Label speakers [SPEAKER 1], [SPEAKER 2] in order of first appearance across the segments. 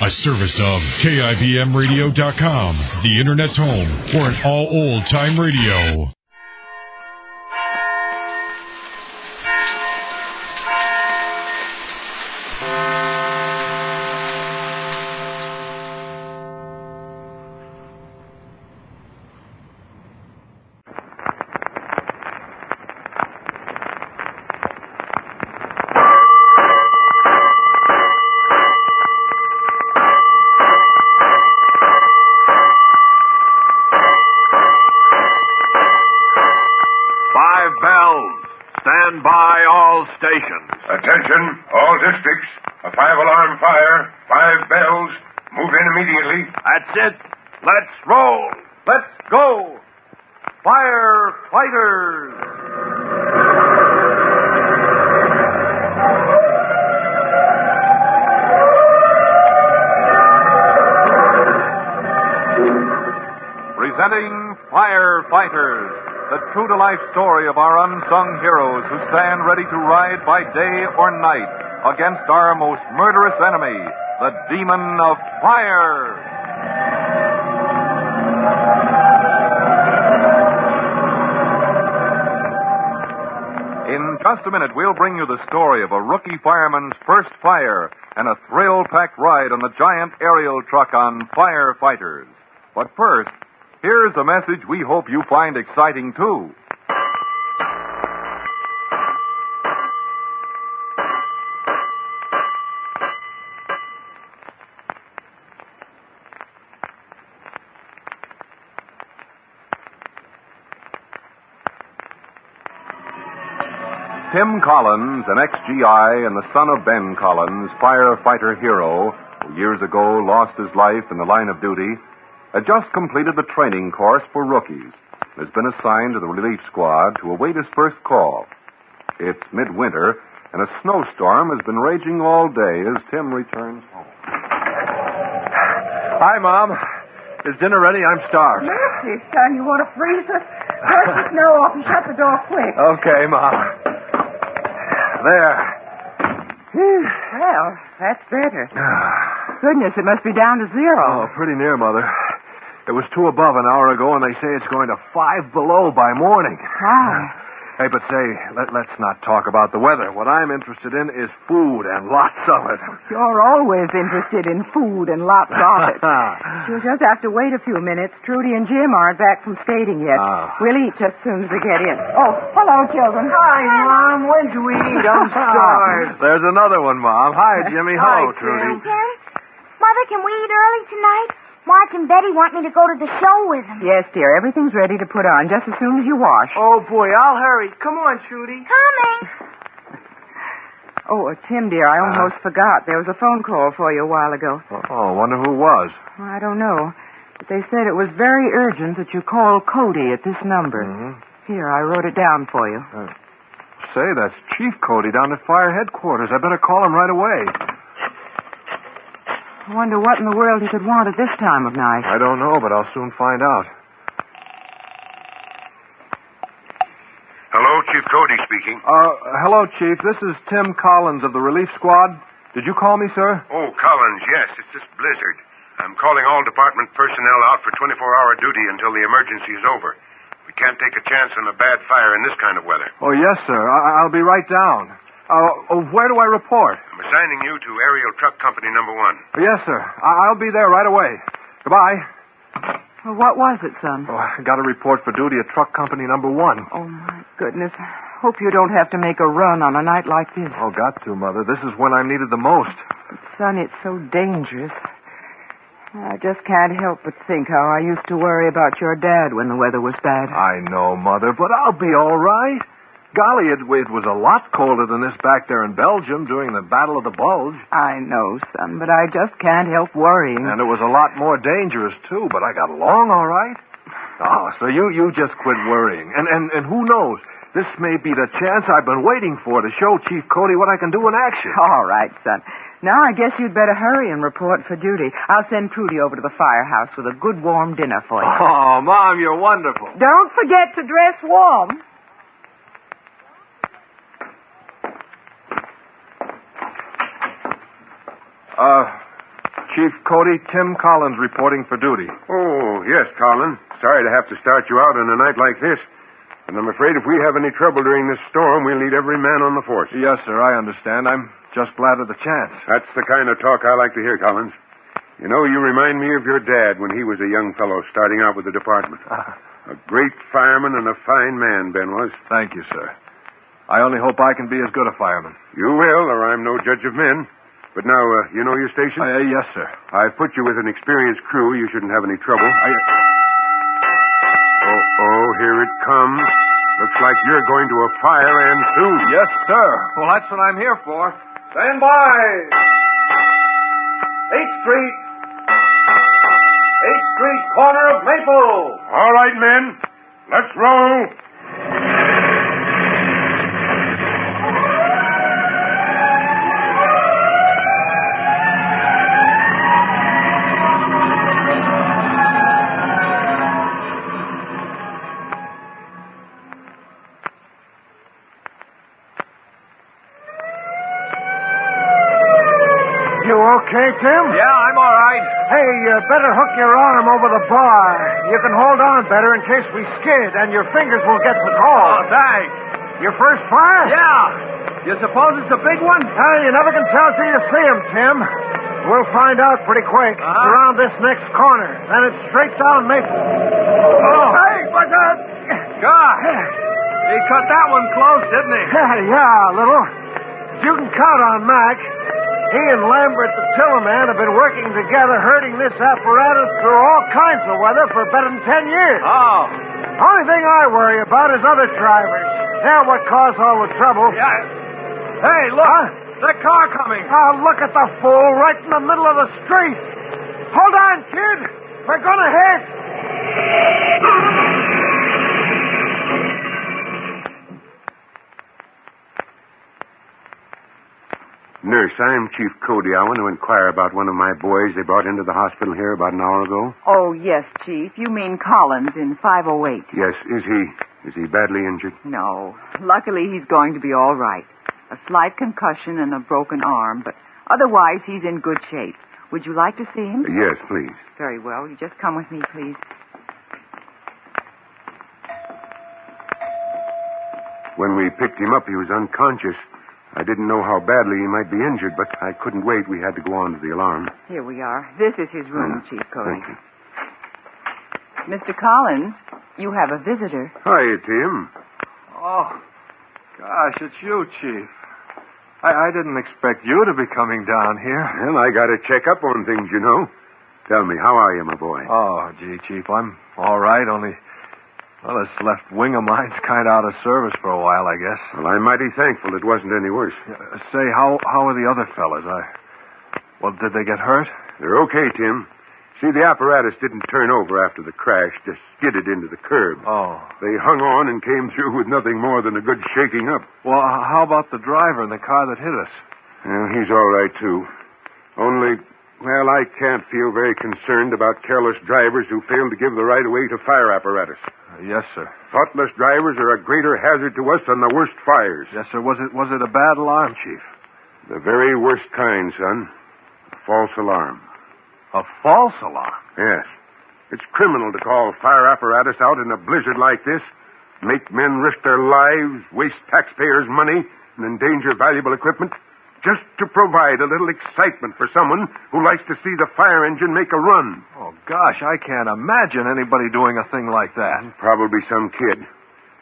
[SPEAKER 1] A service of KIBMradio.com, the Internet's home for an all old-time radio.
[SPEAKER 2] Attention, all districts. A 5-alarm fire, 5 bells. Move in immediately.
[SPEAKER 3] That's it. Let's roll. Let's go. Firefighters. Presenting Firefighters, the true-to-life story of our unsung heroes who stand ready to ride by day or night against our most murderous enemy, the demon of fire. In just a minute, we'll bring you the story of a rookie fireman's first fire and a thrill-packed ride on the giant aerial truck on Firefighters. But first, here's a message we hope you find exciting, too. Tim Collins, an ex-GI and the son of Ben Collins, firefighter hero, who years ago lost his life in the line of duty, had just completed the training course for rookies and has been assigned to the relief squad to await his first call. It's midwinter, and a snowstorm has been raging all day as Tim returns home. Hi, Mom. Is dinner ready? I'm starved.
[SPEAKER 4] Mercy, son, you want to freeze us? Brush the snow off and shut the door quick.
[SPEAKER 3] Okay, Mom. There.
[SPEAKER 4] Well, that's better. Goodness, it must be down to 0.
[SPEAKER 3] Oh, pretty near, Mother. It was 2 above an hour ago, and they say it's going to 5 below by morning.
[SPEAKER 4] Wow.
[SPEAKER 3] Hey, but say, let's not talk about the weather. What I'm interested in is food and lots of it.
[SPEAKER 4] You're always interested in food and lots of it. You'll just have to wait a few minutes. Trudy and Jim aren't back from skating yet. We'll eat just as soon as they get in. Oh, hello, children.
[SPEAKER 5] Hi, Mom. When do we eat? I'm starved.
[SPEAKER 3] There's another one, Mom. Hi, Jimmy. Hello, Trudy.
[SPEAKER 6] Jim? Mother, can we eat early tonight? Mark and Betty want me to go to the show with them.
[SPEAKER 4] Yes, dear. Everything's ready to put on just as soon as you wash.
[SPEAKER 5] Oh, boy, I'll hurry. Come on, Trudy.
[SPEAKER 6] Coming.
[SPEAKER 4] Oh, Tim, dear, I almost forgot. There was a phone call for you a while ago.
[SPEAKER 3] Oh, wonder who it was.
[SPEAKER 4] Well, I don't know. But they said it was very urgent that you call Cody at this number.
[SPEAKER 3] Mm-hmm.
[SPEAKER 4] Here, I wrote it down for you.
[SPEAKER 3] Say, that's Chief Cody down at fire headquarters. I better call him right away.
[SPEAKER 4] I wonder what in the world he could want at this time of night.
[SPEAKER 3] I don't know, but I'll soon find out.
[SPEAKER 2] Hello, Chief Cody speaking.
[SPEAKER 3] Hello, Chief. This is Tim Collins of the relief squad. Did you call me, sir?
[SPEAKER 2] Oh, Collins, yes. It's this blizzard. I'm calling all department personnel out for 24-hour duty until the emergency is over. We can't take a chance on a bad fire in this kind of weather.
[SPEAKER 3] Oh, yes, sir. I'll be right down. Where do I report?
[SPEAKER 2] I'm assigning you to Aerial Truck Company number 1.
[SPEAKER 3] Yes, sir. I'll be there right away. Goodbye.
[SPEAKER 4] Well, what was it, son?
[SPEAKER 3] Oh, I got a report for duty at Truck Company number 1.
[SPEAKER 4] Oh, my goodness. Hope you don't have to make a run on a night like this.
[SPEAKER 3] Oh, got to, Mother. This is when I'm needed the most.
[SPEAKER 4] But, son, it's so dangerous. I just can't help but think how I used to worry about your dad when the weather was bad.
[SPEAKER 3] I know, Mother, but I'll be all right. Golly, it was a lot colder than this back there in Belgium during the Battle of the Bulge.
[SPEAKER 4] I know, son, but I just can't help worrying.
[SPEAKER 3] And it was a lot more dangerous, too, but I got along all right. Oh, so you just quit worrying. And who knows? This may be the chance I've been waiting for to show Chief Cody what I can do in action.
[SPEAKER 4] All right, son. Now I guess you'd better hurry and report for duty. I'll send Trudy over to the firehouse with a good warm dinner for you.
[SPEAKER 3] Oh, Mom, you're wonderful.
[SPEAKER 4] Don't forget to dress warm.
[SPEAKER 7] Chief Cody, Tim Collins reporting for duty.
[SPEAKER 2] Oh, yes, Colin. Sorry to have to start you out on a night like this. And I'm afraid if we have any trouble during this storm, we'll need every man on the force.
[SPEAKER 7] Yes, sir, I understand. I'm just glad of the chance.
[SPEAKER 2] That's the kind of talk I like to hear, Collins. You know, you remind me of your dad when he was a young fellow starting out with the department. A great fireman and a fine man, Ben was.
[SPEAKER 7] Thank you, sir. I only hope I can be as good a fireman.
[SPEAKER 2] You will, or I'm no judge of men. But now, you know your station?
[SPEAKER 7] Yes, sir.
[SPEAKER 2] I've put you with an experienced crew. You shouldn't have any trouble. Here it comes. Looks like you're going to a fire and soon.
[SPEAKER 7] Yes, sir. Well, that's what I'm here for. Stand by. 8th Street. 8th Street, corner of Maple.
[SPEAKER 2] All right, men. Let's roll.
[SPEAKER 5] You okay, Tim?
[SPEAKER 7] Yeah, I'm all right.
[SPEAKER 5] Hey, you better hook your arm over the bar. You can hold on better in case we skid, and your fingers will get the call.
[SPEAKER 7] Oh, thanks.
[SPEAKER 5] Your first fire?
[SPEAKER 7] Yeah. You suppose it's a big one?
[SPEAKER 5] You never can tell till you see him, Tim. We'll find out pretty quick. It's around this next corner. Then it's straight down Maple. Oh. Hey, what's that?
[SPEAKER 7] Gosh. He cut that one close, didn't he?
[SPEAKER 5] Yeah, a little. You can count on Mac. He and Lambert, the tillerman, have been working together herding this apparatus through all kinds of weather for better than 10 years.
[SPEAKER 7] Oh.
[SPEAKER 5] Only thing I worry about is other drivers. They're what cause all the trouble.
[SPEAKER 7] Yeah. Hey, look. That car coming.
[SPEAKER 5] Oh, look at the fool right in the middle of the street. Hold on, kid. We're gonna hit.
[SPEAKER 2] Nurse, I'm Chief Cody. I want to inquire about one of my boys they brought into the hospital here about an hour ago.
[SPEAKER 4] Oh, yes, Chief. You mean Collins in 508.
[SPEAKER 2] Yes, is he badly injured?
[SPEAKER 4] No. Luckily, he's going to be all right. A slight concussion and a broken arm, but otherwise he's in good shape. Would you like to see him?
[SPEAKER 2] Yes, please.
[SPEAKER 4] Very well. You just come with me, please.
[SPEAKER 2] When we picked him up, he was unconscious. I didn't know how badly he might be injured, but I couldn't wait. We had to go on to the alarm.
[SPEAKER 4] Here we are. This is his room, Chief Cody.
[SPEAKER 2] Thank you.
[SPEAKER 4] Mr. Collins, you have a visitor.
[SPEAKER 2] Hiya, Tim.
[SPEAKER 7] Oh, gosh, it's you, Chief. I didn't expect you to be coming down here.
[SPEAKER 2] Well, I got to check up on things, you know. Tell me, how are you, my boy?
[SPEAKER 7] Oh, gee, Chief, I'm all right, only... Well, this left wing of mine's kind of out of service for a while, I guess.
[SPEAKER 2] Well, I'm mighty thankful it wasn't any worse.
[SPEAKER 7] Say, how are the other fellas? Well, did they get hurt?
[SPEAKER 2] They're okay, Tim. See, the apparatus didn't turn over after the crash, just skidded into the curb.
[SPEAKER 7] Oh.
[SPEAKER 2] They hung on and came through with nothing more than a good shaking up.
[SPEAKER 7] Well, how about the driver in the car that hit us?
[SPEAKER 2] Well, he's all right, too. Only, well, I can't feel very concerned about careless drivers who fail to give the right of way to fire apparatus.
[SPEAKER 7] Yes, sir.
[SPEAKER 2] Thoughtless drivers are a greater hazard to us than the worst fires.
[SPEAKER 7] Yes, sir. Was it a bad alarm, Chief?
[SPEAKER 2] The very worst kind, son. A false alarm.
[SPEAKER 7] A false alarm?
[SPEAKER 2] Yes. It's criminal to call fire apparatus out in a blizzard like this, make men risk their lives, waste taxpayers' money, and endanger valuable equipment, just to provide a little excitement for someone who likes to see the fire engine make a run.
[SPEAKER 7] Oh, gosh, I can't imagine anybody doing a thing like that.
[SPEAKER 2] Probably some kid.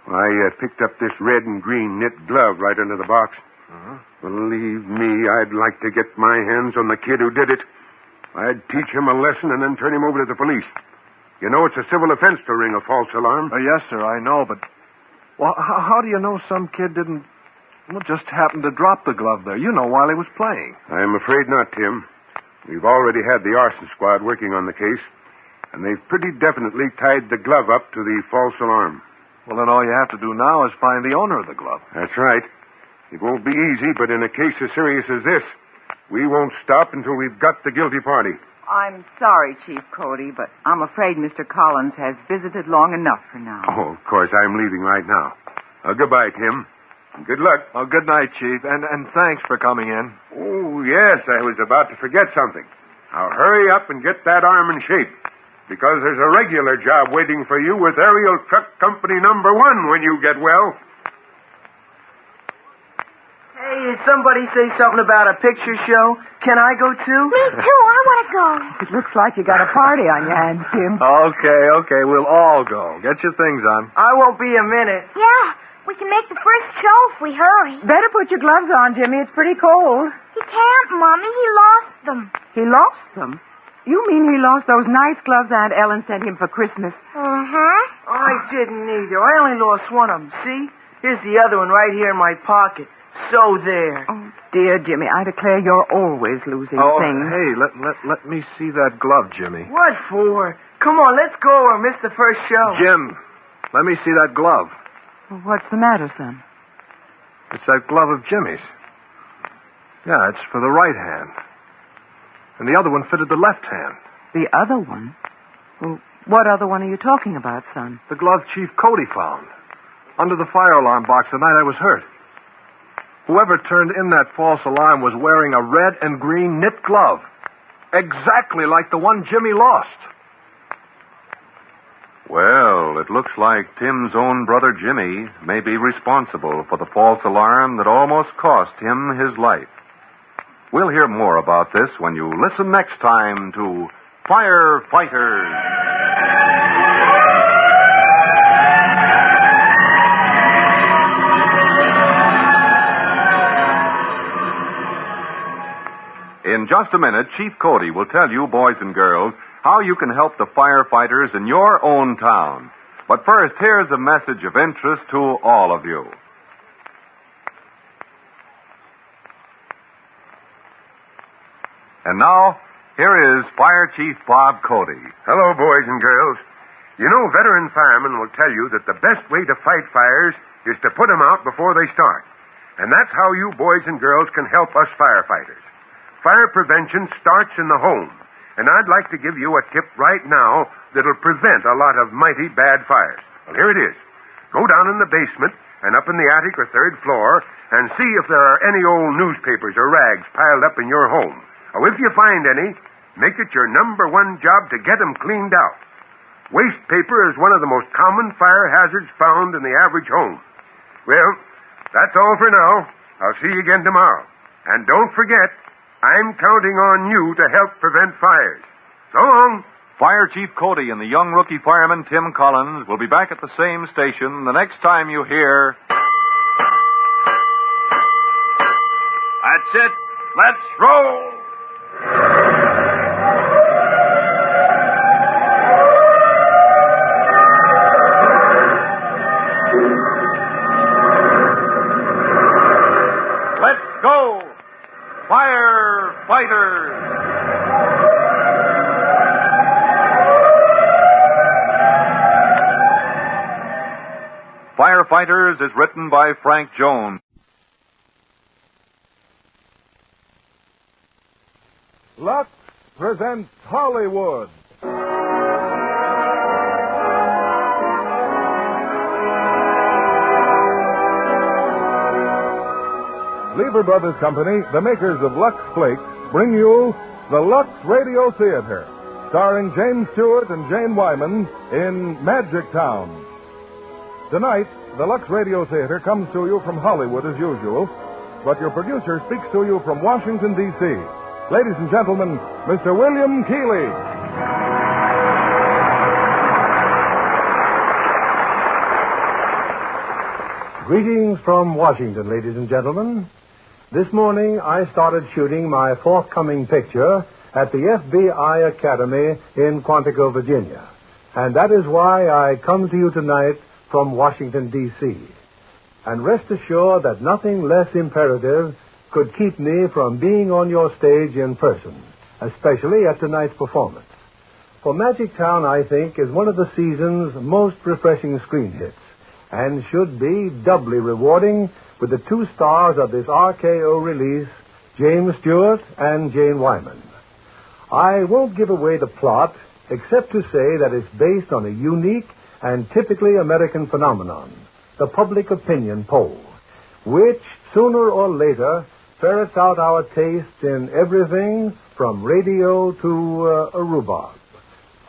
[SPEAKER 2] I picked up this red and green knit glove right under the box. Believe me, I'd like to get my hands on the kid who did it. I'd teach him a lesson and then turn him over to the police. You know, it's a civil offense to ring a false alarm.
[SPEAKER 7] Yes, sir, I know, but... Well, how do you know some kid didn't... Well, just happened to drop the glove there, you know, while he was playing?
[SPEAKER 2] I'm afraid not, Tim. We've already had the arson squad working on the case, and they've pretty definitely tied the glove up to the false alarm.
[SPEAKER 7] Well, then all you have to do now is find the owner of the glove.
[SPEAKER 2] That's right. It won't be easy, but in a case as serious as this, we won't stop until we've got the guilty party.
[SPEAKER 4] I'm sorry, Chief Cody, but I'm afraid Mr. Collins has visited long enough for now.
[SPEAKER 2] Oh, of course, I'm leaving right now. Goodbye, Tim. Good luck.
[SPEAKER 7] Oh, good night, Chief, and thanks for coming in.
[SPEAKER 2] Oh, yes, I was about to forget something. Now hurry up and get that arm in shape, because there's a regular job waiting for you with Aerial Truck Company number 1 when you get well.
[SPEAKER 8] Hey, did somebody say something about a picture show? Can I go too?
[SPEAKER 6] Me too. I want to go.
[SPEAKER 4] It looks like you got a party on your hands, Jim.
[SPEAKER 7] Okay. We'll all go. Get your things on.
[SPEAKER 8] I won't be a minute.
[SPEAKER 6] Yeah, we can make the first show if we hurry.
[SPEAKER 4] Better put your gloves on, Jimmy. It's pretty cold.
[SPEAKER 6] He can't, Mommy. He lost them.
[SPEAKER 4] He lost them? You mean he lost those nice gloves Aunt Ellen sent him for Christmas?
[SPEAKER 6] Uh-huh.
[SPEAKER 8] I didn't either. I only lost one of them. See? Here's the other one right here in my pocket. So there.
[SPEAKER 4] Oh, dear Jimmy, I declare you're always losing things.
[SPEAKER 7] Hey, let me see that glove, Jimmy.
[SPEAKER 8] What for? Come on, let's go or miss the first show.
[SPEAKER 7] Jim, let me see that glove.
[SPEAKER 4] Well, what's the matter, son?
[SPEAKER 7] It's that glove of Jimmy's. Yeah, it's for the right hand. And the other one fitted the left hand.
[SPEAKER 4] The other one? Well, what other one are you talking about, son?
[SPEAKER 7] The glove Chief Cody found under the fire alarm box the night I was hurt. Whoever turned in that false alarm was wearing a red and green knit glove, exactly like the one Jimmy lost.
[SPEAKER 3] Well, it looks like Tim's own brother Jimmy may be responsible for the false alarm that almost cost him his life. We'll hear more about this when you listen next time to Firefighters. In just a minute, Chief Cody will tell you, boys and girls, how you can help the firefighters in your own town. But first, here's a message of interest to all of you. And now, here is Fire Chief Bob Cody.
[SPEAKER 2] Hello, boys and girls. You know, veteran firemen will tell you that the best way to fight fires is to put them out before they start. And that's how you boys and girls can help us firefighters. Fire prevention starts in the home, and I'd like to give you a tip right now that'll prevent a lot of mighty bad fires. Well, here it is. Go down in the basement and up in the attic or third floor and see if there are any old newspapers or rags piled up in your home. Or if you find any, make it your number 1 job to get them cleaned out. Waste paper is one of the most common fire hazards found in the average home. Well, that's all for now. I'll see you again tomorrow. And don't forget, I'm counting on you to help prevent fires. So long.
[SPEAKER 3] Fire Chief Cody and the young rookie fireman Tim Collins will be back at the same station the next time you hear... That's it. Let's roll. Let's go. Firefighters! Firefighters is written by Frank Jones.
[SPEAKER 7] Lux presents Hollywood. Lever Brothers Company, the makers of Lux Flakes, bring you the Lux Radio Theater, starring James Stewart and Jane Wyman in Magic Town. Tonight, the Lux Radio Theater comes to you from Hollywood as usual, but your producer speaks to you from Washington, D.C. Ladies and gentlemen, Mr. William Keighley.
[SPEAKER 9] Greetings from Washington, ladies and gentlemen. This morning, I started shooting my forthcoming picture at the FBI Academy in Quantico, Virginia. And that is why I come to you tonight from Washington, D.C. And rest assured that nothing less imperative could keep me from being on your stage in person, especially at tonight's performance. For Magic Town, I think, is one of the season's most refreshing screen hits, and should be doubly rewarding with the 2 stars of this RKO release, James Stewart and Jane Wyman. I won't give away the plot, except to say that it's based on a unique and typically American phenomenon, the public opinion poll, which, sooner or later, ferrets out our taste in everything from radio to a rhubarb.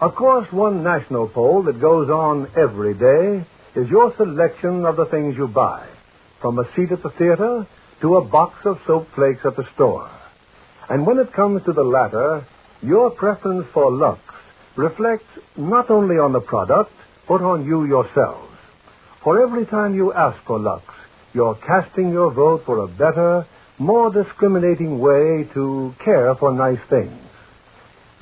[SPEAKER 9] Of course, one national poll that goes on every day is your selection of the things you buy, from a seat at the theater to a box of soap flakes at the store. And when it comes to the latter, your preference for Lux reflects not only on the product, but on you yourselves. For every time you ask for Lux, you're casting your vote for a better, more discriminating way to care for nice things.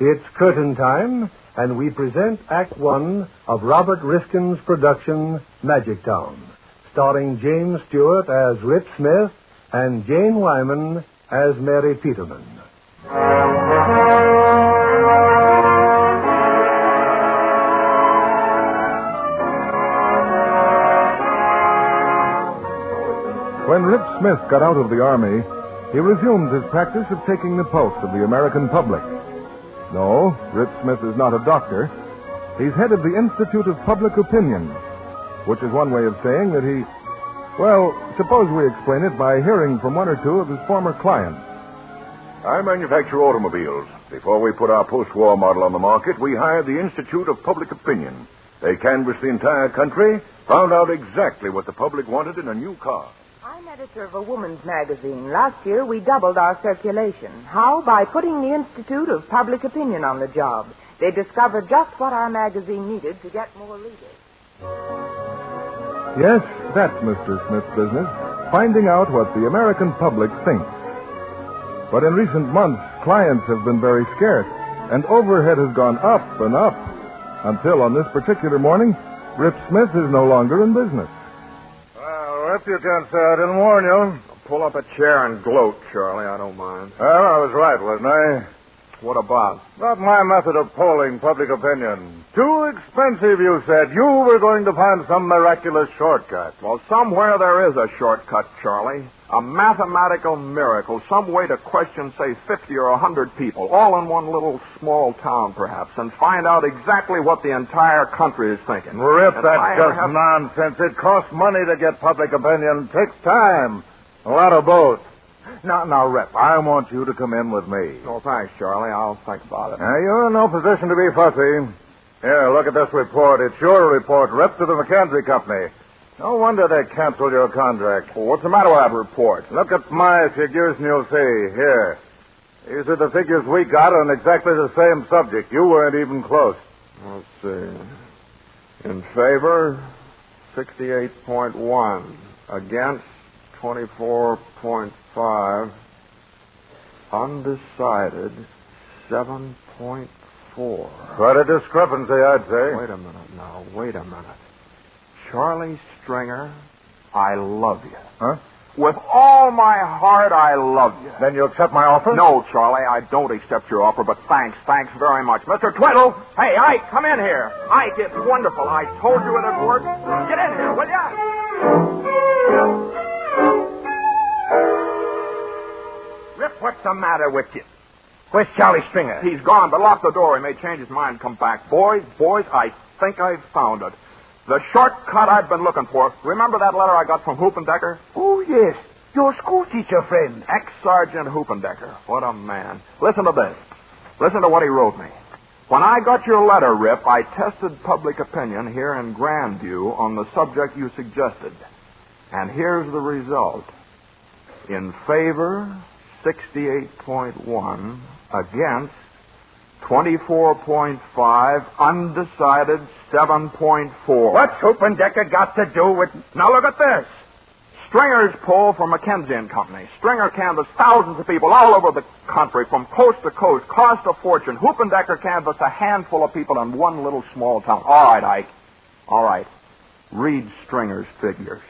[SPEAKER 9] It's curtain time, and we present Act One of Robert Riskin's production, Magic Town, starring James Stewart as Rip Smith and Jane Wyman as Mary Peterman.
[SPEAKER 7] When Rip Smith got out of the Army, he resumed his practice of taking the pulse of the American public. No, Rip Smith is not a doctor. He's head of the Institute of Public Opinion, which is one way of saying that he... Well, suppose we explain it by hearing from one or two of his former clients.
[SPEAKER 10] I manufacture automobiles. Before we put our post-war model on the market, we hired the Institute of Public Opinion. They canvassed the entire country, found out exactly what the public wanted in a new car.
[SPEAKER 4] I'm editor of a woman's magazine. Last year, we doubled our circulation. How? By putting the Institute of Public Opinion on the job. They discovered just what our magazine needed to get more readers.
[SPEAKER 7] Yes, that's Mr. Smith's business, finding out what the American public thinks. But in recent months, clients have been very scarce, and overhead has gone up and up, until on this particular morning, Rip Smith is no longer in business.
[SPEAKER 5] Rip, you can't say I didn't warn you.
[SPEAKER 2] Pull up a chair and gloat, Charlie. I don't mind.
[SPEAKER 5] Well, I was right, wasn't I?
[SPEAKER 2] What about?
[SPEAKER 5] Not my method of polling public opinion. Too expensive, you said. You were going to find some miraculous shortcut.
[SPEAKER 2] Well, somewhere there is a shortcut, Charlie. A mathematical miracle. Some way to question, say, 50 or 100 people, all in one little small town, perhaps, and find out exactly what the entire country is thinking.
[SPEAKER 5] Rip, that's just nonsense. It costs money to get public opinion. It takes time. A lot of both. Now, Rip, I want you to come in with me.
[SPEAKER 2] Oh, thanks, Charlie. I'll think about it.
[SPEAKER 5] Now, you're in no position to be fussy. Here, look at this report. It's your report, Rip, to the McKenzie Company. No wonder they canceled your contract.
[SPEAKER 2] Well, what's the matter with that report?
[SPEAKER 5] Look at my figures and you'll see. Here. These are the figures we got on exactly the same subject. You weren't even close.
[SPEAKER 2] Let's see. In favor, 68.1. Against, 24.5. Undecided, 7.4.
[SPEAKER 5] Quite a discrepancy, I'd say.
[SPEAKER 2] Wait a minute. Charlie Stringer, I love you.
[SPEAKER 5] Huh?
[SPEAKER 2] With all my heart, I love you.
[SPEAKER 5] Then you accept my offer?
[SPEAKER 2] No, Charlie, I don't accept your offer, but thanks very much. Mr. Twiddle! Hey, Ike, come in here. Ike, it's wonderful. I told you it'd work. Get in here, will ya?
[SPEAKER 5] Rip, what's the matter with you? Where's Charlie Stringer?
[SPEAKER 2] He's gone, but lock the door. He may change his mind and come back. Boys, I think I've found it. The shortcut I've been looking for. Remember that letter I got from Hoopendecker?
[SPEAKER 5] Oh, yes. Your schoolteacher friend.
[SPEAKER 2] Ex-Sergeant Hoopendecker. What a man. Listen to this. Listen to what he wrote me. When I got your letter, Rip, I tested public opinion here in Grandview on the subject you suggested. And here's the result. In favor, 68.1. Against, 24.5. Undecided, 7.4.
[SPEAKER 5] What's Hoopendecker got to do with...
[SPEAKER 2] Now look at this. Stringer's poll for McKenzie and Company. Stringer canvassed thousands of people all over the country, from coast to coast, cost a fortune. Hoopendecker canvassed a handful of people in one little small town. All right, Ike. All right. Read Stringer's figures.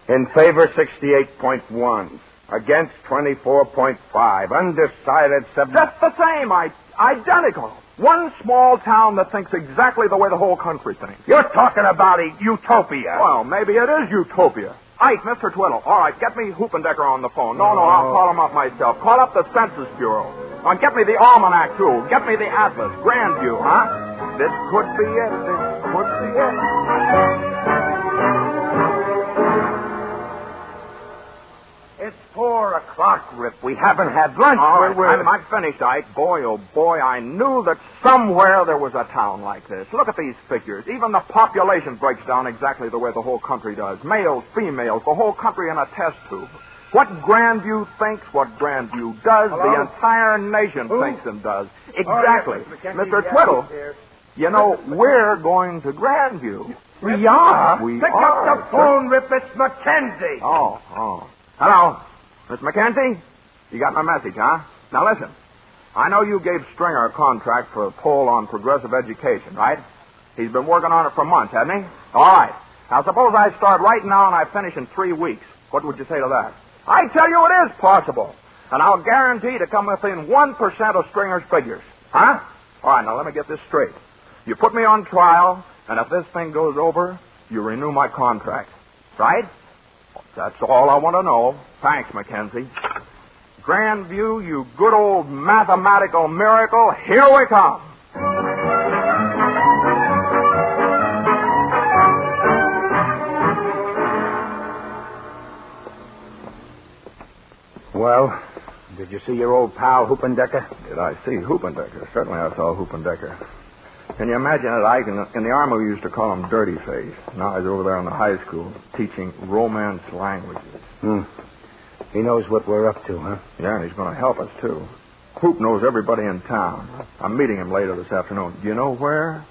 [SPEAKER 5] In favor, 68.1. Against, 24.5. Undecided, 7...
[SPEAKER 2] Just the same, identical. One small town that thinks exactly the way the whole country thinks.
[SPEAKER 5] You're talking about a utopia.
[SPEAKER 2] Well, maybe it is utopia. Ike, Mr. Twiddle. All right, get me Hoopendecker on the phone. No, I'll call him up myself. Call up the Census Bureau. Get me the Almanac, too. Get me the Atlas. Grandview, huh? This could be it.
[SPEAKER 5] It's 4 o'clock, Rip. We haven't had lunch.
[SPEAKER 11] All right, I'm finished, Ike. Boy, oh boy, I knew that somewhere there was a town like this. Look at these figures. Even the population breaks down exactly the way the whole country does. Males, females, the whole country in a test tube. What Grandview thinks, what Grandview does, the entire nation thinks and does. Exactly.
[SPEAKER 5] Oh, yes,
[SPEAKER 11] Mr. Twiddle, you know, we're going to Grandview.
[SPEAKER 5] We are?
[SPEAKER 11] We
[SPEAKER 5] Pick
[SPEAKER 11] are.
[SPEAKER 5] up the phone, Rip. It's Mackenzie.
[SPEAKER 11] Oh. Hello, Miss Mackenzie? You got my message, huh? Now listen. I know you gave Stringer a contract for a poll on progressive education, right? He's been working on it for months, hasn't he? All right. Now suppose I start right now and I finish in 3 weeks. What would you say to that? I tell you it is possible. And I'll guarantee to come within 1% of Stringer's figures. Huh? All right, now let me get this straight. You put me on trial, and if this thing goes over, you renew my contract. Right? That's all I want to know. Thanks, Mackenzie. Grandview, you good old mathematical miracle, here we come.
[SPEAKER 5] Well, did you see your old pal, Hoopendecker?
[SPEAKER 11] Did I see Hoopendecker? Certainly I saw Hoopendecker. Can you imagine it, Ike? In the Army, we used to call him Dirty Face. Now he's over there in the high school teaching Romance languages.
[SPEAKER 5] He knows what we're up to, huh?
[SPEAKER 11] Yeah, and he's going to help us, too. Hoop knows everybody in town. I'm meeting him later this afternoon. Do you know where?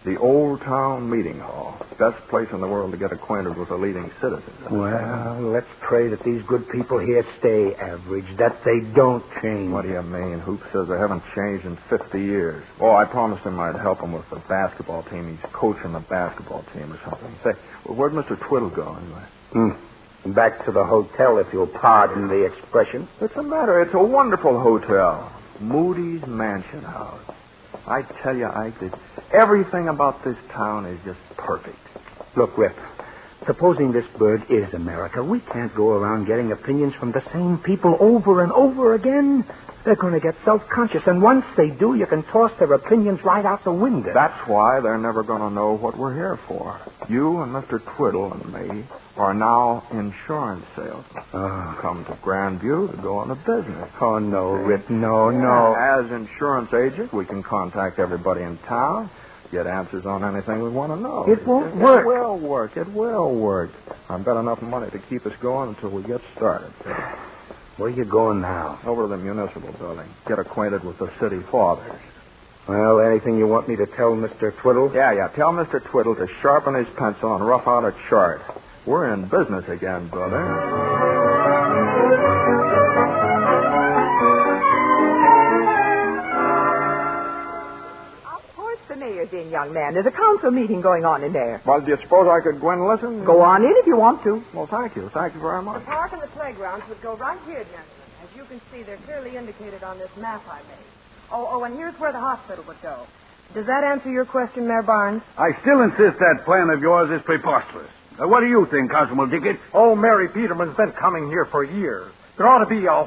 [SPEAKER 11] The Old Town Meeting Hall. Best place in the world to get acquainted with the leading citizens.
[SPEAKER 5] Well, let's pray that these good people here stay average, that they don't change.
[SPEAKER 11] What do you mean? Hoop says they haven't changed in 50 years. Oh, I promised him I'd help him with the basketball team. He's coaching the basketball team or something. Say, where'd Mr. Twiddle go, anyway?
[SPEAKER 5] Back to the hotel, if you'll pardon the expression.
[SPEAKER 11] What's the matter? It's a wonderful hotel. Moody's Mansion House. I tell you, Ike, that everything about this town is just perfect.
[SPEAKER 5] Look, Rip, supposing this bird is America, we can't go around getting opinions from the same people over and over again. They're going to get self-conscious, and once they do, you can toss their opinions right out the window.
[SPEAKER 11] That's why they're never going to know what we're here for. You and Mr. Twiddle and me are now insurance salesmen. Come to Grandview to go on a business.
[SPEAKER 5] Oh, no, Rip, no.
[SPEAKER 11] As insurance agent, we can contact everybody in town, get answers on anything we want to know.
[SPEAKER 5] It won't work.
[SPEAKER 11] It will work. I've got enough money to keep us going until we get started.
[SPEAKER 5] Where are you going now?
[SPEAKER 11] Over to the municipal building. Get acquainted with the city fathers.
[SPEAKER 5] Well, anything you want me to tell Mr. Twiddle?
[SPEAKER 11] Yeah. Tell Mr. Twiddle to sharpen his pencil and rough out a chart. We're in business again, brother.
[SPEAKER 4] Of course the mayor's in, young man. There's a council meeting going on in there.
[SPEAKER 11] Well, do you suppose I could go in and listen?
[SPEAKER 4] Go on in if you want to.
[SPEAKER 11] Well, thank you. Thank you very much.
[SPEAKER 12] The park and the playgrounds would go right here, gentlemen. As you can see, they're clearly indicated on this map I made. Oh, and here's where the hospital would go. Does that answer your question, Mayor Barnes?
[SPEAKER 13] I still insist that plan of yours is preposterous. What do you think, Constable Dickett?
[SPEAKER 9] Oh, Mary Peterman's been coming here for years. There ought to be a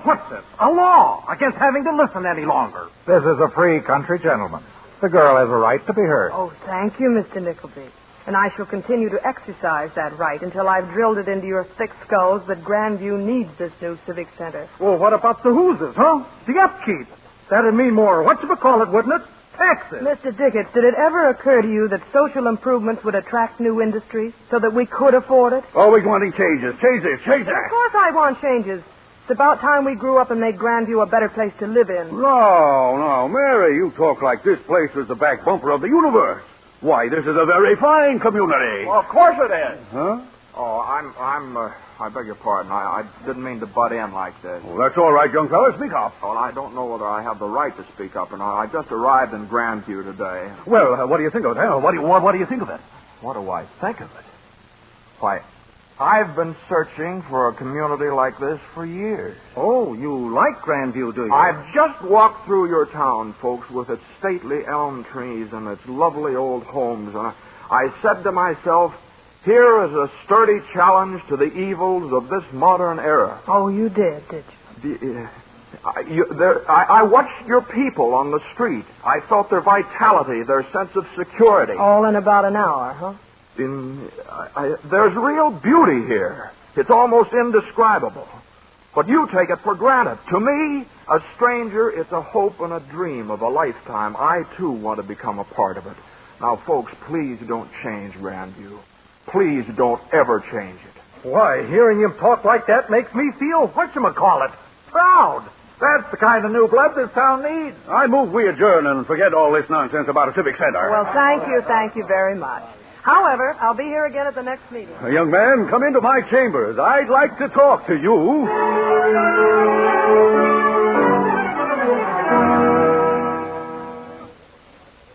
[SPEAKER 9] law against having to listen any longer.
[SPEAKER 14] This is a free country, gentlemen. The girl has a right to be heard.
[SPEAKER 12] Oh, thank you, Mr. Nickleby. And I shall continue to exercise that right until I've drilled it into your thick skulls that Grandview needs this new civic center.
[SPEAKER 9] Well, what about the whoozes, huh? The upkeep. That'd mean more, whatchamacallit, wouldn't it? Taxes.
[SPEAKER 12] Mr. Dickett, did it ever occur to you that social improvements would attract new industry so that we could afford it?
[SPEAKER 13] Always wanting changes. Change this.
[SPEAKER 12] Of course I want changes. It's about time we grew up and made Grandview a better place to live in.
[SPEAKER 13] No, Mary, you talk like this place was the back bumper of the universe. Why, this is a very fine community.
[SPEAKER 11] Well, of course it is.
[SPEAKER 13] Huh?
[SPEAKER 11] Oh, I beg your pardon. I didn't mean to butt in like this.
[SPEAKER 13] Well, that's all right, young fella. Speak up.
[SPEAKER 11] Well, I don't know whether I have the right to speak up or not. I just arrived in Grandview today.
[SPEAKER 13] Well, what do you think of it? What do you think of it?
[SPEAKER 11] What do I think of it? Why, I've been searching for a community like this for years.
[SPEAKER 5] Oh, you like Grandview, do you?
[SPEAKER 11] I've just walked through your town, folks, with its stately elm trees and its lovely old homes, and I said to myself, here is a sturdy challenge to the evils of this modern era.
[SPEAKER 12] Oh, you did
[SPEAKER 11] you? I watched your people on the street. I felt their vitality, their sense of security.
[SPEAKER 12] All in about an hour, huh?
[SPEAKER 11] There's real beauty here. It's almost indescribable. But you take it for granted. To me, a stranger, it's a hope and a dream of a lifetime. I, too, want to become a part of it. Now, folks, please don't change Grandview. Please don't ever change it.
[SPEAKER 14] Why, hearing him talk like that makes me feel whatchamacallit. Proud. That's the kind of new blood this town needs.
[SPEAKER 13] I move we adjourn and forget all this nonsense about a civic center.
[SPEAKER 12] Well, thank you very much. However, I'll be here again at the next meeting.
[SPEAKER 13] Young man, come into my chambers. I'd like to talk to you.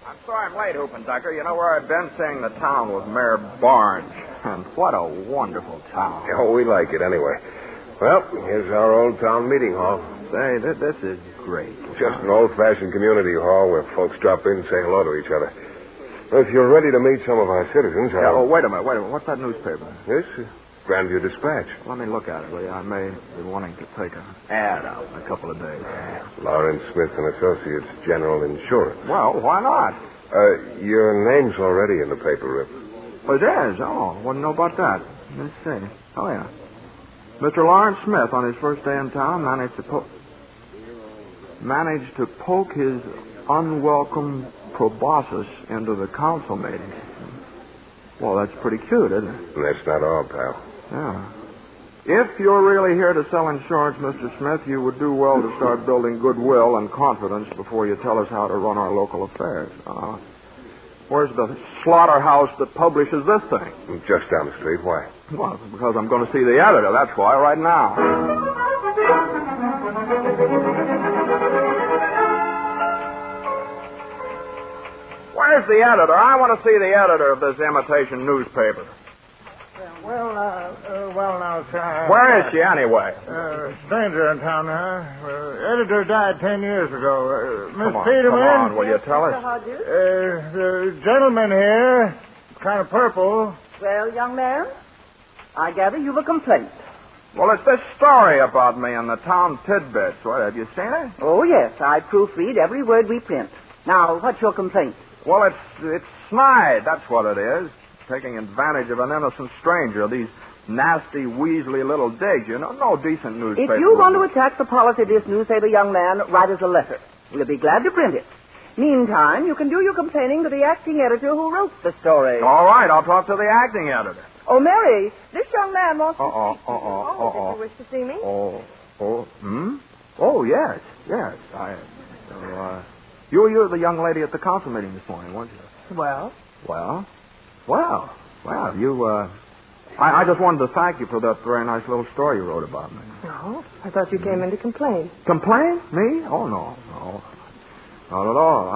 [SPEAKER 11] I'm sorry I'm late, Hoopendecker. You know where I've been? Seeing the town with Mayor Barnes. And what a wonderful town.
[SPEAKER 2] Oh, we like it anyway. Well, here's our old town meeting hall.
[SPEAKER 11] Say, this is great.
[SPEAKER 2] Just an old-fashioned community hall where folks drop in and say hello to each other. Well, if you're ready to meet some of our citizens,
[SPEAKER 11] wait a minute. What's that newspaper?
[SPEAKER 2] This? Grandview Dispatch.
[SPEAKER 11] Let me look at it, will you? I may be wanting to take an ad out in a couple of days.
[SPEAKER 2] Lawrence Smith and Associates General Insurance.
[SPEAKER 11] Well, why not?
[SPEAKER 2] Your name's already in the paper, Rip.
[SPEAKER 11] Oh, it is? Oh, wouldn't know about that. Let's see. Oh, yeah. Mr. Lawrence Smith, on his first day in town, managed to poke his unwelcome proboscis into the council meeting. Well, that's pretty cute, isn't it?
[SPEAKER 2] That's not all, pal.
[SPEAKER 11] Yeah. If you're really here to sell insurance, Mr. Smith, you would do well to start building goodwill and confidence before you tell us how to run our local affairs. Where's the slaughterhouse that publishes this thing?
[SPEAKER 2] Just down the street. Why?
[SPEAKER 11] Well, because I'm going to see the editor. That's why, right now. Where's the editor? I want to see the editor of this imitation newspaper.
[SPEAKER 14] Well, now, sir.
[SPEAKER 11] Where is she, anyway?
[SPEAKER 14] Stranger in town, editor died 10 years ago. Miss Peterman.
[SPEAKER 11] Come on, will you tell us?
[SPEAKER 14] The gentleman here, kind of purple.
[SPEAKER 15] Well, young man, I gather you've a complaint.
[SPEAKER 11] Well, it's this story about me in the town tidbits. What, have you seen it?
[SPEAKER 15] Oh, yes, I proofread every word we print. Now, what's your complaint?
[SPEAKER 11] Well, it's snide, that's what it is. Taking advantage of an innocent stranger. These nasty, weaselly little digs, you know. No decent newspaper.
[SPEAKER 15] If you want to attack the policy of this newspaper, young man, write us a letter. We'll be glad to print it. Meantime, you can do your complaining to the acting editor who wrote the story.
[SPEAKER 11] All right, I'll talk to the acting editor.
[SPEAKER 15] Oh, Mary, this young man wants to speak to you. Did you wish to see me?
[SPEAKER 11] Oh, yes. You were the young lady at the council meeting this morning, weren't you?
[SPEAKER 12] Well,
[SPEAKER 11] you, I just wanted to thank you for that very nice little story you wrote about me.
[SPEAKER 12] no, I thought you came in to complain.
[SPEAKER 11] Complain? Me? Oh, no. Not at all.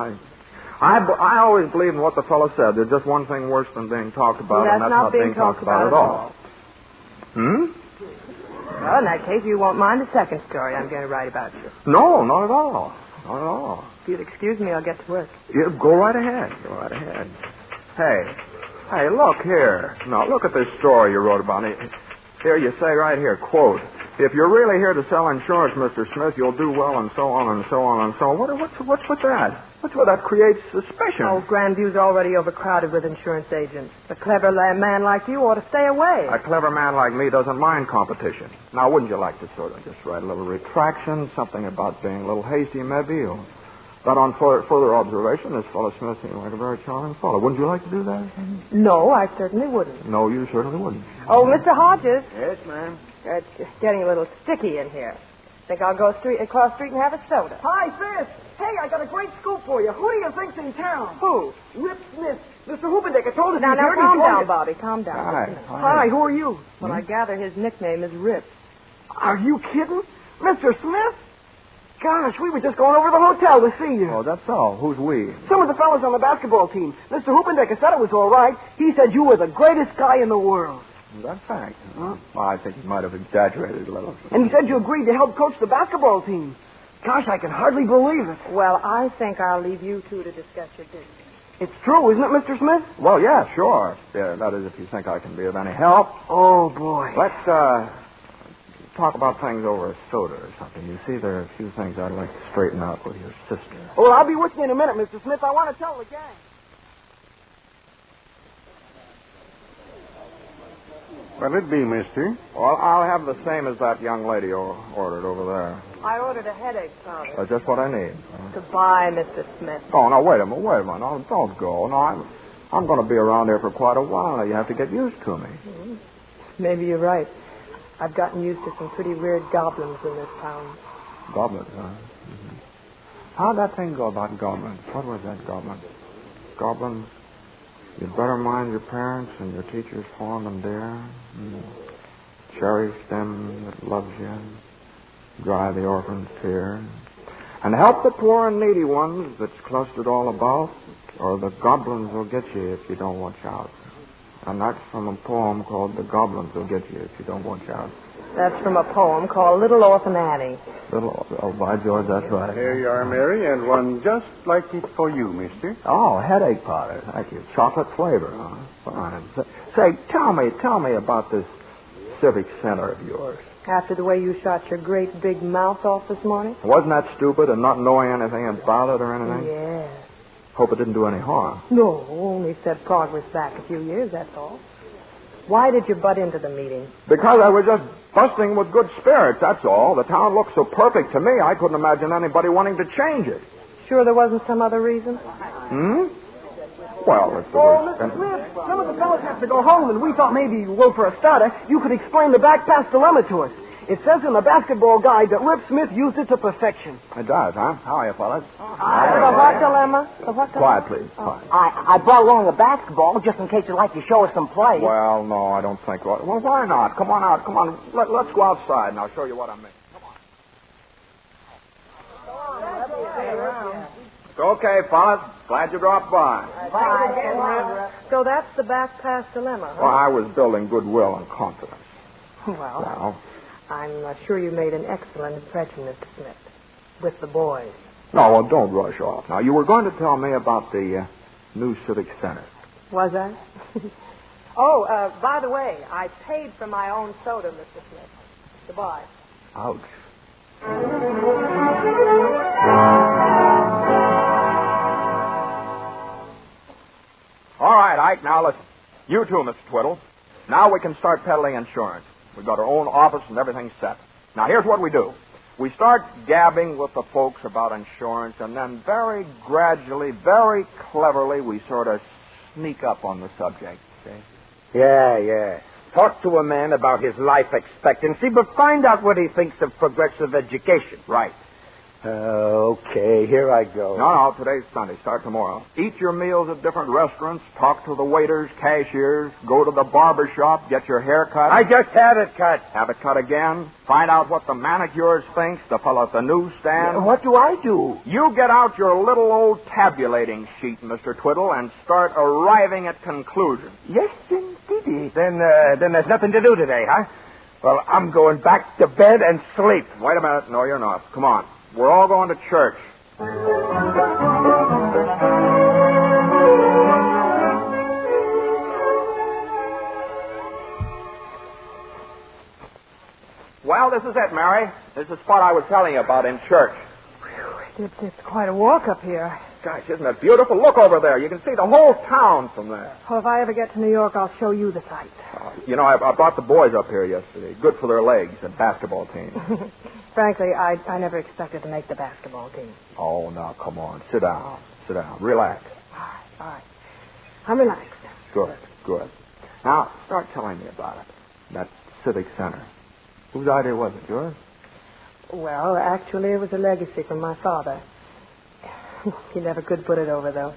[SPEAKER 11] I always believe in what the fellow said. There's just one thing worse than being talked about, and that's not being talked about at all.
[SPEAKER 12] Well, in that case, you won't mind the second story I'm going to write about you.
[SPEAKER 11] No, not at all.
[SPEAKER 12] If you'll excuse me, I'll get to work.
[SPEAKER 11] Yeah, go right ahead. Hey, look here. Now, look at this story you wrote about me. Here you say right here, quote, if you're really here to sell insurance, Mr. Smith, you'll do well, and so on and so on and so on. What's with that? What's with that creates suspicion?
[SPEAKER 12] Oh, Grandview's already overcrowded with insurance agents. A clever man like you ought to stay away.
[SPEAKER 11] A clever man like me doesn't mind competition. Now, wouldn't you like to sort of just write a little retraction, something about being a little hasty, maybe, or that on further observation, this fellow Smith seemed like a very charming fellow. Wouldn't you like to do that?
[SPEAKER 12] No, I certainly wouldn't.
[SPEAKER 11] No, you certainly wouldn't.
[SPEAKER 12] Oh, Mr. Hodges.
[SPEAKER 8] Yes, ma'am.
[SPEAKER 12] It's getting a little sticky in here. Think I'll go across the street and have a soda.
[SPEAKER 8] Hi, Sis. Hey, I got a great scoop for you. Who do you think's in town?
[SPEAKER 12] Who?
[SPEAKER 8] Rip Smith. Mr. Hoopendecker told us
[SPEAKER 12] Now,
[SPEAKER 8] he's here.
[SPEAKER 12] calm down, Bobby. Calm down.
[SPEAKER 8] Hi, who are you?
[SPEAKER 12] Well, I gather his nickname is Rip.
[SPEAKER 8] Are you kidding? Mr. Smith? Gosh, we were just going over to the hotel to see you.
[SPEAKER 11] Oh, that's all. Who's we?
[SPEAKER 8] Some of the fellas on the basketball team. Mr. Hoopendecker said it was all right. He said you were the greatest guy in the world.
[SPEAKER 11] Is that fact? Well, I think he might have exaggerated a little.
[SPEAKER 8] And he said you agreed to help coach the basketball team. Gosh, I can hardly believe it.
[SPEAKER 12] Well, I think I'll leave you two to discuss your business.
[SPEAKER 8] It's true, isn't it, Mr. Smith?
[SPEAKER 11] Well, yeah, sure. Yeah, that is if you think I can be of any help.
[SPEAKER 8] Oh, boy.
[SPEAKER 11] Let's, talk about things over a soda or something. You see, there are a few things I'd like to straighten out with your sister.
[SPEAKER 8] Well, I'll be with you in a minute, Mr. Smith. I want to tell the gang.
[SPEAKER 2] What'll it be, mister?
[SPEAKER 11] Well, I'll have the same as that young lady ordered over there.
[SPEAKER 12] I ordered a headache powder.
[SPEAKER 11] That's just what I need.
[SPEAKER 12] Goodbye, Mr. Smith.
[SPEAKER 11] Oh, no, wait a minute. No, don't go. No, I'm going to be around here for quite a while. You have to get used to me.
[SPEAKER 12] Mm-hmm. Maybe you're right. I've gotten used to some pretty weird goblins in this town.
[SPEAKER 11] Goblins, huh? Mm-hmm. How'd that thing go about goblins? What was that, goblin? Goblins? You'd better mind your parents and your teachers fond and dear. Cherish them that loves you. Dry the orphan's tear. And help the poor and needy ones that's clustered all about, or the goblins will get you if you don't watch out. And that's from a poem called The Goblins Will Get You If You Don't Watch Out.
[SPEAKER 12] That's from a poem called Little Orphan Annie.
[SPEAKER 11] Oh, by George, that's right.
[SPEAKER 2] Here you are, Mary, and one just like it for you, mister.
[SPEAKER 11] Oh, headache powder. Thank you. Chocolate flavor, huh? Fine. Say, tell me about this civic center of yours.
[SPEAKER 12] After the way you shot your great big mouth off this morning?
[SPEAKER 11] Wasn't that stupid and not knowing anything about it or anything?
[SPEAKER 12] Yeah.
[SPEAKER 11] Hope it didn't do any harm.
[SPEAKER 12] No, only set progress back a few years, that's all. Why did you butt into the meeting?
[SPEAKER 11] Because I was just busting with good spirits, that's all. The town looked so perfect to me, I couldn't imagine anybody wanting to change it.
[SPEAKER 12] Sure there wasn't some other reason?
[SPEAKER 11] Well, if there was...
[SPEAKER 8] Mr. Smith, some of the fellas have to go home, and we thought maybe, well, for a starter, you could explain the back pass dilemma to us. It says in the basketball guide that Rip Smith used it to perfection.
[SPEAKER 11] It does, huh? How are you, fellas?
[SPEAKER 12] The what dilemma?
[SPEAKER 11] Quiet, please. Quiet.
[SPEAKER 15] I brought along a basketball just in case you'd like to show us some play.
[SPEAKER 11] Well, no, I don't think... Well, why not? Come on out. Come on. Let's go outside, and I'll show you what I mean. Come on. Okay, fellas. Glad you dropped by.
[SPEAKER 12] So that's the back pass dilemma, huh?
[SPEAKER 11] Well, I was building goodwill and confidence.
[SPEAKER 12] Well, I'm sure you made an excellent impression, Mr. Smith, with the boys.
[SPEAKER 11] No, well, don't rush off. Now, you were going to tell me about the new civic center.
[SPEAKER 12] Was I? By the way, I paid for my own soda, Mr. Smith. Goodbye.
[SPEAKER 11] Ouch. All right, Ike, now listen. You too, Mr. Twiddle. Now we can start peddling insurance. We've got our own office and everything's set. Now, here's what we do. We start gabbing with the folks about insurance, and then very gradually, very cleverly, we sort of sneak up on the subject, see?
[SPEAKER 5] Yeah. Talk to a man about his life expectancy, but find out what he thinks of progressive education.
[SPEAKER 11] Right.
[SPEAKER 5] Okay, here I go.
[SPEAKER 11] No, today's Sunday. Start tomorrow. Eat your meals at different restaurants, talk to the waiters, cashiers, go to the barber shop, get your hair cut.
[SPEAKER 5] I just had it cut.
[SPEAKER 11] Have it cut again. Find out what the manicurist thinks, the fellow at the newsstand.
[SPEAKER 5] What do I do?
[SPEAKER 11] You get out your little old tabulating sheet, Mr. Twiddle, and start arriving at conclusions.
[SPEAKER 5] Yes, indeedy. Then there's nothing to do today, huh? Well, I'm going back to bed and sleep.
[SPEAKER 11] Wait a minute. No, you're not. Come on. We're all going to church. Well, this is it, Mary. This is the spot I was telling you about in church.
[SPEAKER 12] It's quite a walk up here.
[SPEAKER 11] Gosh, isn't it beautiful? Look over there. You can see the whole town from there.
[SPEAKER 12] Well, if I ever get to New York, I'll show you the sights.
[SPEAKER 11] I brought the boys up here yesterday. Good for their legs and basketball team.
[SPEAKER 12] Frankly, I never expected to make the basketball team.
[SPEAKER 11] Oh, now, come on. Sit down. Relax.
[SPEAKER 12] All right. I'm relaxed.
[SPEAKER 11] Good. Now, start telling me about it. That civic center. Whose idea was it? Yours?
[SPEAKER 12] Well, actually, it was a legacy from my father. He never could put it over, though.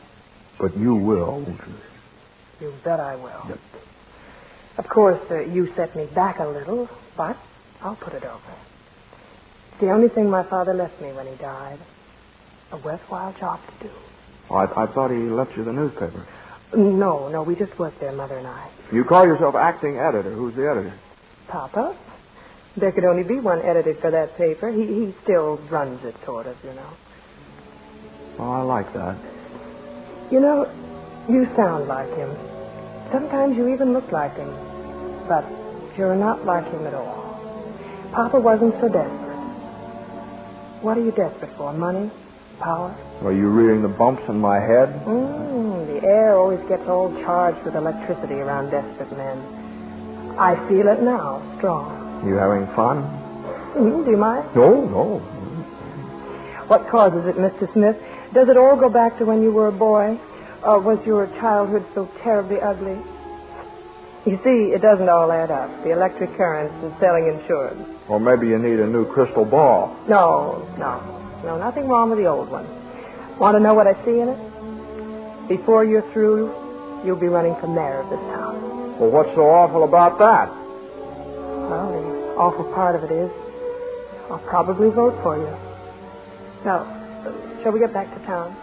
[SPEAKER 11] But you will, won't you?
[SPEAKER 12] You bet I will.
[SPEAKER 11] Yep.
[SPEAKER 12] Of course, you set me back a little, but I'll put it over. It's the only thing my father left me when he died. A worthwhile job to do.
[SPEAKER 11] Oh, I thought he left you the newspaper.
[SPEAKER 12] No, we just worked there, Mother and I.
[SPEAKER 11] You call yourself acting editor. Who's the editor?
[SPEAKER 12] Papa. There could only be one editor for that paper. He still runs it, sort of, you know.
[SPEAKER 11] Oh, I like that.
[SPEAKER 12] You know, you sound like him. Sometimes you even look like him. But you're not like him at all. Papa wasn't so desperate. What are you desperate for? Money? Power?
[SPEAKER 11] Are you reading the bumps in my head?
[SPEAKER 12] The air always gets all charged with electricity around desperate men. I feel it now, strong.
[SPEAKER 11] You having fun?
[SPEAKER 12] Do you mind?
[SPEAKER 11] No.
[SPEAKER 12] What causes it, Mr. Smith? Does it all go back to when you were a boy? Or was your childhood so terribly ugly? You see, it doesn't all add up. The electric currents and selling insurance.
[SPEAKER 11] Or maybe you need a new crystal ball.
[SPEAKER 12] No, nothing wrong with the old one. Want to know what I see in it? Before you're through, you'll be running for mayor of this town.
[SPEAKER 11] Well, what's so awful about that?
[SPEAKER 12] Well, the awful part of it is I'll probably vote for you. Now, shall we get back to town?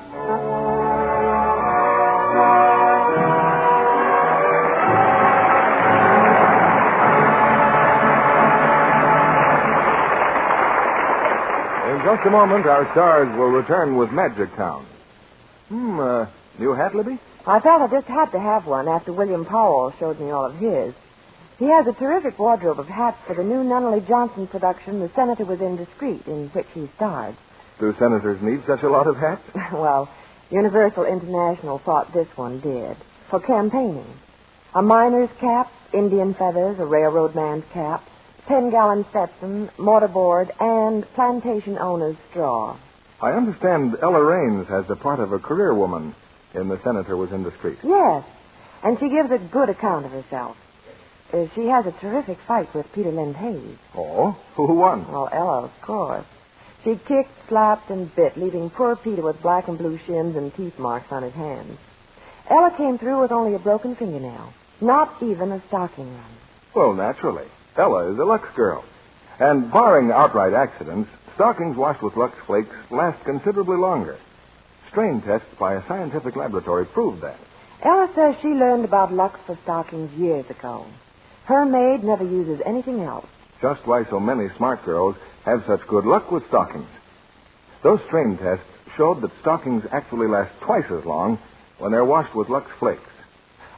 [SPEAKER 7] In just a moment, our stars will return with Magic Town. New hat, Libby?
[SPEAKER 4] I felt I just had to have one after William Powell showed me all of his. He has a terrific wardrobe of hats for the new Nunnally Johnson production, The Senator Was Indiscreet, in which he starred.
[SPEAKER 7] Do senators need such a lot of hats?
[SPEAKER 4] Well, Universal International thought this one did. For campaigning. A miner's cap, Indian feathers, a railroad man's cap, 10-gallon Stetson, mortarboard, and plantation owner's straw.
[SPEAKER 7] I understand Ella Raines has the part of a career woman in The Senator Was Indiscreet.
[SPEAKER 4] Yes, and she gives a good account of herself. She has a terrific fight with Peter Lind Hayes.
[SPEAKER 7] Oh? Who won?
[SPEAKER 4] Well, Ella, of course. She kicked, slapped, and bit, leaving poor Peter with black and blue shins and teeth marks on his hands. Ella came through with only a broken fingernail. Not even a stocking run.
[SPEAKER 7] Well, naturally. Ella is a Lux girl. And barring outright accidents, stockings washed with Lux Flakes last considerably longer. Strain tests by a scientific laboratory proved that.
[SPEAKER 4] Ella says she learned about Lux for stockings years ago. Her maid never uses anything else.
[SPEAKER 7] Just why so many smart girls have such good luck with stockings. Those strain tests showed that stockings actually last twice as long when they're washed with Lux Flakes.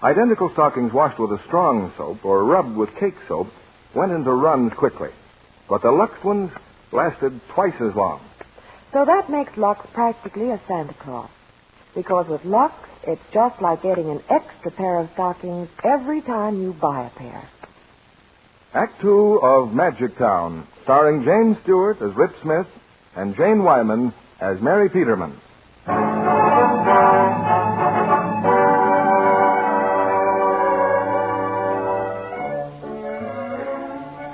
[SPEAKER 7] Identical stockings washed with a strong soap or rubbed with cake soap went into runs quickly. But the Lux ones lasted twice as long.
[SPEAKER 4] So that makes Lux practically a Santa Claus. Because with Lux, it's just like getting an extra pair of stockings every time you buy a pair.
[SPEAKER 7] Act 2 of Magic Town, starring James Stewart as Rip Smith and Jane Wyman as Mary Peterman.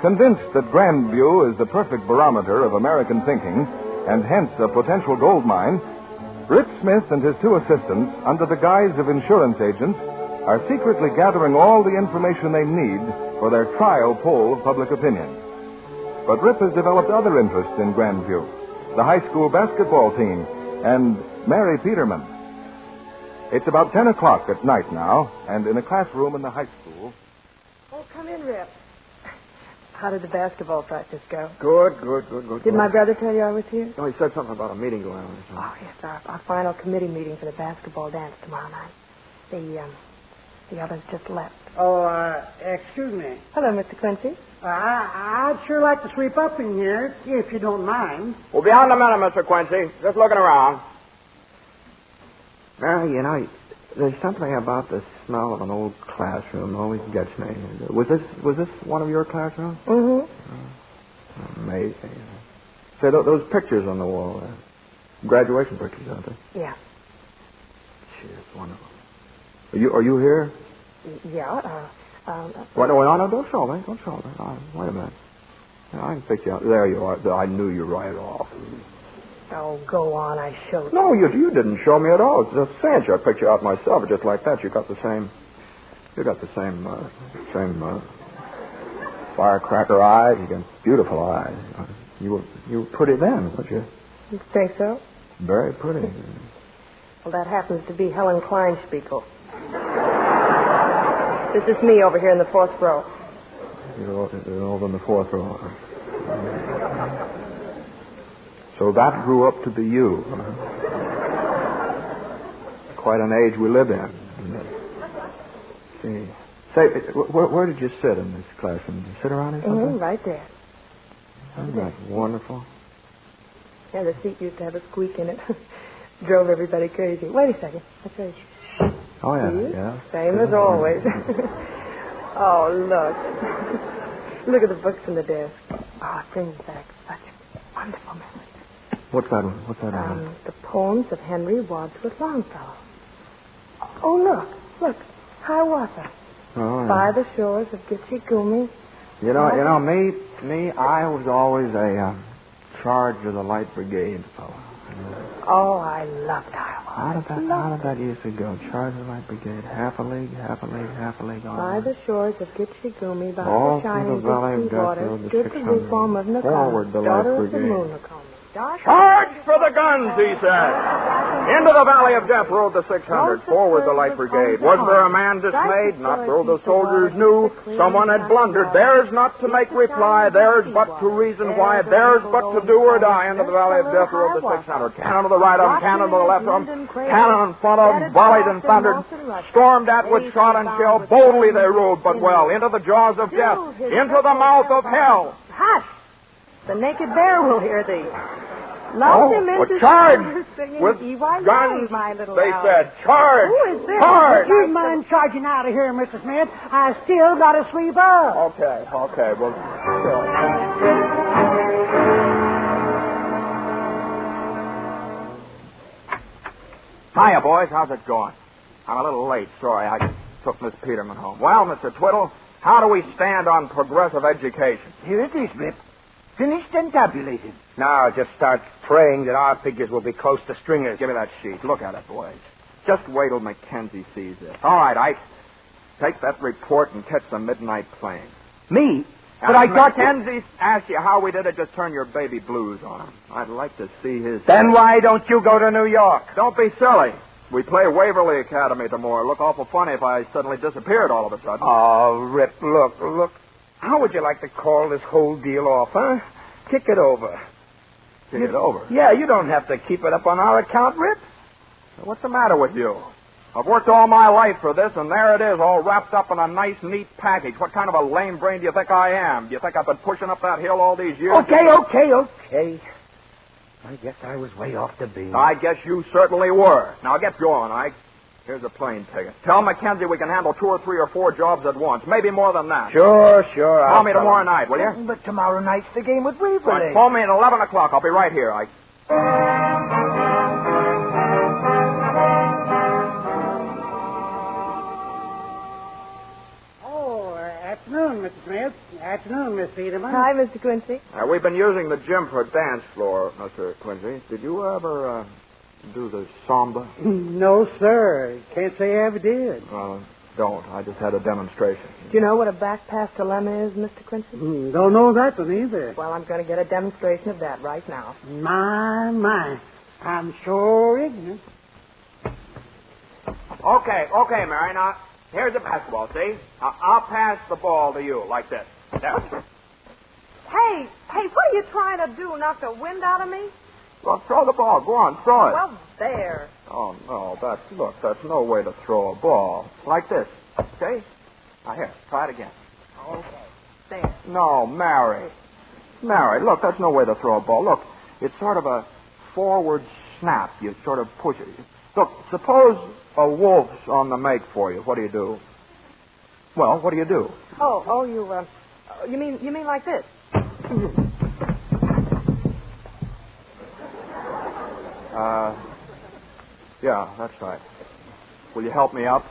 [SPEAKER 7] Convinced that Grandview is the perfect barometer of American thinking, and hence a potential gold mine, Rip Smith and his two assistants, under the guise of insurance agents, are secretly gathering all the information they need for their trial poll of public opinion. But Rip has developed other interests in Grandview, the high school basketball team, and Mary Peterman. It's about 10 o'clock at night now, and in a classroom in the high school.
[SPEAKER 12] Oh, come in, Rip. How did the basketball practice go?
[SPEAKER 11] Good.
[SPEAKER 12] Did my brother tell you I was here?
[SPEAKER 11] Oh, he said something about a meeting going on.
[SPEAKER 12] Oh, yes, our final committee meeting for the basketball dance tomorrow night. The others just left.
[SPEAKER 16] Oh, excuse me.
[SPEAKER 12] Hello, Mr. Quincy.
[SPEAKER 16] I'd sure like to sweep up in here, if you don't mind.
[SPEAKER 11] We'll be on in a minute, Mr. Quincy. Just looking around. Mary, you know, there's something about the smell of an old classroom that always gets me. Was this one of your classrooms?
[SPEAKER 12] Mm-hmm.
[SPEAKER 11] Oh, amazing. Say, those pictures on the wall, graduation pictures, aren't they?
[SPEAKER 12] Yeah.
[SPEAKER 11] Gee, it's wonderful. Are you here?
[SPEAKER 12] Yeah.
[SPEAKER 11] No, don't show me. Don't show me. Wait a minute. I can pick you out. There you are. I knew you right off.
[SPEAKER 12] Oh, go on. I showed you.
[SPEAKER 11] No, you didn't show me at all. It's a cinch. I picked you out myself. Just like that, you got the same firecracker eyes. You got beautiful eyes. You were pretty then, weren't you?
[SPEAKER 12] You think so?
[SPEAKER 11] Very pretty.
[SPEAKER 12] Well, that happens to be Helen Kleinspiegel. This is me over here in the fourth row.
[SPEAKER 11] You're over in the fourth row. So that grew up to be you. Quite an age we live in. See. Say, where did you sit in this classroom? Did you sit around here someplace?
[SPEAKER 12] Mm-hmm, right there.
[SPEAKER 11] Isn't that wonderful?
[SPEAKER 12] Yeah, the seat used to have a squeak in it. Drove everybody crazy. Wait a second. That's right.
[SPEAKER 11] Oh, yeah.
[SPEAKER 12] See?
[SPEAKER 11] Yeah.
[SPEAKER 12] Same as always. Oh, look. Look at the books in the desk. Oh, it brings back such wonderful memories.
[SPEAKER 11] What's that one? What's that one?
[SPEAKER 12] The poems of Henry Wadsworth Longfellow. Oh, look. Hiawatha.
[SPEAKER 11] Oh, yeah.
[SPEAKER 12] By the shores of Gitche Gumee.
[SPEAKER 11] You know, me, I was always a charge of the Light Brigade fellow.
[SPEAKER 12] Oh, I loved Hiawatha.
[SPEAKER 11] How did that used to go? Charge of the Light Brigade, half a league, half a league, half a league.
[SPEAKER 12] By the shores of Gitche Gumee, by
[SPEAKER 11] all
[SPEAKER 12] the shining
[SPEAKER 11] through the valley of
[SPEAKER 12] Dixie
[SPEAKER 11] death,
[SPEAKER 12] water,
[SPEAKER 11] the
[SPEAKER 12] stood the
[SPEAKER 11] 600.
[SPEAKER 12] wigwam of Nakomi,
[SPEAKER 11] Forward the
[SPEAKER 12] daughter
[SPEAKER 11] Light
[SPEAKER 12] of the
[SPEAKER 11] Brigade.
[SPEAKER 12] moon Nakomi.
[SPEAKER 11] Charge for the guns, he said. Into the valley of death rode the 600. Forward the Light Brigade. Was there a man dismayed? Not though the soldiers knew someone had blundered. Theirs not to make reply. Theirs but to reason why. Theirs but to do or die. Into the valley of death rode the 600. Cannon to the right of them, cannon to the left of them, cannon in front of them, volleyed and thundered, stormed at with shot and shell. Boldly they rode, but well, into the jaws of death, into the mouth of hell.
[SPEAKER 12] Hush! The naked bear will hear thee. Lulled him into
[SPEAKER 11] charge
[SPEAKER 12] singing,
[SPEAKER 11] with guns,
[SPEAKER 12] my little
[SPEAKER 11] they
[SPEAKER 12] owl.
[SPEAKER 11] said. Charge!
[SPEAKER 12] Who is this?
[SPEAKER 11] Charge!
[SPEAKER 16] Would you mind charging out of here, Mr. Smith? I still got to sweep up.
[SPEAKER 11] Okay, well, Hiya, boys. How's it going? I'm a little late. Sorry, I took Miss Peterman home. Well, Mr. Twiddle, how do we stand on progressive education?
[SPEAKER 5] Here it is, Rip. Finished and tabulated. Now just start praying that our figures will be close to Stringer's.
[SPEAKER 11] Give me that sheet. Look at it, boys. Just wait till Mackenzie sees this. All right, Ike. Take that report and catch the midnight plane.
[SPEAKER 5] Me? But I thought
[SPEAKER 11] Mackenzie asked you how we did it. Just turn your baby blues on him. I'd like to see his...
[SPEAKER 5] Then why don't you go to New York?
[SPEAKER 11] Don't be silly. We play Waverly Academy tomorrow. It'd look awful funny if I suddenly disappeared all of a sudden.
[SPEAKER 5] Oh, Rip, look. How would you like to call this whole deal off, huh? Kick it over.
[SPEAKER 11] Kick it over?
[SPEAKER 5] Yeah, you don't have to keep it up on our account, Rip.
[SPEAKER 11] What's the matter with you? I've worked all my life for this, and there it is, all wrapped up in a nice, neat package. What kind of a lame brain do you think I am? Do you think I've been pushing up that hill all these years?
[SPEAKER 5] Okay. I guess I was way off the beam.
[SPEAKER 11] I guess you certainly were. Now get going, Ike. Here's a plane ticket. Tell Mackenzie we can handle 2 or 3 or 4 jobs at once. Maybe more than that.
[SPEAKER 5] Sure.
[SPEAKER 11] Call me tomorrow night, will you?
[SPEAKER 5] But tomorrow night's the game with Waverly.
[SPEAKER 11] Right, phone me at 11 o'clock. I'll be right here, Ike.
[SPEAKER 16] Afternoon, Mr. Smith. Afternoon, Miss Peterman.
[SPEAKER 12] Hi, Mr. Quincy.
[SPEAKER 11] We've been using the gym for dance floor, Mr. Quincy. Did you ever do the samba?
[SPEAKER 16] No, sir. Can't say I ever did.
[SPEAKER 11] Don't. I just had a demonstration.
[SPEAKER 12] Do you know what a back pass dilemma is, Mr. Quincy?
[SPEAKER 16] Don't know that one either.
[SPEAKER 12] Well, I'm going to get a demonstration of that right now.
[SPEAKER 16] My. I'm sure ignorant.
[SPEAKER 11] Okay, Mary. Now, here's the basketball, see? I'll pass the ball to you, like this. There.
[SPEAKER 4] Hey, what are you trying to do? Knock the wind out of me?
[SPEAKER 11] Well, throw the ball. Go on, throw it.
[SPEAKER 4] Well, there.
[SPEAKER 11] Oh, no, that's no way to throw a ball. Like this, okay? Now, here, try it again.
[SPEAKER 4] Okay, there.
[SPEAKER 11] No, Mary, look, that's no way to throw a ball. Look, it's sort of a forward snap. You sort of push it. Look, suppose a wolf's on the make for you. What do you do? Well, what do you do?
[SPEAKER 4] You mean like this?
[SPEAKER 11] Yeah, that's right. Will you help me up?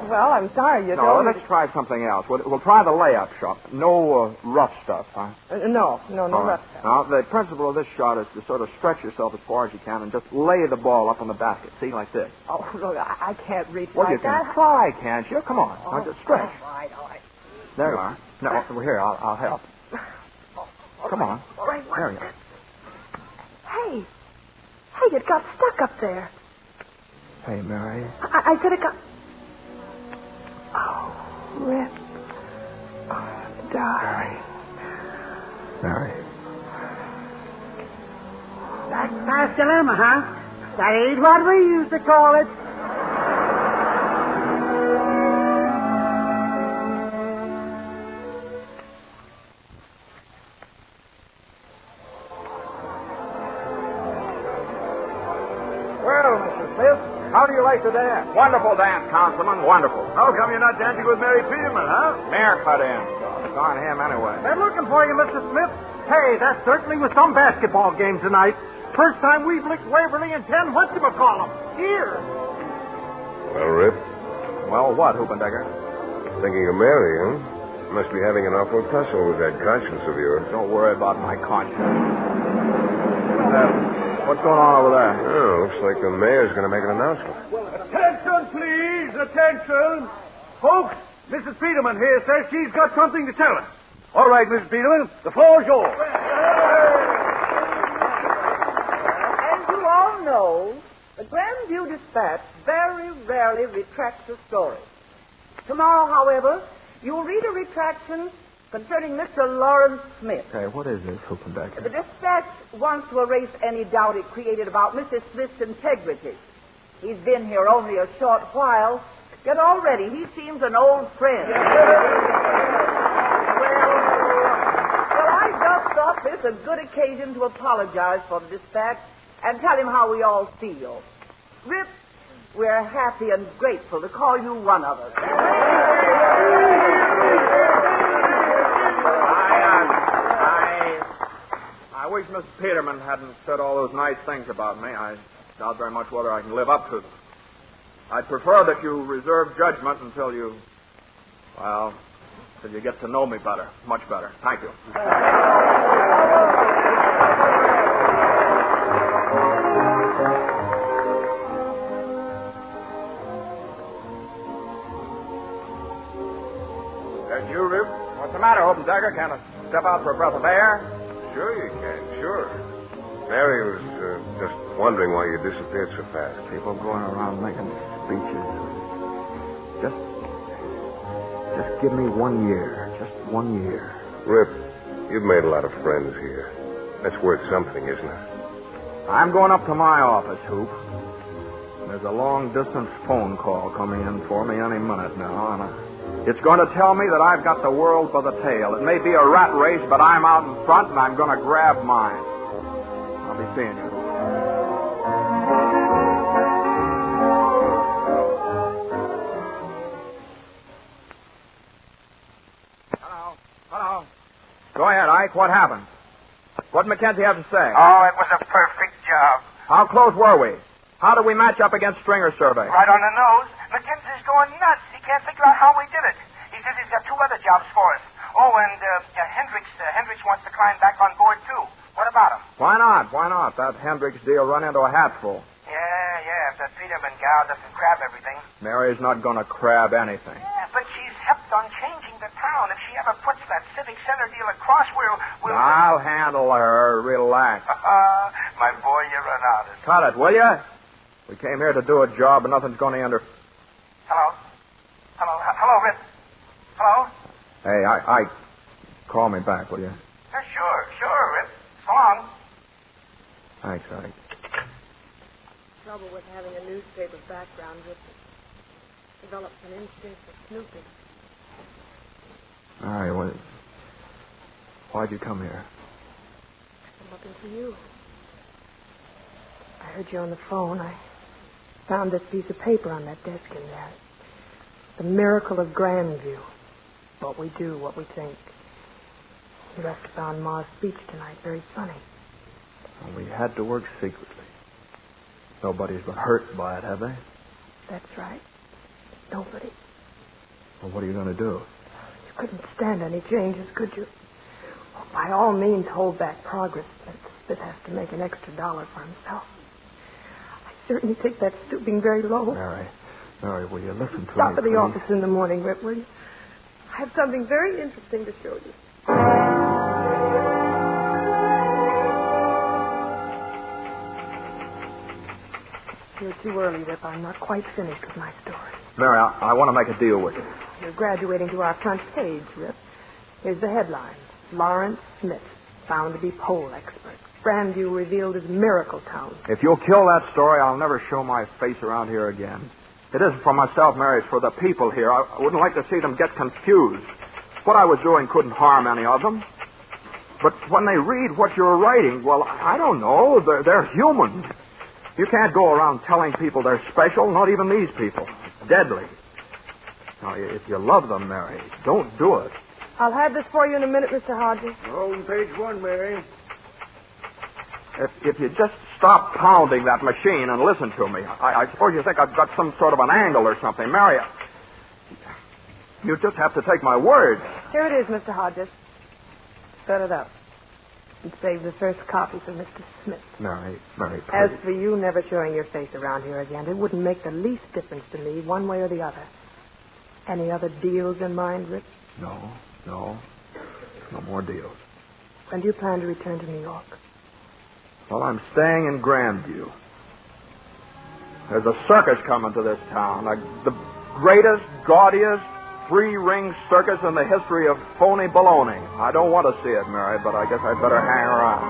[SPEAKER 4] Well, I'm sorry you
[SPEAKER 11] No,
[SPEAKER 4] told me.
[SPEAKER 11] let's try something else. We'll try the layup shot. No rough stuff, huh?
[SPEAKER 4] No rough stuff.
[SPEAKER 11] Now, the principle of this shot is to sort of stretch yourself as far as you can and just lay the ball up in the basket. See, like this.
[SPEAKER 4] Oh, look, I can't reach
[SPEAKER 11] Well,
[SPEAKER 4] like
[SPEAKER 11] you can
[SPEAKER 4] that.
[SPEAKER 11] try, can't you? Come on. Now, just stretch.
[SPEAKER 4] All right.
[SPEAKER 11] There you are. No, here, I'll help. Come on.
[SPEAKER 4] All right,
[SPEAKER 11] There you are.
[SPEAKER 12] Hey, it got stuck up there.
[SPEAKER 11] Hey, Mary.
[SPEAKER 12] I said it got... Oh, Rip. Oh, darling.
[SPEAKER 11] Mary.
[SPEAKER 16] Back pass dilemma, huh? That ain't what we used to call it.
[SPEAKER 2] Well,
[SPEAKER 14] Well, Mr. Smith, how do you like the dance?
[SPEAKER 11] Wonderful dance, Councilman, wonderful.
[SPEAKER 14] How come you're not dancing with Mary Peterman, huh?
[SPEAKER 11] Mayor cut in. Darn him anyway.
[SPEAKER 14] They're looking for you, Mr. Smith. Hey, that certainly was some basketball game tonight. First time we've licked Waverly in 10 whatchamacallem. Here.
[SPEAKER 2] Well, Rip,
[SPEAKER 11] Well, what, Hoopendecker?
[SPEAKER 2] thinking of Mary, huh? Must be having an awful tussle with that conscience of yours.
[SPEAKER 11] Don't worry about my conscience. What's going on over there?
[SPEAKER 2] Oh, looks like the mayor's going to make an announcement.
[SPEAKER 14] Attention, please. Attention. Folks, Mrs. Peterman here says she's got something to tell us. All right, Mrs. Peterman, the floor's yours.
[SPEAKER 15] As you all know, the Grandview Dispatch very rarely retracts a story. Tomorrow, however, you'll read a retraction concerning Mr. Lawrence Smith.
[SPEAKER 11] Okay, what is this, Hoopendecker?
[SPEAKER 15] The Dispatch wants to erase any doubt it created about Mr. Smith's integrity. He's been here only a short while, yet already he seems an old friend. Well, I just thought this a good occasion to apologize for the Dispatch and tell him how we all feel. Rip, we're happy and grateful to call you one of us.
[SPEAKER 11] I wish Mrs. Peterman hadn't said all those nice things about me. I doubt very much whether I can live up to them. I'd prefer that you reserve judgment until you get to know me better, much better. Thank you.
[SPEAKER 2] That you, Rip?
[SPEAKER 11] What's the matter, Hoopendecker? Can't I step out for a breath of air?
[SPEAKER 2] Sure you can, sure. Mary was just wondering why you disappeared so fast.
[SPEAKER 11] People going around making speeches. Just give me 1 year. Just 1 year.
[SPEAKER 2] Rip, you've made a lot of friends here. That's worth something, isn't it?
[SPEAKER 11] I'm going up to my office, Hoop. There's a long-distance phone call coming in for me any minute now, and it's going to tell me that I've got the world by the tail. It may be a rat race, but I'm out in front, and I'm going to grab mine. I'll be seeing you. Hello. Go ahead, Ike. What happened? What did McKenzie have to say?
[SPEAKER 17] Oh, it was a perfect job.
[SPEAKER 11] How close were we? How did we match up against Stringer's survey?
[SPEAKER 17] Right on the nose. McKenzie's going nuts. He can't figure out how we did it. He says he's got 2 other jobs for us. Oh, and Hendricks wants to climb back on board, too. What about him?
[SPEAKER 11] Why not? That Hendricks deal run into a hatful.
[SPEAKER 17] Yeah, if that Peterman gal doesn't crab everything.
[SPEAKER 11] Mary's not going to crab anything.
[SPEAKER 17] Yeah, but she's helped on changing the town. If she ever puts that Civic Center deal across, we'll...
[SPEAKER 11] I'll handle her. Relax.
[SPEAKER 17] My boy, you're an artist.
[SPEAKER 11] Cut it, will you? We came here to do a job, and nothing's going to
[SPEAKER 17] Hello, Rip. Hello?
[SPEAKER 11] Hey, I call me back, will you?
[SPEAKER 17] Sure, Rip. So long.
[SPEAKER 11] Thanks, Ike.
[SPEAKER 12] Trouble with having a newspaper background with it. Develops an instinct for snooping.
[SPEAKER 11] All right, well, why'd you come here?
[SPEAKER 12] I'm looking for you. I heard you on the phone. I found this piece of paper on that desk in there. The miracle of Grandview. What we do, what we think. You left found Ma's speech tonight very funny.
[SPEAKER 11] Well, we had to work secretly. Nobody's been hurt by it, have they?
[SPEAKER 12] That's right. Nobody.
[SPEAKER 11] Well, what are you going to do?
[SPEAKER 12] You couldn't stand any changes, could you? Well, by all means, hold back progress. Smith has to make an extra $1 for himself. I certainly think that's stooping very low.
[SPEAKER 11] Mary, will you listen to me,
[SPEAKER 12] Stop at the
[SPEAKER 11] please?
[SPEAKER 12] office in the morning, Rip, will you? I have something very interesting to show you. You're too early, Rip. I'm not quite finished with my story.
[SPEAKER 11] Mary, I want to make a deal with you.
[SPEAKER 12] You're graduating to our front page, Rip. Here's the headline. Lawrence Smith, found to be poll expert. Grandview revealed as miracle town.
[SPEAKER 11] If you'll kill that story, I'll never show my face around here again. It isn't for myself, Mary. It's for the people here. I wouldn't like to see them get confused. What I was doing couldn't harm any of them. But when they read what you're writing, well, I don't know. They're human. You can't go around telling people they're special, not even these people. It's deadly. Now, if you love them, Mary, don't do it.
[SPEAKER 12] I'll have this for you in a minute, Mr. Hodges.
[SPEAKER 14] On page 1, Mary.
[SPEAKER 11] If you just stop pounding that machine and listen to me, I suppose you think I've got some sort of an angle or something. Mary, you just have to take my word.
[SPEAKER 12] Here it is, Mr. Hodges. Set it up. And save the first copy for Mr. Smith.
[SPEAKER 11] Mary, please.
[SPEAKER 12] As for you never showing your face around here again, it wouldn't make the least difference to me, one way or the other. Any other deals in mind, Rip?
[SPEAKER 11] No. No more deals.
[SPEAKER 12] When do you plan to return to New York?
[SPEAKER 11] Well, I'm staying in Grandview. There's a circus coming to this town. The greatest, gaudiest, three-ring circus in the history of phony baloney. I don't want to see it, Mary, but I guess I'd better hang around.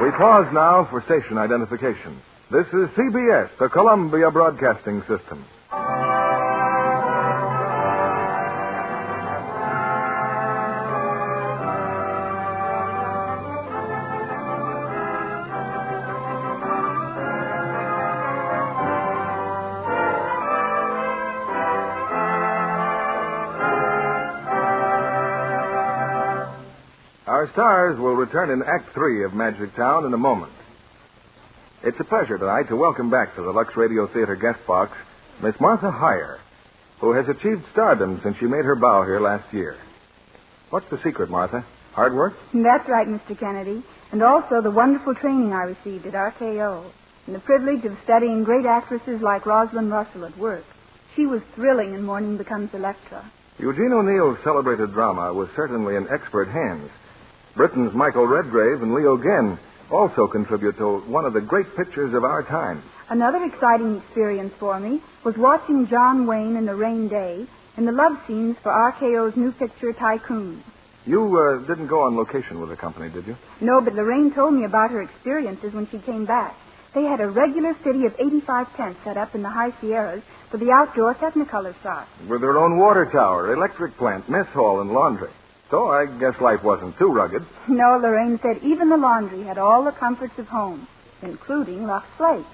[SPEAKER 7] We pause now for station identification. This is CBS, the Columbia Broadcasting System. Our stars will return in Act 3 of Magic Town in a moment. It's a pleasure tonight to welcome back to the Lux Radio Theater guest box Miss Martha Heyer, who has achieved stardom since she made her bow here last year. What's the secret, Martha? Hard work?
[SPEAKER 18] That's right, Mr. Kennedy. And also the wonderful training I received at RKO and the privilege of studying great actresses like Rosalind Russell at work. She was thrilling in Morning Becomes Electra.
[SPEAKER 7] Eugene O'Neill's celebrated drama was certainly in expert hands. Britain's Michael Redgrave and Leo Genn also contribute to one of the great pictures of our time.
[SPEAKER 18] Another exciting experience for me was watching John Wayne in The Rain Day in the love scenes for RKO's new picture, Tycoon.
[SPEAKER 7] You didn't go on location with the company, did you?
[SPEAKER 18] No, but Lorraine told me about her experiences when she came back. They had a regular city of 85 tents set up in the high Sierras for the outdoor Technicolor shot.
[SPEAKER 7] With their own water tower, electric plant, mess hall, and laundry. So I guess life wasn't too rugged.
[SPEAKER 18] No, Lorraine said even the laundry had all the comforts of home, including Lux Flakes.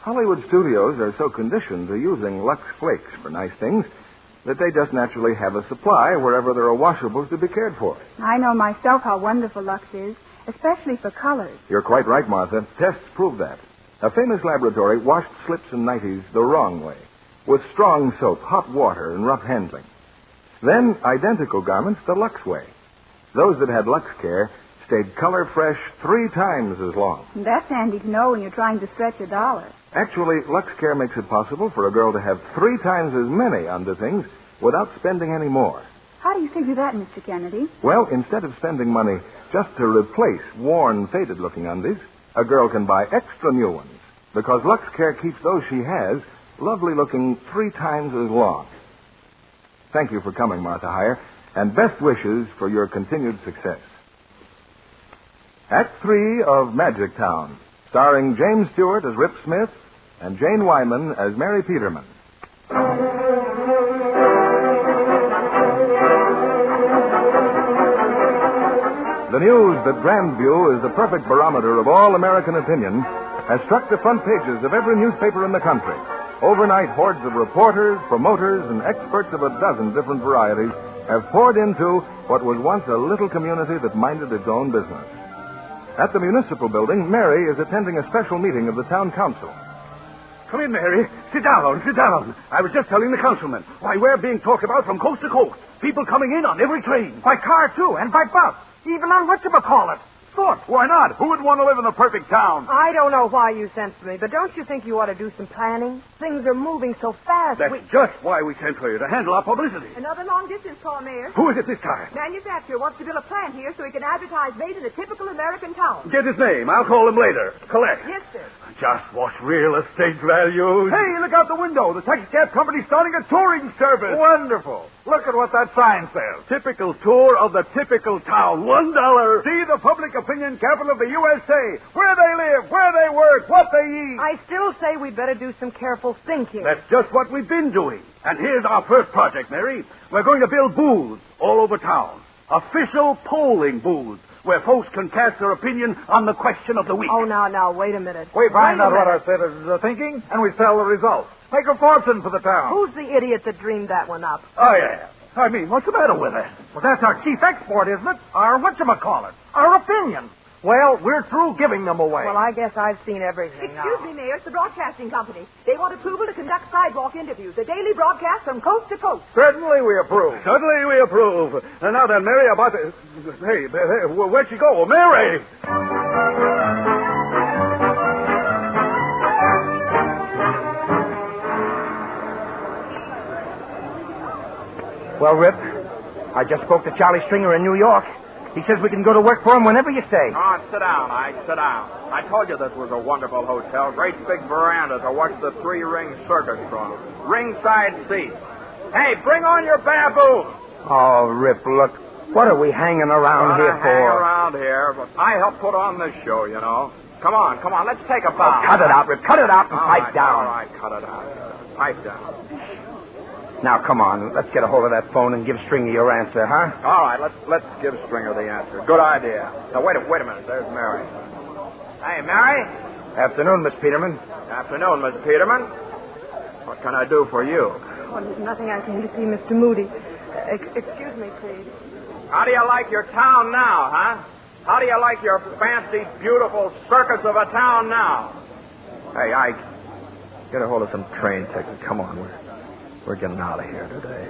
[SPEAKER 7] Hollywood studios are so conditioned to using Lux Flakes for nice things that they just naturally have a supply wherever there are washables to be cared for.
[SPEAKER 18] I know myself how wonderful Lux is, especially for colors.
[SPEAKER 7] You're quite right, Martha. Tests prove that. A famous laboratory washed slips and nighties the wrong way, with strong soap, hot water, and rough handling. Then, identical garments the Lux way. Those that had Lux Care stayed color fresh 3 times as long.
[SPEAKER 18] That's handy to know when you're trying to stretch a dollar.
[SPEAKER 7] Actually, Lux Care makes it possible for a girl to have 3 times as many underthings without spending any more.
[SPEAKER 18] How do you figure that, Mr. Kennedy?
[SPEAKER 7] Well, instead of spending money just to replace worn, faded-looking undies, a girl can buy extra new ones because Lux Care keeps those she has lovely-looking 3 times as long. Thank you for coming, Martha Heyer, and best wishes for your continued success. Act 3 of Magic Town, starring James Stewart as Rip Smith and Jane Wyman as Mary Peterman. The news that Grandview is the perfect barometer of all American opinion has struck the front pages of every newspaper in the country. Overnight, hordes of reporters, promoters, and experts of a dozen different varieties have poured into what was once a little community that minded its own business. At the municipal building, Mary is attending a special meeting of the town council.
[SPEAKER 14] Come in, Mary. Sit down, sit down. I was just telling the councilman. Why, we're being talked about from coast to coast. People coming in on every train.
[SPEAKER 11] By car, too, and by bus. Even on whatchamacallit.
[SPEAKER 14] Foot. Why not? Who would want to live in the perfect town?
[SPEAKER 12] I don't know why you sent for me, but don't you think you ought to do some planning? Things are moving so fast.
[SPEAKER 14] That's just why we sent for you, to handle our publicity.
[SPEAKER 19] Another long-distance call, Mayor.
[SPEAKER 14] Who is it this time?
[SPEAKER 19] Manufacturer wants to build a plant here so he can advertise made in a typical American town.
[SPEAKER 14] Get his name. I'll call him later. Collect.
[SPEAKER 19] Yes, sir.
[SPEAKER 14] Just what real estate values. Hey, look out the window. The taxicab company's starting a touring service.
[SPEAKER 11] Wonderful.
[SPEAKER 14] Look at what that sign says. Typical tour of the typical town. $1. See the public opinion capital of the USA. Where they live, where they work, what they eat.
[SPEAKER 12] I still say we'd better do some careful thinking.
[SPEAKER 14] That's just what we've been doing. And here's our first project, Mary. We're going to build booths all over town. Official polling booths where folks can cast their opinion on the question of the week.
[SPEAKER 12] Oh, now, wait a minute.
[SPEAKER 14] We find out what
[SPEAKER 12] our
[SPEAKER 14] our citizens are thinking, and we sell the results. Make a fortune for the town.
[SPEAKER 12] Who's the idiot that dreamed that one up?
[SPEAKER 14] Oh, yeah. I mean, what's the matter with it?
[SPEAKER 5] Well, that's our chief export, isn't it? Our whatchamacallit. Our opinion. Well, we're through giving them away.
[SPEAKER 12] Well, I guess I've seen everything now.
[SPEAKER 19] Excuse me, Mayor. It's the broadcasting company. They want approval to conduct sidewalk interviews, a daily broadcast from coast to coast.
[SPEAKER 14] Certainly we approve. Certainly we approve. And now then, Mary, about the... Hey, where'd she go? Mary!
[SPEAKER 5] Well, Rip, I just spoke to Charlie Stringer in New York. He says we can go to work for him whenever you say.
[SPEAKER 11] Oh, sit down, Ike. Sit down. I told you this was a wonderful hotel. Great big veranda to watch the three-ring circus from. Ringside seats. Hey, bring on your bamboo.
[SPEAKER 5] Oh, Rip, look. What are we hanging around here for?
[SPEAKER 11] Hang around here, but I helped put on this show, you know. Come on. Let's take a bow.
[SPEAKER 5] Oh, cut it out, Rip. Cut it out and pipe down.
[SPEAKER 11] All right, cut it out. Pipe down.
[SPEAKER 5] Now, come on. Let's get a hold of that phone and give Stringer your answer, huh?
[SPEAKER 11] All right, let's give Stringer the answer. Good idea. Now, wait a minute. There's Mary. Hey, Mary.
[SPEAKER 5] Afternoon, Miss Peterman.
[SPEAKER 11] Afternoon, Miss Peterman. What can I do for you?
[SPEAKER 12] Well, nothing. I came to see Mr. Moody. Excuse me, please.
[SPEAKER 11] How do you like your town now, huh? How do you like your fancy, beautiful circus of a town now? Hey, Ike, get a hold of some train tickets. Come on, we're getting out of here today.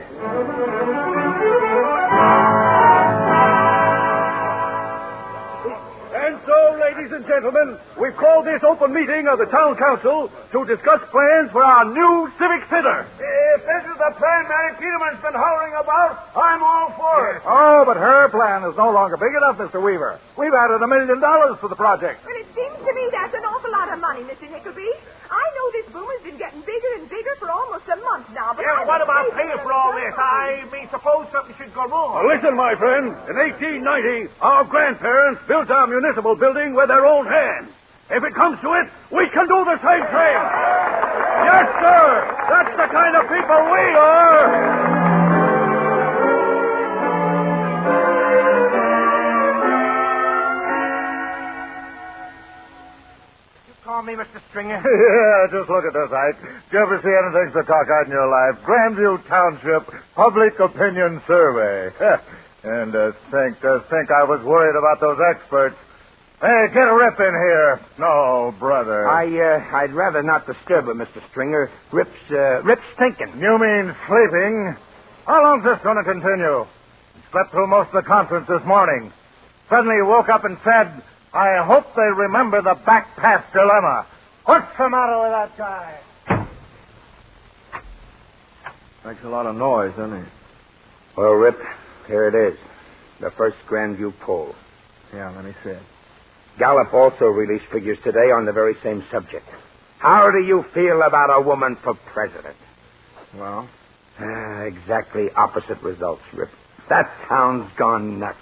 [SPEAKER 14] And so, ladies and gentlemen, we've called this open meeting of the town council to discuss plans for our new civic center. If this is the plan Mary Peterman's been hollering about, I'm all for it. Oh, but her plan is no longer big enough, Mr. Weaver. We've added $1 million to the project.
[SPEAKER 19] Well, it seems to me that's an awful lot of money, Mr. Nickleby. I know this boom has been getting bigger and bigger for almost a month now, but...
[SPEAKER 14] Yeah, what about paying for all this? I mean, suppose something should go wrong. Well, listen, my friend. In 1890, our grandparents built our municipal building with their own hands. If it comes to it, we can do the same thing. Yes, sir. That's the kind of people we are.
[SPEAKER 5] Call me Mr. Stringer.
[SPEAKER 7] Yeah, just look at this, Ike. Did you ever see anything so cockeyed in your life? Grandview Township Public Opinion Survey. And think I was worried about those experts. Hey, get a Rip in here. No, brother.
[SPEAKER 5] I'd rather not disturb him, Mr. Stringer. Rip's thinking.
[SPEAKER 7] You mean sleeping? How long's this going to continue? Slept through most of the conference this morning. Suddenly he woke up and said, I hope they remember the back pass dilemma. What's the matter with that guy?
[SPEAKER 11] Makes a lot of noise, doesn't he?
[SPEAKER 5] Well, Rip, here it is. The first Grandview poll.
[SPEAKER 11] Yeah, let me see it.
[SPEAKER 5] Gallup also released figures today on the very same subject. How do you feel about a woman for president?
[SPEAKER 11] Well?
[SPEAKER 5] Exactly opposite results, Rip. That town's gone nuts.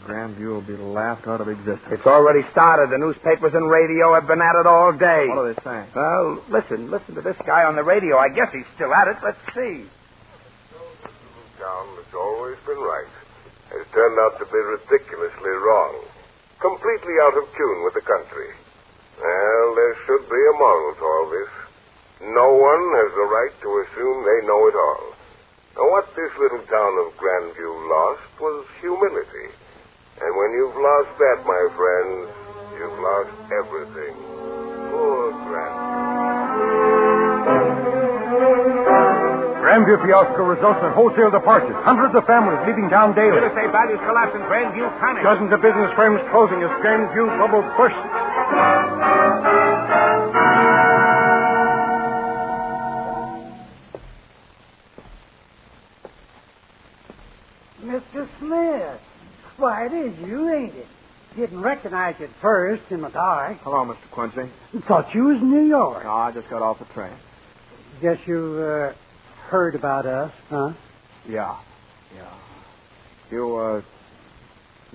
[SPEAKER 11] Grandview will be laughed out of existence.
[SPEAKER 5] It's already started. The newspapers and radio have been at it all day.
[SPEAKER 11] What are they saying?
[SPEAKER 5] Well, listen to this guy on the radio. I guess he's still at it. Let's see.
[SPEAKER 2] Town has always been right. Has turned out to be ridiculously wrong. Completely out of tune with the country. Well, there should be a moral to all this. No one has the right to assume they know it all. Now, what this little town of Grandview lost was humility. And when you've lost that, my friends, you've lost everything. Poor Grandview.
[SPEAKER 7] Grandview fiasco results in wholesale departures. Hundreds of families leaving town daily.
[SPEAKER 14] Real estate values collapse in Grandview panic.
[SPEAKER 7] Dozens of business firms closing as Grandview bubble bursts.
[SPEAKER 16] Mr. Smith. Why, it is you, ain't it? Didn't recognize you at first in the dark.
[SPEAKER 11] Hello, Mr. Quincy.
[SPEAKER 16] Thought you was in New York.
[SPEAKER 11] No, I just got off the train.
[SPEAKER 16] Guess you heard about us, huh?
[SPEAKER 11] Yeah. Yeah. You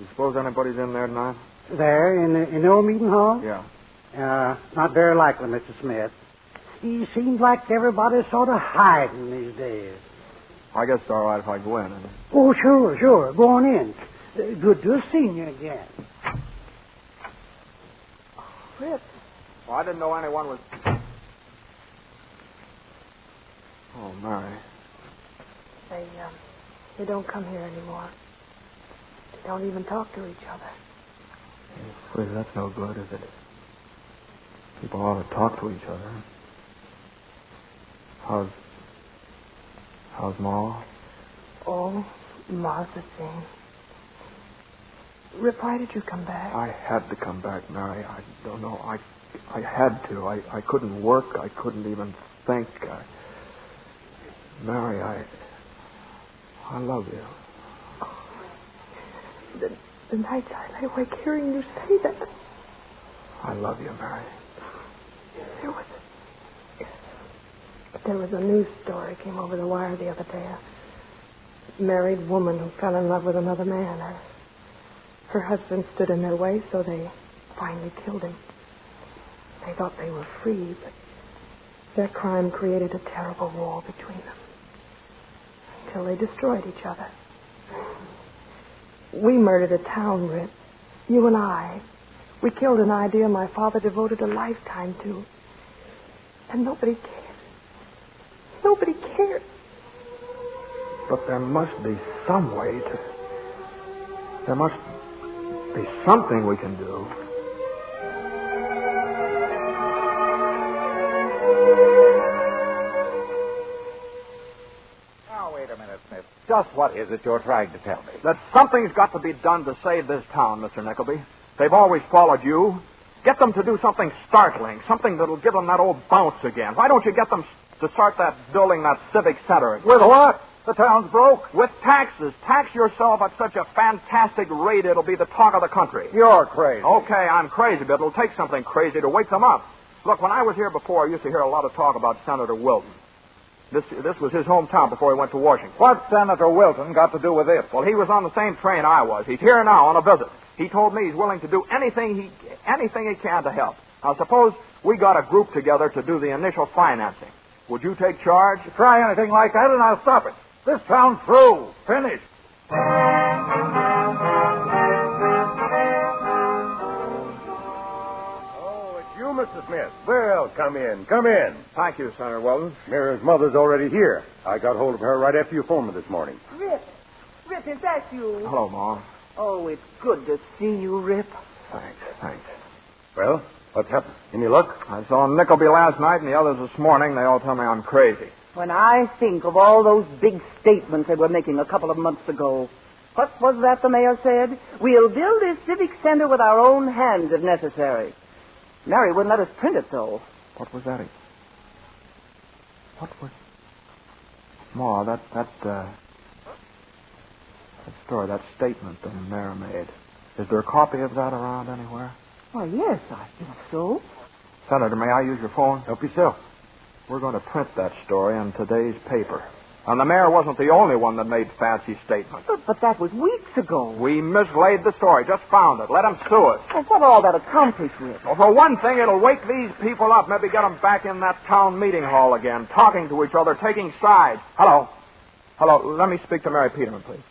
[SPEAKER 11] suppose anybody's in there tonight?
[SPEAKER 16] There, in the old meeting hall?
[SPEAKER 11] Yeah.
[SPEAKER 16] Not very likely, Mr. Smith. He seems like everybody's sort of hiding these days.
[SPEAKER 11] I guess it's all right if I go in.
[SPEAKER 16] Oh, sure. Go on in. Good to have seen you again.
[SPEAKER 11] Rip. Well, I didn't know anyone was... Oh, Mary.
[SPEAKER 12] They don't come here anymore. They don't even talk to each other.
[SPEAKER 11] Well, that's no good, is it? People ought to talk to each other. How's Ma?
[SPEAKER 12] Oh, Ma's the same. Rip, why did you come back?
[SPEAKER 11] I had to come back, Mary. I don't know. I had to. I couldn't work. I couldn't even think. Mary, I love you.
[SPEAKER 12] The nights I lay awake hearing you say that.
[SPEAKER 11] I love you, Mary.
[SPEAKER 12] There was a news story came over the wire the other day. A married woman who fell in love with another man. Her husband stood in their way, so they finally killed him. They thought they were free, but their crime created a terrible wall between them until they destroyed each other. We murdered a town, Rip. You and I. We killed an idea my father devoted a lifetime to. And nobody cared. Nobody cared.
[SPEAKER 11] But there must be some way to... There must be something we can do.
[SPEAKER 20] Now, wait a minute, Smith. Just what is it you're trying to tell me?
[SPEAKER 11] That something's got to be done to save this town, Mr. Nickleby. They've always followed you. Get them to do something startling, something that'll give them that old bounce again. Why don't you get them to start building that civic center again?
[SPEAKER 20] With what? The town's broke.
[SPEAKER 11] With taxes. Tax yourself at such a fantastic rate it'll be the talk of the country.
[SPEAKER 20] You're crazy.
[SPEAKER 11] Okay, I'm crazy, but it'll take something crazy to wake them up. Look, when I was here before, I used to hear a lot of talk about Senator Wilton. This was his hometown before he went to Washington.
[SPEAKER 20] What's Senator Wilton got to do with this?
[SPEAKER 11] Well, he was on the same train I was. He's here now on a visit. He told me he's willing to do anything he can to help. Now, suppose we got a group together to do the initial financing. Would you take charge?
[SPEAKER 20] Try anything like that and I'll stop it. This town's through. Finished.
[SPEAKER 2] Oh, it's you, Mr. Smith. Well, come in.
[SPEAKER 11] Thank you, Senator Weldon.
[SPEAKER 2] Mira's mother's already here. I got hold of her right after you phoned me this morning.
[SPEAKER 15] Rip, is that you?
[SPEAKER 11] Hello, Ma.
[SPEAKER 15] Oh, it's good to see you, Rip.
[SPEAKER 11] Thanks.
[SPEAKER 2] Well, what's happened? Any luck?
[SPEAKER 11] I saw Nickleby last night and the others this morning. They all tell me I'm crazy.
[SPEAKER 15] When I think of all those big statements they were making a couple of months ago. What was that the mayor said? We'll build this civic center with our own hands if necessary. Mary wouldn't let us print it, though.
[SPEAKER 11] What was that? Ma, that story, that statement the mayor made. Is there a copy of that around anywhere?
[SPEAKER 15] Why, yes, I think so.
[SPEAKER 11] Senator, may I use your phone?
[SPEAKER 2] Help yourself.
[SPEAKER 11] We're going to print that story in today's paper. And the mayor wasn't the only one that made fancy statements.
[SPEAKER 15] But that was weeks ago.
[SPEAKER 11] We mislaid the story, just found it. Let them sue us.
[SPEAKER 15] Well, what all that accomplish with?
[SPEAKER 11] Well, for one thing, it'll wake these people up, maybe get them back in that town meeting hall again, talking to each other, taking sides. Hello, let me speak to Mary Peterman, please.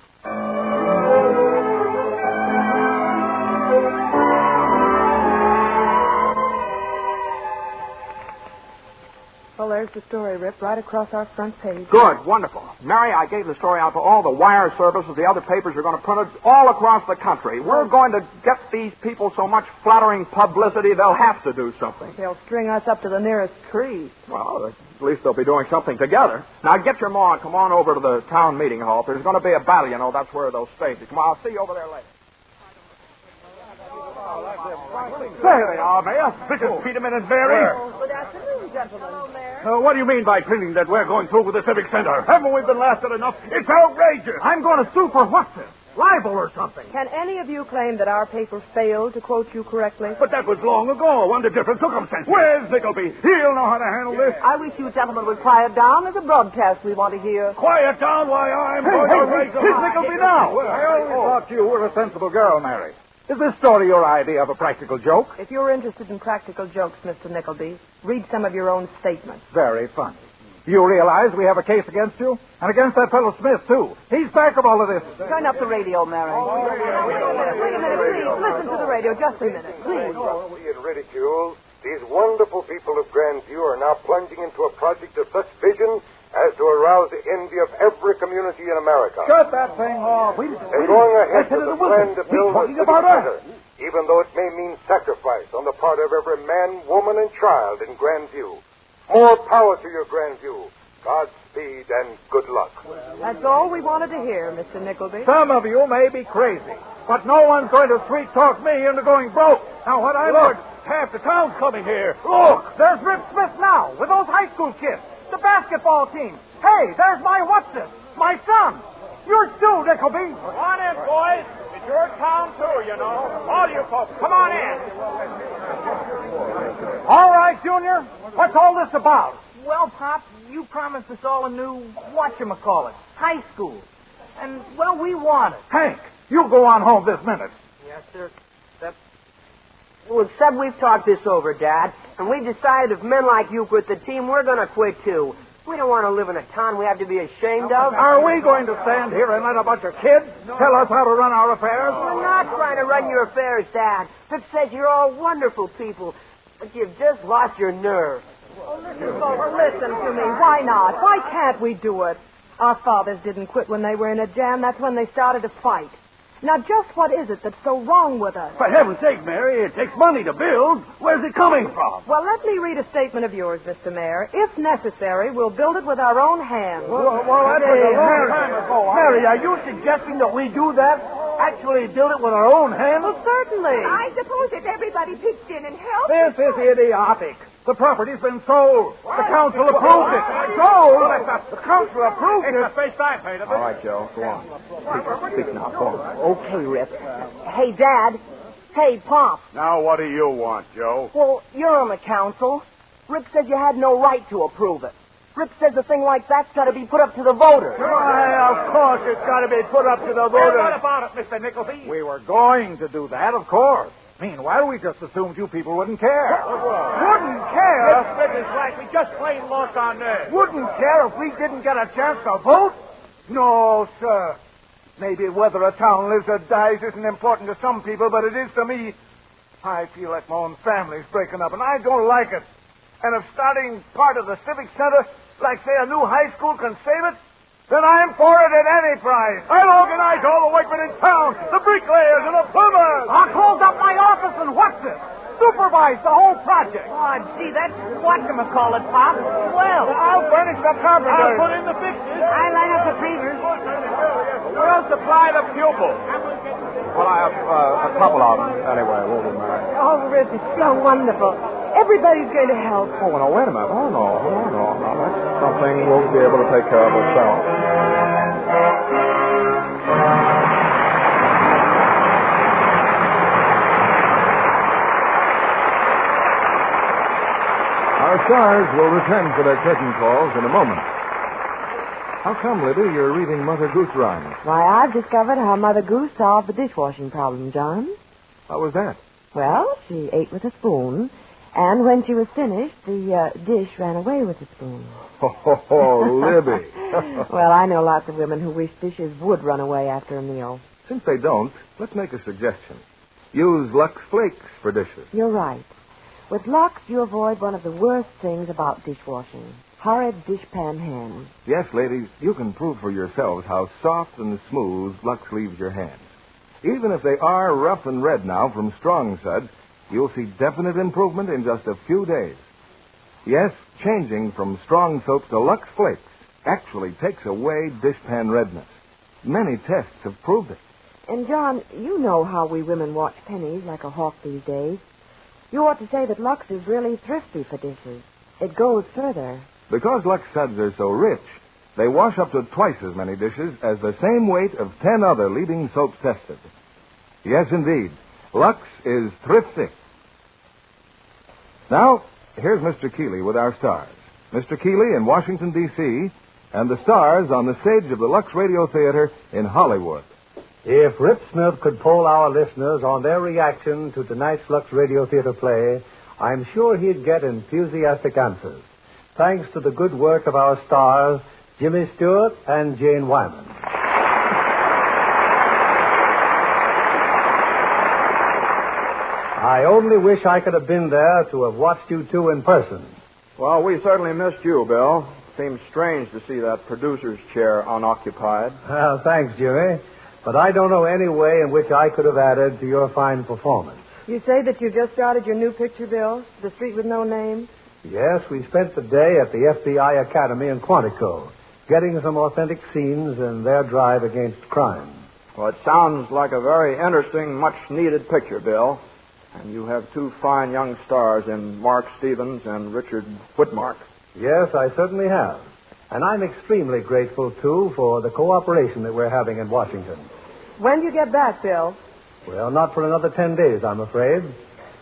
[SPEAKER 12] Well, there's the story, Rip, right across our front page.
[SPEAKER 11] Good, wonderful. Mary, I gave the story out to all the wire services. The other papers are going to print it all across the country. We're going to get these people so much flattering publicity they'll have to do something.
[SPEAKER 12] They'll string us up to the nearest tree.
[SPEAKER 11] Well, at least they'll be doing something together. Now, get your ma and come on over to the town meeting hall. If there's going to be a battle, you know, that's where they'll stage it. Come on, I'll see you over there later.
[SPEAKER 14] There they are, Mayor. Mrs. Peterman and Mary.
[SPEAKER 15] Good afternoon, gentlemen. Hello, Mayor.
[SPEAKER 14] What do you mean by printing that we're going through with the Civic Center? Haven't we been lasted enough? It's outrageous.
[SPEAKER 16] I'm going to sue for what, sir?
[SPEAKER 20] Libel or something.
[SPEAKER 12] Can any of you claim that our paper failed to quote you correctly?
[SPEAKER 14] But that was long ago, under different circumstances. Where's Nickleby? He'll know how to handle this.
[SPEAKER 15] I wish you gentlemen would quiet down. There's a broadcast we want to hear.
[SPEAKER 14] Quiet down, why I'm going to raise a...
[SPEAKER 20] Here's Nickleby now. I always thought you were a sensible girl, Mary. Is this story your idea of a practical joke?
[SPEAKER 12] If you're interested in practical jokes, Mr. Nickleby, read some of your own statements.
[SPEAKER 20] Very funny. You realize we have a case against you? And against that fellow Smith, too. He's back of all of this.
[SPEAKER 15] Turn up the radio, Mary.
[SPEAKER 12] Wait a minute, please. Listen to the radio just a minute, please.
[SPEAKER 2] We in ridicule, these wonderful people of Grandview are now plunging into a project of such vision as to arouse the envy of every community in America.
[SPEAKER 20] Shut that thing off.
[SPEAKER 2] They're going ahead with a plan to build a civic center, even though it may mean sacrifice on the part of every man, woman, and child in Grandview. More power to your Grandview. Godspeed and good luck.
[SPEAKER 12] That's all we wanted to hear, Mr. Nickleby.
[SPEAKER 20] Some of you may be crazy, but no one's going to sweet-talk me into going broke. Now, what I learned,
[SPEAKER 14] half the town's coming here.
[SPEAKER 20] Look, there's Rip Smith now with those high school kids, the basketball team. Hey, there's my my son. You're Stu, Nickleby.
[SPEAKER 11] Come on in, boys. It's your town, too, you know. All you folks, come on in.
[SPEAKER 20] All right, Junior. What's all this about?
[SPEAKER 8] Well, Pop, you promised us all a new whatchamacallit, high school. And, well, we want it.
[SPEAKER 20] Hank, you go on home this minute.
[SPEAKER 8] Yes, sir. Well, except we've talked this over, Dad, and we've decided if men like you quit the team, we're going to quit, too. We don't want to live in a town we have to be ashamed of.
[SPEAKER 20] Are we going to stand here and let a bunch of kids tell us how to run our affairs?
[SPEAKER 8] We're not trying to run your affairs, Dad. Vic says you're all wonderful people, but you've just lost your nerve.
[SPEAKER 12] Oh, listen to me. Why not? Why can't we do it? Our fathers didn't quit when they were in a jam. That's when they started to fight. Now, just what is it that's so wrong with us?
[SPEAKER 14] For heaven's sake, Mary, it takes money to build. Where's it coming from?
[SPEAKER 12] Well, let me read a statement of yours, Mr. Mayor. If necessary, we'll build it with our own hands.
[SPEAKER 14] Well, that's a long time ago. Mary, are you suggesting that we do that? Actually build it with our own hands?
[SPEAKER 12] Well, certainly.
[SPEAKER 19] I suppose if everybody pitched in and helped...
[SPEAKER 20] This is idiotic. The property's been sold. The council approved it. Sold? The council approved it.
[SPEAKER 11] It's the first I've heard of it.
[SPEAKER 3] All right, Joe, go on. Speak now, go on.
[SPEAKER 8] Okay, Rip. Hey, Dad. Hey, Pop.
[SPEAKER 10] Now, what do you want, Joe?
[SPEAKER 8] Well, you're on the council. Rip says you had no right to approve it. Rip says a thing like that's got to be put up to the voters.
[SPEAKER 14] Why, of course it's got to be put up to the voters. What about it, Mr. Nickleby?
[SPEAKER 20] We were going to do that, of course. Meanwhile, we just assumed you people wouldn't care.
[SPEAKER 14] Wouldn't care? This is like we just plain lost our nerve.
[SPEAKER 20] Wouldn't care if we didn't get a chance to vote? No, sir. Maybe whether a town lives or dies isn't important to some people, but it is to me. I feel like my own family's breaking up, and I don't like it. And if starting part of the civic center, like, say, a new high school can save it, then I'm for it at any price.
[SPEAKER 14] I'll organize all the workmen in town, the bricklayers and the plumbers.
[SPEAKER 20] I'll close up my office and what's it? Supervise the whole project.
[SPEAKER 8] Oh, gee, that's whatchamacallit, Pop. Well,
[SPEAKER 14] I'll furnish the carpenters. I'll put in the fixtures.
[SPEAKER 8] I line up the pavers.
[SPEAKER 11] We'll supply the pupils.
[SPEAKER 3] Well, I have a couple of them. Anyway, we'll be married.
[SPEAKER 12] Oh, Rip, it's so wonderful. Everybody's going to help.
[SPEAKER 3] Oh, no, wait a minute. Oh, no. That's something we'll be able to take care of ourselves.
[SPEAKER 7] Our stars will return for their curtain calls in a moment. How come, Libby, you're reading Mother Goose rhymes?
[SPEAKER 4] Why, I've discovered how Mother Goose solved the dishwashing problem, John.
[SPEAKER 7] How was that?
[SPEAKER 4] Well, she ate with a spoon, and when she was finished, the dish ran away with the spoon.
[SPEAKER 7] Oh, Libby.
[SPEAKER 4] Well, I know lots of women who wish dishes would run away after a meal.
[SPEAKER 7] Since they don't, let's make a suggestion. Use Lux Flakes for dishes.
[SPEAKER 4] You're right. With Lux, you avoid one of the worst things about dishwashing. Horrid dishpan hands.
[SPEAKER 7] Yes, ladies, you can prove for yourselves how soft and smooth Lux leaves your hands. Even if they are rough and red now from strong suds, you'll see definite improvement in just a few days. Yes, changing from strong soap to Lux Flakes actually takes away dishpan redness. Many tests have proved it.
[SPEAKER 4] And, John, you know how we women watch pennies like a hawk these days. You ought to say that Lux is really thrifty for dishes. It goes further.
[SPEAKER 7] Because Lux suds are so rich, They wash up to twice as many dishes as the same weight of 10 other leading soaps tested. Yes, indeed. Lux is thrifty. Now, here's Mr. Keeley with our stars. Mr. Keeley in Washington, D.C., and the stars on the stage of the Lux Radio Theater in Hollywood.
[SPEAKER 9] If Rip Smith could poll our listeners on their reaction to tonight's Lux Radio Theater play, I'm sure he'd get enthusiastic answers, thanks to the good work of our stars, Jimmy Stewart and Jane Wyman. I only wish I could have been there to have watched you two in person.
[SPEAKER 11] Well, we certainly missed you, Bill. Seems strange to see that producer's chair unoccupied.
[SPEAKER 9] Well, thanks, Jimmy. But I don't know any way in which I could have added to your fine performance.
[SPEAKER 12] You say that you just started your new picture, Bill? The Street with No Name?
[SPEAKER 9] Yes, we spent the day at the FBI Academy in Quantico, getting some authentic scenes in their drive against crime.
[SPEAKER 11] Well, it sounds like a very interesting, much-needed picture, Bill. And you have two fine young stars in Mark Stevens and Richard Whitmark.
[SPEAKER 9] Yes, I certainly have. And I'm extremely grateful, too, for the cooperation that we're having in Washington.
[SPEAKER 12] When do you get back, Bill?
[SPEAKER 9] Well, not for another 10 days, I'm afraid.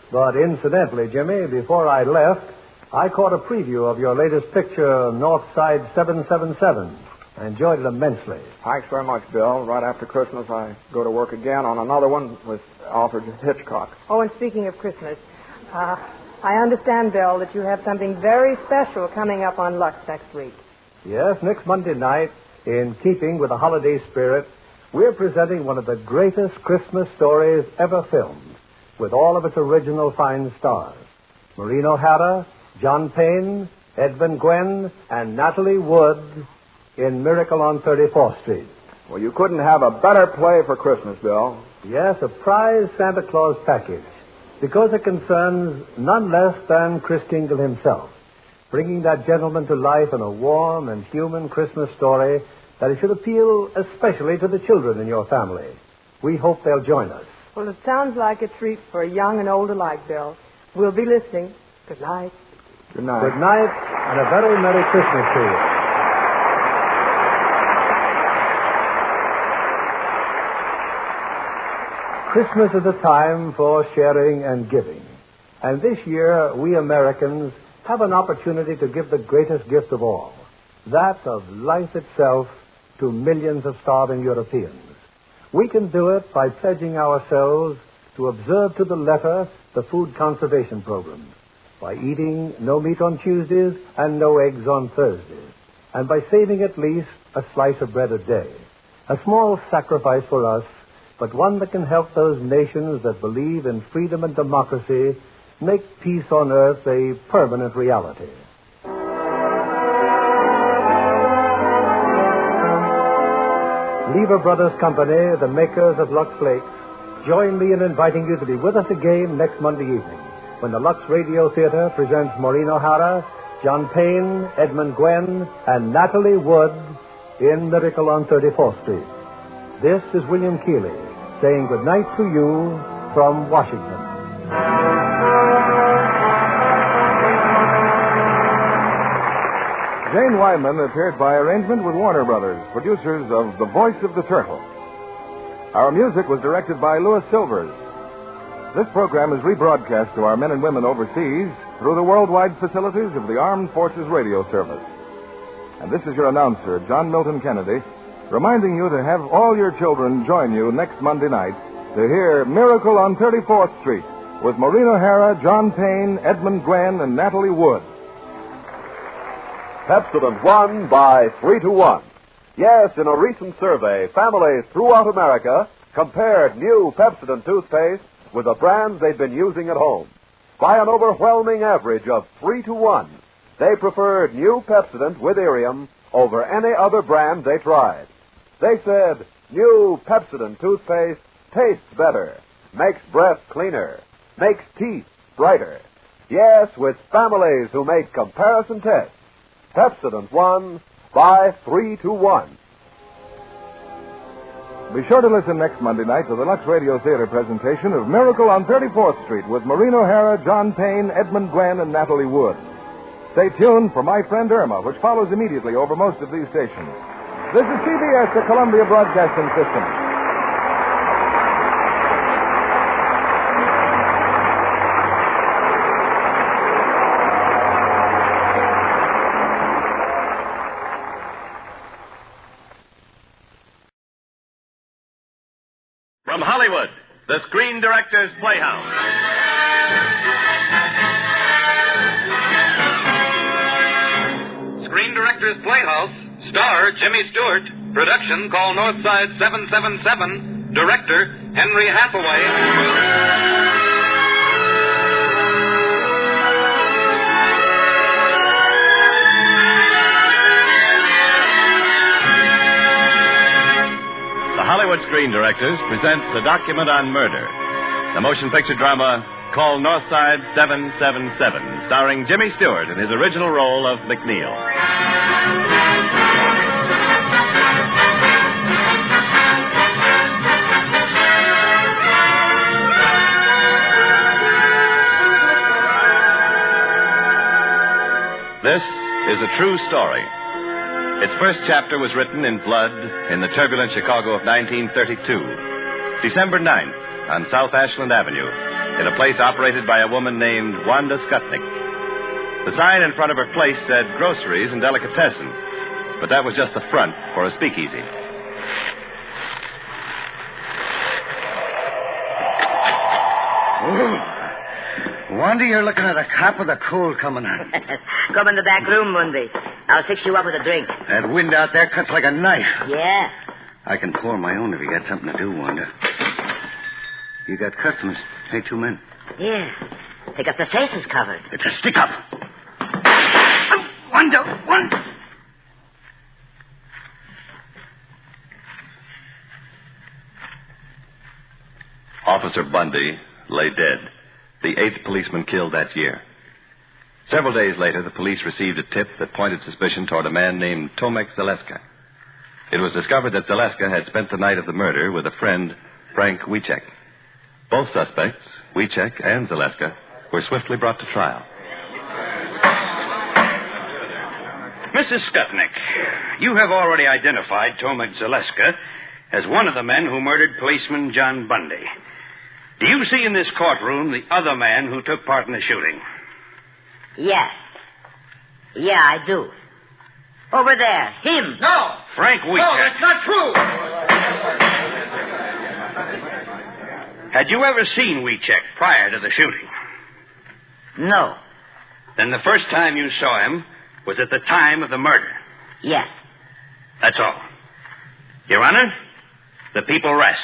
[SPEAKER 9] But incidentally, Jimmy, before I left, I caught a preview of your latest picture, Northside 777. I enjoyed it immensely.
[SPEAKER 11] Thanks very much, Bill. Right after Christmas, I go to work again on another one with Alfred Hitchcock.
[SPEAKER 12] Oh, and speaking of Christmas, I understand, Bill, that you have something very special coming up on Lux next week.
[SPEAKER 9] Yes, next Monday night, in keeping with the holiday spirit, we're presenting one of the greatest Christmas stories ever filmed, with all of its original fine stars. Maureen O'Hara, John Payne, Edmund Gwenn, and Natalie Wood in Miracle on 34th Street.
[SPEAKER 11] Well, you couldn't have a better play for Christmas, Bill.
[SPEAKER 9] Yes, a prize Santa Claus package, because it concerns none less than Kris Kringle himself, bringing that gentleman to life in a warm and human Christmas story that it should appeal especially to the children in your family. We hope they'll join us.
[SPEAKER 12] Well, it sounds like a treat for young and old alike, Bill. We'll be listening. Good night.
[SPEAKER 11] Good night.
[SPEAKER 9] Good night, and a very Merry Christmas to you. Christmas is a time for sharing and giving. And this year, we Americans have an opportunity to give the greatest gift of all, that of life itself to millions of starving Europeans. We can do it by pledging ourselves to observe to the letter the food conservation program, by eating no meat on Tuesdays and no eggs on Thursdays, and by saving at least a slice of bread a day. A small sacrifice for us, but one that can help those nations that believe in freedom and democracy make peace on earth a permanent reality. Lever Brothers Company, the makers of Lux Flakes, join me in inviting you to be with us again next Monday evening, when the Lux Radio Theater presents Maureen O'Hara, John Payne, Edmund Gwenn, and Natalie Wood in Miracle on 34th Street. This is William Keeley saying good night to you from Washington.
[SPEAKER 7] Jane Wyman appeared by arrangement with Warner Brothers, producers of The Voice of the Turtle. Our music was directed by Louis Silvers. This program is rebroadcast to our men and women overseas through the worldwide facilities of the Armed Forces Radio Service. And this is your announcer, John Milton Kennedy, reminding you to have all your children join you next Monday night to hear Miracle on 34th Street with Maureen O'Hara, John Payne, Edmund Gwenn, and Natalie Wood.
[SPEAKER 3] Pepsodent won by 3-1. Yes, in a recent survey, families throughout America compared new Pepsodent toothpaste with the brands they've been using at home. By an overwhelming average of 3-1, they preferred new Pepsodent with Irium over any other brand they tried. They said new Pepsodent toothpaste tastes better, makes breath cleaner, makes teeth brighter. Yes, with families who make comparison tests, Pepsodent won by 3-1.
[SPEAKER 7] Be sure to listen next Monday night to the Lux Radio Theater presentation of Miracle on 34th Street with Maureen O'Hara, John Payne, Edmund Gwenn, and Natalie Wood. Stay tuned for My Friend Irma, which follows immediately over most of these stations. This is CBS, the Columbia Broadcasting System.
[SPEAKER 21] From Hollywood, the Screen Directors Playhouse. Screen Directors Playhouse, star Jimmy Stewart, production call Northside 777, director Henry Hathaway. Hollywood Screen Directors presents a document on murder. The motion picture drama called Northside 777, starring Jimmy Stewart in his original role of McNeil. This is a true story. Its first chapter was written in blood in the turbulent Chicago of 1932, December 9th, on South Ashland Avenue, in a place operated by a woman named Wanda Skutnik. The sign in front of her place said groceries and delicatessen, but that was just the front for a speakeasy.
[SPEAKER 22] Wanda, you're looking at a cop with a cold coming on.
[SPEAKER 23] Come in the back room, Mundy. I'll fix you up with a drink.
[SPEAKER 22] That wind out there cuts like a knife.
[SPEAKER 23] Yeah.
[SPEAKER 22] I can pour my own if you got something to do, Wanda. You got customers. Hey, 2 men.
[SPEAKER 23] Yeah. They got their faces covered.
[SPEAKER 22] It's a stick-up. Wanda.
[SPEAKER 21] Officer Bundy lay dead, the 8th policeman killed that year. Several days later, the police received a tip that pointed suspicion toward a man named Tomek Zaleska. It was discovered that Zaleska had spent the night of the murder with a friend, Frank Wiecek. Both suspects, Wiecek and Zaleska, were swiftly brought to trial.
[SPEAKER 24] Mrs. Skutnik, you have already identified Tomek Zaleska as one of the men who murdered policeman John Bundy. Do you see in this courtroom the other man who took part in the shooting?
[SPEAKER 23] Yes. Yeah, I do. Over there. Him.
[SPEAKER 24] No. Frank Wiecek.
[SPEAKER 22] No, that's not true.
[SPEAKER 24] Had you ever seen Wiecek prior to the shooting?
[SPEAKER 23] No.
[SPEAKER 24] Then the first time you saw him was at the time of the murder?
[SPEAKER 23] Yes.
[SPEAKER 24] That's all. Your Honor, the people rest.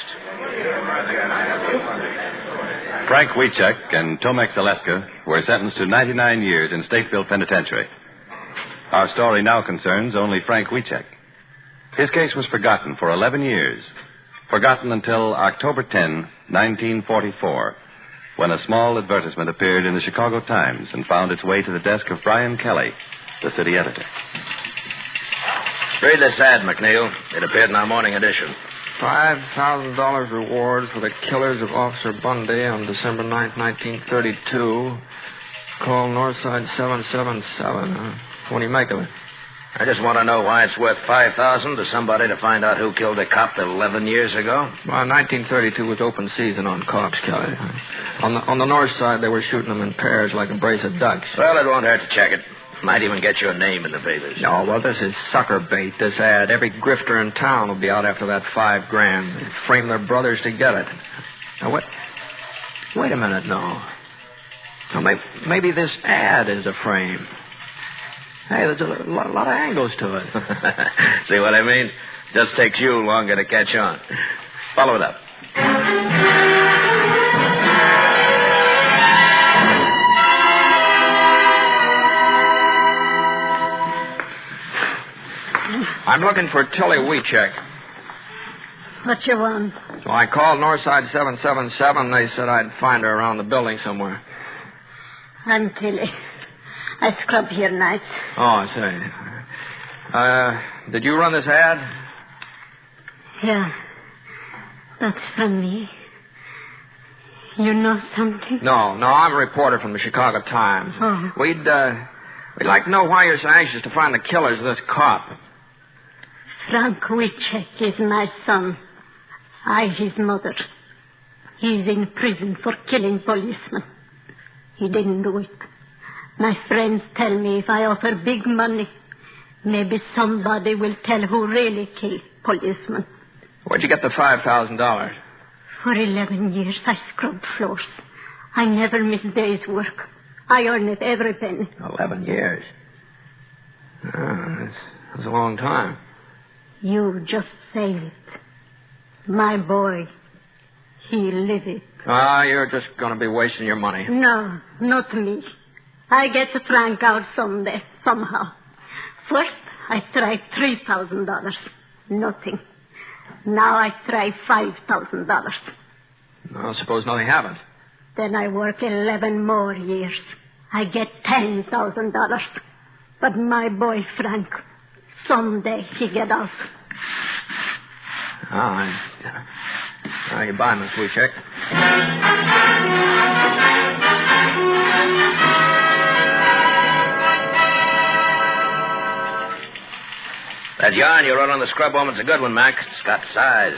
[SPEAKER 21] Frank Wiecek and Tomek Zaleska were sentenced to 99 years in Stateville Penitentiary. Our story now concerns only Frank Wiecek. His case was forgotten for 11 years. Forgotten until October 10, 1944, when a small advertisement appeared in the Chicago Times and found its way to the desk of Brian Kelly, the city editor.
[SPEAKER 25] Read this ad, McNeil. It appeared in our morning edition.
[SPEAKER 26] $5,000 reward for the killers of Officer Bundy on December 9th, 1932. Call Northside 777. What do you make of it?
[SPEAKER 25] I just want to know why it's worth $5,000 to somebody to find out who killed a cop 11 years ago.
[SPEAKER 26] Well, 1932 was open season on cops, Kelly. On the north side, they were shooting them in pairs like a brace of ducks.
[SPEAKER 25] Well, it won't hurt to check it. Might even get your name in the papers.
[SPEAKER 26] No, well, this is sucker bait, this ad. Every grifter in town will be out after that $5,000. They frame their brothers to get it. Now, what? Wait a minute, no. Now, maybe this ad is a frame. Hey, there's a lot of angles to it.
[SPEAKER 25] See what I mean? Just takes you longer to catch on. Follow it up.
[SPEAKER 26] I'm looking for Tilly Wiecek.
[SPEAKER 27] What you want?
[SPEAKER 26] So I called Northside 777. They said I'd find her around the building somewhere.
[SPEAKER 27] I'm Tilly. I scrub here nights.
[SPEAKER 26] Oh, I see. Did you run this ad?
[SPEAKER 27] Yeah. That's from me. You know something?
[SPEAKER 26] No, I'm a reporter from the Chicago Times.
[SPEAKER 27] Oh.
[SPEAKER 26] We'd We'd like to know why you're so anxious to find the killers of this cop.
[SPEAKER 27] Frank Wiczek is my son. I, his mother. He's in prison for killing policemen. He didn't do it. My friends tell me if I offer big money, maybe somebody will tell who really killed policemen.
[SPEAKER 26] Where'd you get the $5,000?
[SPEAKER 27] For 11 years, I scrubbed floors. I never miss a day's work. I earn it every penny.
[SPEAKER 26] 11 years. That's a long time.
[SPEAKER 27] You just say it. My boy, he live it.
[SPEAKER 26] You're just going to be wasting your money.
[SPEAKER 27] No, not me. I get the Frank out someday, somehow. First, I tried $3,000. Nothing. Now I try $5,000.
[SPEAKER 26] Well, suppose nothing happens.
[SPEAKER 27] Then I work 11 more years. I get $10,000. But my boy, Frank, someday he get out.
[SPEAKER 26] Goodbye, Miss Wiczek.
[SPEAKER 25] That yarn you wrote on the scrub woman's a good one, Mac. It's got size.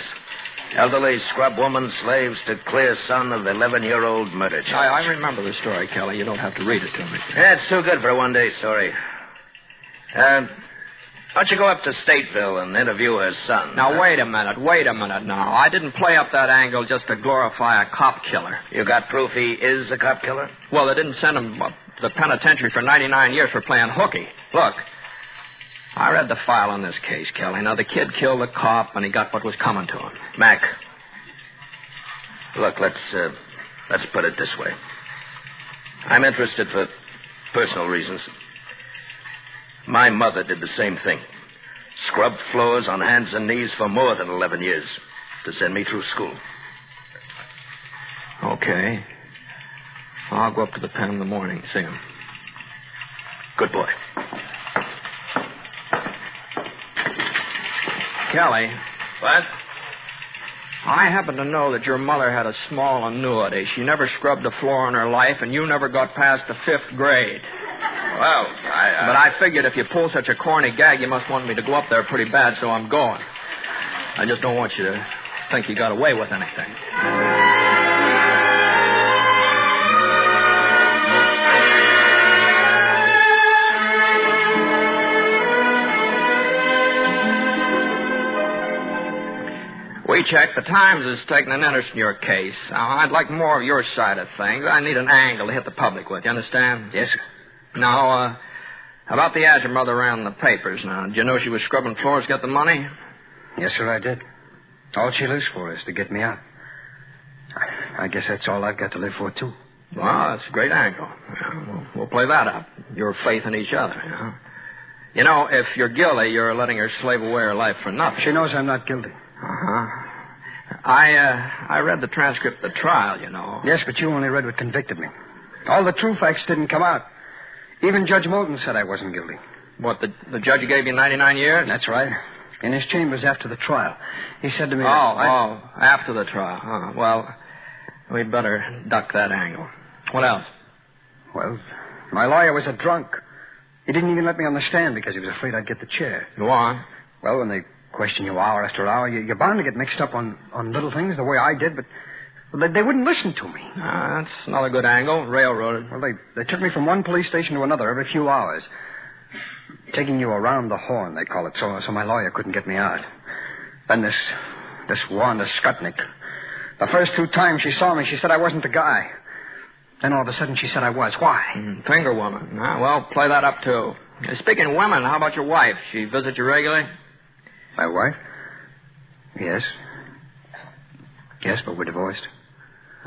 [SPEAKER 25] Elderly scrub woman slaves to clear son of 11-year-old murder charge.
[SPEAKER 26] I remember the story, Kelly. You don't have to read it to me.
[SPEAKER 25] Yeah, it's too good for a one-day story. Why don't you go up to Stateville and interview her son?
[SPEAKER 26] Now, wait a minute now. I didn't play up that angle just to glorify a cop killer.
[SPEAKER 25] You got proof he is a cop killer?
[SPEAKER 26] Well, they didn't send him to the penitentiary for 99 years for playing hooky. Look, I read the file on this case, Kelly. Now, the kid killed the cop, and he got what was coming to him.
[SPEAKER 25] Mac, look, let's put it this way. I'm interested for personal reasons. My mother did the same thing. Scrubbed floors on hands and knees for more than 11 years to send me through school.
[SPEAKER 26] Okay. I'll go up to the pen in the morning and see him.
[SPEAKER 25] Good boy.
[SPEAKER 26] Kelly.
[SPEAKER 25] What?
[SPEAKER 26] I happen to know that your mother had a small annuity. She never scrubbed a floor in her life, and you never got past the 5th grade.
[SPEAKER 25] Well,
[SPEAKER 26] But I figured if you pull such a corny gag, you must want me to go up there pretty bad, so I'm going. I just don't want you to think you got away with anything. Wiczek, the Times has taken an interest in your case. I'd like more of your side of things. I need an angle to hit the public with, you understand?
[SPEAKER 22] Yes, sir.
[SPEAKER 26] Now, about the ad your mother ran in the papers now. Did you know she was scrubbing floors to get the money?
[SPEAKER 22] Yes, sir, I did. All she lives for is to get me out. I guess that's all I've got to live for, too.
[SPEAKER 26] Well, that's a great angle. Yeah, we'll play that up. Your faith in each other, you know. You know, if you're guilty, you're letting her slave away her life for nothing.
[SPEAKER 22] She knows I'm not guilty.
[SPEAKER 26] Uh-huh. I read the transcript of the trial, you know.
[SPEAKER 22] Yes, but you only read what convicted me. All the true facts didn't come out. Even Judge Moulton said I wasn't guilty.
[SPEAKER 26] What, the judge who gave you 99 years?
[SPEAKER 22] That's right. In his chambers after the trial. He said to me...
[SPEAKER 26] After the trial. Huh. Well, we'd better duck that angle. What else?
[SPEAKER 22] Well, my lawyer was a drunk. He didn't even let me on the stand because he was afraid I'd get the chair.
[SPEAKER 26] Go on.
[SPEAKER 22] Well, when they question you hour after hour, you're bound to get mixed up on little things the way I did, but they wouldn't listen to me.
[SPEAKER 26] That's another good angle. Railroaded.
[SPEAKER 22] Well, they took me from one police station to another every few hours. Taking you around the horn, they call it, so my lawyer couldn't get me out. Then this Wanda Skutnik. The first 2 times she saw me, she said I wasn't the guy. Then all of a sudden she said I was. Why?
[SPEAKER 26] Finger woman. Well, play that up, too. Speaking of women, how about your wife? She visit you regularly?
[SPEAKER 22] My wife? Yes. Yes, but we're divorced.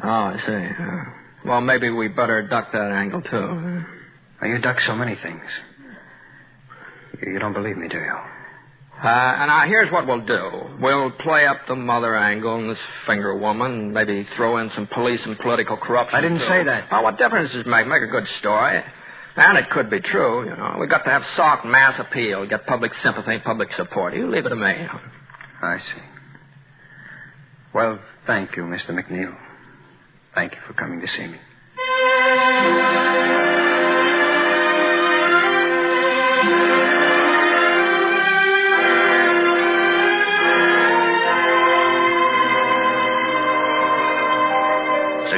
[SPEAKER 26] Oh, I see. Well, maybe we better duck that angle, too.
[SPEAKER 22] Well, you duck so many things. You don't believe me, do you?
[SPEAKER 26] And now, here's what we'll do. We'll play up the mother angle and this finger woman, maybe throw in some police and political corruption.
[SPEAKER 22] I didn't say that.
[SPEAKER 26] Well, what difference does it make? Make a good story. And it could be true, you know. We've got to have soft mass appeal, get public sympathy, public support. You leave it to me.
[SPEAKER 22] I see. Well, thank you, Mr. McNeil. Thank you for coming to see me.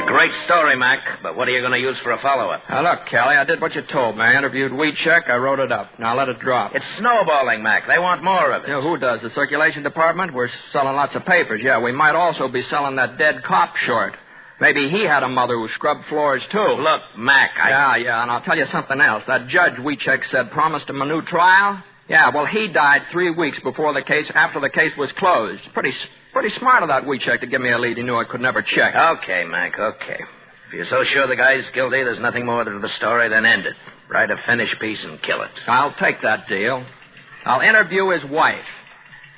[SPEAKER 25] great story, Mac, but what are you going to use for a follow-up?
[SPEAKER 26] Now, look, Kelly, I did what you told me. I interviewed Weecheck. I wrote it up. Now let it drop.
[SPEAKER 25] It's snowballing, Mac. They want more of it.
[SPEAKER 26] You know, who does? The circulation department? We're selling lots of papers. Yeah, we might also be selling that dead cop short. Maybe he had a mother who scrubbed floors, too.
[SPEAKER 25] Look, Mac,
[SPEAKER 26] Yeah, and I'll tell you something else. That judge Weecheck said promised him a new trial. Yeah, well, he died 3 weeks after the case was closed. Pretty smart of that Weecheck to give me a lead he knew I could never check.
[SPEAKER 25] Okay, Mac, okay. If you're so sure the guy's guilty, there's nothing more to the story, then end it. Write a finished piece and kill it.
[SPEAKER 26] I'll take that deal. I'll interview his wife.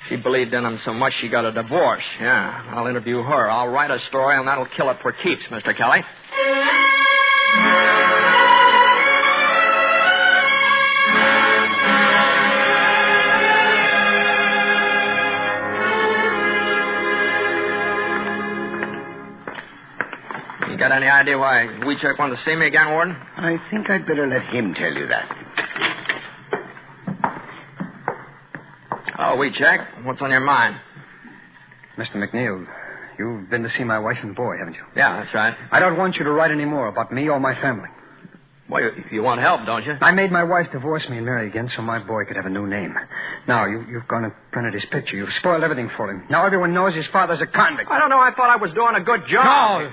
[SPEAKER 26] She believed in him so much she got a divorce. Yeah, I'll interview her. I'll write a story, and that'll kill it for keeps, Mr. Kelly. You got any idea why Weecheck wanted to see me again, Warden?
[SPEAKER 1] I think I'd better let him tell you that.
[SPEAKER 26] Oh, Weecheck, what's on your mind?
[SPEAKER 22] Mr. McNeil, you've been to see my wife and boy, haven't you?
[SPEAKER 26] Yeah, that's right.
[SPEAKER 22] I don't want you to write any more about me or my family.
[SPEAKER 26] Well, you want help, don't you?
[SPEAKER 22] I made my wife divorce me and marry again so my boy could have a new name. Now, you've gone and printed his picture. You've spoiled everything for him. Now everyone knows his father's a convict.
[SPEAKER 26] I don't know. I thought I was doing a good job.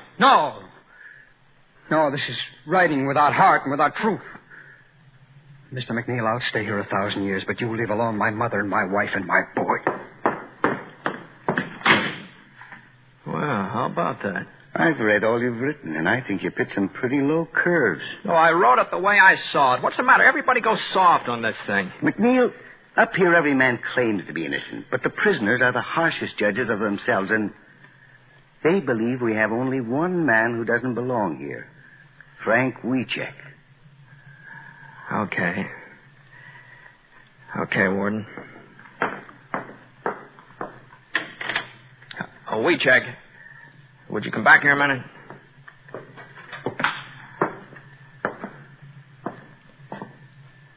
[SPEAKER 22] No, this is writing without heart and without truth. Mr. McNeil, I'll stay here 1,000 years, but you leave alone my mother and my wife and my boy.
[SPEAKER 26] Well, how about that?
[SPEAKER 1] I've read all you've written, and I think you put some pretty low curves.
[SPEAKER 26] No, I wrote it the way I saw it. What's the matter? Everybody goes soft on this thing.
[SPEAKER 1] McNeil, up here every man claims to be innocent, but the prisoners are the harshest judges of themselves, and they believe we have only one man who doesn't belong here, Frank Weecheck.
[SPEAKER 26] Okay, Warden. Oh, Weecheck, would you come back here a minute?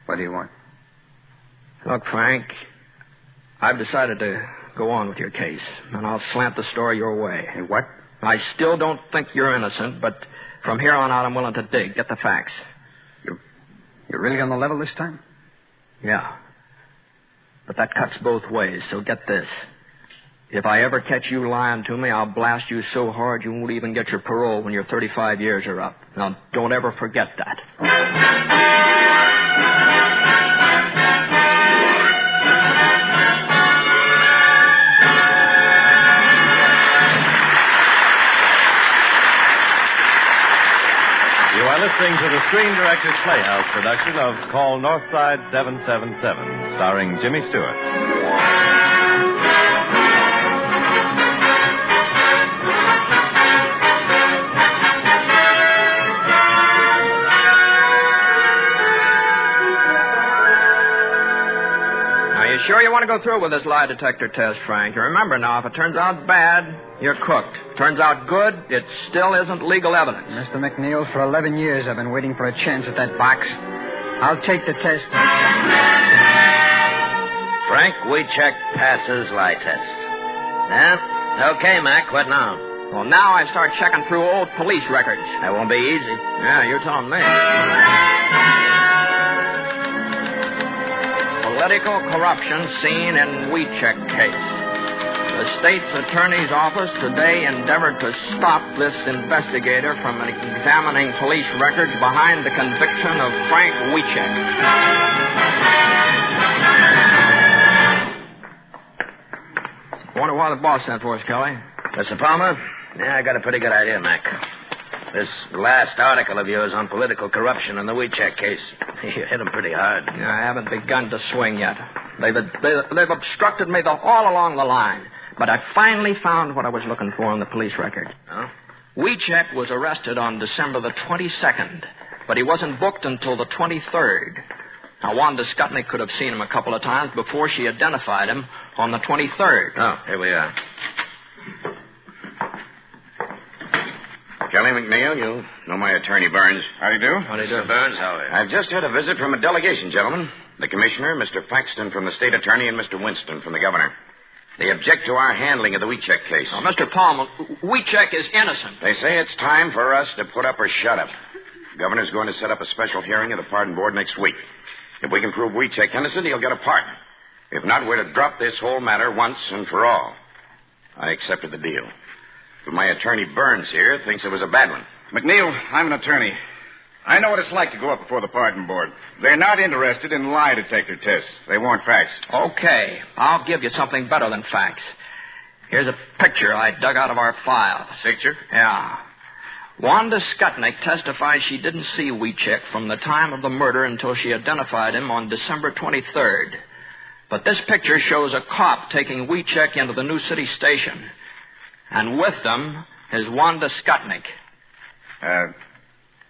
[SPEAKER 22] What do you want?
[SPEAKER 26] Look, Frank, I've decided to go on with your case, and I'll slant the story your way.
[SPEAKER 22] Hey, what?
[SPEAKER 26] I still don't think you're innocent, but from here on out I'm willing to dig, get the facts.
[SPEAKER 22] You're really on the level this time?
[SPEAKER 26] Yeah. But that cuts both ways, so get this. If I ever catch you lying to me, I'll blast you so hard you won't even get your parole when your 35 years are up. Now, don't ever forget that.
[SPEAKER 21] You are listening to the Screen Director's Playhouse production of Call Northside 777, starring Jimmy Stewart.
[SPEAKER 26] Sure you want to go through with this lie detector test, Frank? You remember now, if it turns out bad, you're cooked. Turns out good, it still isn't legal evidence.
[SPEAKER 22] Mr. McNeil, for 11 years I've been waiting for a chance at that box. I'll take the test.
[SPEAKER 25] Frank Weecheck passes lie test. Yeah? Okay, Mac, what now?
[SPEAKER 26] Well, now I start checking through old police records.
[SPEAKER 25] That won't be easy.
[SPEAKER 26] Yeah, you're telling me. Political corruption seen in Weecheck case. The state's attorney's office today endeavored to stop this investigator from examining police records behind the conviction of Frank Weecheck. Wonder why the boss sent for us, Kelly.
[SPEAKER 25] Mr. Palmer? Yeah, I got a pretty good idea, Mac. This last article of yours on political corruption in the Weecheck case, you hit him pretty hard.
[SPEAKER 26] Yeah, I haven't begun to swing yet. They've obstructed me all along the line. But I finally found what I was looking for in the police record.
[SPEAKER 25] Huh?
[SPEAKER 26] Weecheck was arrested on December the 22nd, but he wasn't booked until the 23rd. Now, Wanda Skutnik could have seen him a couple of times before she identified him on the 23rd.
[SPEAKER 25] Oh, here we are.
[SPEAKER 5] Kelly McNeil, you know my attorney, Burns. How do you do?
[SPEAKER 26] How do you do?
[SPEAKER 25] Mr. Burns, how are you?
[SPEAKER 5] I've just had a visit from a delegation, gentlemen. The commissioner, Mr. Paxton from the state attorney, and Mr. Winston from the governor. They object to our handling of the Wiechek case.
[SPEAKER 26] Now, Mr. Palmer, Wiechek is innocent.
[SPEAKER 5] They say it's time for us to put up or shut up. The governor's going to set up a special hearing of the pardon board next week. If we can prove Wiechek innocent, he'll get a pardon. If not, we're to drop this whole matter once and for all. I accepted the deal. But my attorney Burns here thinks it was a bad one.
[SPEAKER 2] McNeil, I'm an attorney. I know what it's like to go up before the pardon board. They're not interested in lie detector tests. They want facts.
[SPEAKER 26] Okay, I'll give you something better than facts. Here's a picture I dug out of our files.
[SPEAKER 2] Picture?
[SPEAKER 26] Yeah. Wanda Skutnik testifies she didn't see Wiechek from the time of the murder until she identified him on December 23rd. But this picture shows a cop taking Wiechek into the New City station. And with them is Wanda Skutnik.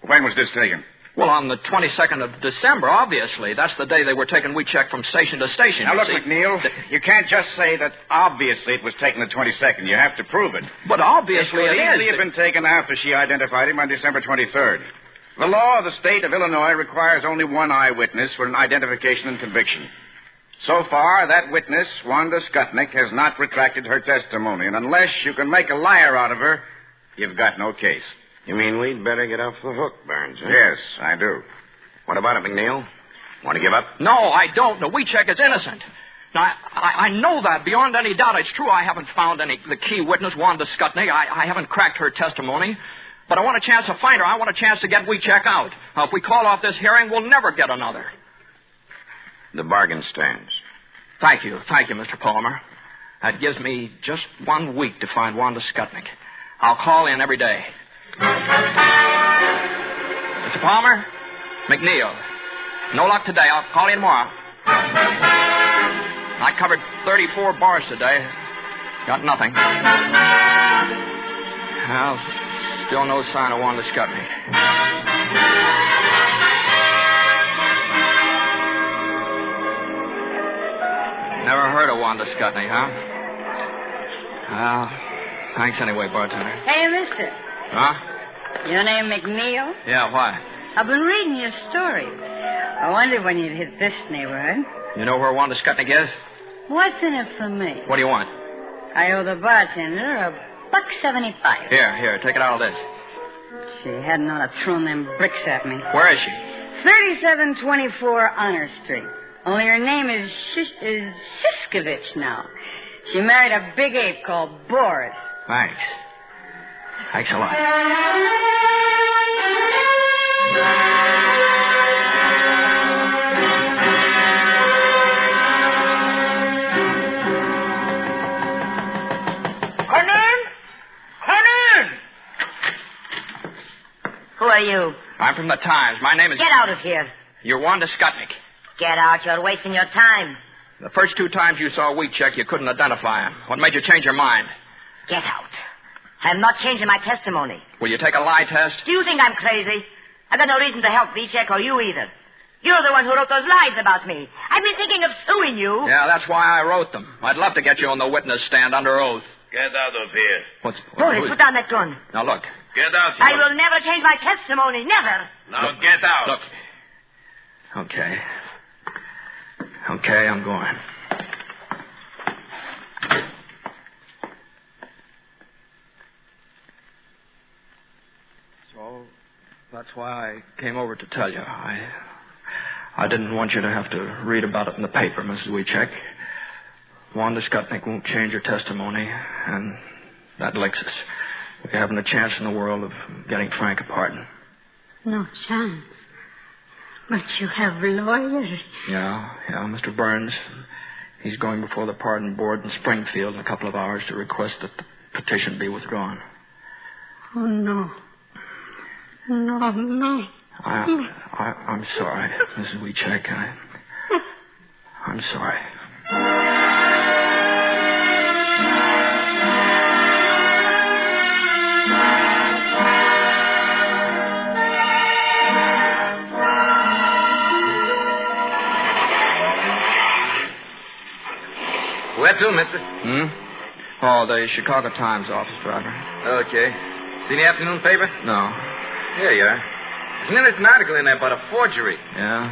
[SPEAKER 2] When was this taken?
[SPEAKER 26] Well, on the 22nd of December, obviously. That's the day they were taking Wiechek from station to station.
[SPEAKER 2] Now, look, McNeil, you can't just say that obviously it was taken the 22nd. You have to prove it.
[SPEAKER 26] But obviously
[SPEAKER 2] it
[SPEAKER 26] it
[SPEAKER 2] could easily
[SPEAKER 26] is.
[SPEAKER 2] have been taken after she identified him on December 23rd. The law of the state of Illinois requires only one eyewitness for an identification and conviction. So far, that witness, Wanda Skutnik, has not retracted her testimony. And unless you can make a liar out of her, you've got no case.
[SPEAKER 5] You mean we'd better get off the hook, Burns, huh?
[SPEAKER 2] Yes, I do.
[SPEAKER 5] What about it, McNeil? Want to give up?
[SPEAKER 26] No, I don't. The Wiechek is innocent. Now, I know that beyond any doubt. It's true I haven't found the key witness, Wanda Skutnik. I haven't cracked her testimony. But I want a chance to find her. I want a chance to get Wiechek out. Now, if we call off this hearing, we'll never get another.
[SPEAKER 5] The bargain stands.
[SPEAKER 26] Thank you, Mr. Palmer. That gives me just 1 week to find Wanda Skutnik. I'll call in every day. Mr. Palmer? McNeil. No luck today. I'll call you tomorrow. I covered 34 bars today. Got nothing. Well, still no sign of Wanda Skutnik. Never heard of Wanda Skutnik, huh? Thanks anyway, bartender.
[SPEAKER 6] Hey, mister.
[SPEAKER 26] Huh?
[SPEAKER 6] Your name McNeil?
[SPEAKER 26] Yeah, why?
[SPEAKER 6] I've been reading your story. I wondered when you'd hit this neighborhood.
[SPEAKER 26] You know where Wanda Skutnik is?
[SPEAKER 6] What's in it for me?
[SPEAKER 26] What do you want?
[SPEAKER 6] I owe the bartender $1.75.
[SPEAKER 26] Here, take it out of this.
[SPEAKER 6] She hadn't ought to thrown them bricks at me.
[SPEAKER 26] Where is she?
[SPEAKER 6] 3724 Honor Street. Only her name is Siskovich now. She married a big ape called Boris.
[SPEAKER 26] Thanks. Thanks a lot.
[SPEAKER 6] Come in! Who are you?
[SPEAKER 26] I'm from the Times. My name is...
[SPEAKER 6] Get out of here.
[SPEAKER 26] You're Wanda Skutnik.
[SPEAKER 6] Get out. You're wasting your time.
[SPEAKER 26] The first 2 times you saw Wiechek, you couldn't identify him. What made you change your mind?
[SPEAKER 6] Get out. I'm not changing my testimony.
[SPEAKER 26] Will you take a lie test?
[SPEAKER 6] Do you think I'm crazy? I've got no reason to help Wiechek or you either. You're the one who wrote those lies about me. I've been thinking of suing you.
[SPEAKER 26] Yeah, that's why I wrote them. I'd love to get you on the witness stand under oath.
[SPEAKER 13] Get out of here.
[SPEAKER 6] Boris, put down that gun.
[SPEAKER 26] Now, look.
[SPEAKER 13] Get out here.
[SPEAKER 6] I will never change my testimony. Never.
[SPEAKER 13] Now, get out.
[SPEAKER 26] Look. Okay. Okay, I'm going. So, that's why I came over to tell you. I didn't want you to have to read about it in the paper, Mrs. Wiechek. Wanda Skutnik won't change her testimony, and that licks us. We haven't a chance in the world of getting Frank a pardon.
[SPEAKER 27] No chance. But you have lawyers.
[SPEAKER 26] Yeah, Mr. Burns. He's going before the pardon board in Springfield in a couple of hours to request that the petition be withdrawn.
[SPEAKER 27] Oh, no. No.
[SPEAKER 26] I'm sorry, Mrs. Wiechek. I'm sorry.
[SPEAKER 15] Where to, mister?
[SPEAKER 26] Oh, the Chicago Times office driver.
[SPEAKER 15] Okay. See the afternoon paper?
[SPEAKER 26] No.
[SPEAKER 15] Here you are. There's an interesting article in there about a forgery.
[SPEAKER 26] Yeah?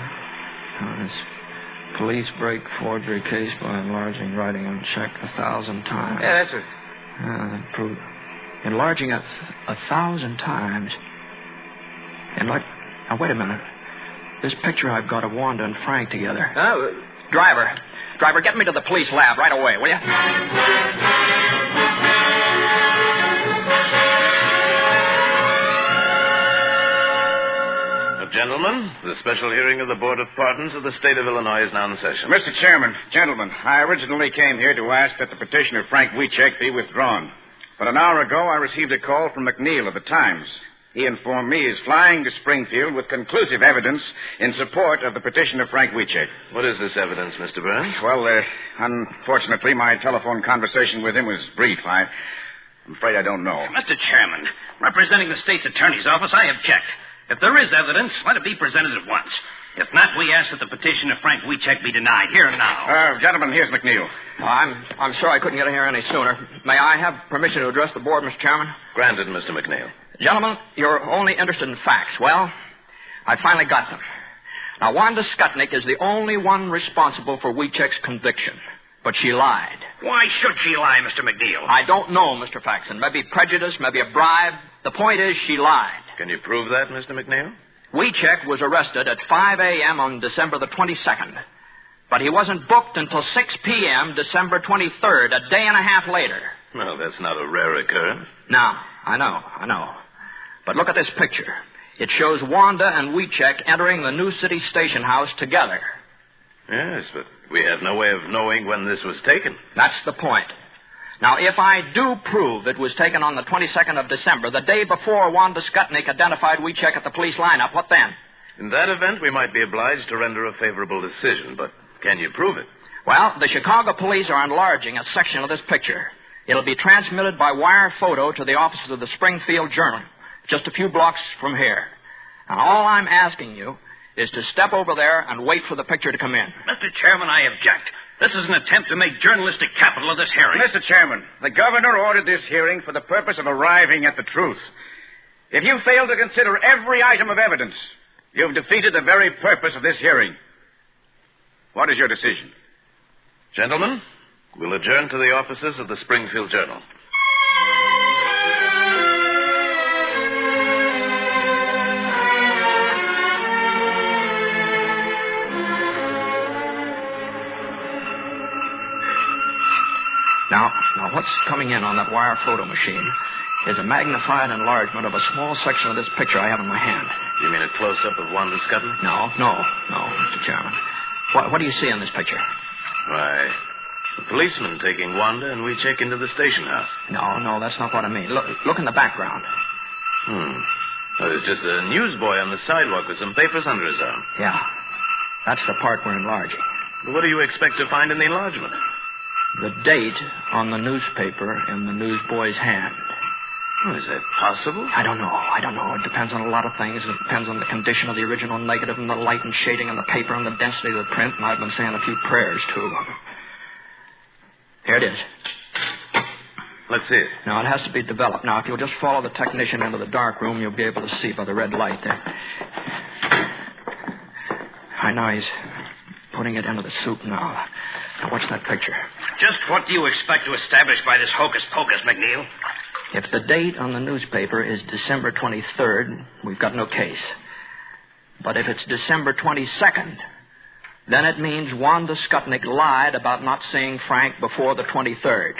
[SPEAKER 26] Oh, Police break forgery case by enlarging writing on check 1,000 times.
[SPEAKER 15] Yeah, that's it.
[SPEAKER 26] Prove enlarging 1,000 times. Now, wait a minute. This picture I've got of Wanda and Frank together.
[SPEAKER 11] Driver, get me to the police lab right away, will you?
[SPEAKER 13] Gentlemen, the special hearing of the Board of Pardons of the State of Illinois is now in session.
[SPEAKER 2] Mr. Chairman, gentlemen, I originally came here to ask that the petition of Frank Wieczek be withdrawn. But an hour ago, I received a call from McNeil of the Times. He informed me he is flying to Springfield with conclusive evidence in support of the petition of Frank Wieczek.
[SPEAKER 13] What is this evidence, Mr. Burns?
[SPEAKER 2] Well, unfortunately, my telephone conversation with him was brief. I'm afraid I don't know.
[SPEAKER 24] Mr. Chairman, representing the state's attorney's office, I object. If there is evidence, let it be presented at once. If not, we ask that the petition of Frank Wieczek be denied here and now.
[SPEAKER 2] Gentlemen, here's McNeil.
[SPEAKER 11] I'm sorry I couldn't get here any sooner. May I have permission to address the board, Mr. Chairman?
[SPEAKER 13] Granted, Mr. McNeil.
[SPEAKER 11] Gentlemen, you're only interested in facts. Well, I finally got them. Now, Wanda Skutnik is the only one responsible for Wieczek's conviction. But she lied.
[SPEAKER 24] Why should she lie, Mr. McNeil?
[SPEAKER 11] I don't know, Mr. Faxon. Maybe prejudice, maybe a bribe. The point is, she lied.
[SPEAKER 13] Can you prove that, Mr. McNeil?
[SPEAKER 11] Wieczek was arrested at 5 a.m. on December the 22nd. But he wasn't booked until 6 p.m. December 23rd, a day and a half later.
[SPEAKER 13] Well, that's not a rare occurrence.
[SPEAKER 11] No, I know. But look at this picture. It shows Wanda and Wieczek entering the New City Station House together.
[SPEAKER 13] Yes, but we have no way of knowing when this was taken.
[SPEAKER 11] That's the point. Now, if I do prove it was taken on the 22nd of December, the day before Wanda Skutnik identified Wieczek at the police lineup, what then?
[SPEAKER 13] In that event, we might be obliged to render a favorable decision, but can you prove it?
[SPEAKER 11] Well, the Chicago police are enlarging a section of this picture. It'll be transmitted by wire photo to the offices of the Springfield Journal, just a few blocks from here. And all I'm asking you is to step over there and wait for the picture to come in.
[SPEAKER 24] Mr. Chairman, I object. This is an attempt to make journalistic capital of this hearing.
[SPEAKER 2] Mr. Chairman, the governor ordered this hearing for the purpose of arriving at the truth. If you fail to consider every item of evidence, you've defeated the very purpose of this hearing. What is your decision?
[SPEAKER 13] Gentlemen, we'll adjourn to the offices of the Springfield Journal.
[SPEAKER 11] Now, what's coming in on that wire photo machine is a magnified enlargement of a small section of this picture I have in my hand.
[SPEAKER 13] You mean a close-up of Wanda Skutnik?
[SPEAKER 11] No, Mr. Chairman. What do you see in this picture?
[SPEAKER 13] Why, a policeman taking Wanda and Wieczek into the station house.
[SPEAKER 11] No, that's not what I mean. Look in the background.
[SPEAKER 13] Well, there's just a newsboy on the sidewalk with some papers under his arm.
[SPEAKER 11] Yeah, that's the part we're enlarging.
[SPEAKER 13] But what do you expect to find in the enlargement?
[SPEAKER 11] The date on the newspaper in the newsboy's hand.
[SPEAKER 13] Oh, is that possible?
[SPEAKER 11] I don't know. It depends on a lot of things. It depends on the condition of the original negative and the light and shading on the paper and the density of the print. And I've been saying a few prayers, too. Here it is.
[SPEAKER 13] Let's see it.
[SPEAKER 11] Now, it has to be developed. Now, if you'll just follow the technician into the dark room, you'll be able to see by the red light there. I know he's putting it into the soup now. Now, what's that picture?
[SPEAKER 24] Just what do you expect to establish by this hocus-pocus, McNeil?
[SPEAKER 11] If the date on the newspaper is December 23rd, we've got no case. But if it's December 22nd, then it means Wanda Skutnik lied about not seeing Frank before the 23rd.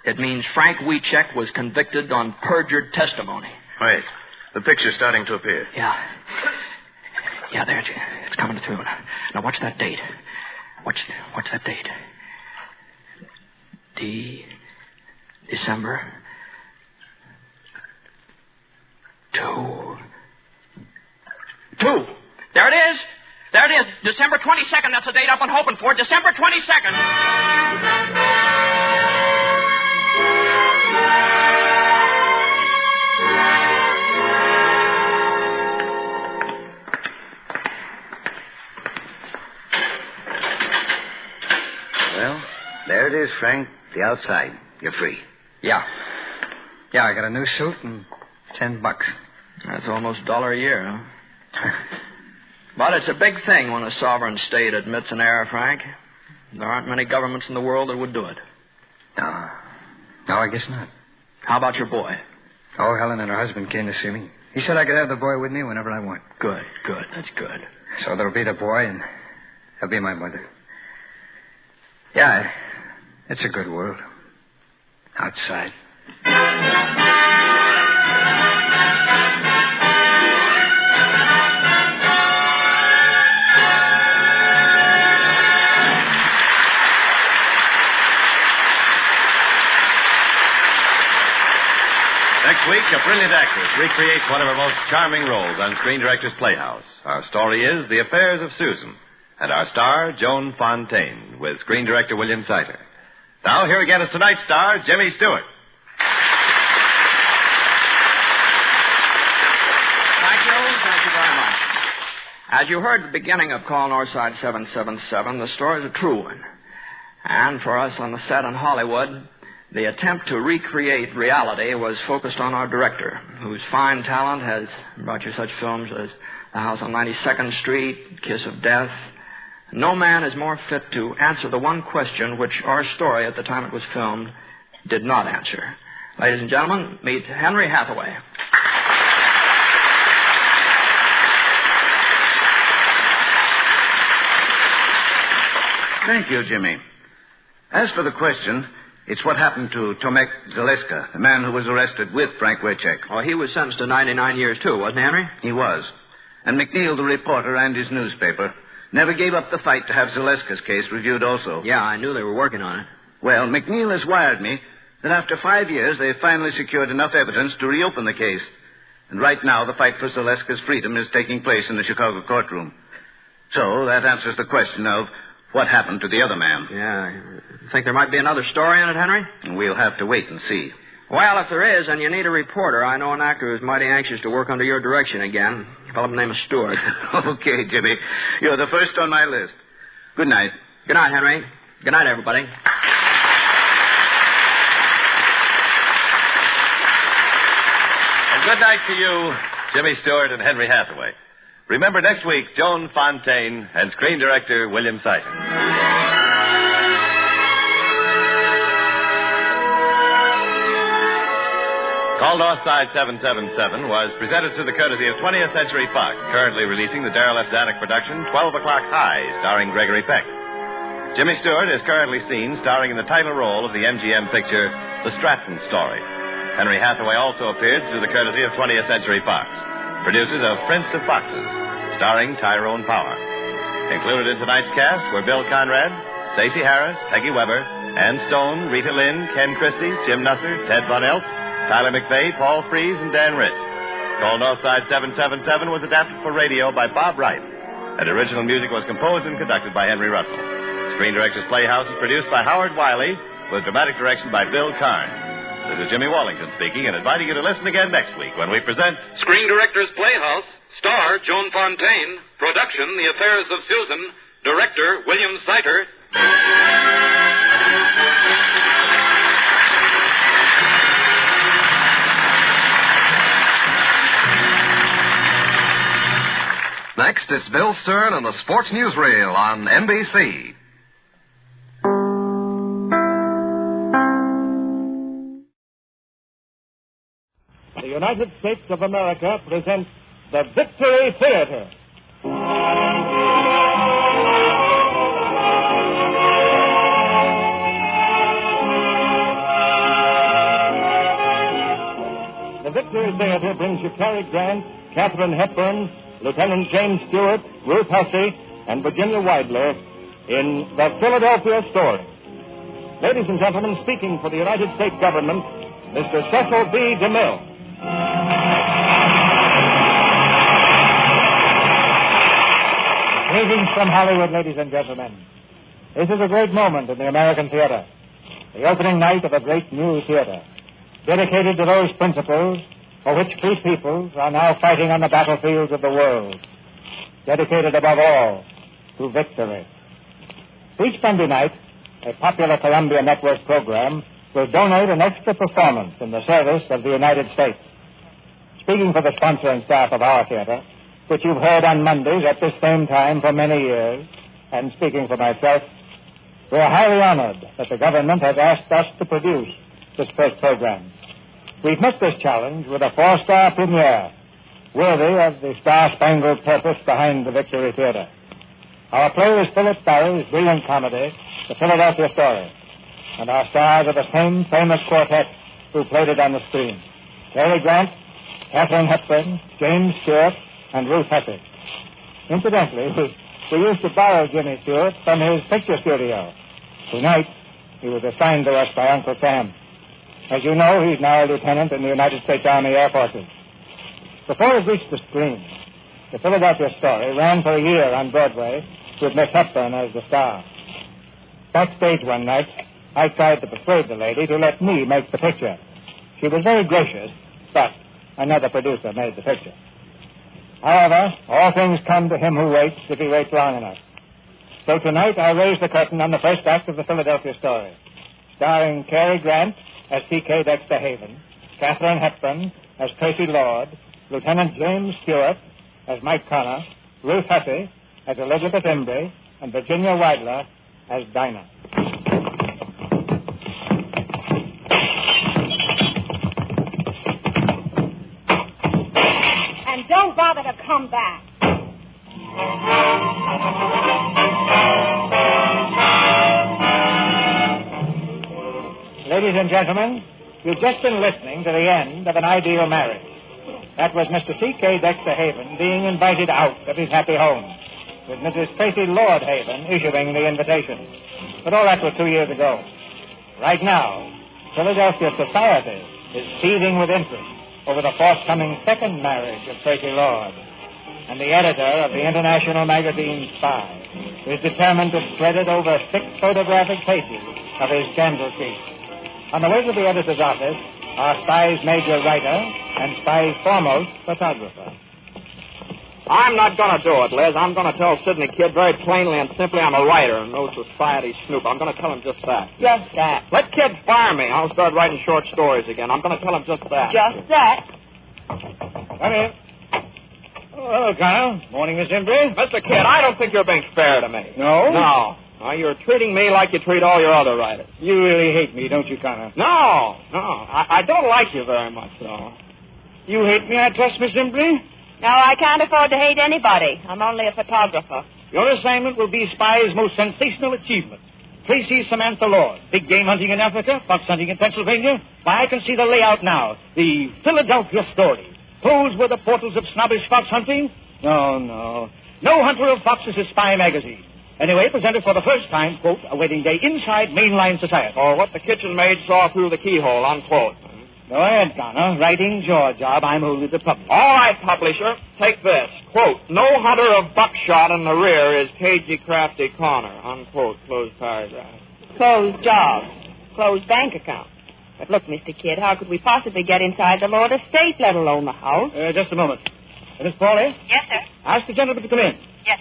[SPEAKER 11] It means Frank Wieczek was convicted on perjured testimony.
[SPEAKER 13] Wait. The picture's starting to appear.
[SPEAKER 11] Yeah, there it's coming through. Now, what's that date? What's that date? December 2. There it is. December 22nd. That's the date I've been hoping for. December 22nd.
[SPEAKER 1] Well, there it is, Frank. The outside. You're free.
[SPEAKER 22] Yeah, I got a new suit and $10.
[SPEAKER 11] That's almost $1 a year, huh?
[SPEAKER 26] But it's a big thing when a sovereign state admits an error, Frank. There aren't many governments in the world that would do it.
[SPEAKER 22] No, I guess not.
[SPEAKER 26] How about your boy?
[SPEAKER 22] Oh, Helen and her husband came to see me. He said I could have the boy with me whenever I want.
[SPEAKER 26] Good. That's good.
[SPEAKER 22] So there'll be the boy, and he'll be my mother. Yeah, it's a good world. Outside.
[SPEAKER 21] Next week, a brilliant actress recreates one of her most charming roles on Screen Director's Playhouse. Our story is The Affairs of Susan, and our star, Joan Fontaine, with Screen Director William Seiter. Now, here again is tonight's star, Jimmy Stewart.
[SPEAKER 26] Thank you very much. As you heard at the beginning of Call Northside 777, the story is a true one. And for us on the set in Hollywood, the attempt to recreate reality was focused on our director, whose fine talent has brought you such films as The House on 92nd Street, Kiss of Death. No man is more fit to answer the one question which our story at the time it was filmed did not answer. Ladies and gentlemen, meet Henry Hathaway.
[SPEAKER 2] Thank you, Jimmy. As for the question, it's what happened to Tomek Zaleska, the man who was arrested with Frank Wichek.
[SPEAKER 26] Oh, he was sentenced to 99 years, too, wasn't he, Henry?
[SPEAKER 2] He was. And McNeil, the reporter, and his newspaper never gave up the fight to have Zaleska's case reviewed also.
[SPEAKER 26] Yeah, I knew they were working on it.
[SPEAKER 2] Well, McNeil has wired me that after 5 years, they've finally secured enough evidence to reopen the case. And right now, the fight for Zaleska's freedom is taking place in the Chicago courtroom. So that answers the question of what happened to the other man.
[SPEAKER 26] Yeah. Think there might be another story in it, Henry?
[SPEAKER 2] We'll have to wait and see.
[SPEAKER 26] Well, if there is, and you need a reporter, I know an actor who's mighty anxious to work under your direction again. A fellow named Stewart.
[SPEAKER 2] Okay, Jimmy. You're the first on my list. Good night.
[SPEAKER 26] Good night, Henry. Good night, everybody.
[SPEAKER 21] And good night to you, Jimmy Stewart and Henry Hathaway. Remember next week, Joan Fontaine and Screen Director William Seiter. Call Northside 777 was presented through the courtesy of 20th Century Fox, currently releasing the Darrell F. Zanuck production, 12 O'Clock High, starring Gregory Peck. Jimmy Stewart is currently seen starring in the title role of the MGM picture, The Stratton Story. Henry Hathaway also appears through the courtesy of 20th Century Fox, producers of Prince of Foxes, starring Tyrone Power. Included in tonight's cast were Bill Conrad, Stacey Harris, Peggy Weber, Ann Stone, Rita Lynn, Ken Christie, Jim Nusser, Ted Von Elf, Tyler McVeigh, Paul Frees, and Dan Rich. Call Northside 777 was adapted for radio by Bob Wright, and original music was composed and conducted by Henry Russell. Screen Director's Playhouse is produced by Howard Wiley, with dramatic direction by Bill Karn. This is Jimmy Wallington speaking and inviting you to listen again next week when we present
[SPEAKER 10] Screen Director's Playhouse, star Joan Fontaine, production The Affairs of Susan, director William Seiter.
[SPEAKER 14] Next, it's Bill Stern and the Sports Newsreel on NBC.
[SPEAKER 16] The United States of America presents the Victory Theater. The Victory Theater brings you Cary Grant, Katharine Hepburn, Lieutenant James Stewart, Ruth Hussey, and Virginia Weidler in The Philadelphia Story. Ladies and gentlemen, speaking for the United States government, Mr. Cecil B. DeMille. Greetings from Hollywood, ladies and gentlemen. This is a great moment in the American theater. The opening night of a great new theater, dedicated to those principles for which free peoples are now fighting on the battlefields of the world. Dedicated above all to victory. Each Sunday night, a popular Columbia Network program will donate an extra performance in the service of the United States. Speaking for the sponsor and staff of our theater, which you've heard on Mondays at this same time for many years, and speaking for myself, we are highly honored that the government has asked us to produce this first program. We've met this challenge with a 4-star premiere, worthy of the star-spangled purpose behind the Victory Theater. Our play is Philip Barry's brilliant comedy, The Philadelphia Story, and our stars are the same famous quartet who played it on the screen: Cary Grant, Katharine Hepburn, James Stewart, and Ruth Hesse. Incidentally, we used to borrow Jimmy Stewart from his picture studio. Tonight, he was assigned to us by Uncle Sam. As you know, he's now a lieutenant in the United States Army Air Forces. Before it reached the screen, The Philadelphia Story ran for a year on Broadway with Miss Hepburn as the star. Backstage one night, I tried to persuade the lady to let me make the picture. She was very gracious, but another producer made the picture. However, all things come to him who waits if he waits long enough. So tonight I raise the curtain on the first act of The Philadelphia Story, starring Cary Grant as C.K. Dexter Haven, Katharine Hepburn as Tracy Lord, Lieutenant James Stewart as Mike Connor, Ruth Hesse as Elizabeth Embry, and Virginia Weidler as Dinah.
[SPEAKER 4] And don't bother to come back.
[SPEAKER 16] Ladies and gentlemen, you've just been listening to the end of An Ideal Marriage. That was Mr. C.K. Dexter Haven being invited out of his happy home, with Mrs. Tracy Lord Haven issuing the invitation. But all that was 2 years ago. Right now, Philadelphia society is seething with interest over the forthcoming second marriage of Tracy Lord. And the editor of the international magazine Spy is determined to spread it over 6 photographic pages of his scandal sheet. On the way to the editor's office are Spy's major writer and Spy's foremost photographer.
[SPEAKER 11] I'm not going to do it, Liz. I'm going to tell Sidney Kid very plainly and simply I'm a writer and no society snoop. I'm going to tell him just that.
[SPEAKER 4] Just that.
[SPEAKER 11] Let Kid fire me. I'll start writing short stories again. I'm going to tell him just that.
[SPEAKER 4] Just that.
[SPEAKER 16] Come here. Oh, hello, Connor. Morning, Miss Embry.
[SPEAKER 11] Mr. Kid, I don't think you're being fair to me.
[SPEAKER 16] No?
[SPEAKER 11] No. You're treating me like you treat all your other writers.
[SPEAKER 16] You really hate me, don't you, Connor?
[SPEAKER 11] No. I don't like you very much, though.
[SPEAKER 16] You hate me, I trust, Miss Embry?
[SPEAKER 4] No, I can't afford to hate anybody. I'm only a photographer.
[SPEAKER 16] Your assignment will be Spy's most sensational achievement. Tracy Samantha Lord. Big game hunting in Africa, fox hunting in Pennsylvania. Why, I can see the layout now. The Philadelphia Story. Those were the portals of snobbish fox hunting? No. No hunter of foxes is Spy magazine. Anyway, presented for the first time, quote, a wedding day inside mainline society.
[SPEAKER 11] Or what the kitchen maid saw through the keyhole, unquote.
[SPEAKER 16] Go ahead, Connor. Writing's your job. I'm only the publisher.
[SPEAKER 11] All right, publisher. Take this. Quote, no hunter of buckshot in the rear is cagey, crafty Connor. Unquote. Closed paragraph.
[SPEAKER 4] Closed job. Closed bank account. But look, Mr. Kidd, how could we possibly get inside the Lord estate, let alone the house?
[SPEAKER 16] Just a moment. Miss Paulie?
[SPEAKER 4] Yes, sir.
[SPEAKER 16] Ask the gentleman to come in.
[SPEAKER 4] Yes.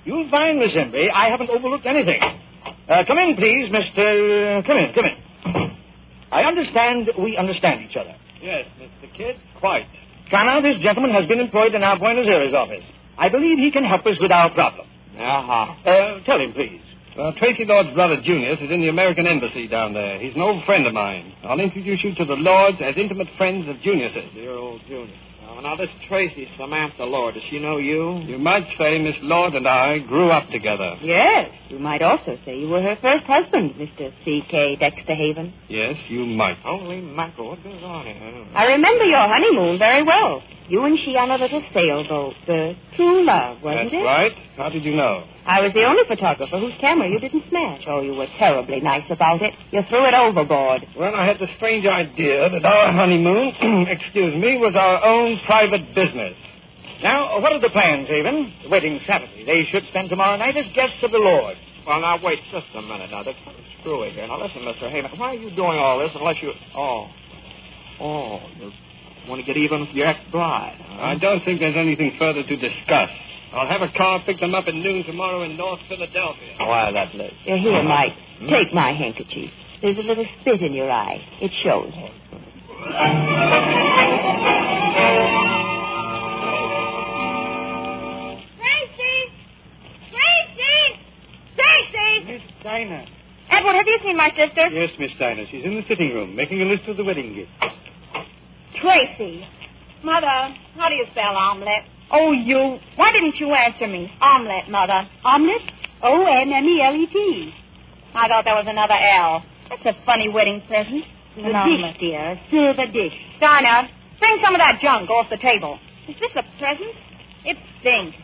[SPEAKER 16] You'll find, Miss Embry, I haven't overlooked anything. Come in, please, Mr. Come in. I understand we understand each other.
[SPEAKER 8] Yes, Mr. Kidd, quite.
[SPEAKER 16] Connor, this gentleman has been employed in our Buenos Aires office. I believe he can help us with our problem. Tell him, please.
[SPEAKER 8] Tracy Lord's brother, Junius, is in the American Embassy down there. He's an old friend of mine. I'll introduce you to the Lords as intimate friends of Junius's.
[SPEAKER 11] Dear old Junius. Now, this Tracy Samantha Lord, does she know you?
[SPEAKER 8] You might say Miss Lord and I grew up together.
[SPEAKER 4] Yes. You might also say you were her first husband, Mr. C.K. Dexter Haven.
[SPEAKER 8] Yes, you might.
[SPEAKER 11] Holy mackerel, what goes on here?
[SPEAKER 4] I remember your honeymoon very well. You and she on a little sailboat. True love, wasn't it?
[SPEAKER 8] That's right. How did you know?
[SPEAKER 4] I was the only photographer whose camera you didn't smash. Oh, you were terribly nice about it. You threw it overboard.
[SPEAKER 8] Well, I had the strange idea that our honeymoon, was our own private business.
[SPEAKER 16] Now, what are the plans, Haven? The wedding's Saturday. They should spend tomorrow night as guests of the Lord.
[SPEAKER 11] Well, now, wait just a minute. Now, that's kind of screwy here. Now, listen, Mr. Haven, why are you doing all this unless you... you want to get even with your ex-bride, huh?
[SPEAKER 8] I don't think there's anything further to discuss. I'll have a car pick them up at noon tomorrow in North Philadelphia.
[SPEAKER 11] Why that, Liz?
[SPEAKER 4] Here, Mike. Take my handkerchief. There's a little spit in your eye. It shows. my sister?
[SPEAKER 8] Yes, Miss Dinah. She's in the sitting room, making a list of the wedding gifts.
[SPEAKER 4] Tracy. Mother, how do you spell omelet? Oh, you. Why didn't you answer me? Omelet, Mother. Omelet? O-M-M-E-L-E-T. I thought there was another L. That's a funny wedding present.
[SPEAKER 3] The dish, dear. Silver dish.
[SPEAKER 4] Dinah, bring some of that junk off the table. Is this a present? It stinks.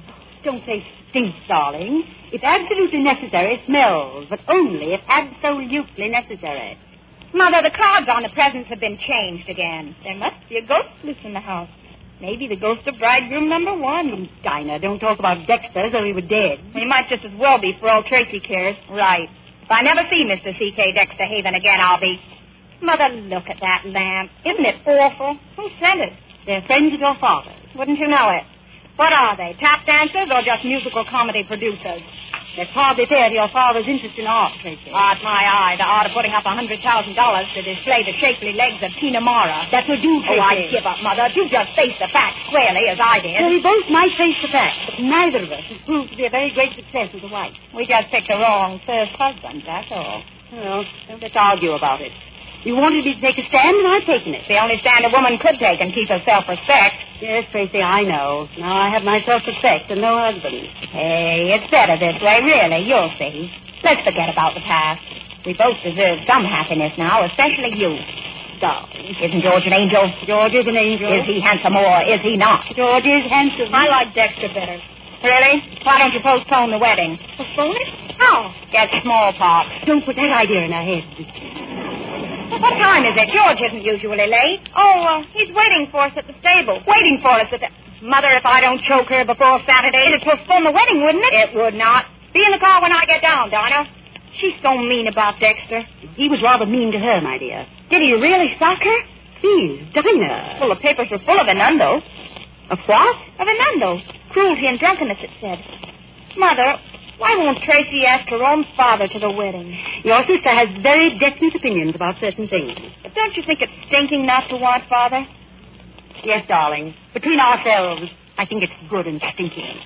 [SPEAKER 3] Don't say stinks, darling. If absolutely necessary, smells, but only if absolutely necessary.
[SPEAKER 4] Mother, the cards on the presents have been changed again. There must be a ghost loose in the house. Maybe the ghost of bridegroom number 1.
[SPEAKER 3] Dinah, don't talk about Dexter as though he were dead.
[SPEAKER 4] He might just as well be for all Tracy cares. Right. If I never see Mr. C.K. Dexter Haven again, I'll be... Mother, look at that lamp. Isn't it awful? Who sent it?
[SPEAKER 3] They're friends of your father's.
[SPEAKER 4] Wouldn't you know it? What are they, tap dancers or just musical comedy producers?
[SPEAKER 3] That's hardly fair to your father's interest in art, Tracy.
[SPEAKER 4] Art, my eye. The art of putting up $100,000 to display the shapely legs of Tina Mara.
[SPEAKER 3] That would do, Tracy.
[SPEAKER 4] Oh, I give up, Mother. You just face the facts squarely, as I did.
[SPEAKER 3] Well, we both might face the facts, but neither of us has proved to be a very great success as a wife.
[SPEAKER 4] We just picked the wrong first husband, that's all.
[SPEAKER 3] Well, let's argue about it. You wanted me to take a stand, and I've taken it.
[SPEAKER 4] The only stand a woman could take and keep her self-respect.
[SPEAKER 3] Yes, Tracy, I know. Now I have my self-respect and no husband.
[SPEAKER 4] Hey, it's better this way, really. You'll see. Let's forget about the past. We both deserve some happiness now, especially you. Darling. Isn't George an angel?
[SPEAKER 3] George is an angel.
[SPEAKER 4] Is he handsome or is he not?
[SPEAKER 3] George is handsome.
[SPEAKER 4] I like Dexter better. Really? Why don't you postpone the wedding?
[SPEAKER 3] Postpone it?
[SPEAKER 4] How? Get smallpox.
[SPEAKER 3] Don't put that idea in our heads.
[SPEAKER 4] What time is it? George isn't usually late. Oh, he's waiting for us at the stable. Waiting for us at the... Mother, if I don't choke her before Saturday, it'd postpone the wedding, wouldn't it? It would not. Be in the car when I get down, Dinah. She's so mean about Dexter.
[SPEAKER 3] He was rather mean to her, my dear.
[SPEAKER 4] Did he really sock her?
[SPEAKER 3] Please, Dinah.
[SPEAKER 4] Well, the papers were full of innuendo.
[SPEAKER 3] Of what?
[SPEAKER 4] Of innuendo. Cruelty and drunkenness, it said. Mother... why won't Tracy ask her own father to the wedding?
[SPEAKER 3] Your sister has very definite opinions about certain things.
[SPEAKER 4] But don't you think it's stinking not to want father?
[SPEAKER 3] Yes, darling. Between ourselves, I think it's good and stinking.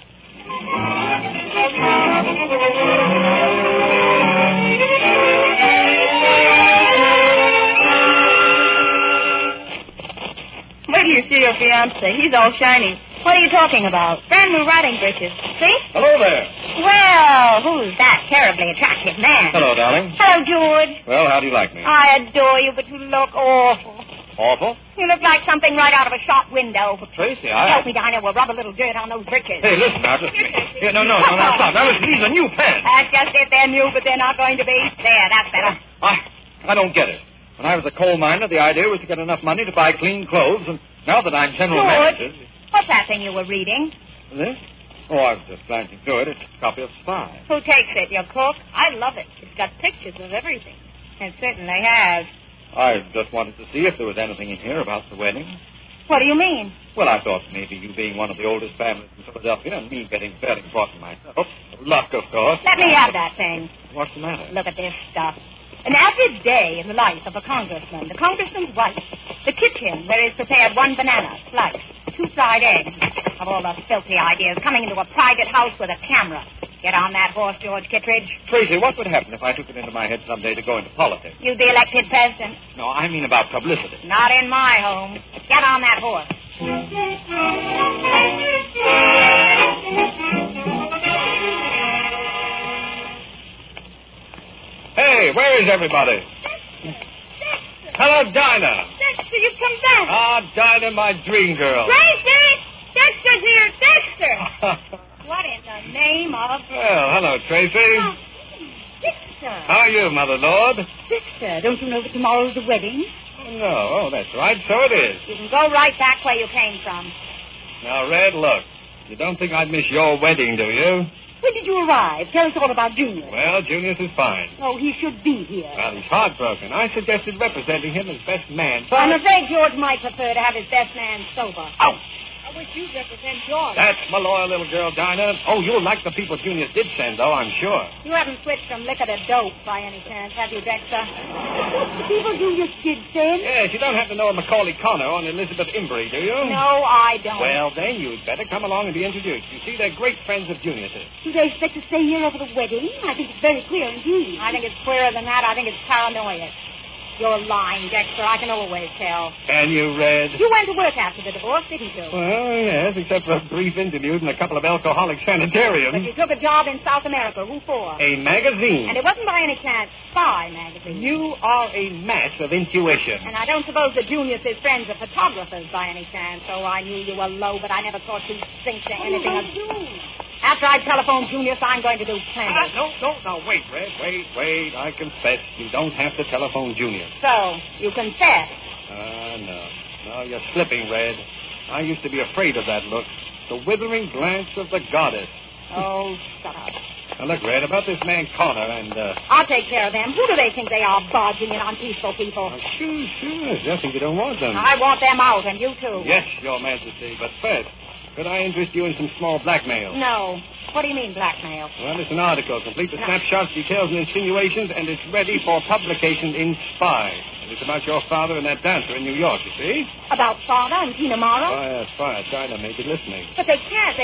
[SPEAKER 4] Wait till you see your fiancé. He's all shiny. What are you talking about? Brand new riding breeches. See?
[SPEAKER 8] Hello there.
[SPEAKER 4] Well, who's that terribly attractive man?
[SPEAKER 8] Hello, darling.
[SPEAKER 4] Hello, George.
[SPEAKER 8] Well, how do you like me?
[SPEAKER 4] I adore you, but you look awful.
[SPEAKER 8] Awful?
[SPEAKER 4] You look like something right out of a shop window.
[SPEAKER 8] Tracy,
[SPEAKER 4] Help me, Dinah. We'll rub a little dirt on those breeches.
[SPEAKER 8] Hey, listen now, just a minute. No, stop. Now, listen, these are new pants.
[SPEAKER 4] That's just it. They're new, but they're not going to be. There, that's better.
[SPEAKER 8] I don't get it. When I was a coal miner, the idea was to get enough money to buy clean clothes, and now that I'm general manager...
[SPEAKER 4] What's that thing you were reading?
[SPEAKER 8] This? Oh, I was just glancing through it. It's a copy of Spy.
[SPEAKER 4] Who takes it? Your cook? I love it. It's got pictures of everything. It certainly has.
[SPEAKER 8] I just wanted to see if there was anything in here about the wedding.
[SPEAKER 4] What do you mean?
[SPEAKER 8] Well, I thought maybe you being one of the oldest families in Philadelphia and me getting fairly important myself. Luck, of course.
[SPEAKER 4] Let me have that thing.
[SPEAKER 8] What's the matter?
[SPEAKER 4] Look at this stuff. An average day in the life of a congressman. The congressman's wife. The kitchen where is prepared 1 banana, sliced, 2 fried eggs. Of all the filthy ideas coming into a private house with a camera. Get on that horse, George Kittredge.
[SPEAKER 8] Tracy, what would happen if I took it into my head someday to go into politics?
[SPEAKER 4] You'd be elected president.
[SPEAKER 8] No, I mean about publicity.
[SPEAKER 4] Not in my home. Get on that horse.
[SPEAKER 8] Hey, where is everybody?
[SPEAKER 4] Dexter.
[SPEAKER 8] Hello, Dinah.
[SPEAKER 4] Dexter, you've come back.
[SPEAKER 8] Ah, Dinah, my dream girl.
[SPEAKER 4] Tracy! Dexter's here. Dexter! What in the name of...
[SPEAKER 8] Well, hello, Tracy.
[SPEAKER 4] Oh, Dexter.
[SPEAKER 8] How are you, Mother Lord?
[SPEAKER 3] Dexter, don't you know that tomorrow's the wedding?
[SPEAKER 8] Oh, no. Oh, that's right. So it is.
[SPEAKER 4] You can go right back where you came from.
[SPEAKER 8] Now, Red, look. You don't think I'd miss your wedding, do you?
[SPEAKER 3] When did you arrive? Tell us all about Junior.
[SPEAKER 8] Well, Junius is fine.
[SPEAKER 3] Oh, he should be here.
[SPEAKER 8] Well, he's heartbroken. I suggested representing him as best man.
[SPEAKER 4] But... I'm afraid George might prefer to have his best man sober.
[SPEAKER 8] Oh!
[SPEAKER 4] I wish you'd represent George.
[SPEAKER 8] That's my loyal little girl, Dinah. Oh, you'll like the people Junius did send, though, I'm sure.
[SPEAKER 4] You haven't switched from liquor to dope by any chance, have you, Dexter?
[SPEAKER 3] The people Junius did send?
[SPEAKER 8] Yes, you don't happen to know a Macaulay Connor or an Elizabeth Embry, do you?
[SPEAKER 4] No, I don't.
[SPEAKER 8] Well, then you'd better come along and be introduced. You see, they're great friends of Junius's.
[SPEAKER 3] Do they expect to stay here over the wedding? I think it's very queer indeed.
[SPEAKER 4] I think it's queerer than that. I think it's paranoia. You're lying, Dexter. I can always tell.
[SPEAKER 8] Can you, Red?
[SPEAKER 4] You went to work after the divorce, didn't you?
[SPEAKER 8] Well, yes, except for a brief interlude in a couple of alcoholic sanitariums.
[SPEAKER 4] But you took a job in South America. Who for?
[SPEAKER 8] A magazine.
[SPEAKER 4] And it wasn't by any chance Spy magazine.
[SPEAKER 8] You are a match of intuition.
[SPEAKER 4] And I don't suppose the Junius's friends are photographers by any chance. Oh, I knew you were low, but I never thought you'd think to anything of... After I telephone Junius, I'm going to do plenty.
[SPEAKER 8] No, wait, Red, wait. I confess. You don't have to telephone Junius.
[SPEAKER 4] So, you confess?
[SPEAKER 8] No, you're slipping, Red. I used to be afraid of that look. The withering glance of the goddess.
[SPEAKER 4] Oh, shut up.
[SPEAKER 8] Now, look, Red, about this man Connor and,
[SPEAKER 4] I'll take care of them. Who do they think they are, barging in on peaceful people?
[SPEAKER 8] Sure. Just think you don't want them.
[SPEAKER 4] I want them out, and you too.
[SPEAKER 8] Yes, Your Majesty. But first, could I interest you in some small blackmail?
[SPEAKER 4] No. What do you mean, blackmail?
[SPEAKER 8] Well, it's an article, complete with snapshots, details, and insinuations, and it's ready for publication in Spy. And it's about your father and that dancer in New York, you see?
[SPEAKER 4] About father and Tina Morrow?
[SPEAKER 8] Oh, yes, Spy. China may be listening.
[SPEAKER 4] But they can't.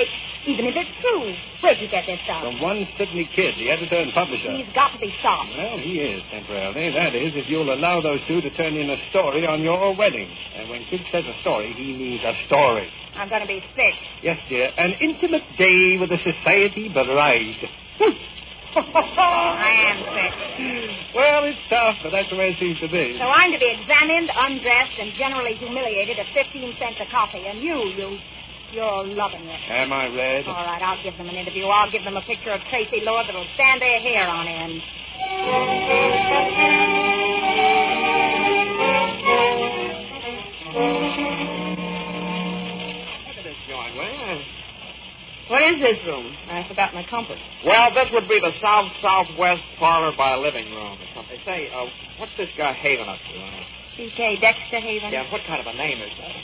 [SPEAKER 4] Even if it's true. Where'd you get this stuff?
[SPEAKER 8] From one Sidney Kidd, the editor and publisher.
[SPEAKER 4] He's got to be stopped.
[SPEAKER 8] Well, he is, temporarily. That is, if you'll allow those two to turn in a story on your wedding. And when Kidd says a story, he means a story.
[SPEAKER 4] I'm going to be sick.
[SPEAKER 8] Yes, dear. An intimate day with a society bride.
[SPEAKER 4] I am sick.
[SPEAKER 8] Well, it's tough, but that's the way it seems to be.
[SPEAKER 4] So I'm to be examined, undressed, and generally humiliated at 15 cents a copy. And you're loving it.
[SPEAKER 8] Am I, Red?
[SPEAKER 4] All right, I'll give them an interview. I'll give them a picture of Tracy Lord that'll stand their hair on end.
[SPEAKER 11] What is this room?
[SPEAKER 4] I forgot my compass.
[SPEAKER 11] Well, this would be the south-southwest parlor by living room or something. Say, what's this guy Haven up to?
[SPEAKER 4] C.K. Dexter Haven?
[SPEAKER 11] Yeah, what kind of a name is that?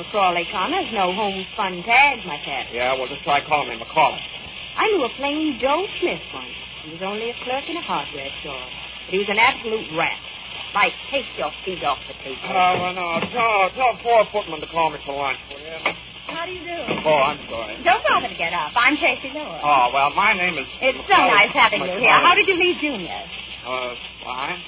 [SPEAKER 4] Macaulay Connor's no home fun tags, my pet.
[SPEAKER 11] Yeah, well, just try calling me Macaulay.
[SPEAKER 4] I knew a plain Joe Smith once. He was only a clerk in a hardware store. But he was an absolute rat. Like, take your feet off the table.
[SPEAKER 11] Oh, no. Tell poor footman to call me for lunch, will you?
[SPEAKER 4] How do you do?
[SPEAKER 11] Oh, I'm sorry.
[SPEAKER 4] Don't bother to get up. I'm Tracy Lord.
[SPEAKER 11] Oh, well, my name is...
[SPEAKER 4] It's so nice having you here. How did you leave Junius?
[SPEAKER 11] Fine.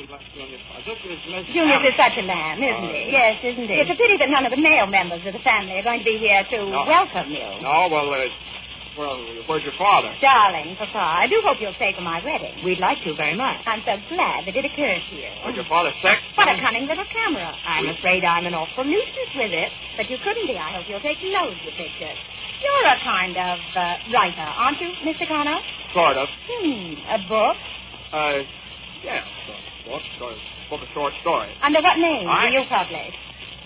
[SPEAKER 4] Junius is such a lamb, isn't he? Yes, isn't he? It's a pity that none of the male members of the family are going to be here to welcome you.
[SPEAKER 11] No, well, where's your father?
[SPEAKER 4] Darling, Papa, I do hope you'll stay for my wedding. We'd like to very much. I'm so glad that it occurred to you.
[SPEAKER 11] Was your father sick?
[SPEAKER 4] What a cunning little camera. I'm afraid I'm an awful nuisance with it, but you couldn't be. I hope you'll take loads of pictures. You're a kind of writer, aren't you, Mr. Connor?
[SPEAKER 11] Sort of.
[SPEAKER 4] A book?
[SPEAKER 11] Yeah, book of short stories.
[SPEAKER 4] Under what name do you publish?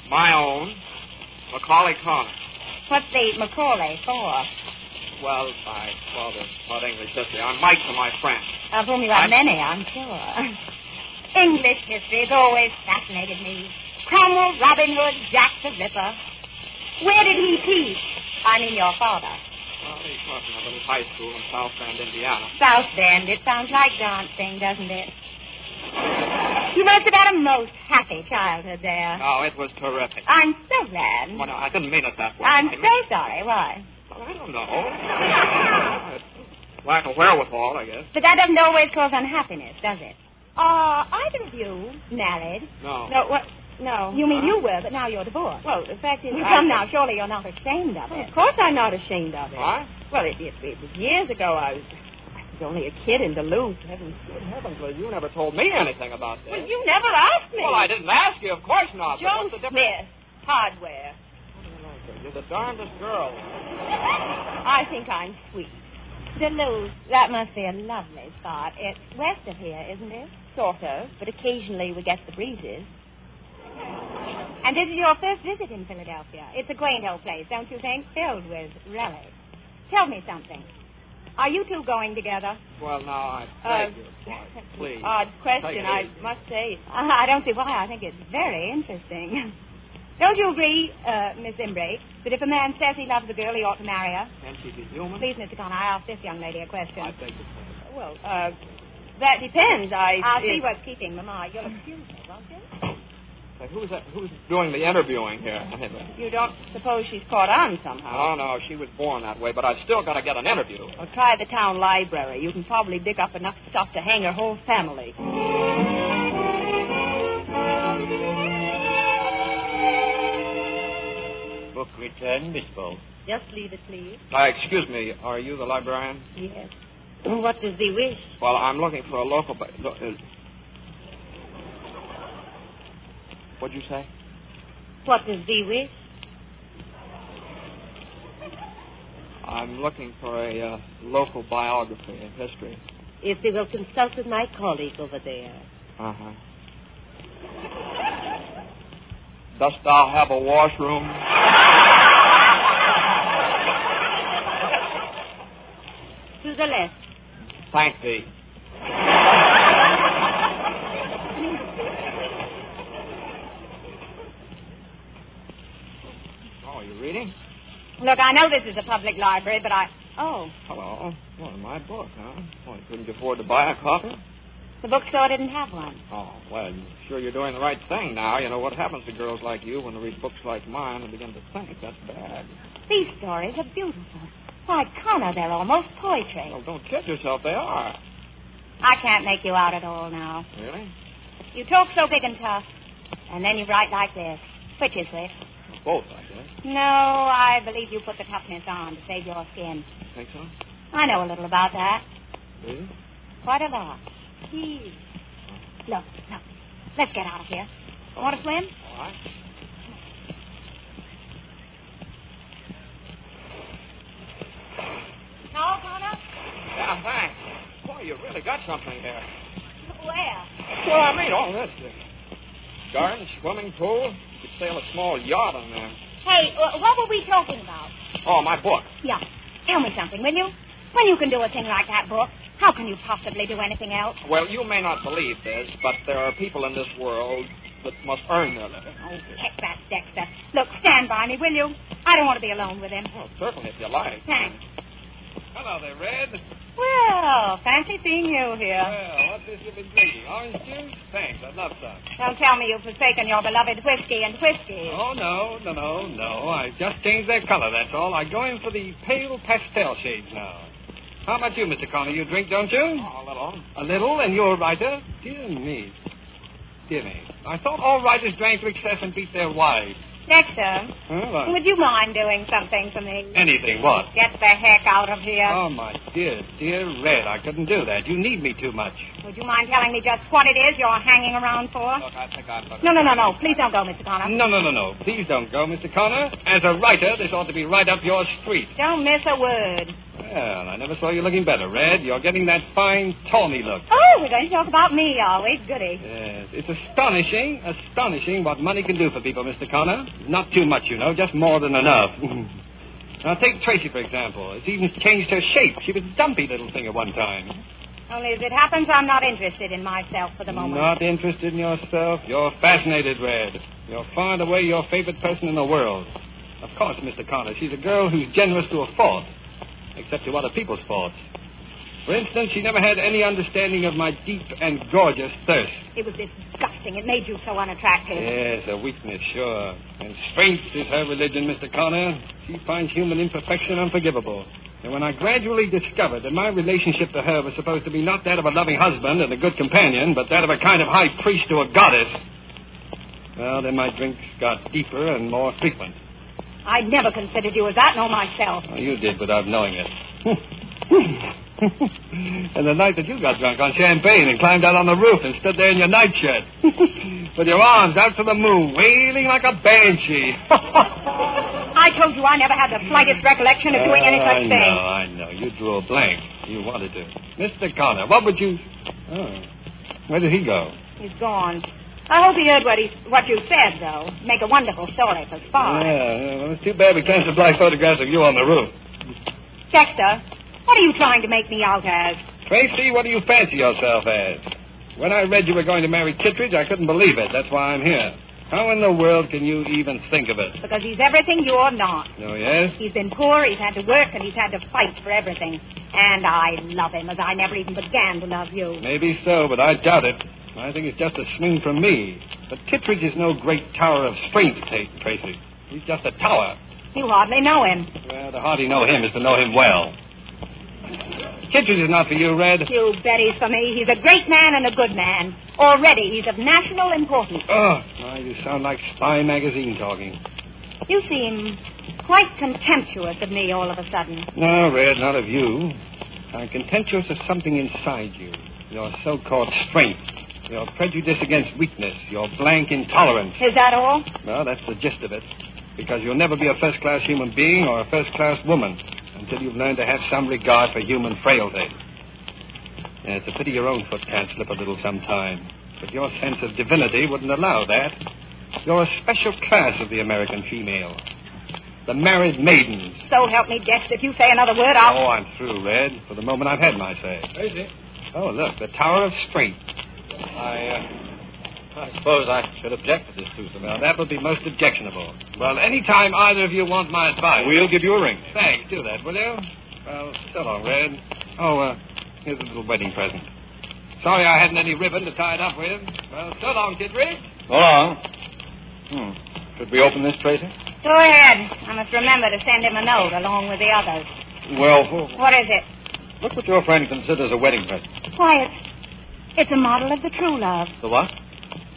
[SPEAKER 11] My own, Macaulay Connor.
[SPEAKER 4] What's the Macaulay for?
[SPEAKER 11] Well, my father's not English history. I'm Mike to my friend.
[SPEAKER 4] Of whom you have many, I'm sure. English history has always fascinated me. Cromwell, Robin Hood, Jack the Ripper. Where did he teach? I mean your father.
[SPEAKER 11] Well, he taught in a little high school in South Bend, Indiana.
[SPEAKER 4] South Bend. It sounds like dancing, doesn't it? You must have had a most happy childhood there.
[SPEAKER 11] No, it was terrific.
[SPEAKER 4] I'm so glad.
[SPEAKER 11] Well, no, I didn't mean it that way.
[SPEAKER 4] I'm so sorry. Why?
[SPEAKER 11] Well, I don't know. Lack of wherewithal, I guess.
[SPEAKER 4] But that doesn't always cause unhappiness, does it? Are either of you married?
[SPEAKER 11] No.
[SPEAKER 4] No, what? No. You mean you were, but now you're divorced.
[SPEAKER 3] Well, the fact is...
[SPEAKER 4] Come now, surely you're not ashamed of it.
[SPEAKER 3] Of course I'm not ashamed of it.
[SPEAKER 11] What?
[SPEAKER 3] Well, it was years ago. I was only a kid in Duluth.
[SPEAKER 11] Good heavens, well, you never told me anything about this.
[SPEAKER 3] Well, you never asked me.
[SPEAKER 11] Well, I didn't ask you, of course not.
[SPEAKER 3] Joe Smith, hardware.
[SPEAKER 11] You're the darndest girl.
[SPEAKER 3] I think I'm sweet.
[SPEAKER 4] Duluth, that must be a lovely spot. It's west of here, isn't it?
[SPEAKER 3] Sort of, but occasionally we get the breezes.
[SPEAKER 4] And this is your first visit in Philadelphia. It's a quaint old place, don't you think? Filled with relics. Tell me something. Are you two going together?
[SPEAKER 11] Well, now, I beg your pardon. Please.
[SPEAKER 3] Odd question, I must say.
[SPEAKER 4] I don't see why. I think it's very interesting. Don't you agree, Miss Imbrate, that if a man says he loves a girl, he ought to marry her?
[SPEAKER 11] Can she be human?
[SPEAKER 4] Please, Mr. Connor, I asked this young lady a question.
[SPEAKER 11] I beg your pardon.
[SPEAKER 3] Well, that depends.
[SPEAKER 4] I'll see what's keeping Mama. You'll excuse me, won't you?
[SPEAKER 11] Say, who's doing the interviewing here?
[SPEAKER 4] You don't suppose she's caught on somehow?
[SPEAKER 11] Oh, no, she was born that way, but I still got to get an interview.
[SPEAKER 4] Well, try the town library. You can probably dig up enough stuff to hang her whole family.
[SPEAKER 7] Book return, Miss Bolt.
[SPEAKER 4] Just leave it, please.
[SPEAKER 11] Excuse me, are you the librarian?
[SPEAKER 4] Yes. What does thee wish?
[SPEAKER 11] Well, I'm looking for a local... What'd you say?
[SPEAKER 4] What does thee wish?
[SPEAKER 11] I'm looking for a local biography and history.
[SPEAKER 3] If they will consult with my colleague over there.
[SPEAKER 11] Uh-huh. Dost thou have a washroom?
[SPEAKER 3] To the left.
[SPEAKER 11] Thank thee. Oh, you reading?
[SPEAKER 4] Look, I know this is a public library, but Oh.
[SPEAKER 11] Hello. Well, my book, huh? Well, couldn't you afford to buy a copy?
[SPEAKER 4] The bookstore didn't have one.
[SPEAKER 11] Oh, well, sure you're doing the right thing now. You know what happens to girls like you when they read books like mine and begin to think. That's bad.
[SPEAKER 4] These stories are beautiful. Why, Connor, they're almost poetry.
[SPEAKER 11] Well, don't kid yourself. They are.
[SPEAKER 4] I can't make you out at all now.
[SPEAKER 11] Really?
[SPEAKER 4] You talk so big and tough, and then you write like this. Which is which?
[SPEAKER 11] Both, I guess.
[SPEAKER 4] No, I believe you put the toughness on to save your skin.
[SPEAKER 11] Think so?
[SPEAKER 4] I know a little about that.
[SPEAKER 11] Really?
[SPEAKER 4] Quite a lot. Gee. Look. Let's get out of here. Want to swim?
[SPEAKER 11] All right.
[SPEAKER 4] No, Connor?
[SPEAKER 11] Yeah, thanks. Boy, you really got something here.
[SPEAKER 4] Where?
[SPEAKER 11] Well, I mean, all this. Garden, swimming pool. You could sail a small yacht on there.
[SPEAKER 4] Hey, what were we talking about?
[SPEAKER 11] Oh, my book.
[SPEAKER 4] Yeah. Tell me something, will you? When you can do a thing like that book, how can you possibly do anything else?
[SPEAKER 11] Well, you may not believe this, but there are people in this world that must earn their living.
[SPEAKER 4] Oh, heck that, Dexter. Look, stand by me, will you? I don't want to be alone with him.
[SPEAKER 11] Well, certainly, if you like.
[SPEAKER 4] Thanks.
[SPEAKER 8] Hello there, Red.
[SPEAKER 4] Well, fancy seeing you here.
[SPEAKER 8] Well, what's this you've been drinking? Orange juice? Thanks, I'd love some.
[SPEAKER 4] Don't tell me you've forsaken your beloved whiskey and whiskey.
[SPEAKER 8] Oh, no. I just changed their color, that's all. I go in for the pale pastel shades now. How about you, Mr. Connor? You drink, don't you?
[SPEAKER 11] Oh, a little.
[SPEAKER 8] A little, and you're a writer? Dear me. I thought all writers drank to excess and beat their wives.
[SPEAKER 4] Dexter,
[SPEAKER 8] What?
[SPEAKER 4] would you mind doing something for me?
[SPEAKER 8] Anything, what?
[SPEAKER 4] Get the heck out of here.
[SPEAKER 8] Oh, my dear Red, I couldn't do that. You need me too much.
[SPEAKER 4] Would you mind telling me just what it is you're hanging around for?
[SPEAKER 11] Look, I think I'd better...
[SPEAKER 4] No. Please don't go, Mr. Connor.
[SPEAKER 8] No. Please don't go, Mr. Connor. As a writer, this ought to be right up your street.
[SPEAKER 4] Don't miss a word.
[SPEAKER 8] Well, I never saw you looking better, Red. You're getting that fine, tawny look.
[SPEAKER 4] Oh, we're going to talk about me, are we? Goody.
[SPEAKER 8] Yes, it's astonishing what money can do for people, Mr. Connor. Not too much, you know, just more than enough. Now, take Tracy, for example. It's even changed her shape. She was a dumpy little thing at one time.
[SPEAKER 4] Only as it happens, I'm not interested in myself for the moment.
[SPEAKER 8] Not interested in yourself? You're fascinated, Red. You're far and away your favorite person in the world. Of course, Mr. Connor, she's a girl who's generous to a fault, except to other people's faults. For instance, she never had any understanding of my deep and gorgeous thirst.
[SPEAKER 4] It was disgusting. It made you so unattractive.
[SPEAKER 8] Yes, a weakness, sure. And strength is her religion, Mr. Connor. She finds human imperfection unforgivable. And when I gradually discovered that my relationship to her was supposed to be not that of a loving husband and a good companion, but that of a kind of high priest to a goddess, well, then my drinks got deeper and more frequent.
[SPEAKER 4] I never considered you as that, nor myself.
[SPEAKER 8] Oh, you did without knowing it. And the night that you got drunk on champagne and climbed out on the roof and stood there in your nightshirt with your arms out to the moon, wailing like a banshee.
[SPEAKER 4] I told you I never had the slightest recollection of doing any such thing.
[SPEAKER 8] I know. You drew a blank. You wanted to. Mr. Connor, what would you... Oh, where did he go?
[SPEAKER 4] He's gone. I hope he heard what you said, though. Make a wonderful story for Spy.
[SPEAKER 8] Yeah, well, it's too bad we can't supply photographs of you on the roof.
[SPEAKER 4] Dexter, what are you trying to make me out as?
[SPEAKER 8] Tracy, what do you fancy yourself as? When I read you were going to marry Kittredge, I couldn't believe it. That's why I'm here. How in the world can you even think of it?
[SPEAKER 4] Because he's everything you're not.
[SPEAKER 8] Oh, yes?
[SPEAKER 4] He's been poor, he's had to work, and he's had to fight for everything. And I love him as I never even began to love you.
[SPEAKER 8] Maybe so, but I doubt it. I think it's just a swing from me. But Kittredge is no great tower of strength, Tracy. He's just a tower.
[SPEAKER 4] You hardly know him.
[SPEAKER 8] Well, to hardly know him is to know him well. Kittredge is not for you, Red.
[SPEAKER 4] You bet he's for me. He's a great man and a good man. Already, he's of national importance.
[SPEAKER 8] Oh, you sound like Spy Magazine talking.
[SPEAKER 4] You seem quite contemptuous of me all of a sudden.
[SPEAKER 8] No, Red, not of you. I'm contemptuous of something inside you. Your so-called strength. Your prejudice against weakness. Your blank intolerance.
[SPEAKER 4] Is that all?
[SPEAKER 8] Well, that's the gist of it. Because you'll never be a first-class human being or a first-class woman until you've learned to have some regard for human frailty. Yeah, it's a pity your own foot can't slip a little sometime. But your sense of divinity wouldn't allow that. You're a special class of the American female. The married maidens.
[SPEAKER 4] So help me, Guest. If you say another word, I'll...
[SPEAKER 8] Oh, I'm through, Red. For the moment, I've had my say.
[SPEAKER 7] Tracy.
[SPEAKER 8] Oh, look, the Tower of Strength.
[SPEAKER 7] I suppose I should object to this twosome.
[SPEAKER 8] Well, that would be most objectionable. Well, any time either of you want my advice...
[SPEAKER 7] We'll give you a ring.
[SPEAKER 8] Thanks. Do that, will you? Well, so long, Red. Oh, here's a little wedding present. Sorry I hadn't any ribbon to tie it up with. Well, so long, Kittredge.
[SPEAKER 7] So long. Should we open this, Tracy?
[SPEAKER 4] Go ahead. I must remember to send him a note along with the others.
[SPEAKER 7] Well,
[SPEAKER 4] What is it?
[SPEAKER 7] look what your friend considers a wedding present.
[SPEAKER 4] Why, it's a model of the True Love.
[SPEAKER 7] The what?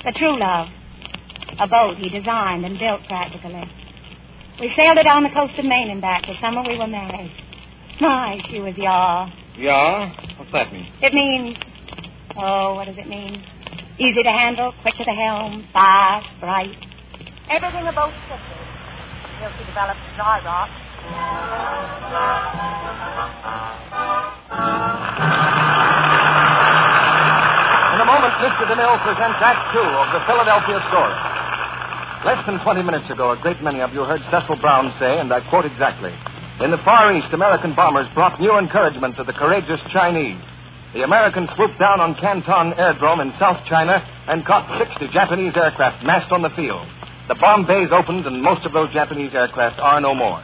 [SPEAKER 4] The True Love. A boat he designed and built practically. We sailed it down the coast of Maine and back the summer we were married. My, she was yaw.
[SPEAKER 7] Yeah? What's that mean?
[SPEAKER 4] It means... Oh, what does it mean? Easy to handle, quick to the helm, fast, bright. Everything a boat should be. Till she develops dry rot.
[SPEAKER 14] In a moment, Mr. DeMille presents Act Two of the Philadelphia Story. Less than 20 minutes ago, a great many of you heard Cecil Brown say, and I quote exactly, "In the Far East, American bombers brought new encouragement to the courageous Chinese. The Americans swooped down on Canton Airdrome in South China and caught 60 Japanese aircraft massed on the field. The bomb bays opened, and most of those Japanese aircraft are no more."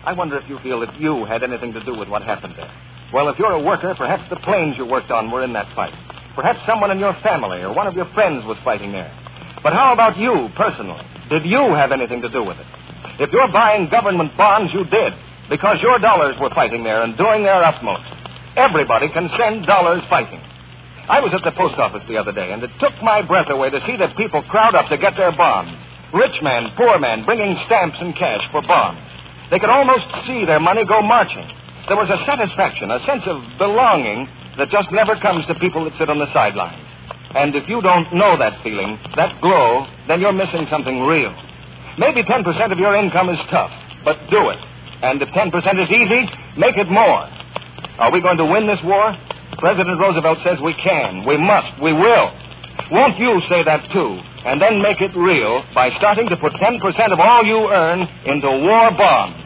[SPEAKER 14] I wonder if you feel that you had anything to do with what happened there. Well, if you're a worker, perhaps the planes you worked on were in that fight. Perhaps someone in your family or one of your friends was fighting there. But how about you, personally? Did you have anything to do with it? If you're buying government bonds, you did, because your dollars were fighting there and doing their utmost. Everybody can send dollars fighting. I was at the post office the other day, and it took my breath away to see the people crowd up to get their bonds. Rich man, poor man, bringing stamps and cash for bonds. They could almost see their money go marching. There was a satisfaction, a sense of belonging that just never comes to people that sit on the sidelines. And if you don't know that feeling, that glow, then you're missing something real. Maybe 10% of your income is tough, but do it. And if 10% is easy, make it more. Are we going to win this war? President Roosevelt says we can, we must, we will. Won't you say that too, and then make it real by starting to put 10% of all you earn into war bonds?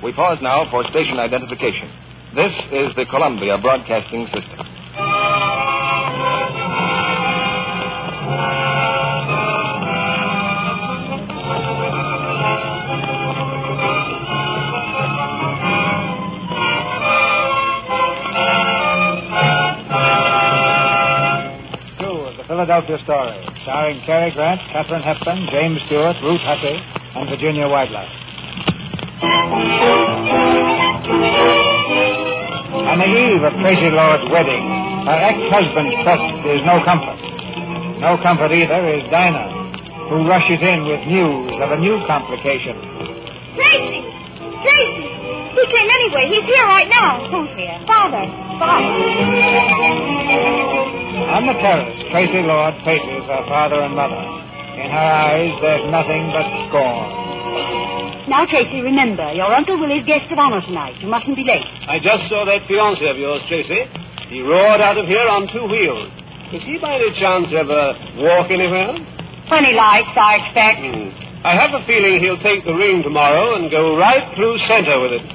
[SPEAKER 14] We pause now for station identification. This is the Columbia Broadcasting System.
[SPEAKER 16] Philadelphia Story, starring Cary Grant, Katharine Hepburn, James Stewart, Ruth Hussey, and Virginia Weidler. On the eve of Tracy Lord's wedding, her ex-husband's trust is no comfort. No comfort either is Dinah, who rushes in with news of a new complication.
[SPEAKER 4] Tracy! Tracy! He came anyway. He's here right now. Who's here? Father.
[SPEAKER 16] On the terrace, Tracy Lord faces her father and mother. In her eyes, there's nothing but scorn.
[SPEAKER 3] Now, Tracy, remember, your Uncle Willie's guest of honor tonight. You mustn't be late.
[SPEAKER 7] I just saw that fiancé of yours, Tracy. He roared out of here on 2 wheels. Does he by any chance ever walk anywhere?
[SPEAKER 4] When he likes, I expect.
[SPEAKER 7] I have a feeling he'll take the ring tomorrow and go right through center with it.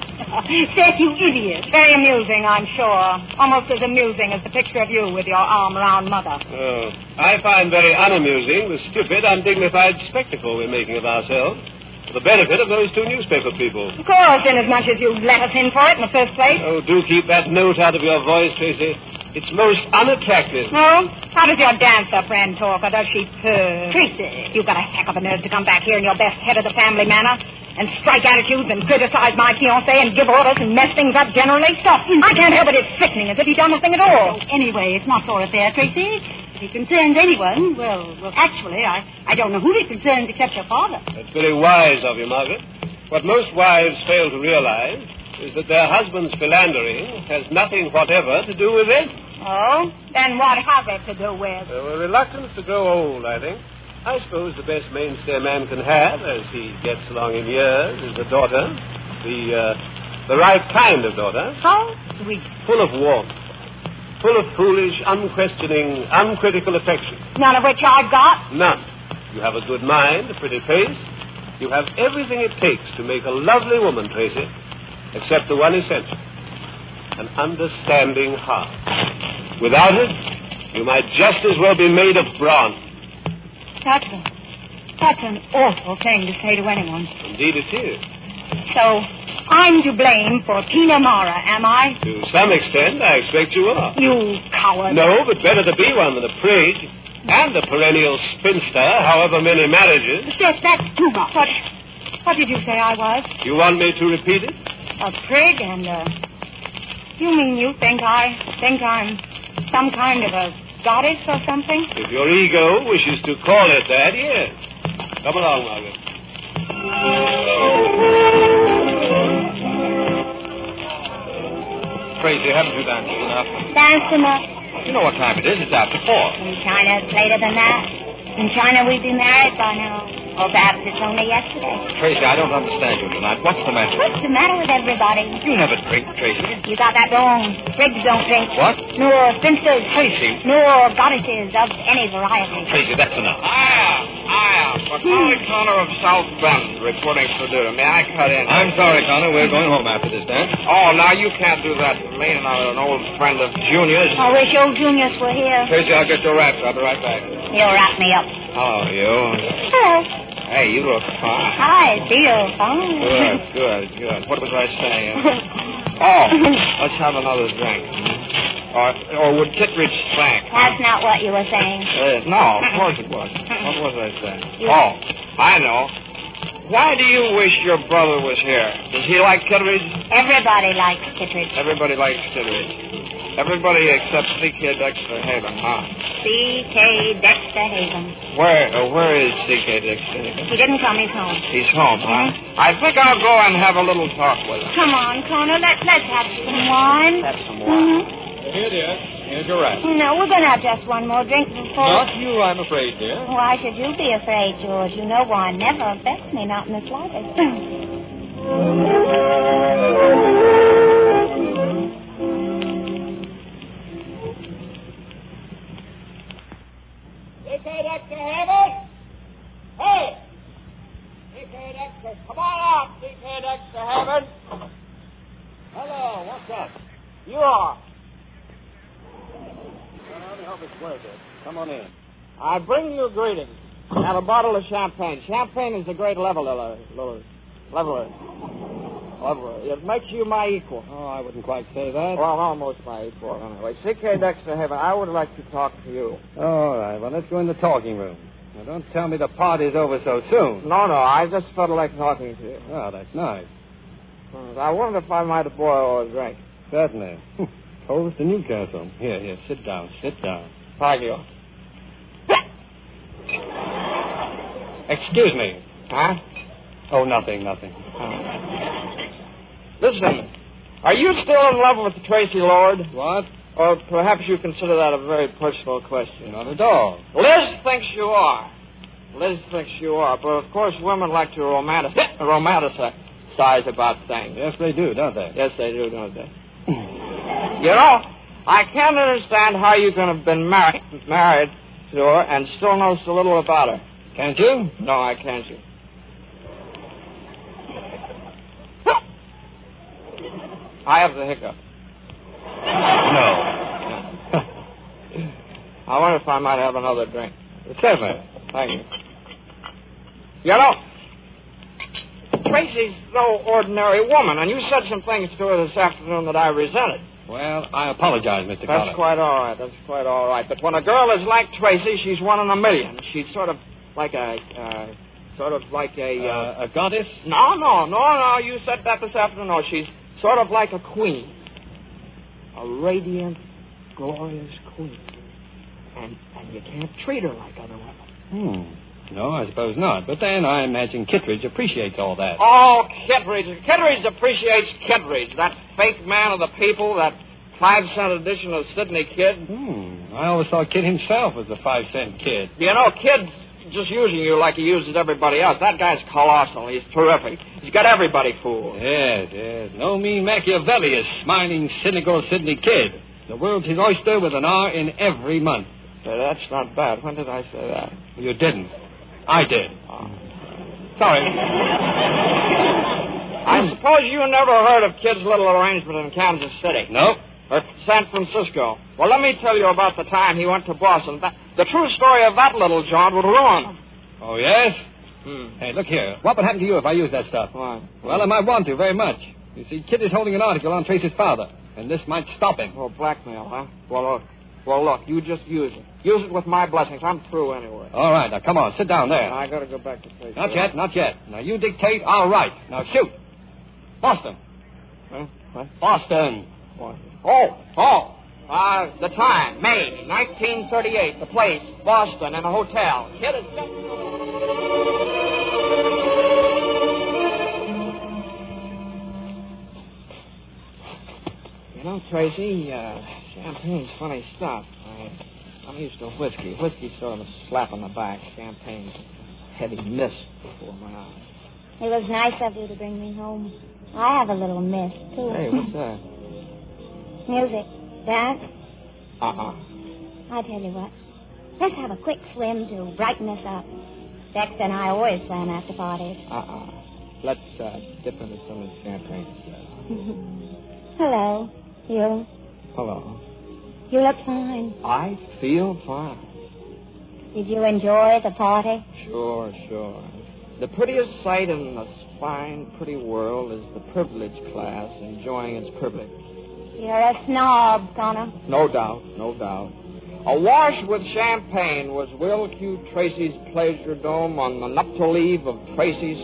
[SPEAKER 4] Seth, you idiot. Very amusing, I'm sure. Almost as amusing as the picture of you with your arm around Mother.
[SPEAKER 7] Oh, I find very unamusing the stupid, undignified spectacle we're making of ourselves for the benefit of those 2 newspaper people.
[SPEAKER 4] Of course, inasmuch as you let us in for it in the first place.
[SPEAKER 7] Oh, do keep that note out of your voice, Tracy. It's most unattractive.
[SPEAKER 4] No? How does your dancer friend talk, or does she purr? Tracy, you've got a heck of a nerve to come back here in your best head of the family manner and strike attitudes and criticize my fiancé and give orders and mess things up generally. Stop. I can't help it. It's sickening, as if he'd done nothing at all.
[SPEAKER 3] Anyway, it's not your affair, Tracy. If it concerns anyone, well, actually, I don't know who it concerns except your father.
[SPEAKER 7] That's very wise of you, Margaret. What most wives fail to realize is that their husband's philandering has nothing whatever to do with it.
[SPEAKER 4] Oh? Then what has it to do with?
[SPEAKER 7] A reluctance to grow old, I think. I suppose the best mainstay a man can have as he gets along in years is a daughter. The right kind of daughter.
[SPEAKER 4] How sweet.
[SPEAKER 7] Full of warmth. Full of foolish, unquestioning, uncritical affection.
[SPEAKER 4] None of which I've got?
[SPEAKER 7] None. You have a good mind, a pretty face. You have everything it takes to make a lovely woman, Tracy, except the one essential. An understanding heart. Without it, you might just as well be made of bronze.
[SPEAKER 4] That's an awful thing to say to anyone.
[SPEAKER 7] Indeed it is.
[SPEAKER 4] So, I'm to blame for Tina Mara, am I?
[SPEAKER 7] To some extent, I expect you are.
[SPEAKER 4] You coward.
[SPEAKER 7] No, but better to be one than a prig. And a perennial spinster, however many marriages.
[SPEAKER 4] Yes, that's too much. What did you say I was?
[SPEAKER 7] You want me to repeat it?
[SPEAKER 4] A prig and You mean you think I'm some kind of a goddess or something?
[SPEAKER 7] If your ego wishes to call it that, yes. Come along, Margaret.
[SPEAKER 14] Crazy, haven't you danced enough?
[SPEAKER 4] Danced enough.
[SPEAKER 14] You know what time it is. It's after 4.
[SPEAKER 4] In China, it's later than that. In China, we'd be married by now. Or perhaps it's only yesterday.
[SPEAKER 14] Tracy, I don't understand you tonight. What's the matter?
[SPEAKER 4] What's the matter with everybody?
[SPEAKER 14] You never drink, Tracy.
[SPEAKER 4] You got that wrong. Prigs don't drink.
[SPEAKER 14] What?
[SPEAKER 4] Nor spinsters.
[SPEAKER 14] Tracy.
[SPEAKER 4] Nor goddesses of any variety.
[SPEAKER 14] Tracy, that's enough.
[SPEAKER 9] Colonel Connor of South Bend reporting for duty. May I cut in?
[SPEAKER 14] I'm sorry, Connor. We're going home after this dance.
[SPEAKER 9] Oh, now you can't do that to me. And I'm an old friend of Junior's.
[SPEAKER 4] I wish old Junior's were here.
[SPEAKER 9] Tracy, I'll get your wraps. I'll be right back.
[SPEAKER 4] You'll wrap me up.
[SPEAKER 9] Hello, you.
[SPEAKER 4] Hello.
[SPEAKER 9] Hey, you look fine.
[SPEAKER 4] I feel fine.
[SPEAKER 9] Good. What was I saying? Oh, let's have another drink. Or would Kittredge thank?
[SPEAKER 4] That's not what you were saying.
[SPEAKER 9] No, of course it was. What was I saying? Oh, I know. Why do you wish your brother was here? Does he like Kittredge?
[SPEAKER 4] Everybody likes Kittredge.
[SPEAKER 9] Everybody likes Kittredge. Everybody except C.K. Dexter Haven, huh?
[SPEAKER 4] C.K. Dexter Haven.
[SPEAKER 9] Where is C.K. Dexter Haven?
[SPEAKER 4] He didn't come. He's home.
[SPEAKER 9] He's home, huh? I think I'll go and have a little talk with him.
[SPEAKER 4] Come on, Connor. Let's have some wine.
[SPEAKER 9] Have some wine.
[SPEAKER 14] Here, dear. Here's your wrap.
[SPEAKER 4] No, we're going to have just one more drink before...
[SPEAKER 14] Not you, I'm afraid, dear.
[SPEAKER 4] Why should you be afraid, George? You know wine never affects me, not in the slightest.
[SPEAKER 9] C.K. Dexter Haven? Hey! C.K. Dexter, come on out, C.K. Dexter Haven. Hello, what's up? You are. Let me help you square this. Come on in. I bring you greetings and a bottle of champagne. Champagne is a great leveler. It makes you my equal.
[SPEAKER 14] Oh, I wouldn't quite say that.
[SPEAKER 9] Well, almost my equal, anyway. C.K. Dexter Haven, I would like to talk to you.
[SPEAKER 14] All right, well, let's go in the talking room. Now, don't tell me the party's over so soon.
[SPEAKER 9] No, I just felt like talking to you.
[SPEAKER 14] Oh, that's nice.
[SPEAKER 9] I wonder if I might boil a drink.
[SPEAKER 14] Certainly. Toast to Newcastle. Here, sit down.
[SPEAKER 9] Thank you.
[SPEAKER 14] Excuse me.
[SPEAKER 9] Huh?
[SPEAKER 14] Oh, nothing.
[SPEAKER 9] Listen, are you still in love with Tracy Lord?
[SPEAKER 14] What?
[SPEAKER 9] Or perhaps you consider that a very personal question.
[SPEAKER 14] Not at all.
[SPEAKER 9] Liz thinks you are. But of course women like to romanticize about things.
[SPEAKER 14] Yes, they do, don't they?
[SPEAKER 9] Yes, they do, don't they? You know, I can't understand how you can have been married to her and still know so little about her.
[SPEAKER 14] Can't you?
[SPEAKER 9] No, I can't. You. I have the hiccup.
[SPEAKER 14] No.
[SPEAKER 9] I wonder if I might have another drink.
[SPEAKER 14] Certainly.
[SPEAKER 9] Thank you. You know, Tracy's no ordinary woman, and you said some things to her this afternoon that I resented.
[SPEAKER 8] Well, I apologize, Mr. Connor.
[SPEAKER 9] That's quite all right. That's quite all right. But when a girl is like Tracy, she's one in a million. She's sort of like a
[SPEAKER 8] goddess?
[SPEAKER 9] No. You said that this afternoon. No, she's sort of like a queen. A radiant, glorious queen. And you can't treat her like other women.
[SPEAKER 8] No, I suppose not. But then I imagine Kittredge appreciates all that.
[SPEAKER 9] Oh, Kittredge. Kittredge appreciates Kittredge. That fake man of the people, that 5-cent edition of Sydney Kid.
[SPEAKER 8] I always thought Kid himself was a 5-cent kid.
[SPEAKER 9] You know, Kid's just using you like he uses everybody else. That guy's colossal. He's terrific. He's got everybody fooled.
[SPEAKER 8] Yes. No mean Machiavelli, smiling, cynical Sydney Kid. The world's his oyster with an R in every month.
[SPEAKER 9] That's not bad. When did I say that?
[SPEAKER 8] You didn't. I did. Sorry.
[SPEAKER 9] I suppose you never heard of Kid's little arrangement in Kansas City.
[SPEAKER 8] Nope.
[SPEAKER 9] Or San Francisco. Well, let me tell you about the time he went to Boston. The true story of that little jaunt would ruin him.
[SPEAKER 8] Oh, yes? Hey, look here. What would happen to you if I used that stuff?
[SPEAKER 9] Why?
[SPEAKER 8] Well, I might want to very much. You see, Kid is holding an article on Tracy's father, and this might stop him.
[SPEAKER 9] Oh, blackmail, huh? Well, look, you just use it. Use it with my blessings. I'm through anyway.
[SPEAKER 8] All right, now come on, sit down there.
[SPEAKER 9] I got to go back to place.
[SPEAKER 8] Not yet. Now you dictate, I'll write. Now shoot. Boston.
[SPEAKER 9] Huh? What?
[SPEAKER 8] Boston.
[SPEAKER 9] What? The time, May 1938. The place, Boston, in a hotel. Kid is... You know, Tracy, champagne's funny stuff. I'm used to whiskey. Whiskey's sort of a slap on the back. Champagne's a heavy mist before my eyes.
[SPEAKER 4] It was nice of you to bring me home. I have a little mist, too.
[SPEAKER 9] Hey, what's that?
[SPEAKER 4] Music. Dance?
[SPEAKER 9] Uh-uh.
[SPEAKER 4] I'll tell you what. Let's have a quick swim to brighten us up. Dexter and I always swam after parties.
[SPEAKER 9] Let's dip into some of the champagne.
[SPEAKER 4] Hello. You?
[SPEAKER 9] Hello.
[SPEAKER 4] You look fine.
[SPEAKER 9] I feel fine.
[SPEAKER 4] Did you enjoy the party?
[SPEAKER 9] Sure. The prettiest sight in this fine, pretty world is the privileged class enjoying its privilege.
[SPEAKER 4] You're a snob, Connor.
[SPEAKER 9] No doubt. Awash with champagne was Will Q. Tracy's pleasure dome on the nuptial eve of Tracy's...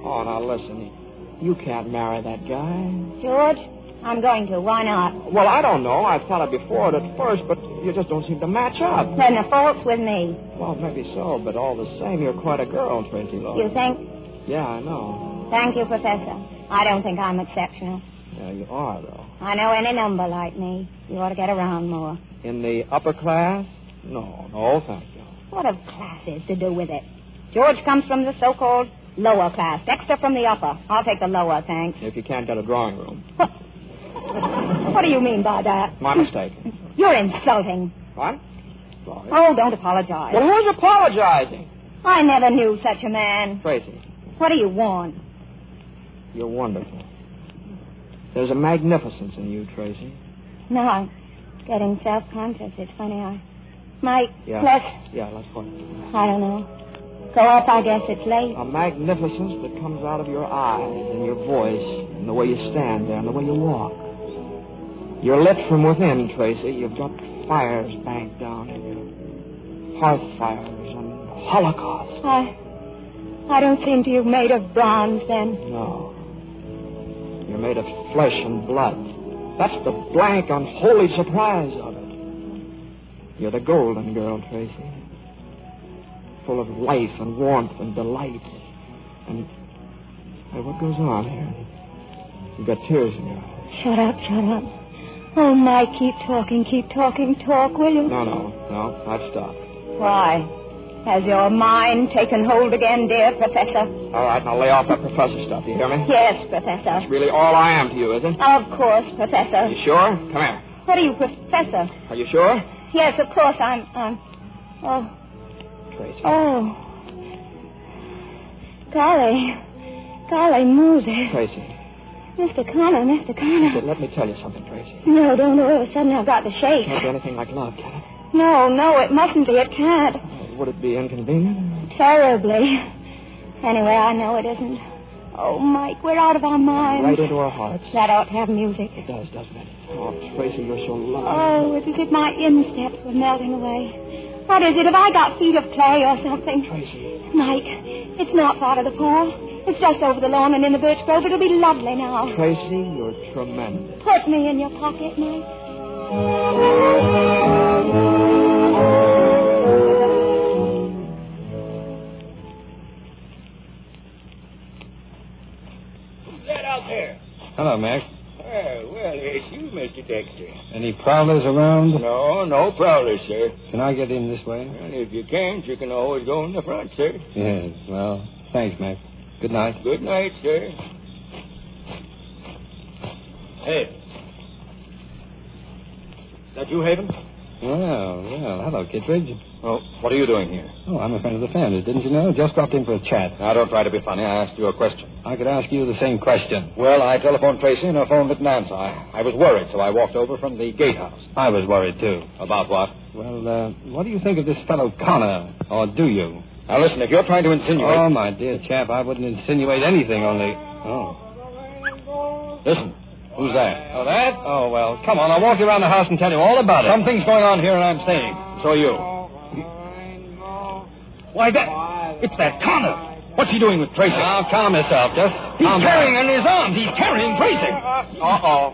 [SPEAKER 9] Oh, now listen. You can't marry that guy.
[SPEAKER 4] George, I'm going to. Why not?
[SPEAKER 9] Well, I don't know. I thought it before it at first, but you just don't seem to match up.
[SPEAKER 4] Then the fault's with me.
[SPEAKER 9] Well, maybe so, but all the same, you're quite a girl, Tracy Lord.
[SPEAKER 4] You think?
[SPEAKER 9] Yeah, I know.
[SPEAKER 4] Thank you, Professor. I don't think I'm exceptional.
[SPEAKER 9] Yeah, you are, though.
[SPEAKER 4] I know any number like me. You ought to get around more.
[SPEAKER 9] In the upper class? No, thank you.
[SPEAKER 4] What have classes to do with it? George comes from the so-called lower class. Dexter from the upper. I'll take the lower, thanks.
[SPEAKER 9] If you can't get a drawing room.
[SPEAKER 4] What do you mean by that?
[SPEAKER 9] My mistake.
[SPEAKER 4] You're insulting.
[SPEAKER 9] What? Sorry.
[SPEAKER 4] Oh, don't apologize.
[SPEAKER 9] Well, who's apologizing?
[SPEAKER 4] I never knew such a man.
[SPEAKER 9] Tracy.
[SPEAKER 4] What do you want?
[SPEAKER 9] You're wonderful. There's a magnificence in you, Tracy.
[SPEAKER 4] No, I'm getting self-conscious. It's funny. Mike,
[SPEAKER 9] Yeah, let's go.
[SPEAKER 4] I don't know. Go up, I guess it's late.
[SPEAKER 9] A magnificence that comes out of your eyes and your voice and the way you stand there and the way you walk. You're lit from within, Tracy. You've got fires banked down in you. Hearth fires and Holocaust.
[SPEAKER 4] I don't seem to you made of bronze, then.
[SPEAKER 9] No. You're made of flesh and blood. That's the blank, unholy surprise of it. You're the golden girl, Tracy. Full of life and warmth and delight. And what goes on here? You've got tears in your eyes.
[SPEAKER 4] Shut up. Oh, Mike, keep talking, talk, will you?
[SPEAKER 9] No, I've stopped.
[SPEAKER 4] Why? Has your mind taken hold again, dear Professor?
[SPEAKER 9] All right, now lay off that professor stuff, you hear me?
[SPEAKER 4] Yes, Professor.
[SPEAKER 9] That's really all I am to you, is it?
[SPEAKER 4] Of course, Professor.
[SPEAKER 9] You sure? Come here.
[SPEAKER 4] What are you, Professor?
[SPEAKER 9] Are you sure?
[SPEAKER 4] Yes, of course, I'm... Oh.
[SPEAKER 9] Tracy.
[SPEAKER 4] Oh. Golly, Moses.
[SPEAKER 9] Tracy.
[SPEAKER 4] Mr. Connor.
[SPEAKER 9] Let me tell you something, Tracy.
[SPEAKER 4] No, don't. All of a sudden I've got the shake.
[SPEAKER 9] Can't be anything like love, can it?
[SPEAKER 4] No, it mustn't be. It can't.
[SPEAKER 9] Would it be inconvenient?
[SPEAKER 4] Terribly. Anyway, I know it isn't. Oh, Mike, we're out of our minds.
[SPEAKER 9] Right into our hearts.
[SPEAKER 4] That ought to have music.
[SPEAKER 9] It does, doesn't it? Oh, Tracy, you're so lovely.
[SPEAKER 4] Oh, it's as if my insteps were melting away. What is it? Have I got feet of clay or something?
[SPEAKER 9] Tracy.
[SPEAKER 4] Mike, it's not far to the pool. It's just over the lawn and in the birch grove. It'll be lovely now.
[SPEAKER 9] Tracy, you're tremendous.
[SPEAKER 4] Put me in your pocket, Mike.
[SPEAKER 8] Who's that out there?
[SPEAKER 7] Hello, Mac.
[SPEAKER 8] Well, it's you, Mr. Dexter.
[SPEAKER 7] Any prowlers around?
[SPEAKER 8] No prowlers, sir.
[SPEAKER 7] Can I get in this way?
[SPEAKER 8] And if you can't, you can always go in the front, sir.
[SPEAKER 7] Yes, well, thanks, Mac. Good night.
[SPEAKER 8] Good night, sir.
[SPEAKER 9] Hey. Is that you, Haven?
[SPEAKER 7] Well, hello, Kittredge.
[SPEAKER 9] Oh, what are you doing here?
[SPEAKER 7] Oh, I'm a friend of the family's, didn't you know? Just dropped in for a chat.
[SPEAKER 9] Now, don't try to be funny. I asked you a question.
[SPEAKER 7] I could ask you the same question.
[SPEAKER 9] Well, I telephoned Tracy and her phone didn't answer. I was worried, so I walked over from the gatehouse.
[SPEAKER 7] I was worried, too.
[SPEAKER 9] About what?
[SPEAKER 7] Well, what do you think of this fellow Connor? Or do you?
[SPEAKER 9] Now, listen, if you're trying to insinuate...
[SPEAKER 7] Oh, my dear chap, I wouldn't insinuate anything, only... Oh.
[SPEAKER 9] Listen, who's that?
[SPEAKER 7] Oh, that? Oh, well, come on, I'll walk you around the house and tell you all about it.
[SPEAKER 9] Something's going on here, and I'm staying. So are you. Why, it's that Connor. What's he doing with Tracy?
[SPEAKER 7] Now, calm yourself, just...
[SPEAKER 9] He's carrying in his arms. He's carrying Tracy.
[SPEAKER 7] Uh-oh.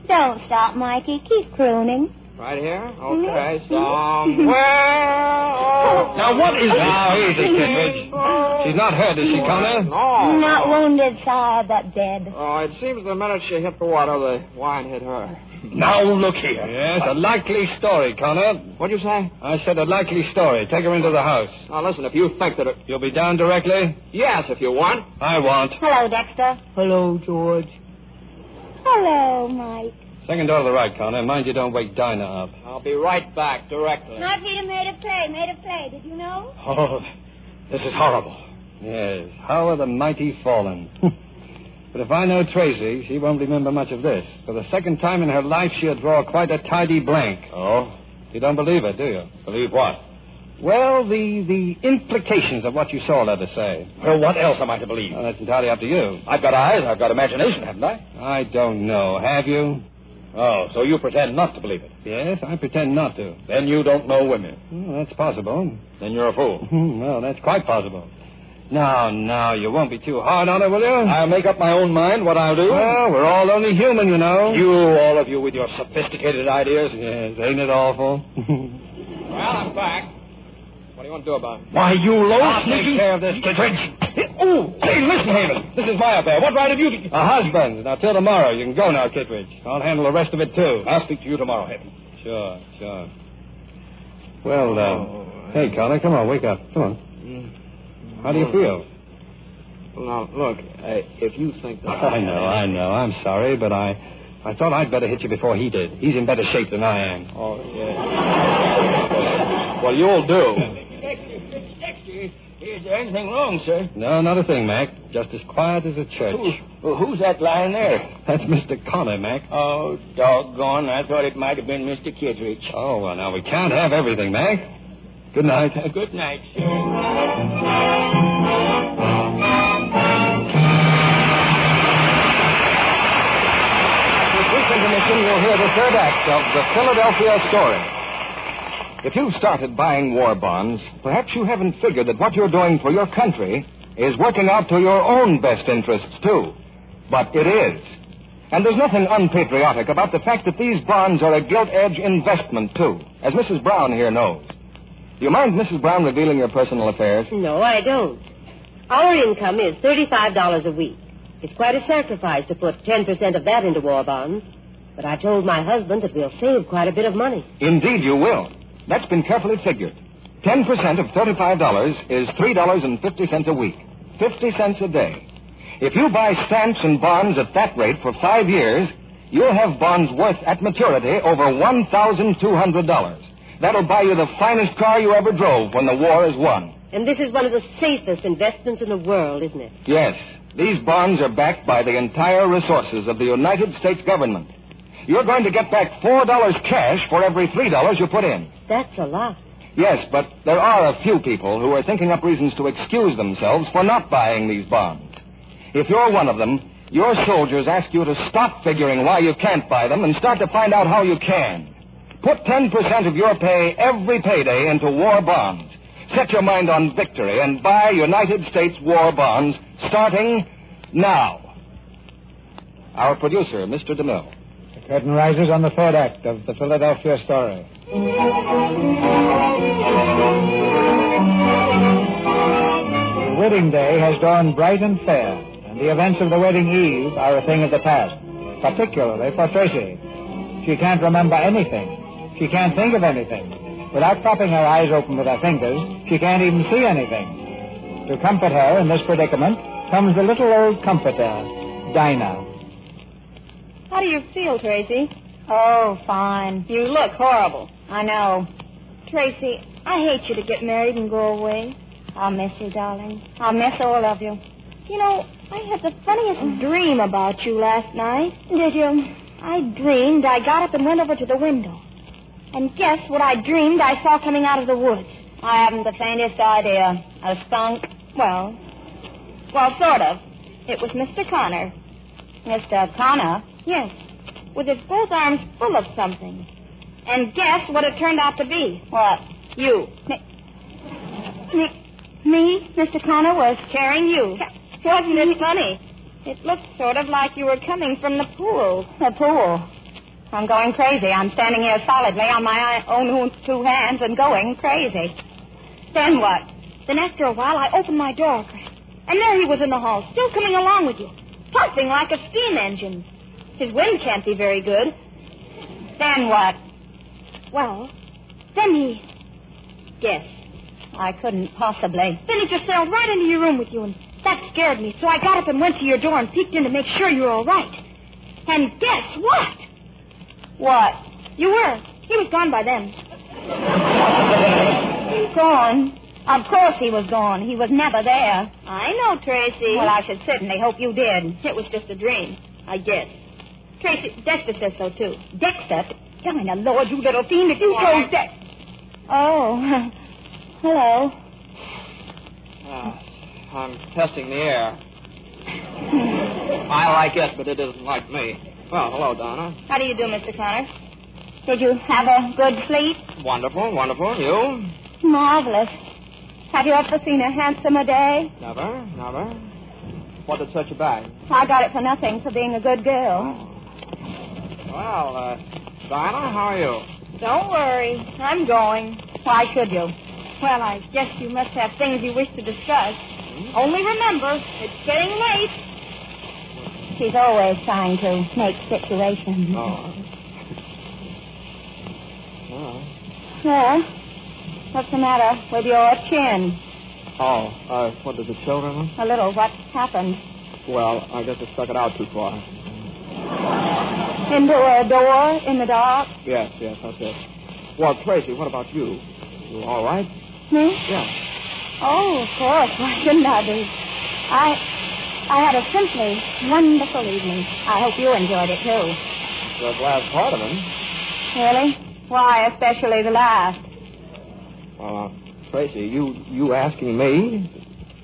[SPEAKER 4] Don't stop, Mikey. Keep crooning.
[SPEAKER 9] Right here? Okay, somewhere.
[SPEAKER 7] Now, what is it? Now, easy, Kittredge. She's not hurt, is she, Connor?
[SPEAKER 9] No.
[SPEAKER 4] Not wounded, sire, but dead.
[SPEAKER 9] Oh, it seems the minute she hit the water, the wine hit her.
[SPEAKER 7] Now, look here. Yes, a likely story, Connor.
[SPEAKER 9] What'd you say?
[SPEAKER 7] I said a likely story. Take her into the house.
[SPEAKER 9] Now, listen, if you think that it...
[SPEAKER 7] You'll be down directly?
[SPEAKER 9] Yes, if you want.
[SPEAKER 7] I want.
[SPEAKER 4] Hello, Dexter.
[SPEAKER 9] Hello, George.
[SPEAKER 4] Hello, Mike.
[SPEAKER 7] Second door to the right, Connor. Mind you don't wake Dinah up.
[SPEAKER 9] I'll be right back directly.
[SPEAKER 4] Not Peter made of clay. Did you know?
[SPEAKER 7] Oh, this is horrible. Yes, how are the mighty fallen? But if I know Tracy, she won't remember much of this. For the second time in her life, she'll draw quite a tidy blank.
[SPEAKER 9] Oh?
[SPEAKER 7] You don't believe it, do you?
[SPEAKER 9] Believe what?
[SPEAKER 7] Well, the implications of what you saw, let us say.
[SPEAKER 9] Well, what else am I to believe?
[SPEAKER 7] Well, that's entirely up to you.
[SPEAKER 9] I've got eyes, I've got imagination, haven't I?
[SPEAKER 7] I don't know. Have you?
[SPEAKER 9] Oh, so you pretend not to believe it?
[SPEAKER 7] Yes, I pretend not to.
[SPEAKER 9] Then you don't know women.
[SPEAKER 7] Well, that's possible.
[SPEAKER 9] Then you're a fool.
[SPEAKER 7] Well, that's quite possible. Now, you won't be too hard on her, will you?
[SPEAKER 9] I'll make up my own mind what I'll do.
[SPEAKER 7] Well, we're all only human, you know.
[SPEAKER 9] You, all of you, with your sophisticated ideas.
[SPEAKER 7] Yes, ain't it awful?
[SPEAKER 9] Well, I'm back. What do you want to do about it?
[SPEAKER 7] Why, you low
[SPEAKER 9] I'll take care of this, Kittredge. Oh, hey, listen, Haven. This is my affair. What right have you to...
[SPEAKER 7] A husband. Now, till tomorrow. You can go now, Kittredge. I'll handle the rest of it, too.
[SPEAKER 9] I'll speak to you tomorrow, Haven.
[SPEAKER 7] Sure. Well, hey, Connor, come on, wake up. Come on. How do you feel?
[SPEAKER 9] Well, now, look, if you think that...
[SPEAKER 7] I know. I'm sorry, but I thought I'd better hit you before he did. He's in better shape than I am.
[SPEAKER 9] Oh, yeah. Well, you'll do.
[SPEAKER 8] Is there anything wrong, sir?
[SPEAKER 7] No, not a thing, Mac. Just as quiet as a church.
[SPEAKER 8] Who's that lying there?
[SPEAKER 7] That's Mr. Connor, Mac.
[SPEAKER 8] Oh, doggone. I thought it might have been Mr. Kittredge.
[SPEAKER 7] Oh, well, now, we can't have everything, Mac. Good night.
[SPEAKER 8] Good night, sir.
[SPEAKER 14] This week's intermission, you'll hear the third act of the Philadelphia Story. If you've started buying war bonds, perhaps you haven't figured that what you're doing for your country is working out to your own best interests, too. But it is. And there's nothing unpatriotic about the fact that these bonds are a gilt-edge investment, too, as Mrs. Brown here knows. Do you mind, Mrs. Brown, revealing your personal affairs?
[SPEAKER 12] No, I don't. Our income is $35 a week. It's quite a sacrifice to put 10% of that into war bonds. But I told my husband that we'll save quite a bit of money.
[SPEAKER 14] Indeed, you will. That's been carefully figured. 10% of $35 is $3.50 a week. 50 cents a day. If you buy stamps and bonds at that rate for 5 years, you'll have bonds worth at maturity over $1,200. That'll buy you the finest car you ever drove when the war is won.
[SPEAKER 12] And this is one of the safest investments in the world, isn't it?
[SPEAKER 14] Yes. These bonds are backed by the entire resources of the United States government. You're going to get back $4 cash for every $3 you put in.
[SPEAKER 12] That's a lot.
[SPEAKER 14] Yes, but there are a few people who are thinking up reasons to excuse themselves for not buying these bonds. If you're one of them, your soldiers ask you to stop figuring why you can't buy them and start to find out how you can. Put 10% of your pay every payday into war bonds. Set your mind on victory and buy United States war bonds starting now. Our producer, Mr. DeMille.
[SPEAKER 16] The curtain rises on the third act of the Philadelphia Story. The wedding day has dawned bright and fair, and the events of the wedding eve are a thing of the past, particularly for Tracy. She can't remember anything. She can't think of anything. Without propping her eyes open with her fingers, she can't even see anything. To comfort her in this predicament comes the little old comforter, Dinah.
[SPEAKER 4] How do you feel, Tracy?
[SPEAKER 3] Oh, fine.
[SPEAKER 4] You look horrible.
[SPEAKER 3] I know.
[SPEAKER 4] Tracy, I hate you to get married and go away.
[SPEAKER 3] I'll miss you, darling. I'll miss all of you.
[SPEAKER 4] You know, I had the funniest dream about you last night.
[SPEAKER 3] Did you?
[SPEAKER 4] I dreamed I got up and went over to the window. And guess what I dreamed I saw coming out of the woods?
[SPEAKER 3] I haven't the faintest idea. A skunk?
[SPEAKER 4] Well, sort of. It was Mr. Connor.
[SPEAKER 3] Mr. Connor?
[SPEAKER 4] Yes, with his both arms full of something. And guess what it turned out to be?
[SPEAKER 3] What?
[SPEAKER 4] You. Me, Mr. Connor, was carrying you. Wasn't it funny? It looked sort of like you were coming from the pool.
[SPEAKER 3] The pool? I'm going crazy. I'm standing here solidly on my own two hands and going crazy.
[SPEAKER 4] Then what? Then after a while, I opened my door, and there he was in the hall, still coming along with you, puffing like a steam engine. His wind can't be very good.
[SPEAKER 3] Then what?
[SPEAKER 4] Well, then he... Guess.
[SPEAKER 3] I couldn't possibly.
[SPEAKER 4] Then he just sailed right into your room with you, and that scared me. So I got up and went to your door and peeked in to make sure you were all right. And guess what?
[SPEAKER 3] What?
[SPEAKER 4] You were. He was gone by then.
[SPEAKER 3] Gone? Of course he was gone. He was never there.
[SPEAKER 4] I know, Tracy.
[SPEAKER 3] Well, I should certainly hope you did.
[SPEAKER 4] It was just a dream, I guess. Tracy, Dexter says so, too.
[SPEAKER 3] Dexter? Dinah, Lord, you little fiend, if you chose Dexter... Oh, hello.
[SPEAKER 9] I'm testing the air. I like it, but it isn't like me. Well, hello, Donna.
[SPEAKER 4] How do you do, Mr. Connor?
[SPEAKER 3] Did you have a good sleep?
[SPEAKER 9] Wonderful, wonderful. You?
[SPEAKER 3] Marvelous. Have you ever seen a handsomer day?
[SPEAKER 9] Never. What did set you back?
[SPEAKER 3] I got it for nothing, for being a good girl.
[SPEAKER 9] Well, Dinah, how are you?
[SPEAKER 4] Don't worry. I'm going.
[SPEAKER 3] Why should you?
[SPEAKER 4] Well, I guess you must have things you wish to discuss. Only remember, it's getting late.
[SPEAKER 3] She's always trying to make situations.
[SPEAKER 9] Oh.
[SPEAKER 3] Well, what's the matter with your chin?
[SPEAKER 9] Oh, what does it children?
[SPEAKER 3] A little. What happened?
[SPEAKER 9] Well, I guess I stuck it out too far.
[SPEAKER 3] Into a door in the dark?
[SPEAKER 9] Yes, that's it. Well, Tracy, what about you? You all right?
[SPEAKER 3] Me?
[SPEAKER 9] Yeah.
[SPEAKER 3] Oh, of course. Why shouldn't I be? I had a simply wonderful evening. I hope you enjoyed it, too.
[SPEAKER 9] The last part of it.
[SPEAKER 3] Really? Why, especially the last?
[SPEAKER 9] Tracy, you asking me?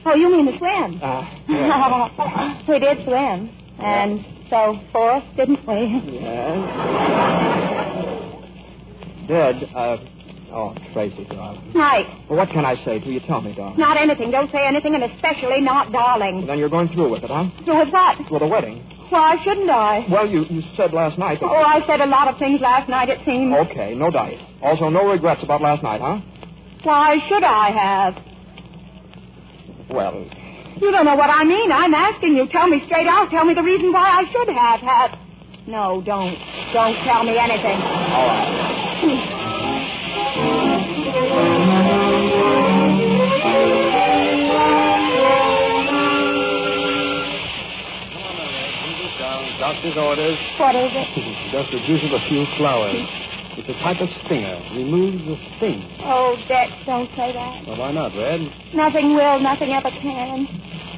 [SPEAKER 3] Oh, you mean the swim?
[SPEAKER 9] Yeah.
[SPEAKER 3] We did swim. And so forth, didn't we?
[SPEAKER 9] Yes. Did, Tracy, darling.
[SPEAKER 3] Right.
[SPEAKER 9] Well, what can I say to you? Tell me, darling.
[SPEAKER 3] Not anything. Don't say anything, and especially not darling.
[SPEAKER 9] Then you're going through with it, huh?
[SPEAKER 3] Through with what?
[SPEAKER 9] With the wedding.
[SPEAKER 3] Why shouldn't I?
[SPEAKER 9] Well, you said last night that...
[SPEAKER 3] Oh, I said a lot of things last night, it seems.
[SPEAKER 9] Okay, no doubt. Also, no regrets about last night, huh?
[SPEAKER 3] Why should I have?
[SPEAKER 9] Well...
[SPEAKER 3] You don't know what I mean. I'm asking you. Tell me straight out. Tell me the reason why I should have had... No, don't. Don't tell me anything.
[SPEAKER 9] All right.
[SPEAKER 8] Doctor's orders.
[SPEAKER 3] What is it?
[SPEAKER 8] Just reduces a few flowers. It's a type of stinger. Removes the sting.
[SPEAKER 3] Oh, Dex, don't say that.
[SPEAKER 8] Well, why not, Red?
[SPEAKER 3] Nothing will, nothing ever can.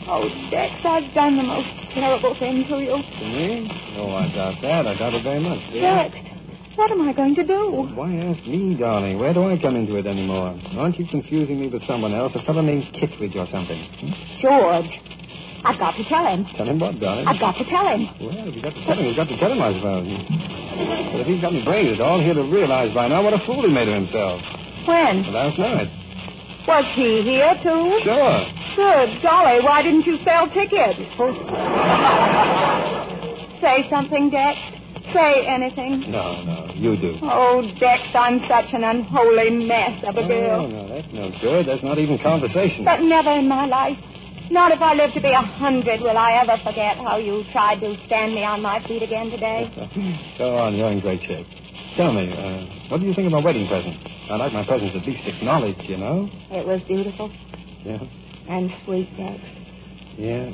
[SPEAKER 3] Oh, Dex, I've done the most terrible thing to you.
[SPEAKER 8] To me? Oh, I doubt that. I doubt it very much.
[SPEAKER 3] Dex, what am I going to do?
[SPEAKER 8] Why ask me, darling? Where do I come into it anymore? Aren't you confusing me with someone else? A fellow named Kittredge or something?
[SPEAKER 3] George. I've got to tell him.
[SPEAKER 8] Tell him what, darling?
[SPEAKER 3] I've got to tell him.
[SPEAKER 8] Well, if you got to tell him, you've got to tell him, I suppose. But if he's got any brains at all, he'd have realized by now what a fool he made of himself.
[SPEAKER 3] When?
[SPEAKER 8] Last night.
[SPEAKER 3] Was he here, too?
[SPEAKER 8] Sure.
[SPEAKER 3] Good golly, why didn't you sell tickets? Say something, Dex. Say anything.
[SPEAKER 8] No, you do.
[SPEAKER 3] Oh, Dex, I'm such an unholy mess of a girl.
[SPEAKER 8] No, that's no good. That's not even conversation.
[SPEAKER 3] But never in my life. Not if I live to be 100 will I ever forget how you tried to stand me on my feet again today.
[SPEAKER 8] Go on, you're in great shape. Tell me, what do you think of my wedding present? I'd like my presents at least acknowledged, you know?
[SPEAKER 3] It was beautiful.
[SPEAKER 8] Yeah?
[SPEAKER 3] And sweet, Dex.
[SPEAKER 8] Yeah,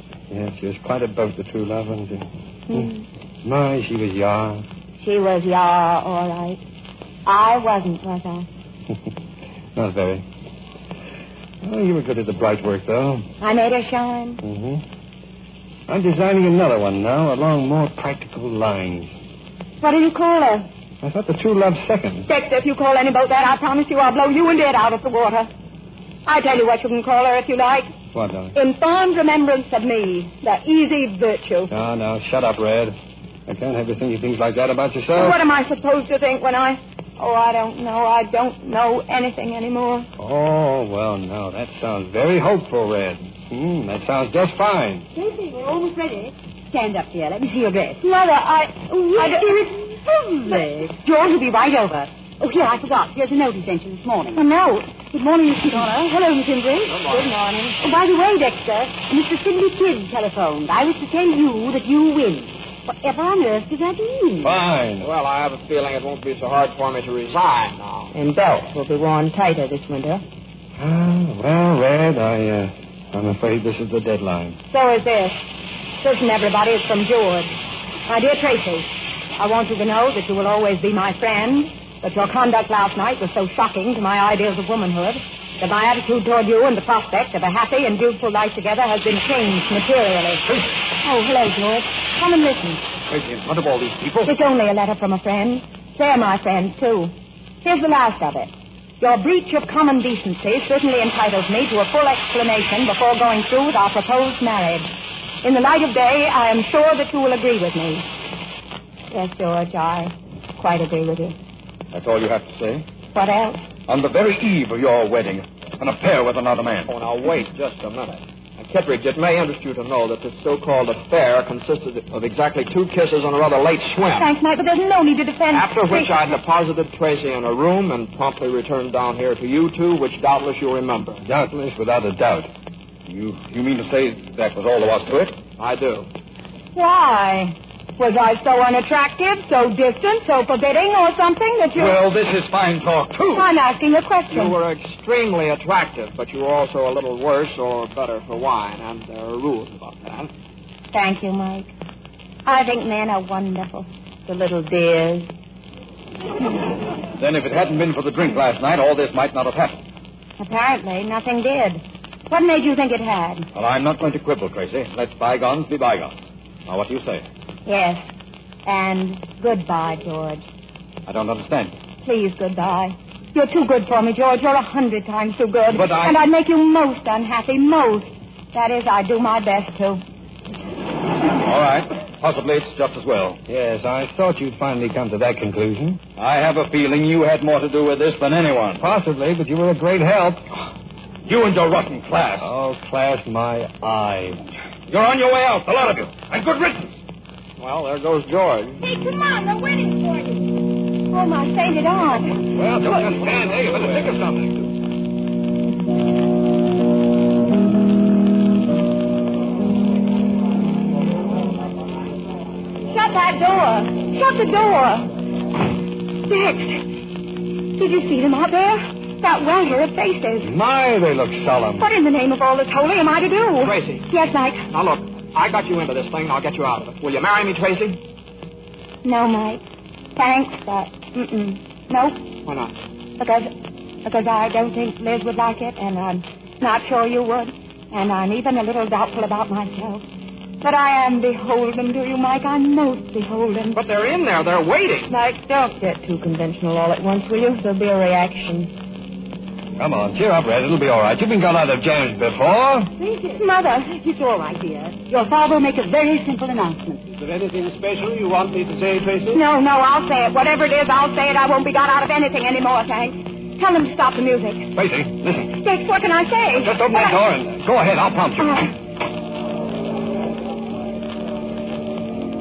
[SPEAKER 8] she was quite above the true love, and my, she was yar.
[SPEAKER 3] She was yar, all right. I wasn't, was I?
[SPEAKER 8] Not very. Oh, you were good at the bright work, though.
[SPEAKER 3] I made her shine.
[SPEAKER 8] Mm-hmm. I'm designing another one now along more practical lines.
[SPEAKER 3] What do you call her?
[SPEAKER 8] I thought the true love's second.
[SPEAKER 3] Dexter, if you call any about that, I promise you I'll blow you and Ed out of the water. I tell you what you can call her if you like.
[SPEAKER 8] What, darling?
[SPEAKER 3] In fond remembrance of me, the easy virtue.
[SPEAKER 8] No, shut up, Red. I can't have you thinking things like that about yourself.
[SPEAKER 3] What am I supposed to think when I... Oh, I don't know. I don't know anything anymore.
[SPEAKER 8] Oh, well, now, that sounds very hopeful, Red. That sounds just fine.
[SPEAKER 12] Tracy, we're almost ready. Stand up, dear. Let me see your dress.
[SPEAKER 3] Mother,
[SPEAKER 12] It's lovely. George will be right over. Oh, here, I forgot. Here's a note he sent you this morning.
[SPEAKER 3] A note?
[SPEAKER 12] Good morning, Mr. Connor. Hello, Miss Ingrid.
[SPEAKER 3] Good morning.
[SPEAKER 12] Oh, by the way, Dexter, Mr. Sidney Kidd telephoned. I was to tell you that you win. Whatever on earth does that mean?
[SPEAKER 8] Fine.
[SPEAKER 9] Well, I have a feeling it won't be so hard for me to resign now.
[SPEAKER 12] And belts will be worn tighter this winter.
[SPEAKER 8] Well, Red, I'm afraid this is the deadline.
[SPEAKER 3] So is this. Listen, everybody, it's from George. My dear Tracy, I want you to know that you will always be my friend, that your conduct last night was so shocking to my ideals of womanhood that my attitude toward you and the prospect of a happy and beautiful life together has been changed materially. Oh, hello, George. Come and listen.
[SPEAKER 8] Tracy, in front of all these people?
[SPEAKER 3] It's only a letter from a friend. They're my friends, too. Here's the last of it. Your breach of common decency certainly entitles me to a full explanation before going through with our proposed marriage. In the light of day, I am sure that you will agree with me. Yes, George, I quite agree with you.
[SPEAKER 11] That's all you have to say?
[SPEAKER 3] What else?
[SPEAKER 11] On the very eve of your wedding, an affair with another man.
[SPEAKER 9] Oh, now, wait just a minute. Now, Kittredge, it may interest you to know that this so-called affair consisted of exactly 2 kisses and a rather late swim.
[SPEAKER 3] Thanks, Mike, but there's no need to defend...
[SPEAKER 9] After which I deposited Tracy in a room and promptly returned down here to you two, which doubtless you remember.
[SPEAKER 11] Doubtless, without a doubt. You mean to say that was all there was to it?
[SPEAKER 9] I do.
[SPEAKER 3] Why? Was I so unattractive, so distant, so forbidding, or something that you...
[SPEAKER 11] Well, this is fine talk, too.
[SPEAKER 3] I'm asking a question.
[SPEAKER 9] You were extremely attractive, but you were also a little worse or better for wine, and there are rules about that.
[SPEAKER 3] Thank you, Mike. I think men are wonderful. The little dears.
[SPEAKER 11] Then if it hadn't been for the drink last night, all this might not have happened.
[SPEAKER 3] Apparently, nothing did. What made you think it had?
[SPEAKER 11] Well, I'm not going to quibble, Tracy. Let bygones be bygones. Now, what do you say?
[SPEAKER 3] Yes. And goodbye, George.
[SPEAKER 11] I don't understand.
[SPEAKER 3] Please, goodbye. You're too good for me, George. You're 100 times too good.
[SPEAKER 11] But
[SPEAKER 3] And I'd make you most unhappy, most. That is, I'd do my best to.
[SPEAKER 11] All right. Possibly it's just as well.
[SPEAKER 8] Yes, I thought you'd finally come to that conclusion.
[SPEAKER 11] I have a feeling you had more to do with this than anyone.
[SPEAKER 8] Possibly, but you were a great help.
[SPEAKER 11] You and your rotten class.
[SPEAKER 8] Oh, class, my eye.
[SPEAKER 11] You're on your way out, the lot of you. And good riddance.
[SPEAKER 9] Well, there goes George.
[SPEAKER 3] Hey, come on. They're waiting for you. Oh, my sainted aunt.
[SPEAKER 11] Well, don't just stand there. You better think of something.
[SPEAKER 3] Shut that door. Shut the door. Dex, did you see them out there? That welter of faces.
[SPEAKER 8] My, they look solemn.
[SPEAKER 3] What in the name of all that's holy am I to do?
[SPEAKER 9] Tracy.
[SPEAKER 3] Yes, Mike.
[SPEAKER 9] Now, look, I got you into this thing, and I'll get you out of it. Will you marry me, Tracy?
[SPEAKER 3] No, Mike. Thanks, but... Nope.
[SPEAKER 9] Why not?
[SPEAKER 3] Because I don't think Liz would like it, and I'm not sure you would. And I'm even a little doubtful about myself. But I am beholden to you, Mike. I'm most beholden.
[SPEAKER 9] But they're in there. They're waiting.
[SPEAKER 3] Mike, don't get too conventional all at once, will you? There'll be a reaction.
[SPEAKER 8] Come on, cheer up, Red. It'll be all right. You've been got out of jams before.
[SPEAKER 3] Mother, it's all right, dear. Your father will make a very simple announcement.
[SPEAKER 7] Is there anything special you want me to say, Tracy?
[SPEAKER 3] No, I'll say it. Whatever it is, I'll say it. I won't be got out of anything anymore, thanks. Tell them to stop the music.
[SPEAKER 8] Tracy, listen.
[SPEAKER 3] Dick, what can I say?
[SPEAKER 8] Just open that door and go ahead. I'll prompt you.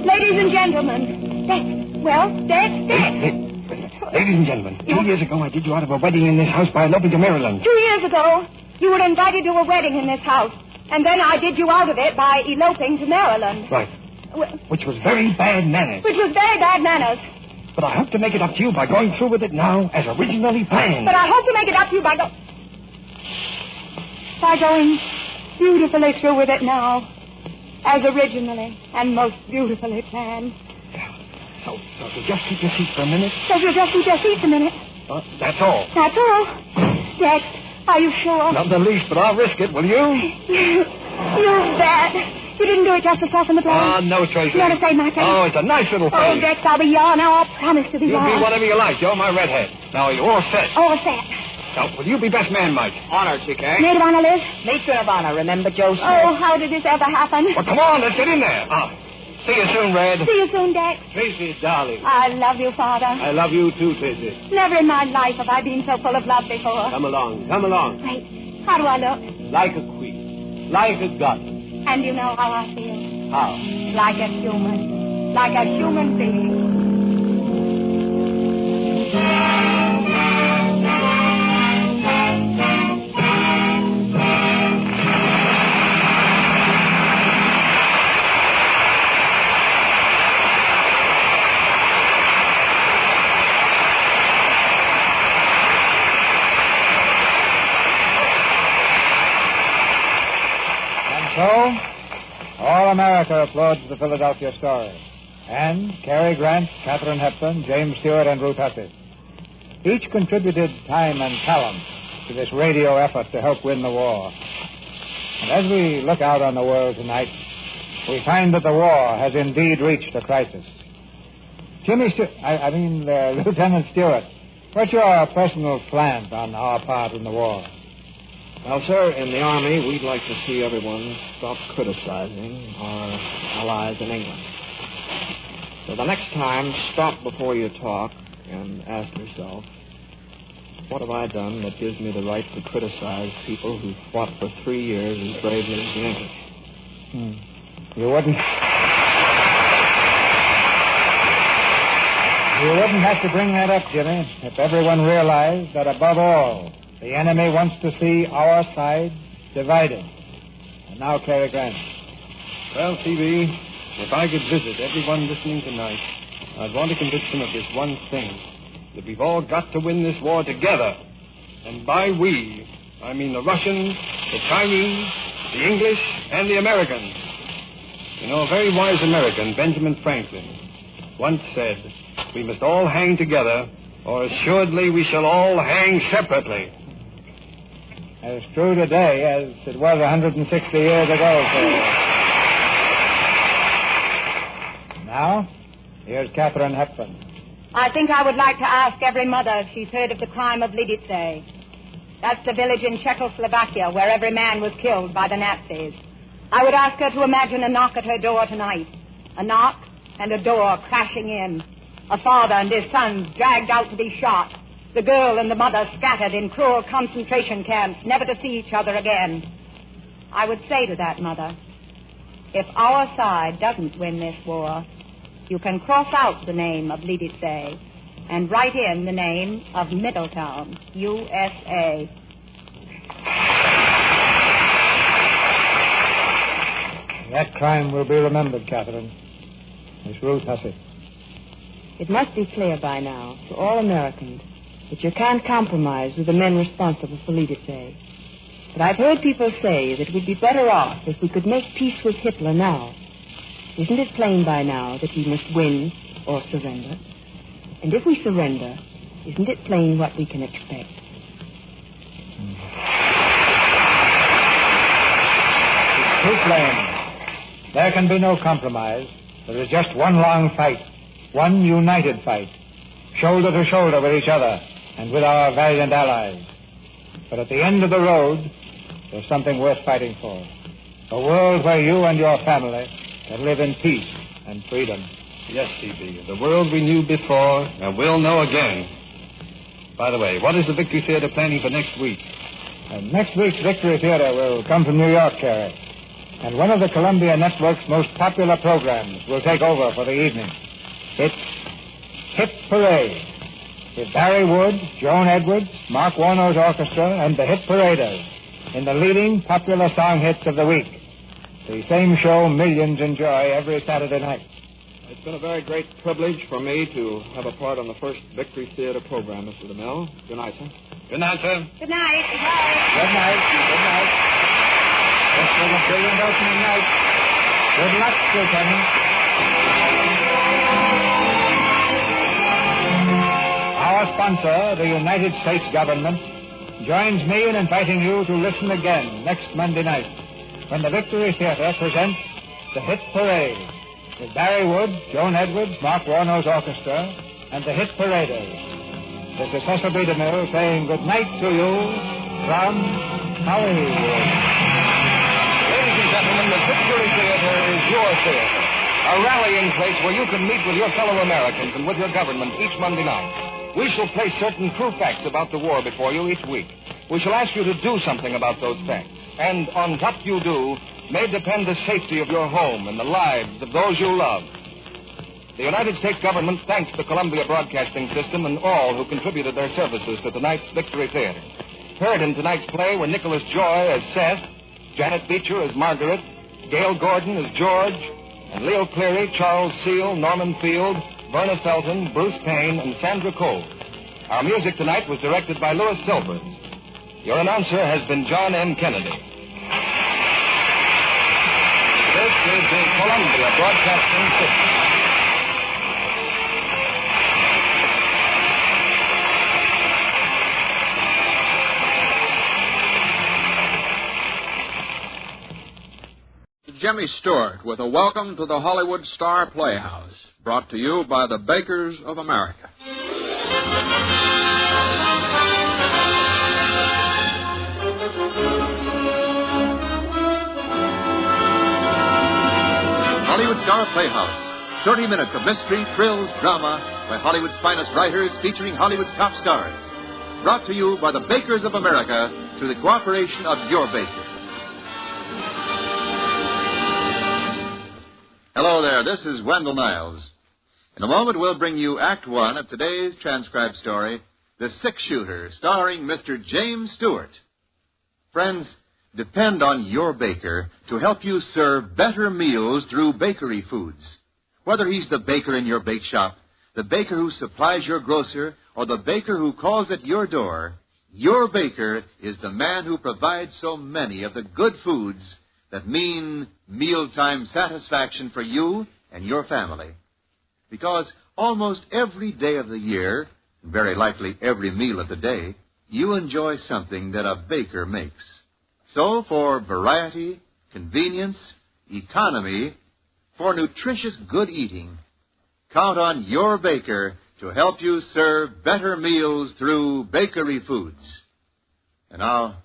[SPEAKER 3] Ladies and gentlemen. Dick.
[SPEAKER 8] Ladies and gentlemen, 2 years ago I did you out of a wedding in this house by eloping to Maryland.
[SPEAKER 3] 2 years ago, you were invited to a wedding in this house. And then I did you out of it by eloping to Maryland.
[SPEAKER 8] Right. Which was very bad manners.
[SPEAKER 3] But
[SPEAKER 8] I hope to make it up to you by going through with it now as originally planned.
[SPEAKER 3] But I hope to make it up to you by going beautifully through with it now, as originally and most beautifully planned.
[SPEAKER 8] So if you just keep your seat for a minute. That's all.
[SPEAKER 3] Dex, are you sure?
[SPEAKER 8] Not the least, but I'll risk it, will you?
[SPEAKER 3] You bet. You didn't do it just to soften the blow.
[SPEAKER 8] No, Tracy.
[SPEAKER 3] You want to say my face?
[SPEAKER 8] Oh, it's a nice little face.
[SPEAKER 3] Oh, Dex, I'll be yours now. I'll promise to be yours.
[SPEAKER 8] You be whatever you like. You're my redhead. Now, are you all set?
[SPEAKER 3] All set.
[SPEAKER 8] Now, will you be best man, Mike?
[SPEAKER 26] Honor, TK.
[SPEAKER 3] Maid of honor, Liz?
[SPEAKER 12] Matron of honor, remember Joe Smith?
[SPEAKER 3] Oh, how did this ever happen?
[SPEAKER 8] Well, come on, let's get in there. See you soon, Red.
[SPEAKER 3] See you soon, Dex.
[SPEAKER 7] Tracy, darling.
[SPEAKER 3] I love you, Father.
[SPEAKER 7] I love you too, Tracy.
[SPEAKER 3] Never in my life have I been so full of love before.
[SPEAKER 7] Come along.
[SPEAKER 3] Wait, how do I look?
[SPEAKER 7] Like a queen. Like a goddess.
[SPEAKER 3] And you know how I feel?
[SPEAKER 7] How?
[SPEAKER 3] Like a human being.
[SPEAKER 16] So, all America applauds the Philadelphia Story. And Cary Grant, Katharine Hepburn, James Stewart, and Ruth Hussey. Each contributed time and talent to this radio effort to help win the war. And as we look out on the world tonight, we find that the war has indeed reached a crisis. Lieutenant Stewart, what's your personal slant on our part in the war?
[SPEAKER 26] Well, sir, in the Army, we'd like to see everyone stop criticizing our allies in England. So the next time, stop before you talk and ask yourself, what have I done that gives me the right to criticize people who fought for 3 years as bravely as the English?
[SPEAKER 16] You wouldn't have to bring that up, Jimmy, if everyone realized that above all, the enemy wants to see our side divided. And now, Cary Grant.
[SPEAKER 8] Well, C.B., if I could visit everyone listening tonight, I'd want to convince them of this one thing, that we've all got to win this war together. And by we, I mean the Russians, the Chinese, the English, and the Americans. You know, a very wise American, Benjamin Franklin, once said, we must all hang together, or assuredly we shall all hang separately.
[SPEAKER 16] As true today as it was 160 years ago, sir. Now, here's Katharine Hepburn.
[SPEAKER 3] I think I would like to ask every mother if she's heard of the crime of Lidice. That's the village in Czechoslovakia where every man was killed by the Nazis. I would ask her to imagine a knock at her door tonight. A knock and a door crashing in. A father and his sons dragged out to be shot. The girl and the mother scattered in cruel concentration camps, never to see each other again. I would say to that mother, if our side doesn't win this war, you can cross out the name of Lidice and write in the name of Middletown, USA.
[SPEAKER 16] That crime will be remembered, Katharine. Miss Ruth Hussey.
[SPEAKER 12] It must be clear by now to all Americans that you can't compromise with the men responsible for Lidice. But I've heard people say that we'd be better off if we could make peace with Hitler now. Isn't it plain by now that we must win or surrender? And if we surrender, isn't it plain what we can expect?
[SPEAKER 16] It's too plain. There can be no compromise. There is just one long fight, one united fight, shoulder to shoulder with each other and with our valiant allies. But at the end of the road, there's something worth fighting for. A world where you and your family can live in peace and freedom.
[SPEAKER 8] Yes, C.B. The world we knew before and will know again. By the way, what is the Victory Theater planning for next week?
[SPEAKER 16] And next week's Victory Theater will come from New York, Cherry. And one of the Columbia Network's most popular programs will take over for the evening. It's Hit Parade, with Barry Wood, Joan Edwards, Mark Warno's orchestra, and the Hit Paraders in the leading popular song hits of the week. The same show millions enjoy every Saturday night.
[SPEAKER 9] It's been a very great privilege for me to have a part on the first Victory Theater program, Mr. DeMille. Good night, sir.
[SPEAKER 8] Good night, sir.
[SPEAKER 4] Good night.
[SPEAKER 16] Good night. Good night. This was a brilliant opening night. Good luck, Lieutenant. Our sponsor, the United States government, joins me in inviting you to listen again next Monday night when the Victory Theater presents the Hit Parade with Barry Wood, Joan Edwards, Mark Warno's orchestra, and the Hit Paraders. This is Cecil B. DeMille saying good night to you from Hollywood.
[SPEAKER 14] Ladies and gentlemen, the Victory Theater is your theater, a rallying place where you can meet with your fellow Americans and with your government each Monday night. We shall place certain true facts about the war before you each week. We shall ask you to do something about those facts. And on what you do may depend the safety of your home and the lives of those you love. The United States government thanks the Columbia Broadcasting System and all who contributed their services to tonight's Victory Theater. Heard in tonight's play were Nicholas Joy as Seth, Janet Beecher as Margaret, Gail Gordon as George, and Leo Cleary, Charles Seal, Norman Field, Verna Felton, Bruce Payne, and Sandra Cole. Our music tonight was directed by Louis Silvers. Your announcer has been John M. Kennedy. This is the Columbia Broadcasting System.
[SPEAKER 11] Jimmy Stewart with a welcome to the Hollywood Star Playhouse, brought to you by the Bakers of America.
[SPEAKER 5] Hollywood Star Playhouse. 30 minutes of mystery, thrills, drama by Hollywood's finest writers featuring Hollywood's top stars. Brought to you by the Bakers of America through the cooperation of your baker. Hello there, this is Wendell Niles. In a moment, we'll bring you Act One of today's transcribed story, The Six-Shooter, starring Mr. James Stewart. Friends, depend on your baker to help you serve better meals through bakery foods. Whether he's the baker in your bake shop, the baker who supplies your grocer, or the baker who calls at your door, your baker is the man who provides so many of the good foods that mean mealtime satisfaction for you and your family. Because almost every day of the year, and very likely every meal of the day, you enjoy something that a baker makes. So for variety, convenience, economy, for nutritious good eating, count on your baker to help you serve better meals through bakery foods. And now,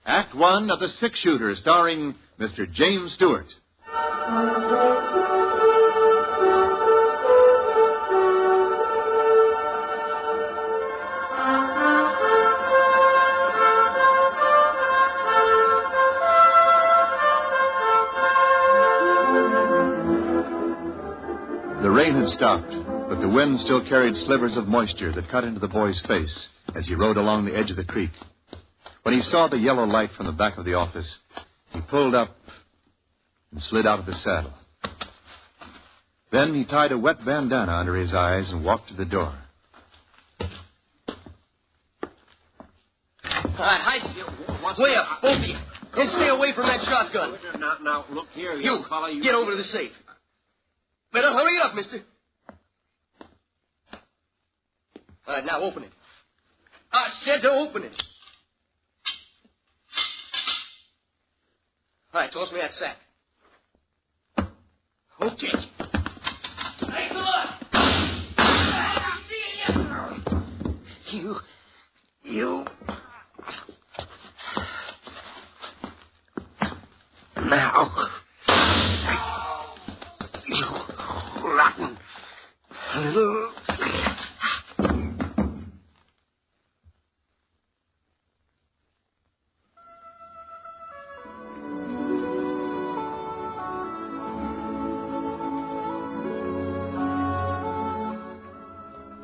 [SPEAKER 5] Act One of The Six-Shooter, starring Mr. James Stewart. The rain had stopped, but the wind still carried slivers of moisture that cut into the boy's face as he rode along the edge of the creek. When he saw the yellow light from the back of the office, he pulled up and slid out of the saddle. Then he tied a wet bandana under his eyes and walked to the door.
[SPEAKER 17] Hi. Way up, both of you. And stay away from that shotgun.
[SPEAKER 18] Now, look here,
[SPEAKER 17] You,
[SPEAKER 18] fella.
[SPEAKER 17] get over to the safe. Better hurry up, mister. All right, now open it. I said to open it. All right, toss me that sack. Okay. Thanks a lot. You. Rotten. Little...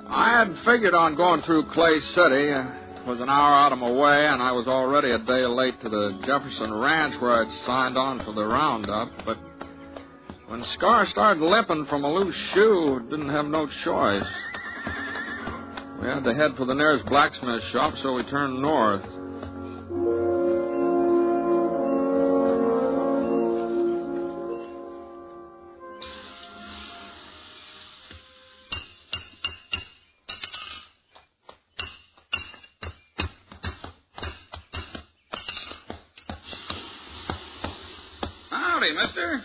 [SPEAKER 11] I had figured on going through Clay City. It was an hour out of my way, and I was already a day late to the Jefferson Ranch where I'd signed on for the roundup. But when Scar started limping from a loose shoe, didn't have no choice. We had to head for the nearest blacksmith shop, so we turned north.
[SPEAKER 2] Mister.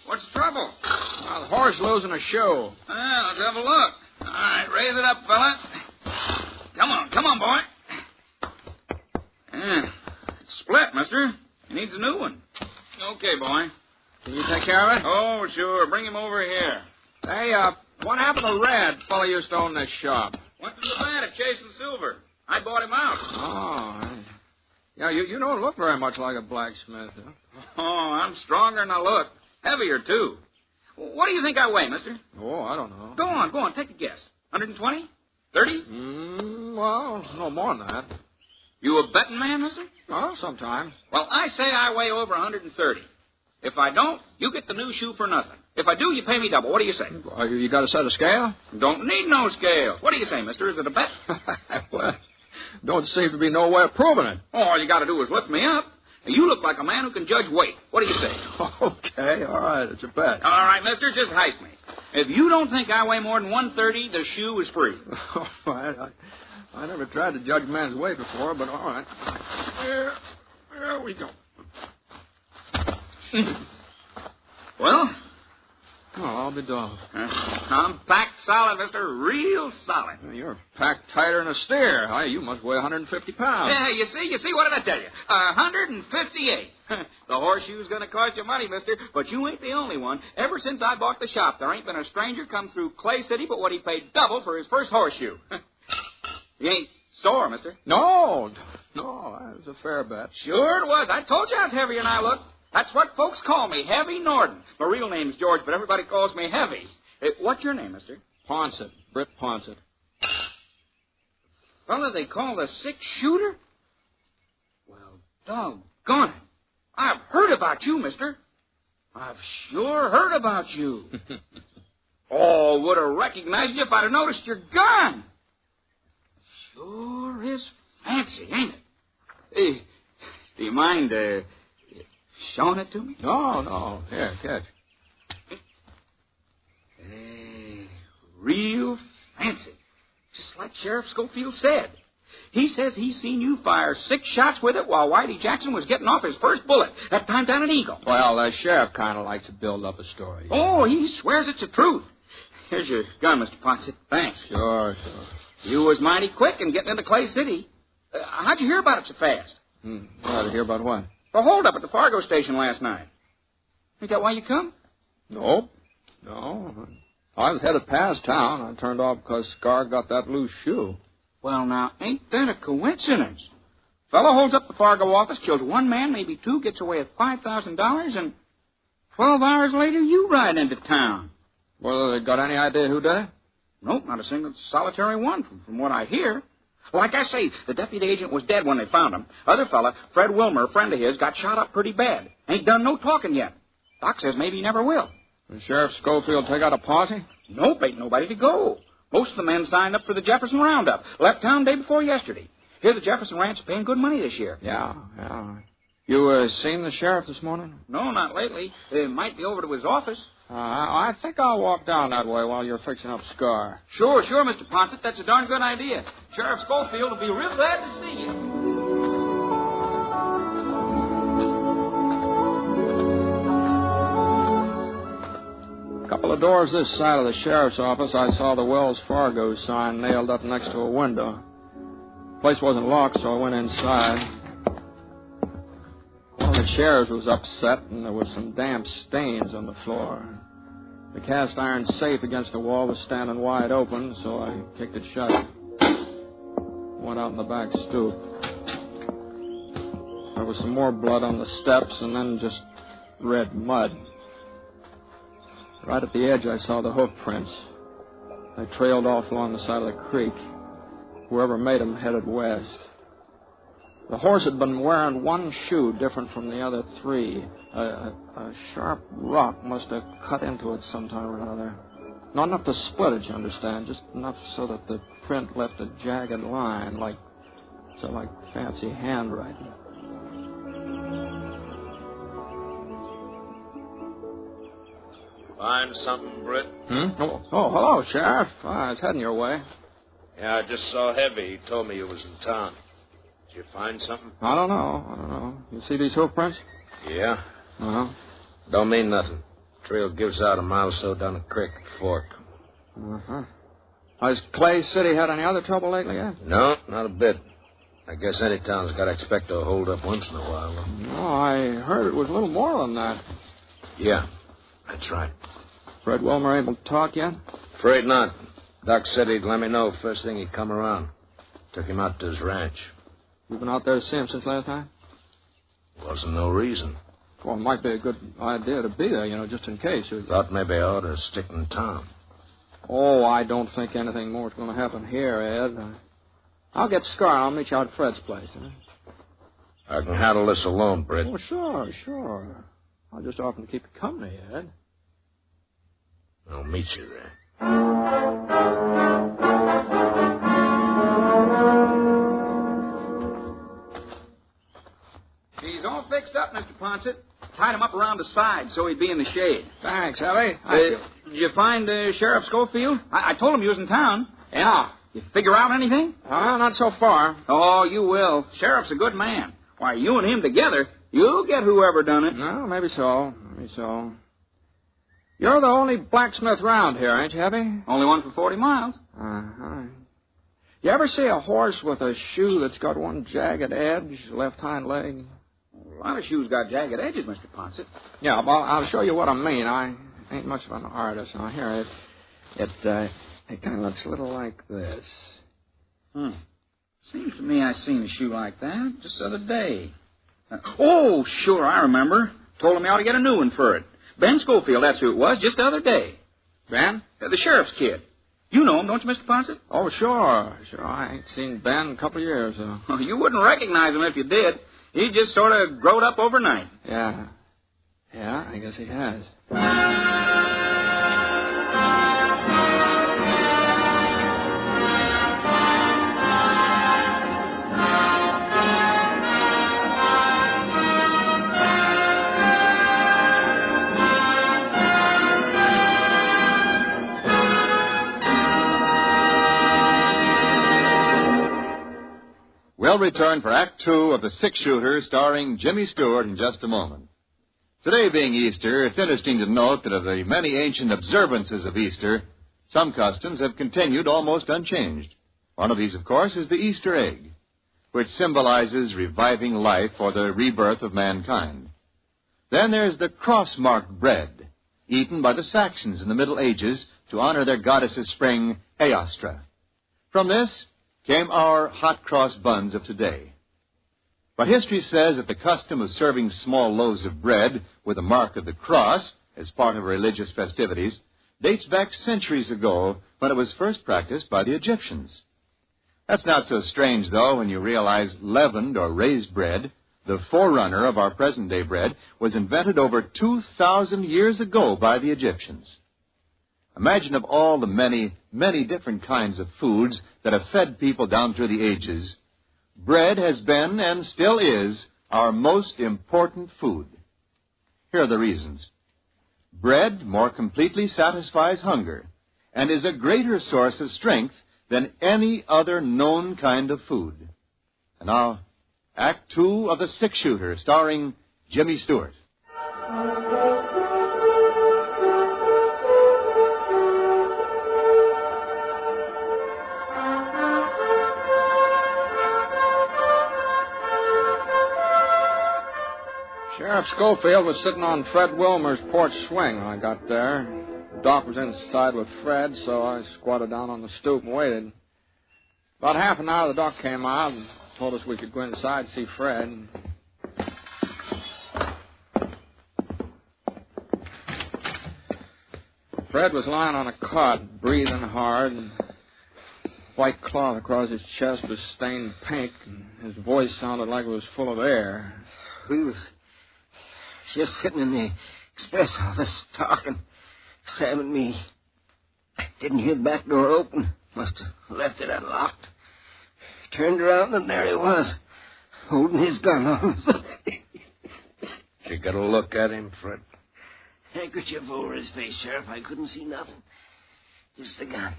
[SPEAKER 2] What's the trouble?
[SPEAKER 11] The horse losing a shoe.
[SPEAKER 2] Well, let's have a look. All right, raise it up, fella. Come on, boy. It's split, mister. He needs a new one. Okay, boy.
[SPEAKER 11] Can you take care of it?
[SPEAKER 2] Oh, sure. Bring him over here.
[SPEAKER 11] Hey, what happened to Red? Fellow used to own this shop.
[SPEAKER 2] Went to the band at Chasing Silver. I bought him out.
[SPEAKER 11] Oh, yeah, you don't look very much like a blacksmith, huh?
[SPEAKER 2] Oh, I'm stronger than I look. Heavier, too. What do you think I weigh, mister?
[SPEAKER 11] Oh, I don't know.
[SPEAKER 2] Go on. Take a guess. 120? 30?
[SPEAKER 11] Well, no more than that.
[SPEAKER 2] You a betting man, mister?
[SPEAKER 11] Oh, sometimes.
[SPEAKER 2] Well, I say I weigh over 130. If I don't, you get the new shoe for nothing. If I do, you pay me double. What do you say?
[SPEAKER 11] You got a set of scale?
[SPEAKER 2] Don't need no scale. What do you say, mister? Is it a bet?
[SPEAKER 11] Well, don't seem to be no way of proving it.
[SPEAKER 2] All you got to do is lift me up. You look like a man who can judge weight. What do you say?
[SPEAKER 11] Okay, all right, it's a bet.
[SPEAKER 2] All right, mister, just heist me. If you don't think I weigh more than 130, the shoe is free.
[SPEAKER 11] All right. I never tried to judge a man's weight before, but all right. There we go.
[SPEAKER 2] Well?
[SPEAKER 11] Oh, I'll be done.
[SPEAKER 2] I'm packed solid, mister. Real solid.
[SPEAKER 11] You're packed tighter than a steer. Hey, you must weigh 150 pounds.
[SPEAKER 2] Yeah, you see, what did I tell you? 158. The horseshoe's going to cost you money, mister, but you ain't the only one. Ever since I bought the shop, there ain't been a stranger come through Clay City but what he paid double for his first horseshoe. You ain't sore, mister?
[SPEAKER 11] No, that was a fair bet.
[SPEAKER 2] Sure it was. I told you I was heavier than I look. That's what folks call me, Heavy Norden. My real name's George, but everybody calls me Heavy. What's your name, mister?
[SPEAKER 11] Ponsett. Britt Ponsett.
[SPEAKER 2] Fella they call the six-shooter? Well, doggone it. I've heard about you, mister. I've sure heard about you. Oh, would have recognized you if I'd have noticed your gun. Sure is fancy, ain't it? Hey, do you mind, showing it to me?
[SPEAKER 11] No. Here, catch.
[SPEAKER 2] Real fancy. Just like Sheriff Schofield said. He says he's seen you fire 6 shots with it while Whitey Jackson was getting off his first bullet, that time down at Eagle.
[SPEAKER 11] Well, the sheriff kind of likes to build up a story.
[SPEAKER 2] Oh, he swears it's the truth. Here's your gun, Mr. Ponsett. Thanks.
[SPEAKER 11] Sure.
[SPEAKER 2] You was mighty quick in getting into Clay City. How'd you hear about it so fast?
[SPEAKER 11] How'd you hear about what?
[SPEAKER 2] The holdup at the Fargo station last night. Ain't that why you come?
[SPEAKER 11] Nope. No. I was headed past town. I turned off because Scar got that loose shoe.
[SPEAKER 2] Well, now, ain't that a coincidence? Fellow holds up the Fargo office, kills 1 man, maybe 2, gets away with $5,000, and 12 hours later, you ride into town.
[SPEAKER 11] Well, they got any idea who did it?
[SPEAKER 2] Nope, not a single solitary one, from what I hear. Like I say, the deputy agent was dead when they found him. Other fella, Fred Wilmer, a friend of his, got shot up pretty bad. Ain't done no talking yet. Doc says maybe he never will.
[SPEAKER 11] Did Sheriff Schofield take out a posse?
[SPEAKER 2] Nope, ain't nobody to go. Most of the men signed up for the Jefferson Roundup. Left town day before yesterday. Here the Jefferson Ranch is paying good money this year.
[SPEAKER 11] Yeah. You seen the sheriff this morning?
[SPEAKER 2] No, not lately. Might be over to his office.
[SPEAKER 11] I think I'll walk down that way while you're fixing up Scar.
[SPEAKER 2] Sure, Mr. Ponsett. That's a darn good idea. Sheriff Schofield will be real glad to see you.
[SPEAKER 11] A couple of doors this side of the sheriff's office, I saw the Wells Fargo sign nailed up next to a window. The place wasn't locked, so I went inside. One of the chairs was upset, and there was some damp stains on the floor.
[SPEAKER 9] The cast iron safe against the wall was standing wide open, so I kicked it shut. Went out in the back stoop. There was some more blood on the steps and then just red mud. Right at the edge, I saw the hoof prints. They trailed off along the side of the creek. Whoever made them headed west. The horse had been wearing one shoe different from the other three. A sharp rock must have cut into it sometime or another. Not enough to split it, you understand, just enough so that the print left a jagged line, like fancy handwriting.
[SPEAKER 7] Find something, Britt?
[SPEAKER 9] Oh, hello, Sheriff. I was heading your way.
[SPEAKER 7] Yeah, I just saw Heavy. He told me you was in town. Did you find something?
[SPEAKER 9] I don't know. You see these hoof prints?
[SPEAKER 7] Yeah.
[SPEAKER 9] Uh-huh.
[SPEAKER 7] Don't mean nothing. Trail gives out a mile or so down the creek fork.
[SPEAKER 9] Uh-huh. Has Clay City had any other trouble lately yet?
[SPEAKER 7] No, not a bit. I guess any town's got to expect a hold up once in a while, though.
[SPEAKER 9] No, I heard it was a little more than that.
[SPEAKER 7] Yeah, that's right.
[SPEAKER 9] Fred Wilmer able to talk yet?
[SPEAKER 7] Afraid not. Doc said he'd let me know first thing he'd come around. Took him out to his ranch.
[SPEAKER 9] You been out there to see him since last night?
[SPEAKER 7] Wasn't no reason.
[SPEAKER 9] Well, it might be a good idea to be there, just in case.
[SPEAKER 7] Thought maybe I ought to stick in town.
[SPEAKER 9] Oh, I don't think anything more is going to happen here, Ed. I'll get Scar and I'll meet you out at Fred's place. Huh?
[SPEAKER 7] I can handle this alone, Britt.
[SPEAKER 9] Oh, sure. I'll just offer to keep you company, Ed.
[SPEAKER 7] I'll meet you there.
[SPEAKER 6] He's all fixed up, Mr. Ponset. Tied him up around the side so he'd be in the shade.
[SPEAKER 9] Thanks, Ellie.
[SPEAKER 6] Did you find Sheriff Schofield? I told him you was in town. Yeah. You figure out anything?
[SPEAKER 9] Not so far.
[SPEAKER 6] Oh, you will. Sheriff's a good man. Why, you and him together, you'll get whoever done it.
[SPEAKER 9] No, maybe so. You're the only blacksmith round here, ain't you, Heavy?
[SPEAKER 6] Only one for 40 miles.
[SPEAKER 9] Uh-huh. You ever see a horse with a shoe that's got one jagged edge, left hind leg?
[SPEAKER 6] A lot of shoes got jagged edges, Mr. Ponset.
[SPEAKER 9] Yeah, well, I'll show you what I mean. I ain't much of an artist. Now, here, it kind of looks a little like this.
[SPEAKER 6] Seems to me I seen a shoe like that just the other day. Oh, sure, I remember. Told him he ought to get a new one for it. Ben Schofield, that's who it was, just the other day.
[SPEAKER 9] Ben?
[SPEAKER 6] The sheriff's kid. You know him, don't you, Mr. Ponset?
[SPEAKER 9] Oh, sure. I ain't seen Ben in a couple of years.
[SPEAKER 6] Well, you wouldn't recognize him if you did. He just sort of growed up overnight.
[SPEAKER 9] Yeah, I guess he has.
[SPEAKER 5] We'll return for Act Two of The Six-Shooter, starring Jimmy Stewart, in just a moment. Today being Easter, it's interesting to note that of the many ancient observances of Easter, some customs have continued almost unchanged. One of these, of course, is the Easter egg, which symbolizes reviving life or the rebirth of mankind. Then there's the cross-marked bread, eaten by the Saxons in the Middle Ages to honor their goddess of spring, Eostra. From this came our hot cross buns of today. But history says that the custom of serving small loaves of bread with a mark of the cross as part of religious festivities dates back centuries ago when it was first practiced by the Egyptians. That's not so strange, though, when you realize leavened or raised bread, the forerunner of our present-day bread, was invented over 2,000 years ago by the Egyptians. Imagine of all the many, many different kinds of foods that have fed people down through the ages, bread has been and still is our most important food. Here are the reasons. Bread more completely satisfies hunger and is a greater source of strength than any other known kind of food. And now, Act Two of The Six-Shooter, starring Jimmy Stewart.
[SPEAKER 9] Sheriff Schofield was sitting on Fred Wilmer's porch swing when I got there. Doc was inside with Fred, so I squatted down on the stoop and waited. About half an hour, the doc came out and told us we could go inside and see Fred. Fred was lying on a cot, breathing hard, and white cloth across his chest was stained pink, and his voice sounded like it was full of air.
[SPEAKER 17] We was just sitting in the express office talking, Sam and me. Didn't hear the back door open. Must have left it unlocked. Turned around, and there he was, holding his gun on.
[SPEAKER 15] You got a look at him, Fred?
[SPEAKER 17] Handkerchief over his face, Sheriff. I couldn't see nothing. Just the gun.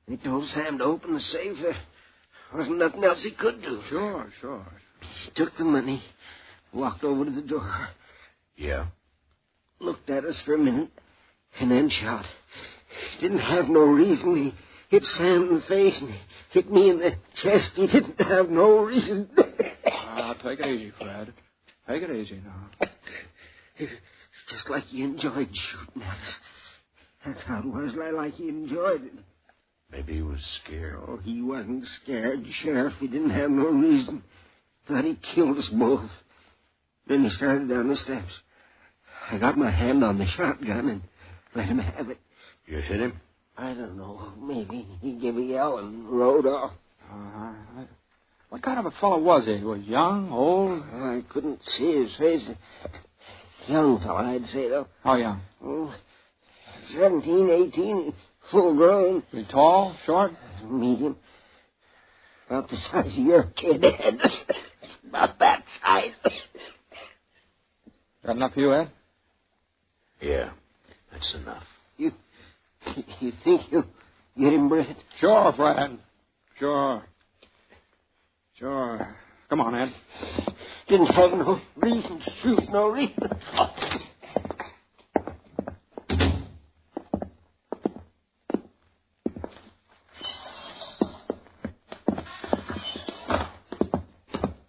[SPEAKER 17] He told Sam to open the safe. There wasn't nothing else he could do.
[SPEAKER 9] Sure.
[SPEAKER 17] He took the money, walked over to the door.
[SPEAKER 15] Yeah?
[SPEAKER 17] Looked at us for a minute, and then shot. He didn't have no reason. He hit Sam in the face, and he hit me in the chest. He didn't have no reason.
[SPEAKER 9] Take it easy, Fred. Take it easy now.
[SPEAKER 17] Just like he enjoyed shooting at us. That's how it was, like he enjoyed it.
[SPEAKER 15] Maybe he was scared.
[SPEAKER 17] Oh, he wasn't scared, Sheriff. He didn't have no reason. Thought he killed us both. Then he started down the steps. I got my hand on the shotgun and let him have it.
[SPEAKER 15] You hit him?
[SPEAKER 17] I don't know. Maybe he gave a yell and rode off.
[SPEAKER 9] What kind of a fellow was he? Was young, old?
[SPEAKER 17] I couldn't see his face. Young fellow, I'd say, though.
[SPEAKER 9] How young?
[SPEAKER 17] 17, 18, full grown.
[SPEAKER 9] Was he tall, short?
[SPEAKER 17] Medium. About the size of your kid, Ed. About that size.
[SPEAKER 9] Got enough for you, Ed?
[SPEAKER 15] Yeah, that's enough.
[SPEAKER 17] You think you'll get him, Brett?
[SPEAKER 9] Sure, Fred. Sure. Come on, Ed.
[SPEAKER 17] Didn't have no reason to shoot, no reason.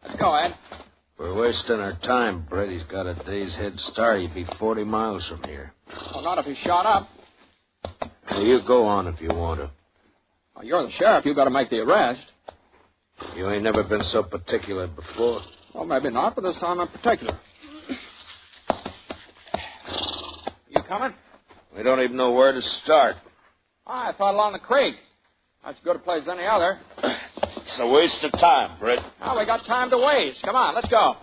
[SPEAKER 9] Let's go, Ed.
[SPEAKER 15] We're wasting our time, Brett. He's got a day's head start. He'd be 40 miles from here.
[SPEAKER 9] Well, not if he's shot up.
[SPEAKER 15] Well, you go on if you want to.
[SPEAKER 9] Well, you're the sheriff. You got to make the arrest.
[SPEAKER 15] You ain't never been so particular before.
[SPEAKER 9] Well, maybe not, but this time I'm particular. You coming?
[SPEAKER 15] We don't even know where to start.
[SPEAKER 9] I thought along the creek. That's as good a place as any other.
[SPEAKER 15] It's a waste of time, Brett.
[SPEAKER 9] Well, we got time to waste. Come on, let's go.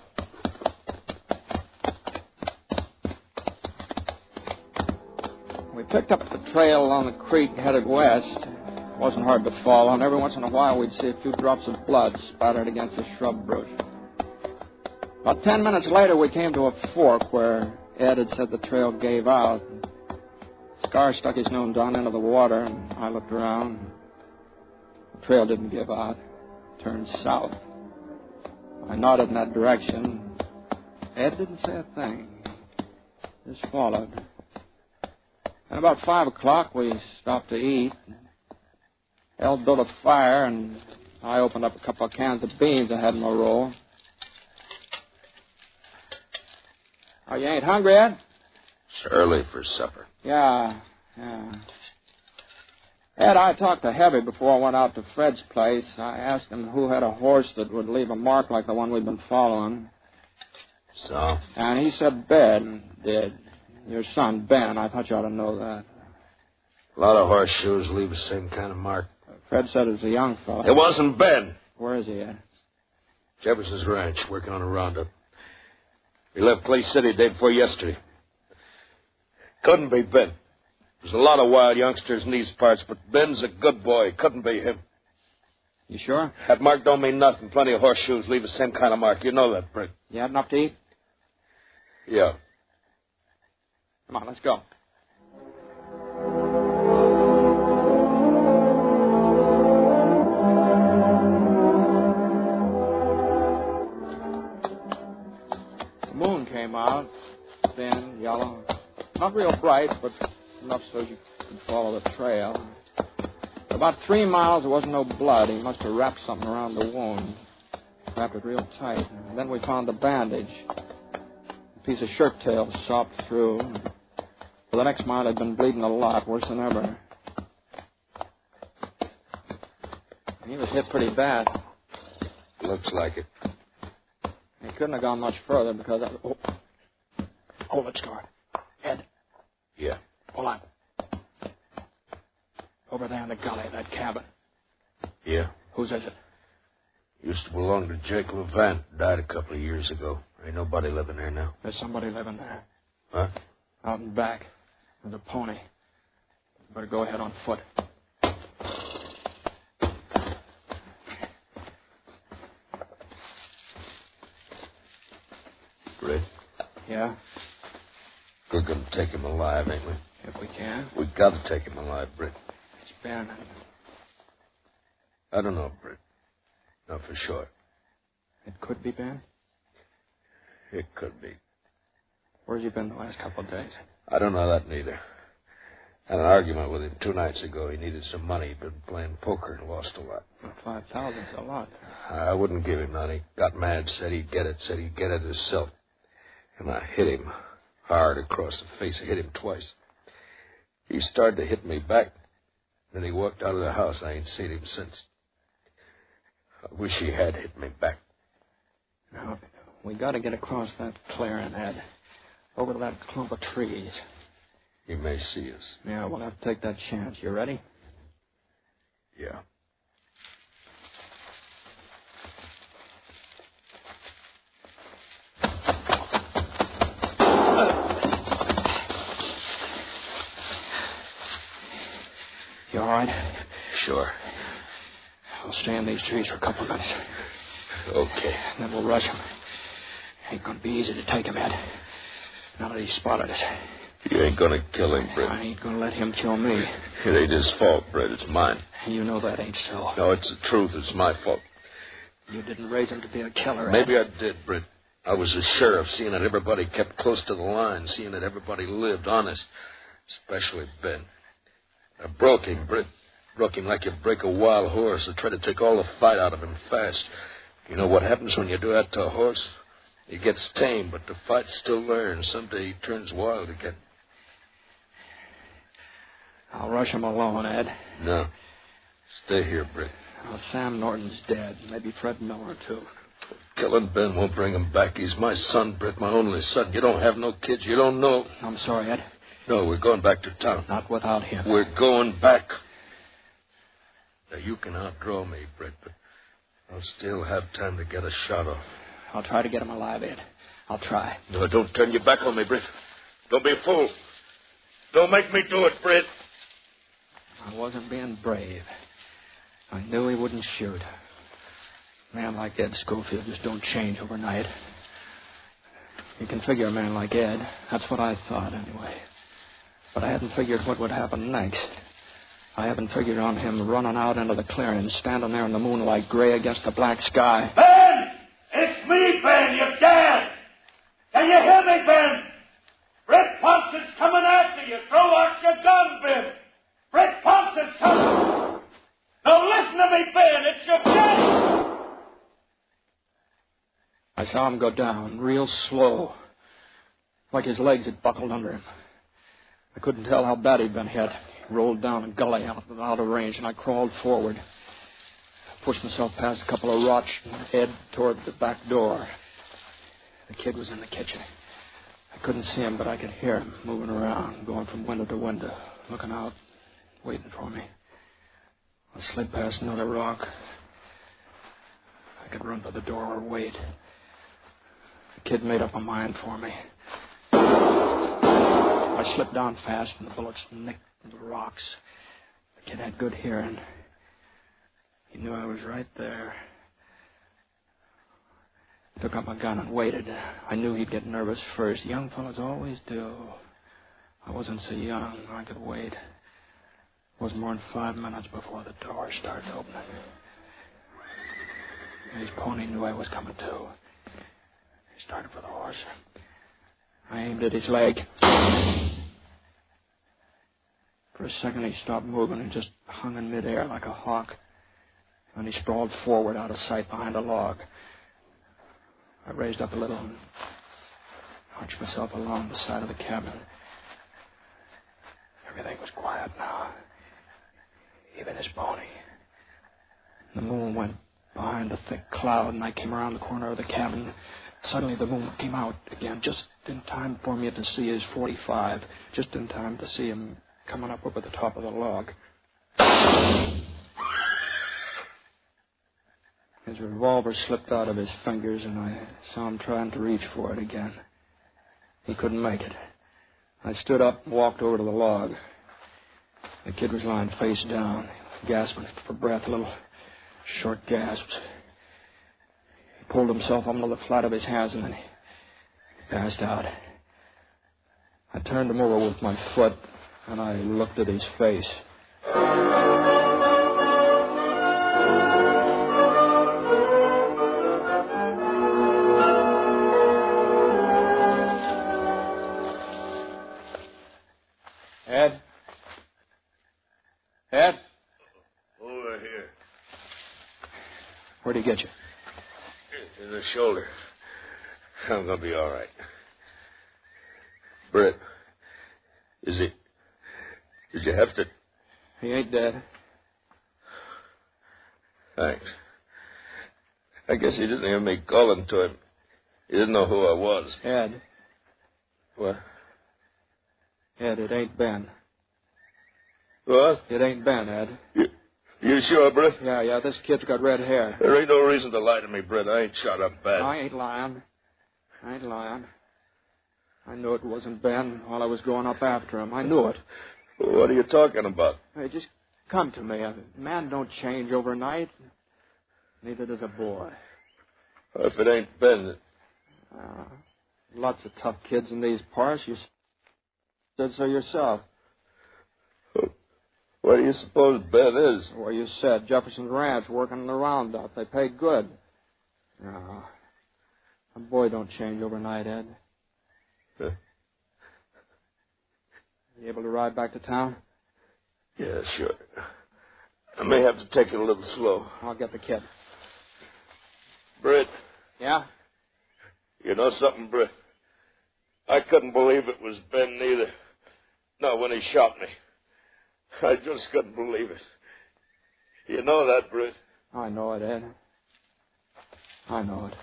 [SPEAKER 9] We picked up the trail along the creek, headed west. It wasn't hard to follow, and every once in a while we'd see a few drops of blood spattered against the shrub bush. About 10 minutes later, we came to a fork where Ed had said the trail gave out. Scar stuck his nose down into the water, and I looked around. The trail didn't give out. It turned south. I nodded in that direction. Ed didn't say a thing. Just followed. And about 5 o'clock, we stopped to eat. El built a fire, and I opened up a couple of cans of beans I had in my roll. Oh, you ain't hungry, Ed?
[SPEAKER 15] It's early for supper.
[SPEAKER 9] Yeah. Ed, I talked to Heavy before I went out to Fred's place. I asked him who had a horse that would leave a mark like the one we've been following.
[SPEAKER 15] So?
[SPEAKER 9] And he said Ben did. Your son, Ben. I thought you ought to know that.
[SPEAKER 15] A lot of horseshoes leave the same kind of mark.
[SPEAKER 9] Fred said it was a young fellow.
[SPEAKER 15] It wasn't Ben.
[SPEAKER 9] Where is he at?
[SPEAKER 15] Jefferson's ranch, working on a roundup. He left Clay City the day before yesterday. Couldn't be Ben. There's a lot of wild youngsters in these parts, but Ben's a good boy. Couldn't be him.
[SPEAKER 9] You sure?
[SPEAKER 15] That mark don't mean nothing. Plenty of horseshoes leave the same kind of mark. You know that, Brett.
[SPEAKER 9] You had enough to eat?
[SPEAKER 15] Yeah.
[SPEAKER 9] Come on, let's go. The moon came out, thin, yellow. Not real bright, but enough so you could follow the trail. For about 3 miles, there wasn't no blood. He must have wrapped something around the wound. Wrapped it real tight. And then we found the bandage. A piece of shirt tail sopped through. For the next mile, I'd been bleeding a lot, worse than ever. He was hit pretty bad.
[SPEAKER 15] Looks like it.
[SPEAKER 9] He couldn't have gone much further because I... Hold it, Stewart. Ed.
[SPEAKER 15] Yeah.
[SPEAKER 9] Hold on. Over there in the gully, that cabin.
[SPEAKER 15] Yeah.
[SPEAKER 9] Whose is it?
[SPEAKER 15] Used to belong to Jake Levant. Died a couple of years ago. Ain't nobody living there now.
[SPEAKER 9] There's somebody living there.
[SPEAKER 15] Huh?
[SPEAKER 9] Out and back. There's a pony. Better go ahead on foot.
[SPEAKER 15] Red?
[SPEAKER 9] Yeah?
[SPEAKER 15] We're going to take him alive, ain't we?
[SPEAKER 9] If we can.
[SPEAKER 15] We got to take him alive, Britt.
[SPEAKER 9] It's Ben.
[SPEAKER 15] I don't know, Britt. Not for sure.
[SPEAKER 9] It could be Ben?
[SPEAKER 15] It could be.
[SPEAKER 9] Where's he been the last couple of days?
[SPEAKER 15] I don't know that neither. Had an argument with him 2 nights ago. He needed some money. He'd been playing poker and lost a lot.
[SPEAKER 9] Well, $5,000's a lot.
[SPEAKER 15] I wouldn't give him none. He got mad, said he'd get it himself. And I hit him hard across the face. I hit him twice. He started to hit me back. Then he walked out of the house. I ain't seen him since. I wish he had hit me back.
[SPEAKER 9] Now, we got to get across that clearing, Ed. Over to that clump of trees.
[SPEAKER 15] He may see us.
[SPEAKER 9] Yeah, we'll have to take that chance. You ready?
[SPEAKER 15] Yeah.
[SPEAKER 9] You all right?
[SPEAKER 15] Sure.
[SPEAKER 9] We'll stay in these trees for a couple of minutes.
[SPEAKER 15] Okay.
[SPEAKER 9] Then we'll rush him. Ain't going to be easy to take him, Ed. Now that he's spotted us.
[SPEAKER 15] You ain't going to kill him, Brett.
[SPEAKER 9] I ain't going to let him kill me.
[SPEAKER 15] It ain't his fault, Brett. It's mine.
[SPEAKER 9] You know that ain't so.
[SPEAKER 15] No, it's the truth. It's my fault.
[SPEAKER 9] You didn't raise him to be a killer,
[SPEAKER 15] Maybe I did, Brett. I was a sheriff, seeing that everybody kept close to the line, seeing that everybody lived honest, especially Ben. I broke him, Brett. Broke him like you break a wild horse. I tried to take all the fight out of him fast. You know what happens when you do that to a horse? He gets tame, but the fight still there, and someday he turns wild again.
[SPEAKER 9] I'll rush him alone, Ed.
[SPEAKER 15] No. Stay here, Britt.
[SPEAKER 9] Well, Sam Norton's dead. Maybe Fred Miller, too.
[SPEAKER 15] Killing Ben won't bring him back. He's my son, Britt, my only son. You don't have no kids. You don't know.
[SPEAKER 9] I'm sorry, Ed.
[SPEAKER 15] No, we're going back to town.
[SPEAKER 9] Not without him.
[SPEAKER 15] We're going back. Now, you can outdraw me, Britt, but I'll still have time to get a shot off.
[SPEAKER 9] I'll try to get him alive, Ed. I'll try.
[SPEAKER 15] No, don't turn your back on me, Britt. Don't be a fool. Don't make me do it, Britt.
[SPEAKER 9] I wasn't being brave. I knew he wouldn't shoot. A man like Ed Schofield just don't change overnight. You can figure a man like Ed. That's what I thought, anyway. But I hadn't figured what would happen next. I haven't figured on him running out into the clearing, standing there in the moonlight, gray against the black sky.
[SPEAKER 18] Ben! It's me, Ben! You're dead! Can you hear me, Ben? Brett Ponce is coming after you. Throw out your gun, Ben! Brett Ponce is coming! Now listen to me, Ben! It's your death!
[SPEAKER 9] I saw him go down, real slow, like his legs had buckled under him. I couldn't tell how bad he'd been hit. He rolled down a gully out of range, and I crawled forward. I pushed myself past a couple of rocks and head toward the back door. The kid was in the kitchen. I couldn't see him, but I could hear him moving around, going from window to window, looking out, waiting for me. I slid past another rock. I could run to the door or wait. The kid made up a mind for me. I slipped down fast, and the bullets nicked the rocks. The kid had good hearing. He knew I was right there. I took up my gun and waited. I knew he'd get nervous first. Young fellas always do. I wasn't so young. I could wait. It wasn't more than 5 minutes before the door started opening. His pony knew I was coming too. He started for the horse. I aimed at his leg. For a second, he stopped moving and just hung in midair like a hawk. Then he sprawled forward out of sight behind a log. I raised up a little and marched myself along the side of the cabin. Everything was quiet now. Even his pony. The moon went behind a thick cloud, and I came around the corner of the cabin. Suddenly the moon came out again, just in time for me to see his .45, just in time to see him coming up over the top of the log. His revolver slipped out of his fingers, and I saw him trying to reach for it again. He couldn't make it. I stood up and walked over to the log. The kid was lying face down, gasping for breath, little short gasps. He pulled himself up onto the flat of his hands, and then he passed out. I turned him over with my foot, and I looked at his face. Ed? Ed?
[SPEAKER 15] Over here.
[SPEAKER 9] Where'd he get you?
[SPEAKER 15] In the shoulder. I'm going to be all right. Brett, is he... Did you have to...
[SPEAKER 9] He ain't dead.
[SPEAKER 15] Thanks. I guess he didn't hear me calling to him. He didn't know who I was.
[SPEAKER 9] Ed.
[SPEAKER 15] What?
[SPEAKER 9] Ed, it ain't Ben.
[SPEAKER 15] What?
[SPEAKER 9] It ain't Ben, Ed.
[SPEAKER 15] You sure, Brett?
[SPEAKER 9] Yeah, this kid's got red hair.
[SPEAKER 15] There ain't no reason to lie to me, Brett. I ain't shot up bad.
[SPEAKER 9] I ain't lying. I knew it wasn't Ben while I was going up after him. I knew it.
[SPEAKER 15] What are you talking about?
[SPEAKER 9] Hey, just come to me. A man don't change overnight. Neither does a boy.
[SPEAKER 15] If it ain't Ben...
[SPEAKER 9] Lots of tough kids in these parts. You said so yourself.
[SPEAKER 15] What do you suppose Ben is?
[SPEAKER 9] Well, you said Jefferson's Ranch, working in the roundup. They pay good. No. A boy don't change overnight, Ed.
[SPEAKER 15] Huh?
[SPEAKER 9] You able to ride back to town?
[SPEAKER 15] Yeah, sure. I may have to take it a little slow.
[SPEAKER 9] I'll get the kid.
[SPEAKER 15] Britt.
[SPEAKER 9] Yeah?
[SPEAKER 15] You know something, Britt? I couldn't believe it was Ben neither. Not when he shot me. I just couldn't believe it. You know that, Britt?
[SPEAKER 9] I know it, Ed. I know it.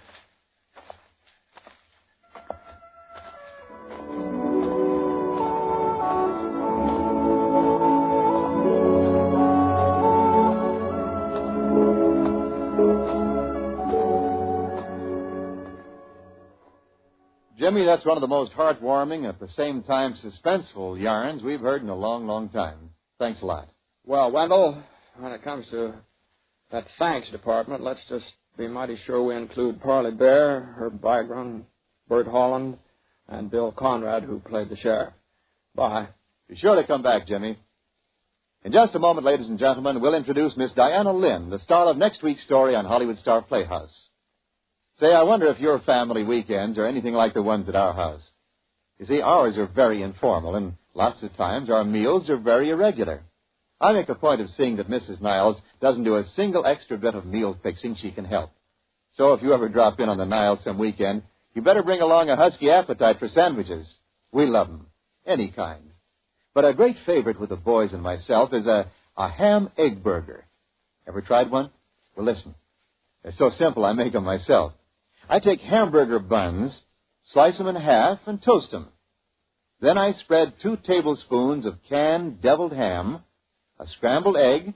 [SPEAKER 5] Jimmy, that's one of the most heartwarming, at the same time suspenseful yarns we've heard in a long, long time. Thanks a lot.
[SPEAKER 9] Well, Wendell, when it comes to that thanks department, let's just be mighty sure we include Parley Bear, Herb Bygram, Bert Holland, and Bill Conrad, who played the sheriff. Bye.
[SPEAKER 5] Be sure to come back, Jimmy. In just a moment, ladies and gentlemen, we'll introduce Miss Diana Lynn, the star of next week's story on Hollywood Star Playhouse. Say, I wonder if your family weekends are anything like the ones at our house. You see, ours are very informal, and lots of times our meals are very irregular. I make a point of seeing that Mrs. Niles doesn't do a single extra bit of meal fixing she can help. So if you ever drop in on the Niles some weekend, you better bring along a husky appetite for sandwiches. We love them, any kind. But a great favorite with the boys and myself is a ham egg burger. Ever tried one? Well, listen. They're so simple I make them myself. I take hamburger buns, slice them in half, and toast them. Then I spread 2 tablespoons of canned deviled ham, a scrambled egg,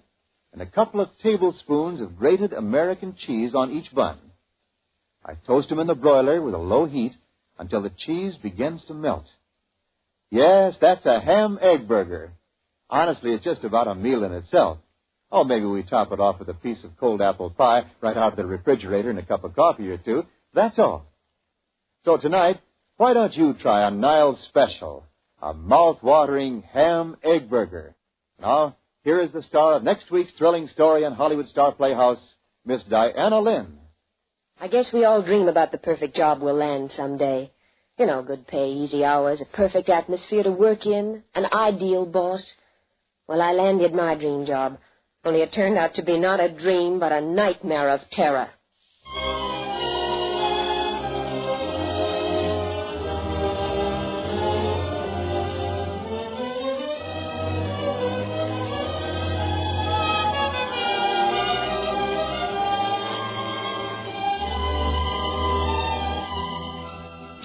[SPEAKER 5] and a couple of tablespoons of grated American cheese on each bun. I toast them in the broiler with a low heat until the cheese begins to melt. Yes, that's a ham egg burger. Honestly, it's just about a meal in itself. Oh, maybe we top it off with a piece of cold apple pie right out of the refrigerator and a cup of coffee or two. That's all. So tonight, why don't you try a Niles special, a mouth-watering ham egg burger? Now, here is the star of next week's thrilling story on Hollywood Star Playhouse, Miss Diana Lynn.
[SPEAKER 13] I guess we all dream about the perfect job we'll land someday. You know, good pay, easy hours, a perfect atmosphere to work in, an ideal boss. Well, I landed my dream job, only it turned out to be not a dream, but a nightmare of terror.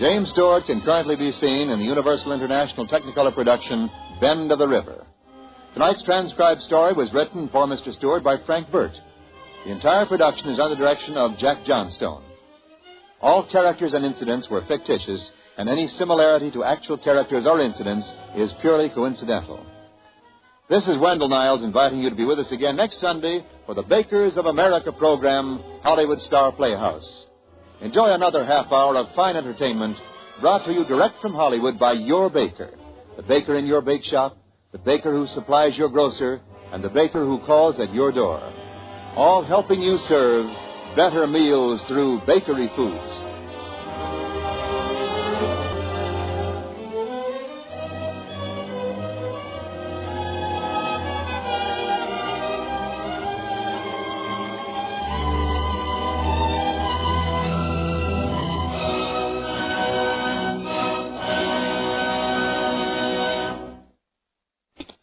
[SPEAKER 5] James Stewart can currently be seen in the Universal International Technicolor production, Bend of the River. Tonight's transcribed story was written for Mr. Stewart by Frank Burt. The entire production is under the direction of Jack Johnstone. All characters and incidents were fictitious, and any similarity to actual characters or incidents is purely coincidental. This is Wendell Niles inviting you to be with us again next Sunday for the Bakers of America program, Hollywood Star Playhouse. Enjoy another half hour of fine entertainment brought to you direct from Hollywood by your baker. The baker in your bake shop, the baker who supplies your grocer, and the baker who calls at your door. All helping you serve better meals through bakery foods.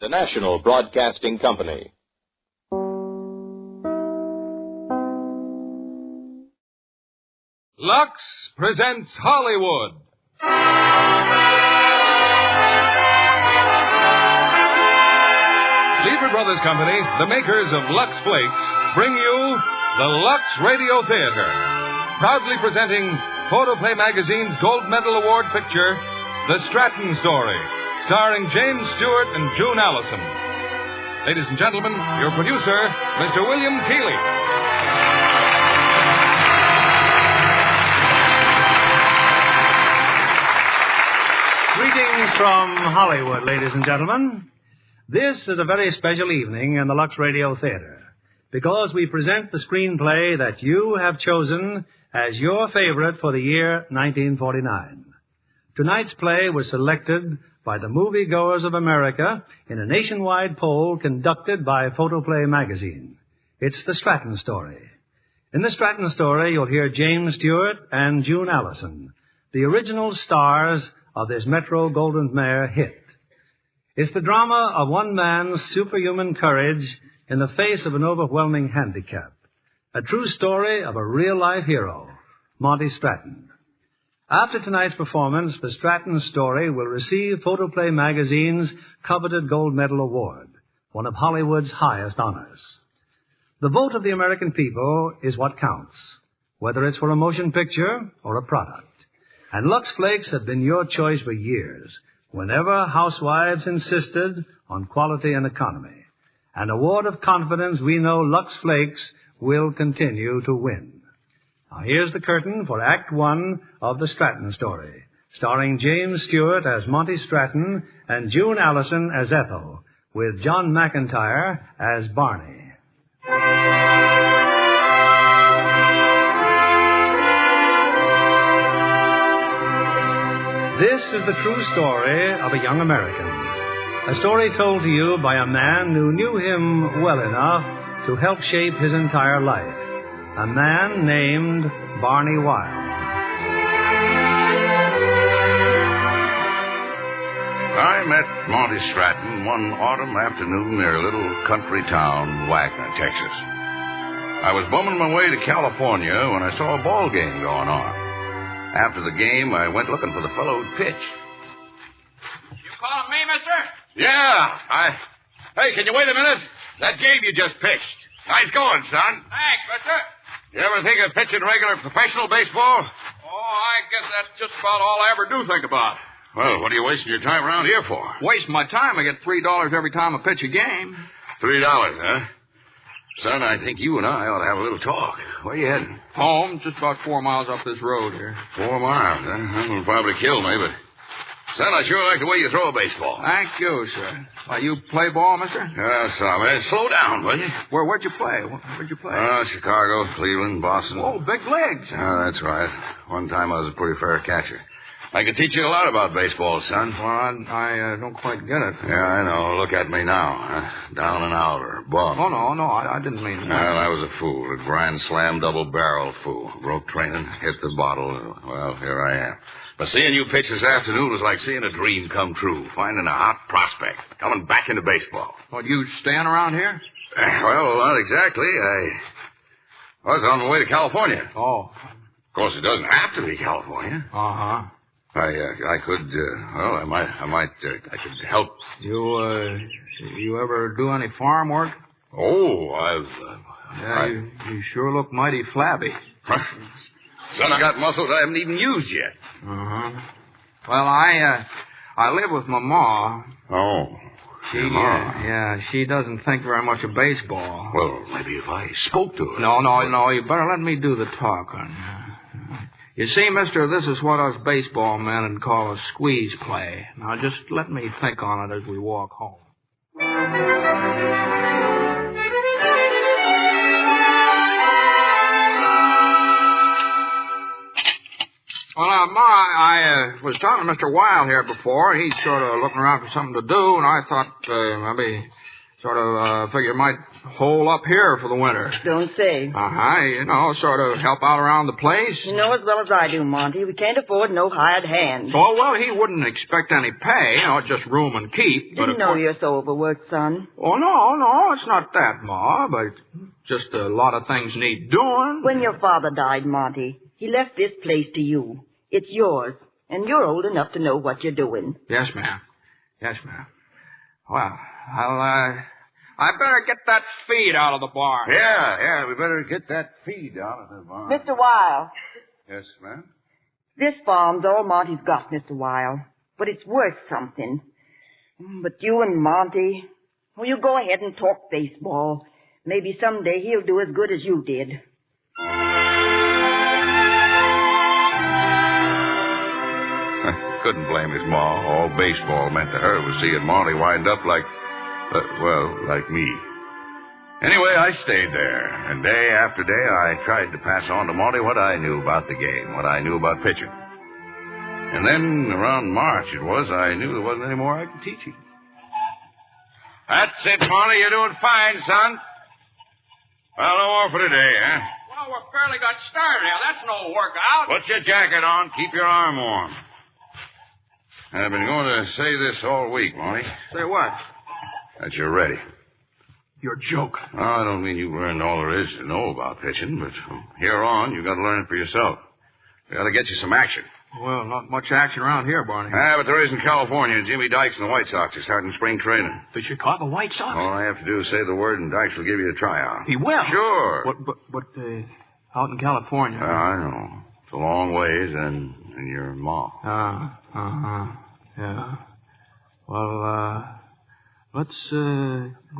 [SPEAKER 1] The National Broadcasting Company.
[SPEAKER 19] Lux presents Hollywood. Lever Brothers Company, the makers of Lux Flakes, bring you the Lux Radio Theater, proudly presenting Photoplay Magazine's Gold Medal Award picture, The Stratton Story, starring James Stewart and June Allison. Ladies and gentlemen, your producer, Mr. William Keeley.
[SPEAKER 20] Greetings from Hollywood, ladies and gentlemen. This is a very special evening in the Lux Radio Theater because we present the screenplay that you have chosen as your favorite for the year 1949. Tonight's play was selected by the moviegoers of America in a nationwide poll conducted by Photoplay magazine. It's The Stratton Story. In The Stratton Story, you'll hear James Stewart and June Allison, the original stars of this Metro Goldwyn Mayer hit. It's the drama of one man's superhuman courage in the face of an overwhelming handicap. A true story of a real-life hero, Monty Stratton. After tonight's performance, The Stratton Story will receive Photoplay magazine's coveted Gold Medal Award, one of Hollywood's highest honors. The vote of the American people is what counts, whether it's for a motion picture or a product. And Lux Flakes have been your choice for years, whenever housewives insisted on quality and economy. An award of confidence we know Lux Flakes will continue to win. Now here's the curtain for Act One of The Stratton Story, starring James Stewart as Monty Stratton and June Allison as Ethel, with John McIntyre as Barney. This is the true story of a young American. A story told to you by a man who knew him well enough to help shape his entire life. A man named Barney Wilde.
[SPEAKER 23] I met Monty Stratton one autumn afternoon near a little country town, Wagner, Texas. I was bumming my way to California when I saw a ball game going on. After the game, I went looking for the fellow who'd pitch.
[SPEAKER 24] You calling me, mister?
[SPEAKER 23] Yeah, Hey, can you wait a minute? That game you just pitched. Nice going, son.
[SPEAKER 24] Thanks, mister.
[SPEAKER 23] You ever think of pitching regular professional baseball?
[SPEAKER 24] Oh, I guess that's just about all I ever do think about.
[SPEAKER 23] Well, what are you wasting your time around here for?
[SPEAKER 24] Wasting my time. I get $3 every time I pitch a game.
[SPEAKER 23] $3, huh? Son, I think you and I ought to have a little talk. Where are you heading?
[SPEAKER 24] Home, just about 4 miles up this road here.
[SPEAKER 23] 4 miles, huh? That'll probably kill me, but... Son, I sure like the way you throw a baseball.
[SPEAKER 24] Thank you, sir. Why, you play ball, mister?
[SPEAKER 23] Yeah, son, man. Slow down, will you?
[SPEAKER 24] Where'd you play? Where'd you play?
[SPEAKER 23] Chicago, Cleveland, Boston.
[SPEAKER 24] Oh, big legs.
[SPEAKER 23] That's right. One time I was a pretty fair catcher. I can teach you a lot about baseball, son.
[SPEAKER 24] Well, I don't quite get it.
[SPEAKER 23] Yeah, I know. Look at me now. Huh? Down and out or bum.
[SPEAKER 24] Oh, no, I didn't mean that.
[SPEAKER 23] Well, I was a fool. A grand slam double barrel fool. Broke training, hit the bottle. Well, here I am. But seeing you pitch this afternoon was like seeing a dream come true. Finding a hot prospect. Coming back into baseball.
[SPEAKER 24] What, you staying around here?
[SPEAKER 23] Well, not exactly. I was on my way to California.
[SPEAKER 24] Oh.
[SPEAKER 23] Of course, it doesn't have to be California.
[SPEAKER 24] Uh-huh.
[SPEAKER 23] I could, I could help.
[SPEAKER 3] You ever do any farm work?
[SPEAKER 23] Oh,
[SPEAKER 3] You sure look mighty flabby.
[SPEAKER 23] Son, I got muscles I haven't even used yet.
[SPEAKER 3] Uh-huh. Well, I live with my ma.
[SPEAKER 23] Oh.
[SPEAKER 3] She doesn't think very much of baseball.
[SPEAKER 23] Well, maybe if I spoke to her.
[SPEAKER 3] No, you better let me do the talking. You see, mister, this is what us baseball men would call a squeeze play. Now, just let me think on it as we walk home. Well, Ma, I was talking to Mr. Wilde here before. He's sort of looking around for something to do, and I thought maybe figure might hole up here for the winter.
[SPEAKER 10] Don't say.
[SPEAKER 3] Sort of help out around the place.
[SPEAKER 10] You know as well as I do, Monty, we can't afford no hired hands.
[SPEAKER 3] Oh, well, he wouldn't expect any pay, just room and keep.
[SPEAKER 10] Didn't know you're so overworked, son.
[SPEAKER 3] Oh, no, it's not that, Ma, but just a lot of things need doing.
[SPEAKER 10] When your father died, Monty, he left this place to you. It's yours, and you're old enough to know what you're doing.
[SPEAKER 3] Yes, ma'am. Well, I better get that feed out of the barn.
[SPEAKER 23] Yeah, we better get that feed out of the barn.
[SPEAKER 10] Mr. Wilde.
[SPEAKER 23] Yes, ma'am?
[SPEAKER 10] This farm's all Monty's got, Mr. Wilde, but it's worth something. But you and Monty, you go ahead and talk baseball. Maybe someday he'll do as good as you did.
[SPEAKER 23] Couldn't blame his ma. All baseball meant to her was seeing Monty wind up like me. Anyway, I stayed there, and day after day I tried to pass on to Monty what I knew about the game, what I knew about pitching. And then, around March I knew there wasn't any more I could teach him. That's it, Monty. You're doing fine, son. Well, no more for today, huh?
[SPEAKER 3] Well, we're fairly got started here. That's no workout.
[SPEAKER 23] Put your jacket on. Keep your arm warm. I've been going to say this all week, Monty.
[SPEAKER 3] Say what?
[SPEAKER 23] That you're ready.
[SPEAKER 3] You're joking.
[SPEAKER 23] I don't mean you've learned all there is to know about pitching, but from here on, you've got to learn it for yourself. We got to get you some action.
[SPEAKER 3] Well, not much action around here, Barney.
[SPEAKER 23] But there is in California. Jimmy Dykes and the White Sox are starting spring training.
[SPEAKER 3] The Chicago White Sox?
[SPEAKER 23] All I have to do is say the word, and Dykes will give you a tryout.
[SPEAKER 3] He will?
[SPEAKER 23] Sure.
[SPEAKER 3] But out in California.
[SPEAKER 23] I know. It's a long ways, and your ma.
[SPEAKER 3] Yeah. Well, let's go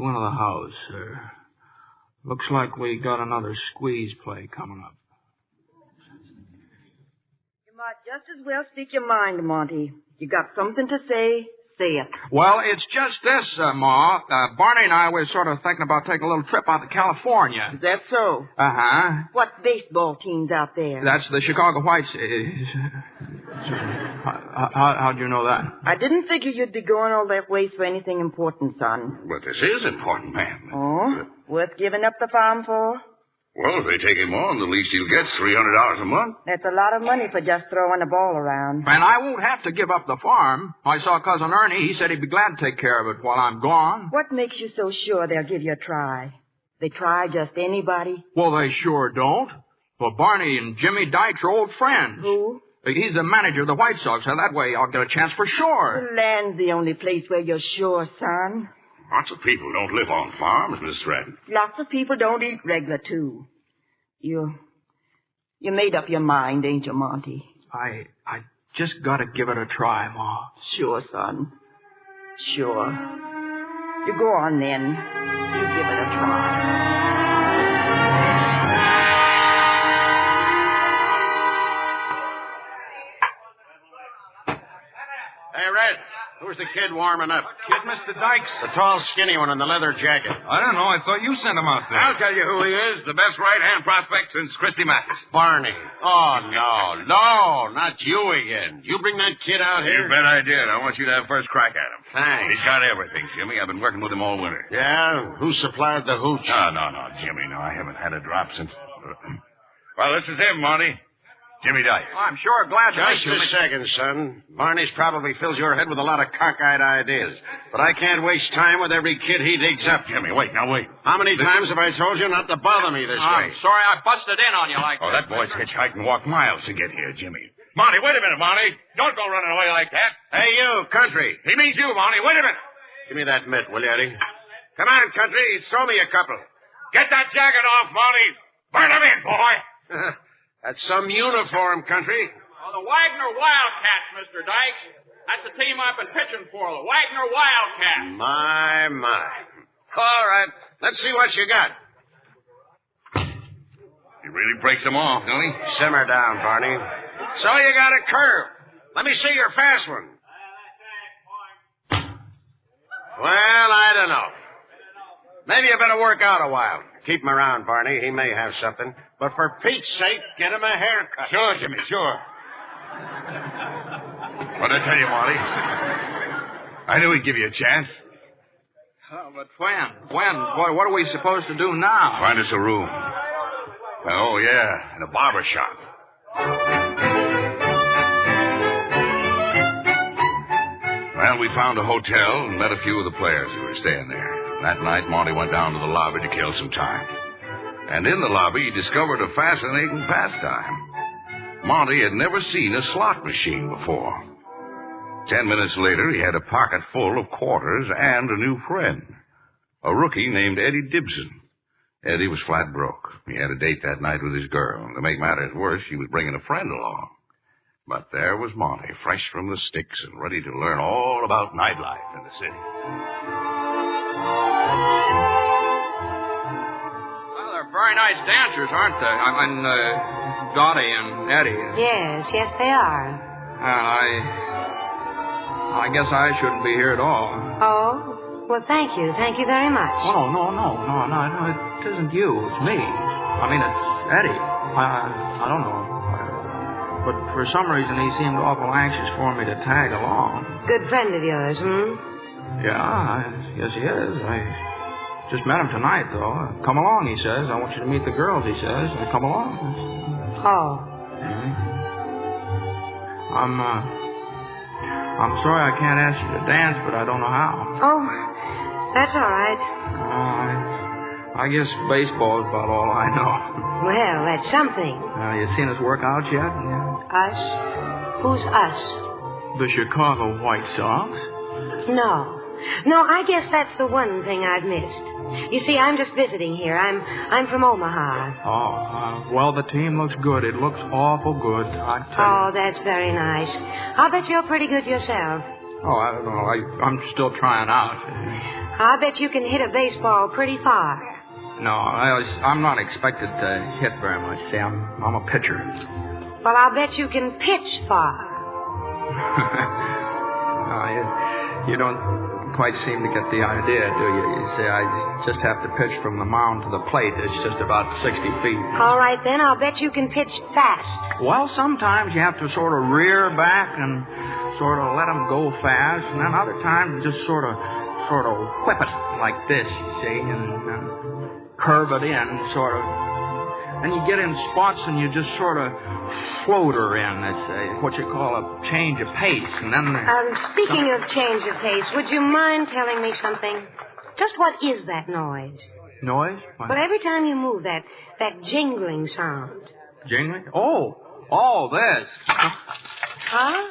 [SPEAKER 3] into the house, sir. Looks like we got another squeeze play coming up.
[SPEAKER 10] You might just as well speak your mind, Monty. You got something to say, say it.
[SPEAKER 3] Well, it's just this, Ma. Barney and I were sort of thinking about taking a little trip out to California.
[SPEAKER 10] Is that so?
[SPEAKER 3] Uh-huh.
[SPEAKER 10] What baseball team's out there?
[SPEAKER 3] That's the Chicago Whites. How'd you know that?
[SPEAKER 10] I didn't figure you'd be going all that ways for anything important, son.
[SPEAKER 23] But this is important, ma'am.
[SPEAKER 10] Oh? Worth giving up the farm for?
[SPEAKER 23] Well, if they take him on, the least he'll get is $300 a month.
[SPEAKER 10] That's a lot of money for just throwing a ball around.
[SPEAKER 3] And I won't have to give up the farm. I saw Cousin Ernie. He said he'd be glad to take care of it while I'm gone.
[SPEAKER 10] What makes you so sure they'll give you a try? They try just anybody?
[SPEAKER 3] Well, they sure don't. Well, Barney and Jimmy Dykes are old friends.
[SPEAKER 10] Who?
[SPEAKER 3] He's the manager of the White Sox, so that way I'll get a chance for sure.
[SPEAKER 10] The land's the only place where you're sure, son.
[SPEAKER 23] Lots of people don't live on farms, Miss Stratton.
[SPEAKER 10] Lots of people don't eat regular, too. You made up your mind, ain't you, Monty?
[SPEAKER 3] I just gotta give it a try, Ma.
[SPEAKER 10] Sure, son. Sure. You go on, then. You give it a try.
[SPEAKER 21] Hey, Red, who's the kid warming up?
[SPEAKER 3] Kid, Mr. Dykes.
[SPEAKER 21] The tall, skinny one in the leather jacket.
[SPEAKER 24] I don't know. I thought you sent him out there.
[SPEAKER 23] I'll tell you who he is. The best right-hand prospect since Christy Mathis.
[SPEAKER 21] Barney. Oh, no, not you again. You bring that kid out here?
[SPEAKER 23] You bet I did. I want you to have first crack at him.
[SPEAKER 21] Thanks.
[SPEAKER 23] He's got everything, Jimmy. I've been working with him all winter.
[SPEAKER 21] Yeah? Who supplied the hooch?
[SPEAKER 23] No, Jimmy. No, I haven't had a drop since... Well, this is him, Monty. Jimmy Dykes.
[SPEAKER 3] Well, I'm sure glad to meet
[SPEAKER 21] Just
[SPEAKER 3] you.
[SPEAKER 21] a second, son. Barney's probably fills your head with a lot of cockeyed ideas. But I can't waste time with every kid he digs up.
[SPEAKER 23] Jimmy, wait.
[SPEAKER 21] How many times have I told you not to bother me this way?
[SPEAKER 3] I'm sorry I busted in on you like
[SPEAKER 23] Oh,
[SPEAKER 3] that.
[SPEAKER 23] that boy's hitchhiked and walked miles to get here, Jimmy.
[SPEAKER 24] Monty, wait a minute, Monty. Don't go running away like that.
[SPEAKER 21] Hey, you, Country.
[SPEAKER 24] He means you, Monty. Wait a minute.
[SPEAKER 21] Give me that mitt, will you, Eddie? Come on, Country. Throw me a couple.
[SPEAKER 24] Get that jacket off, Monty. Burn him in, boy.
[SPEAKER 21] That's some uniform, Country.
[SPEAKER 24] Oh, the Wagner Wildcats, Mr. Dykes. That's the team I've been pitching for, the Wagner Wildcats.
[SPEAKER 21] My. All right. Let's see what you got.
[SPEAKER 24] He really breaks them off, don't he?
[SPEAKER 21] Simmer down, Barney. So you got a curve. Let me see your fast one. Well, I don't know. Maybe you better work out a while. Keep him around, Barney. He may have something. But for Pete's sake, get him a haircut.
[SPEAKER 24] Sure, Jimmy, sure. What'd I tell you, Marty? I knew he'd give you a chance.
[SPEAKER 3] Oh, but when? What are we supposed to do now?
[SPEAKER 21] Find us a room.
[SPEAKER 24] Oh, yeah, in a barber shop.
[SPEAKER 23] Well, we found a hotel and met a few of the players who were staying there. That night, Monty went down to the lobby to kill some time. And in the lobby, he discovered a fascinating pastime. Monty had never seen a slot machine before. 10 minutes later, he had a pocket full of quarters and a new friend, a rookie named Eddie Dibson. Eddie was flat broke. He had a date that night with his girl. To make matters worse, he was bringing a friend along. But there was Monty, fresh from the sticks and ready to learn all about nightlife in the city.
[SPEAKER 3] Well, they're very nice dancers, aren't they? I mean, Dottie and Eddie.
[SPEAKER 13] Yes, they are.
[SPEAKER 3] I guess I shouldn't be here at all.
[SPEAKER 13] Oh? Well, thank you. Thank you very much.
[SPEAKER 3] Oh, no. It isn't you. It's me. I mean, it's Eddie. I don't know. But for some reason, he seemed awful anxious for me to tag along.
[SPEAKER 13] Good friend of yours,
[SPEAKER 3] Yeah, yes, he is. I just met him tonight, though. Come along, he says. I want you to meet the girls, he says. Come along.
[SPEAKER 13] Oh.
[SPEAKER 3] I'm sorry I can't ask you to dance, but I don't know how.
[SPEAKER 13] Oh, that's all right.
[SPEAKER 3] I guess baseball is about all I know.
[SPEAKER 13] Well, that's something.
[SPEAKER 3] You seen us work out yet?
[SPEAKER 13] Us? Who's us?
[SPEAKER 3] The Chicago White Sox.
[SPEAKER 13] No, I guess that's the one thing I've missed. You see, I'm just visiting here. I'm from Omaha.
[SPEAKER 3] Well, the team looks good. It looks awful good, I tell you.
[SPEAKER 13] Oh, that's very nice. I'll bet you're pretty good yourself.
[SPEAKER 3] Oh, I don't know. I'm still trying out.
[SPEAKER 13] I'll bet you can hit a baseball pretty far.
[SPEAKER 3] No, I'm not expected to hit very much. See, I'm a pitcher.
[SPEAKER 13] Well, I'll bet you can pitch far.
[SPEAKER 3] You don't quite seem to get the idea, do you? You see, I just have to pitch from the mound to the plate. It's just about 60 feet.
[SPEAKER 13] All right, then. I'll bet you can pitch fast.
[SPEAKER 3] Well, sometimes you have to sort of rear back and sort of let them go fast, and then other times just sort of whip it like this, you see, and curve it in, sort of. And you get in spots and you just sort of float her in. It's what you call a change of pace. And then
[SPEAKER 13] speaking of change of pace, would you mind telling me something? Just what is that noise?
[SPEAKER 3] Noise? What?
[SPEAKER 13] Well, every time you move, that jingling sound.
[SPEAKER 3] Jingling? Oh, this.
[SPEAKER 13] Huh?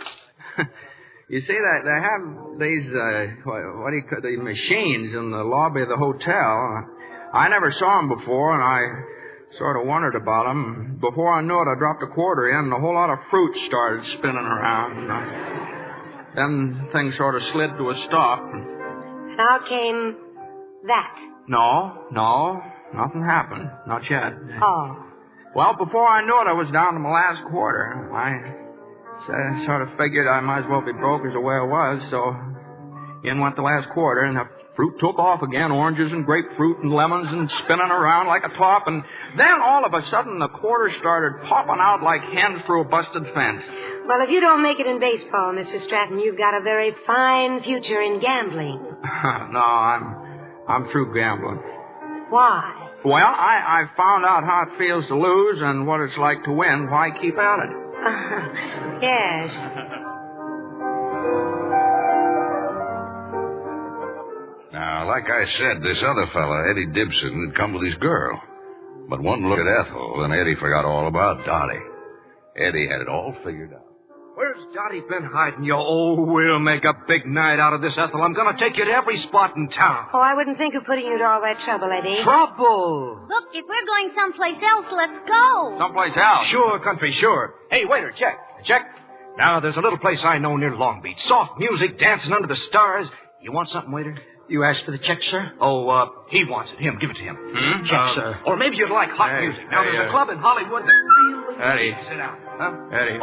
[SPEAKER 3] You see, they have these, what do you call the machines in the lobby of the hotel. I never saw them before, and I sort of wondered about them. Before I knew it, I dropped a quarter in, and a whole lot of fruit started spinning around. Then things sort of slid to a stop.
[SPEAKER 13] How came that?
[SPEAKER 3] No, nothing happened. Not yet.
[SPEAKER 13] Oh.
[SPEAKER 3] Well, before I knew it, I was down to my last quarter. I sort of figured I might as well be broke as the way I was, so in went the last quarter, and the fruit took off again, oranges and grapefruit and lemons and spinning around like a top, and then all of a sudden the quarters started popping out like hens through a busted fence.
[SPEAKER 13] Well, if you don't make it in baseball, Mr. Stratton, you've got a very fine future in gambling.
[SPEAKER 3] No, I'm through gambling.
[SPEAKER 13] Why?
[SPEAKER 3] Well, I found out how it feels to lose and what it's like to win. Why keep at it?
[SPEAKER 13] Yes.
[SPEAKER 23] Now, like I said, this other fella, Eddie Dibson, had come with his girl. But one look at Ethel, and Eddie forgot all about Dottie. Eddie had it all figured out.
[SPEAKER 4] Where's Dottie been hiding, you? Oh, we'll make a big night out of this, Ethel. I'm going to take you to every spot in town.
[SPEAKER 8] Oh, I wouldn't think of putting you to all that trouble, Eddie.
[SPEAKER 4] Trouble?
[SPEAKER 12] Look, if we're going someplace else, let's go.
[SPEAKER 4] Someplace else? Sure, country, sure. Hey, waiter, check. Now, there's a little place I know near Long Beach. Soft music, dancing under the stars. You want something, waiter?
[SPEAKER 9] You asked for the check, sir?
[SPEAKER 4] Oh, he wants it. Give it to him.
[SPEAKER 9] Check, sir.
[SPEAKER 4] Or maybe you'd like hot music. Now, there's a club in Hollywood that really
[SPEAKER 15] Eddie.
[SPEAKER 4] sit down. Huh?
[SPEAKER 15] Eddie.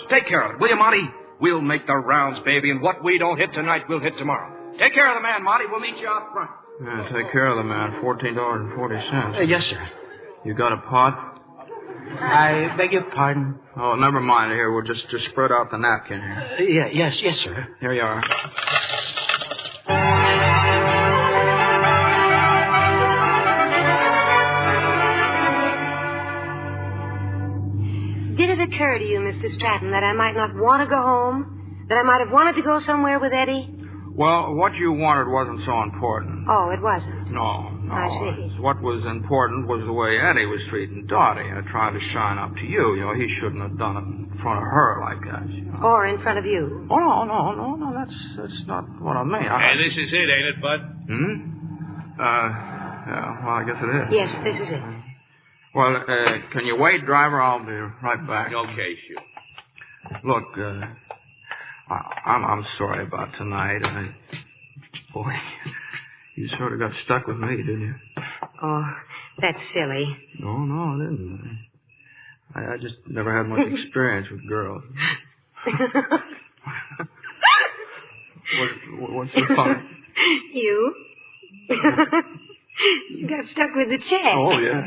[SPEAKER 4] Take care of it, will you, Monty? We'll make the rounds, baby, and what we don't hit tonight, we'll hit tomorrow. Take care of the man, Monty. We'll meet you out front.
[SPEAKER 3] Yeah, take care of the man. $14.40.
[SPEAKER 9] Yes, sir.
[SPEAKER 3] You got a pot?
[SPEAKER 9] I beg your pardon?
[SPEAKER 3] Oh, never mind. Here, we'll just spread out the napkin here.
[SPEAKER 9] Yes, sir.
[SPEAKER 3] Here you are.
[SPEAKER 8] Did it occur to you, Mr. Stratton, that I might not want to go home? That I might have wanted to go somewhere with Eddie?
[SPEAKER 3] Well, what you wanted wasn't so important.
[SPEAKER 8] Oh, it wasn't?
[SPEAKER 3] No.
[SPEAKER 8] I see.
[SPEAKER 3] What was important was the way Eddie was treating Dottie. I tried to shine up to you. He shouldn't have done it in front of her like that.
[SPEAKER 8] Or in front of you?
[SPEAKER 3] Oh, no. That's not what I mean.
[SPEAKER 15] Hey, this is it, ain't it, Bud?
[SPEAKER 3] Yeah, well, I guess it is.
[SPEAKER 8] Yes, this is it.
[SPEAKER 3] Well, can you wait, driver? I'll be right back.
[SPEAKER 15] Okay, sure.
[SPEAKER 3] Look, I'm sorry about tonight. Boy, you sort of got stuck with me, didn't you?
[SPEAKER 8] Oh, that's silly.
[SPEAKER 3] No, I didn't. I just never had much experience with girls. What's so funny?
[SPEAKER 8] You? You got stuck with the check.
[SPEAKER 3] Oh, yeah.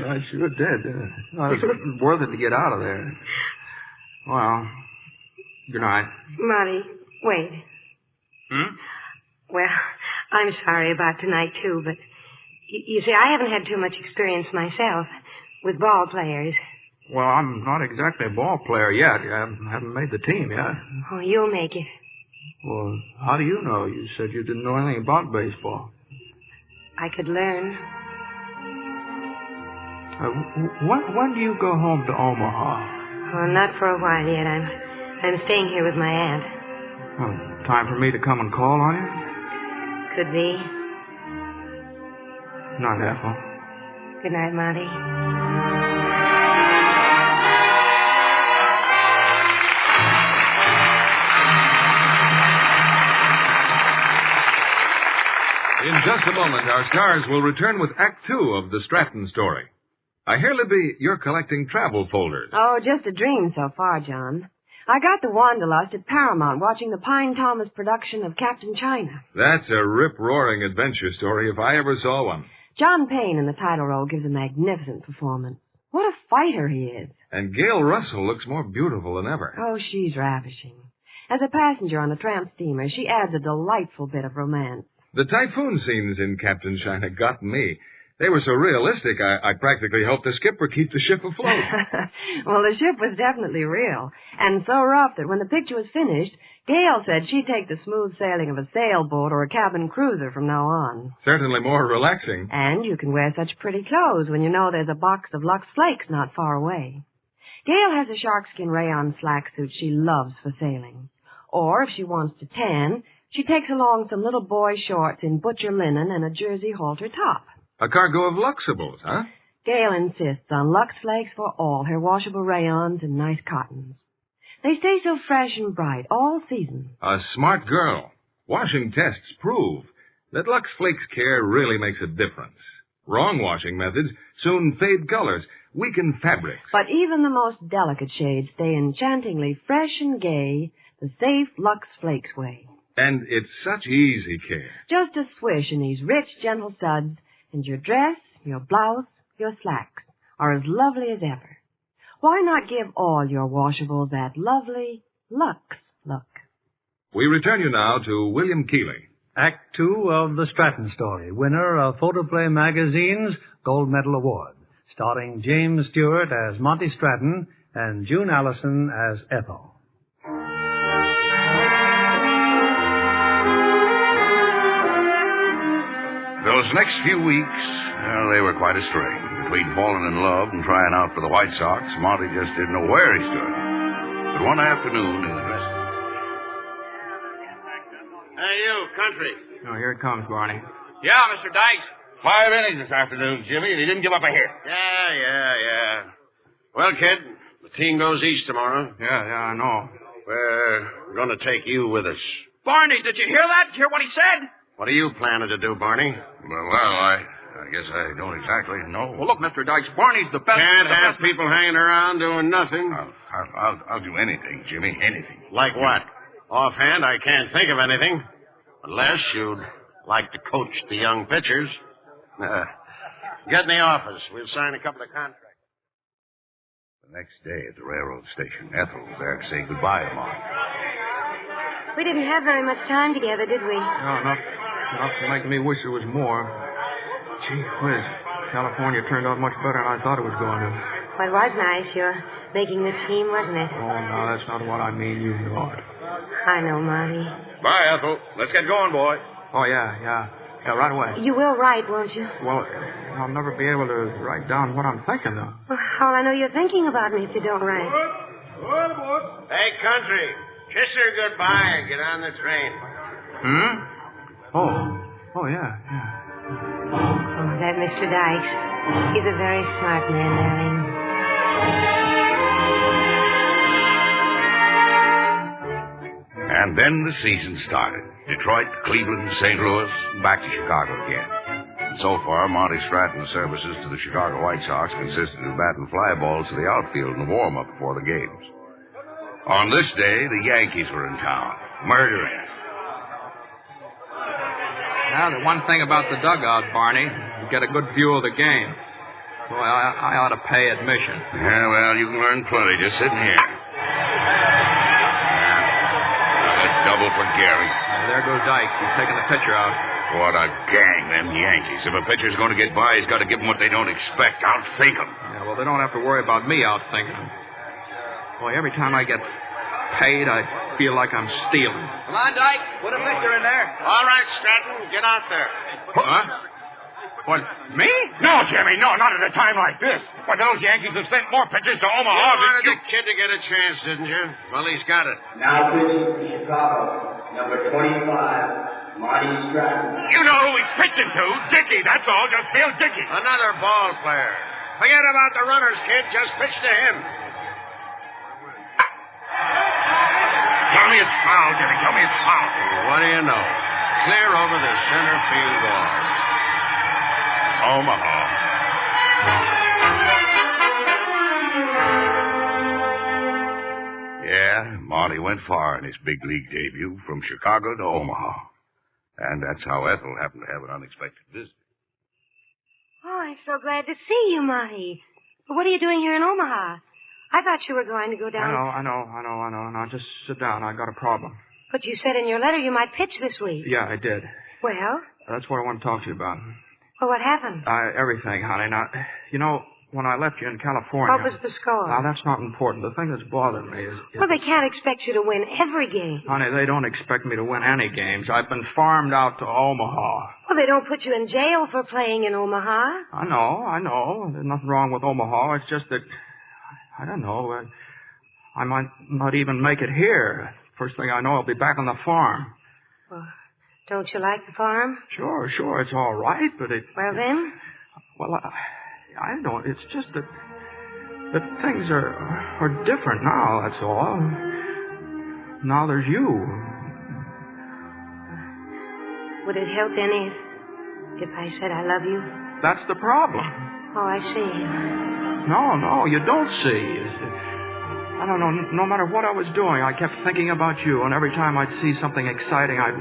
[SPEAKER 3] I sure did. It was worth it to get out of there. Well, good night.
[SPEAKER 8] Monty, wait. Well, I'm sorry about tonight, too, but you see, I haven't had too much experience myself with ball players.
[SPEAKER 3] Well, I'm not exactly a ball player yet. I haven't made the team yet.
[SPEAKER 8] Oh, you'll make it.
[SPEAKER 3] Well, how do you know? You said you didn't know anything about baseball.
[SPEAKER 8] I could learn.
[SPEAKER 3] When do you go home to Omaha?
[SPEAKER 8] Oh, not for a while yet. I'm staying here with my aunt.
[SPEAKER 3] Well, time for me to come and call on you?
[SPEAKER 8] Could be.
[SPEAKER 3] Night, Ethel.
[SPEAKER 8] Good night, Monty.
[SPEAKER 19] In just a moment, our stars will return with Act Two of the Stratton Story. I hear, Libby, you're collecting travel folders.
[SPEAKER 10] Oh, just a dream so far, John. I got the Wanderlust at Paramount watching the Pine Thomas production of Captain China.
[SPEAKER 19] That's a rip-roaring adventure story if I ever saw one.
[SPEAKER 10] John Payne in the title role gives a magnificent performance. What a fighter he is.
[SPEAKER 19] And Gail Russell looks more beautiful than ever.
[SPEAKER 10] Oh, she's ravishing. As a passenger on a tramp steamer, she adds a delightful bit of romance.
[SPEAKER 19] The typhoon scenes in Captain China got me. They were so realistic, I practically hoped the skipper keep the ship afloat.
[SPEAKER 10] Well, the ship was definitely real, and so rough that when the picture was finished, Gail said she'd take the smooth sailing of a sailboat or a cabin cruiser from now on.
[SPEAKER 19] Certainly more relaxing.
[SPEAKER 10] And you can wear such pretty clothes when you know there's a box of Lux Flakes not far away. Gail has a sharkskin rayon slack suit she loves for sailing. Or if she wants to tan, she takes along some little boy shorts in butcher linen and a jersey halter top.
[SPEAKER 19] A cargo of Luxables, huh?
[SPEAKER 10] Gail insists on Lux Flakes for all her washable rayons and nice cottons. They stay so fresh and bright all season.
[SPEAKER 19] A smart girl. Washing tests prove that Lux Flakes care really makes a difference. Wrong washing methods soon fade colors, weaken fabrics.
[SPEAKER 10] But even the most delicate shades stay enchantingly fresh and gay the safe Lux Flakes way.
[SPEAKER 19] And it's such easy care.
[SPEAKER 10] Just a swish in these rich, gentle suds, and your dress, your blouse, your slacks are as lovely as ever. Why not give all your washables that lovely Lux look?
[SPEAKER 19] We return you now to William Keighley.
[SPEAKER 20] Act Two of The Stratton Story, winner of Photoplay Magazine's Gold Medal Award, starring James Stewart as Monty Stratton and June Allison as Ethel.
[SPEAKER 23] Those next few weeks, they were quite a strain. Between falling in love and trying out for the White Sox, Monty just didn't know where he stood. But one afternoon in the dressing room.
[SPEAKER 21] Hey, you, Country.
[SPEAKER 3] Oh, here it comes, Barney.
[SPEAKER 24] Yeah, Mr. Dykes.
[SPEAKER 23] 5 innings this afternoon, Jimmy, and he didn't give up a hit.
[SPEAKER 21] Yeah. Well, kid, the team goes east tomorrow.
[SPEAKER 3] Yeah, I know.
[SPEAKER 21] We're going to take you with us.
[SPEAKER 24] Barney, did you hear that? Did you hear what he said?
[SPEAKER 21] What are you planning to do, Barney?
[SPEAKER 23] Well, I guess I don't exactly know.
[SPEAKER 24] Well, look, Mr. Dykes, Barney's the best.
[SPEAKER 21] Can't have people hanging around doing nothing.
[SPEAKER 23] I'll do anything, Jimmy, anything.
[SPEAKER 21] Like what? Offhand, I can't think of anything. Unless you'd like to coach the young pitchers. Get in the office. We'll sign a couple of contracts.
[SPEAKER 23] The next day at the railroad station, Ethel was there to say goodbye to Mom.
[SPEAKER 8] We didn't have very much time together, did we?
[SPEAKER 3] No, enough to make me wish there was more. Gee whiz, California turned out much better than I thought it was going to.
[SPEAKER 8] Well, it was nice, your making the team, wasn't it?
[SPEAKER 3] Oh, no, that's not what I mean. You know it.
[SPEAKER 8] I know, Marty.
[SPEAKER 23] Bye, Ethel. Let's get going, boy.
[SPEAKER 3] Oh, yeah, right away.
[SPEAKER 8] You will write, won't you?
[SPEAKER 3] Well, I'll never be able to write down what I'm thinking, though.
[SPEAKER 8] Well, how I know you're thinking about me if you don't write.
[SPEAKER 21] Hey, Country, kiss her goodbye and get on the train.
[SPEAKER 3] Oh, yeah.
[SPEAKER 8] Oh, that Mr. Dykes. He's a very smart man, darling.
[SPEAKER 23] And then the season started. Detroit, Cleveland, St. Louis, back to Chicago again. And so far, Monty Stratton's services to the Chicago White Sox consisted of batting fly balls to the outfield in the warm-up before the games. On this day, the Yankees were in town, murdering it.
[SPEAKER 3] Now, the one thing about the dugout, Barney, you get a good view of the game. Boy, I ought to pay admission.
[SPEAKER 23] Yeah, well, you can learn plenty just sitting here. Double for Gary.
[SPEAKER 3] There goes Dykes. He's taking the pitcher out.
[SPEAKER 23] What a gang, them Yankees. If a pitcher's going to get by, he's got to give them what they don't expect. Outthink them.
[SPEAKER 3] Yeah, well, they don't have to worry about me outthinking them. Boy, every time I get paid, I feel like I'm stealing.
[SPEAKER 24] Come on, Dykes. Put a pitcher in there.
[SPEAKER 21] All right, Stratton, get out there.
[SPEAKER 3] Huh? What, me?
[SPEAKER 23] No, Jimmy, no, not at a time like this. Why, those Yankees have sent more pitchers to Omaha
[SPEAKER 21] You wanted the kid to get a chance, didn't you? Well, he's got it.
[SPEAKER 2] Now pitching for Chicago, number 25, Marty Stratton.
[SPEAKER 23] You know who he's pitching to. Dickey, that's all. Just feel Dickey.
[SPEAKER 21] Another ball player. Forget about the runners, kid. Just pitch to him.
[SPEAKER 23] Tell me it's foul, Jimmy. Tell me it's foul.
[SPEAKER 21] What do you know? Clear over the center field wall.
[SPEAKER 23] Omaha. Yeah, Marty went far in his big league debut from Chicago to Omaha. And that's how Ethel happened to have an unexpected visit.
[SPEAKER 8] Oh, I'm so glad to see you, Marty. But what are you doing here in Omaha? I thought you were going to go down.
[SPEAKER 3] I know. Now, just sit down. I got a problem.
[SPEAKER 8] But you said in your letter you might pitch this week.
[SPEAKER 3] Yeah, I did.
[SPEAKER 8] Well?
[SPEAKER 3] That's what I want to talk to you about.
[SPEAKER 8] Well, what happened?
[SPEAKER 3] Everything, honey. Now, you know, when I left you in California...
[SPEAKER 8] What was the score?
[SPEAKER 3] Now, that's not important. The thing that's bothering me is...
[SPEAKER 8] Well, they can't expect you to win every game.
[SPEAKER 3] Honey, they don't expect me to win any games. I've been farmed out to Omaha.
[SPEAKER 8] Well, they don't put you in jail for playing in Omaha.
[SPEAKER 3] I know. There's nothing wrong with Omaha. It's just that... I don't know. I might not even make it here. First thing I know, I'll be back on the farm.
[SPEAKER 8] Well, don't you like the farm?
[SPEAKER 3] Sure. It's all right, but it...
[SPEAKER 8] Well, then?
[SPEAKER 3] Well, I don't... It's just that things are different now, that's all. Now there's you.
[SPEAKER 8] Would it help any if I said I love you?
[SPEAKER 3] That's the problem.
[SPEAKER 8] Oh, I see.
[SPEAKER 3] No, you don't see. I don't know. No matter what I was doing, I kept thinking about you, and every time I'd see something exciting, I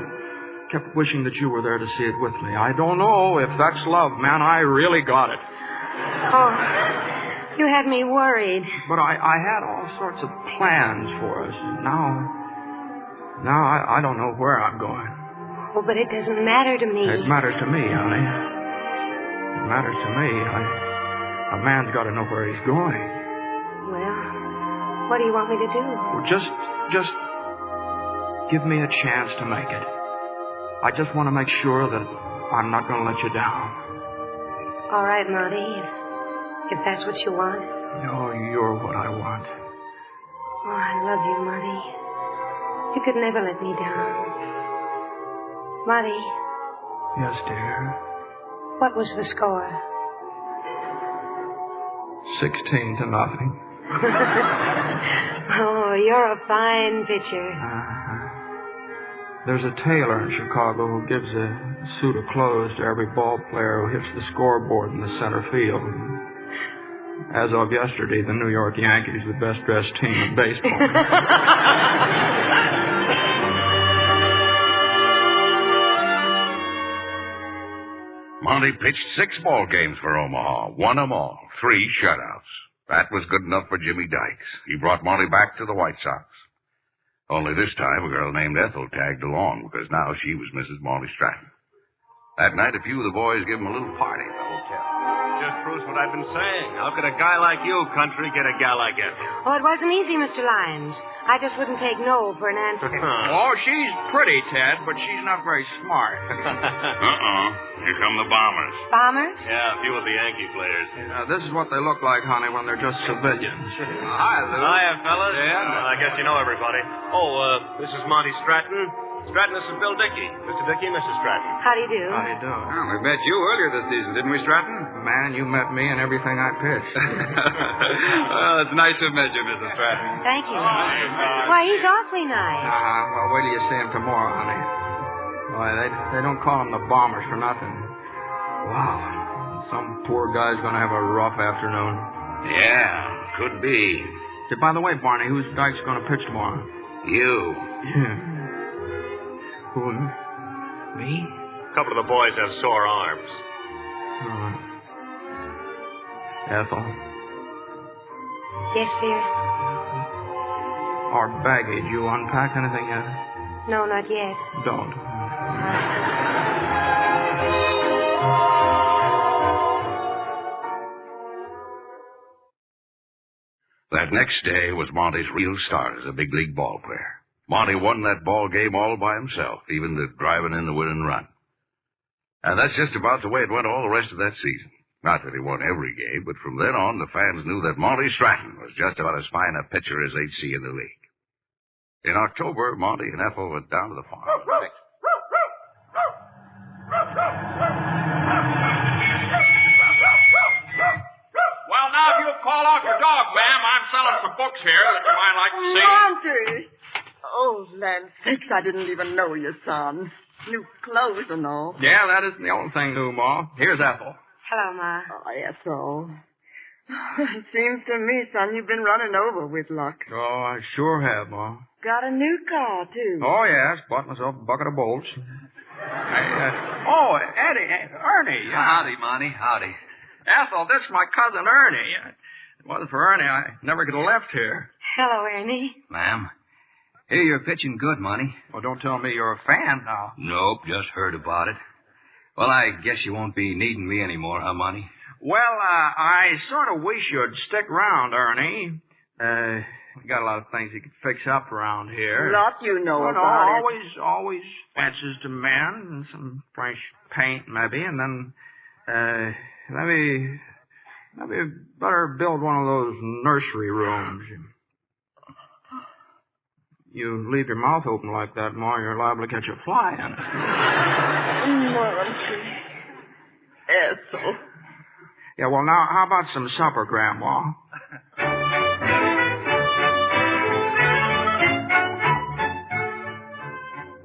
[SPEAKER 3] kept wishing that you were there to see it with me. I don't know if that's love, man. I really got it.
[SPEAKER 8] Oh, you had me worried.
[SPEAKER 3] But I had all sorts of plans for us. Now I don't know where I'm going.
[SPEAKER 8] Oh, but it doesn't matter to me.
[SPEAKER 3] It matters to me, honey. It matters to me. A man's got to know where he's going.
[SPEAKER 8] Well, what do you want me to do?
[SPEAKER 3] Well, just give me a chance to make it. I just want to make sure that I'm not going to let you down.
[SPEAKER 8] All right, Marty. If that's what you want.
[SPEAKER 3] No, you're what I want.
[SPEAKER 8] Oh, I love you, Monty. You could never let me down. Monty.
[SPEAKER 9] Yes, dear.
[SPEAKER 8] What was the score?
[SPEAKER 9] 16-0.
[SPEAKER 8] Oh, you're a fine pitcher.
[SPEAKER 9] There's a tailor in Chicago who gives a suit of clothes to every ball player who hits the scoreboard in the center field. As of yesterday, the New York Yankees, the best-dressed team in baseball.
[SPEAKER 23] Monty pitched 6 ball games for Omaha, won them all, 3 shutouts. That was good enough for Jimmy Dykes. He brought Monty back to the White Sox. Only this time, a girl named Ethel tagged along, because now she was Mrs. Monty Stratton. That night, a few of the boys gave him a little party at the hotel.
[SPEAKER 11] Just proves what I've been saying. How could a guy like you, Country, get a gal like Ethel?
[SPEAKER 8] Oh, it wasn't easy, Mr. Lyons. I just wouldn't take no for an answer.
[SPEAKER 3] Oh, she's pretty, Ted, but she's not very smart.
[SPEAKER 23] Here come the Bombers.
[SPEAKER 8] Bombers?
[SPEAKER 11] Yeah, a few of the Yankee players.
[SPEAKER 3] This is what they look like, honey, when they're just civilians. Hi, Lou.
[SPEAKER 11] Hiya, fellas.
[SPEAKER 3] Yeah.
[SPEAKER 11] I guess you know everybody. Oh, this is Monty Stratton. Stratton, this is Bill Dickey. Mr. Dickey, Mrs. Stratton.
[SPEAKER 8] How do you do?
[SPEAKER 3] How do you do?
[SPEAKER 14] Well, we met you earlier this season, didn't we, Stratton?
[SPEAKER 3] Man, you met me and everything I pitched.
[SPEAKER 14] Well, it's nice to have met you, Mrs. Stratton.
[SPEAKER 8] Thank you. Why, he's awfully nice.
[SPEAKER 3] Well, wait till you see him tomorrow, honey. Why, they don't call him the Bombers for nothing. Wow. Some poor guy's going to have a rough afternoon.
[SPEAKER 23] Yeah, could be.
[SPEAKER 3] Hey, by the way, Barney, who's Dykes going to pitch tomorrow?
[SPEAKER 23] You.
[SPEAKER 3] Yeah. Who? Me?
[SPEAKER 11] A couple of the boys have sore arms.
[SPEAKER 3] Ethel.
[SPEAKER 8] Yes, dear?
[SPEAKER 3] Our baggage. You unpacked anything yet?
[SPEAKER 8] No, not yet.
[SPEAKER 3] Don't.
[SPEAKER 23] That next day was Monty's real start as a big league ball player. Monty won that ball game all by himself, even to driving in the winning run. And that's just about the way it went all the rest of that season. Not that he won every game, but from then on, the fans knew that Monty Stratton was just about as fine a pitcher as they'd see in the league. In October, Monty and Ethel went down to the farm.
[SPEAKER 24] Well, now, if you'll call off your dog, ma'am, I'm selling some books here that you might like to see.
[SPEAKER 10] Monty! Oh, land sakes, I didn't even know you, son. New clothes and all.
[SPEAKER 3] Yeah, that isn't the only thing new, Ma. Here's Ethel.
[SPEAKER 8] Hello, Ma.
[SPEAKER 10] Oh, Ethel. Seems to me, son, you've been running over with luck.
[SPEAKER 3] Oh, I sure have, Ma.
[SPEAKER 10] Got a new car, too.
[SPEAKER 3] Oh, yes. Bought myself a bucket of bolts. Ernie.
[SPEAKER 14] Howdy, Monty. Howdy.
[SPEAKER 3] Ethel, this is my cousin Ernie. If it wasn't for Ernie, I never could have left here.
[SPEAKER 8] Hello, Ernie.
[SPEAKER 14] Ma'am. Hey, you're pitching good, Monty.
[SPEAKER 3] Well, don't tell me you're a fan now.
[SPEAKER 14] Nope, just heard about it. Well, I guess you won't be needing me anymore, huh, Monty?
[SPEAKER 3] Well, I sort of wish you'd stick around, Ernie. We got a lot of things you could fix up around here.
[SPEAKER 10] Lot you know about
[SPEAKER 3] it. Always fences to mend and some fresh paint, maybe, and then, maybe better build one of those nursery rooms. You leave your mouth open like that, Ma, you're liable to catch a fly in it.
[SPEAKER 10] Monty. Ethel.
[SPEAKER 3] Yeah, well, now, how about some supper, Grandma?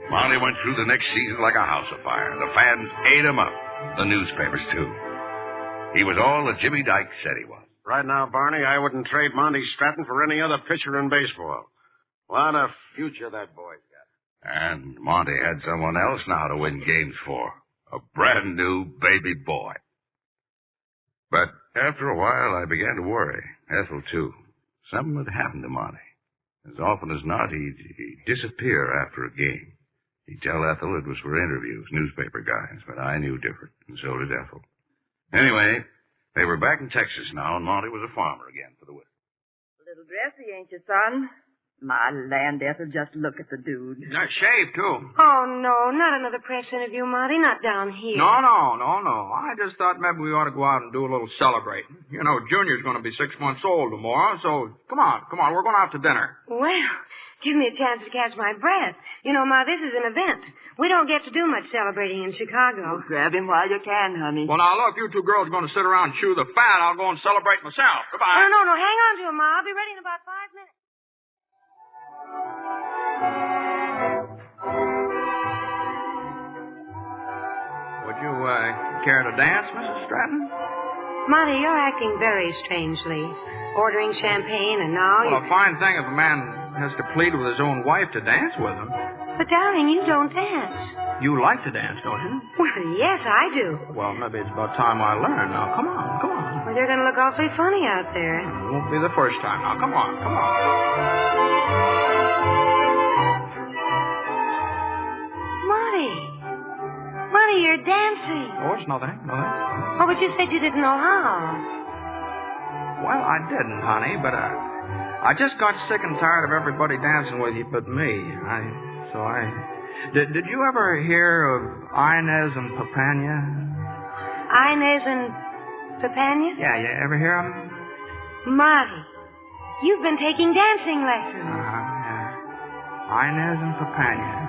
[SPEAKER 23] Monty went through the next season like a house afire. The fans ate him up. The newspapers, too. He was all that Jimmy Dykes said he was.
[SPEAKER 21] Right now, Barney, I wouldn't trade Monty Stratton for any other pitcher in baseball. What a future that boy's got.
[SPEAKER 23] And Monty had someone else now to win games for. A brand new baby boy. But after a while, I began to worry. Ethel, too. Something had happened to Monty. As often as not, he'd disappear after a game. He'd tell Ethel it was for interviews, newspaper guys, but I knew different, and so did Ethel. Anyway, they were back in Texas now, and Monty was a farmer again for the winter.
[SPEAKER 10] A little dressy, ain't you, son? My land, Ethel, just look at the dude.
[SPEAKER 3] Shaved, too.
[SPEAKER 8] Oh, no, not another press interview, Monty. Not down here.
[SPEAKER 3] No. I just thought maybe we ought to go out and do a little celebrating. You know, Junior's going to be 6 months old tomorrow, so come on. We're going out to dinner.
[SPEAKER 8] Well, give me a chance to catch my breath. You know, Ma, this is an event. We don't get to do much celebrating in Chicago.
[SPEAKER 10] Well, grab him while you can, honey.
[SPEAKER 3] Well, now, look, you two girls are going to sit around and chew the fat. I'll go and celebrate myself. Goodbye.
[SPEAKER 8] No. Hang on to him, Ma. I'll be ready in about 5 minutes.
[SPEAKER 3] Would you care to dance, Mrs. Stratton?
[SPEAKER 8] Monty, you're acting very strangely. Ordering champagne and now
[SPEAKER 3] Well, a fine thing if a man has to plead with his own wife to dance with him.
[SPEAKER 8] But, darling, you don't dance.
[SPEAKER 3] You like to dance, don't you?
[SPEAKER 8] Well, yes, I do.
[SPEAKER 3] Well, maybe it's about time I learn. Now, come on.
[SPEAKER 8] Well, you're going to look awfully funny out there.
[SPEAKER 3] It won't be the first time. Now, come on.
[SPEAKER 8] Monty, you're dancing.
[SPEAKER 3] Oh, it's nothing.
[SPEAKER 8] Oh, but you said you didn't know how.
[SPEAKER 3] Well, I didn't, honey, but I just got sick and tired of everybody dancing with you but me. Did you ever hear of Inez and Papania?
[SPEAKER 8] Inez and Papania?
[SPEAKER 3] Yeah, you ever hear of them?
[SPEAKER 8] Monty, you've been taking dancing lessons.
[SPEAKER 3] Yeah. Inez and Papania.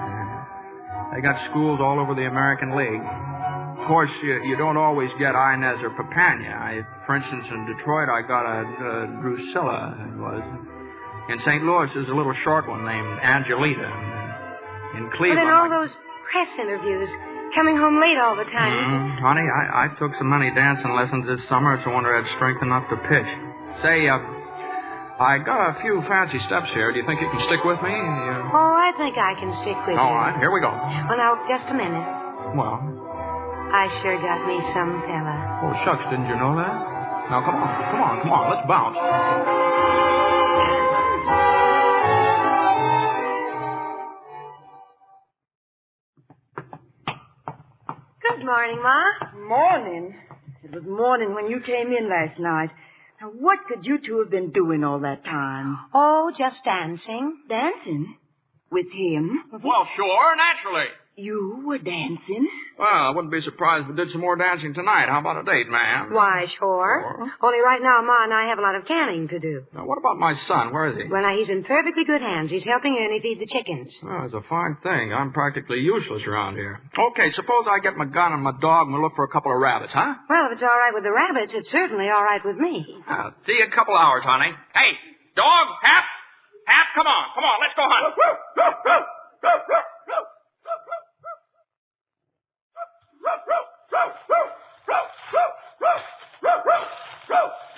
[SPEAKER 3] They got schools all over the American League. Of course, you don't always get Inez or Papania. For instance, in Detroit, I got a Drusilla, it was. In St. Louis, there's a little short one named Angelita. In Cleveland...
[SPEAKER 8] But in all those press interviews, coming home late all the time...
[SPEAKER 3] Honey, I took so many dancing lessons this summer, it's a wonder I had strength enough to pitch. Say, I got a few fancy steps here. Do you think you can stick with me?
[SPEAKER 8] Oh, I think I can stick with you.
[SPEAKER 3] All right, here we go.
[SPEAKER 8] Well, now, just a minute.
[SPEAKER 3] Well?
[SPEAKER 8] I sure got me some fella.
[SPEAKER 3] Oh, shucks, didn't you know that? Now, come on, let's bounce.
[SPEAKER 8] Good morning, Ma.
[SPEAKER 10] Morning. It was morning when you came in last night. Now, what could you two have been doing all that time?
[SPEAKER 8] Oh, just dancing.
[SPEAKER 10] Dancing? With him?
[SPEAKER 3] Well, sure, naturally.
[SPEAKER 10] You were dancing?
[SPEAKER 3] Well, I wouldn't be surprised if we did some more dancing tonight. How about a date, ma'am?
[SPEAKER 8] Why, sure. Only right now, Ma and I have a lot of canning to do.
[SPEAKER 3] Now, what about my son? Where is he?
[SPEAKER 8] Well, now, he's in perfectly good hands. He's helping Ernie feed the chickens.
[SPEAKER 3] Well, it's a fine thing. I'm practically useless around here. Okay, suppose I get my gun and my dog and we look for a couple of rabbits, huh?
[SPEAKER 8] Well, if it's all right with the rabbits, it's certainly all right with me.
[SPEAKER 3] I'll see you in a couple hours, honey. Hey, dog, Hap, come on, let's go hunt.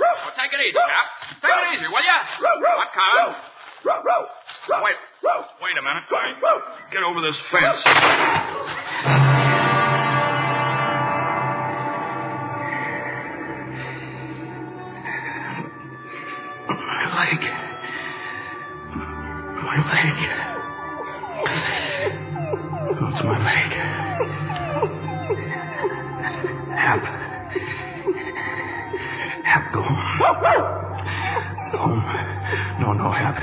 [SPEAKER 3] Well, take it easy, Hap. Take it easy, will ya? I'm coming. Wait a minute. Get over this fence. My leg. Oh, it's my leg. Hap, go home. No, Hap.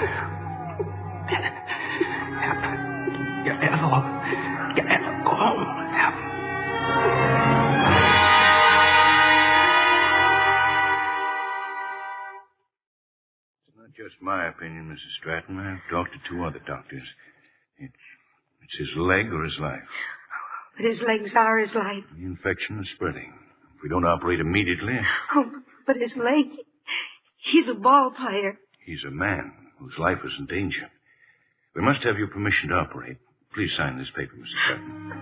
[SPEAKER 3] Get Ethel. Go home, Hap.
[SPEAKER 23] It's not just my opinion, Mrs. Stratton. I've talked to 2 other doctors. It's his leg or his life.
[SPEAKER 8] But his legs are his life.
[SPEAKER 23] The infection is spreading. If we don't operate immediately...
[SPEAKER 8] Oh, but his leg... He's a ball player.
[SPEAKER 23] He's a man whose life is in danger. We must have your permission to operate. Please sign this paper, Mrs. Stratton.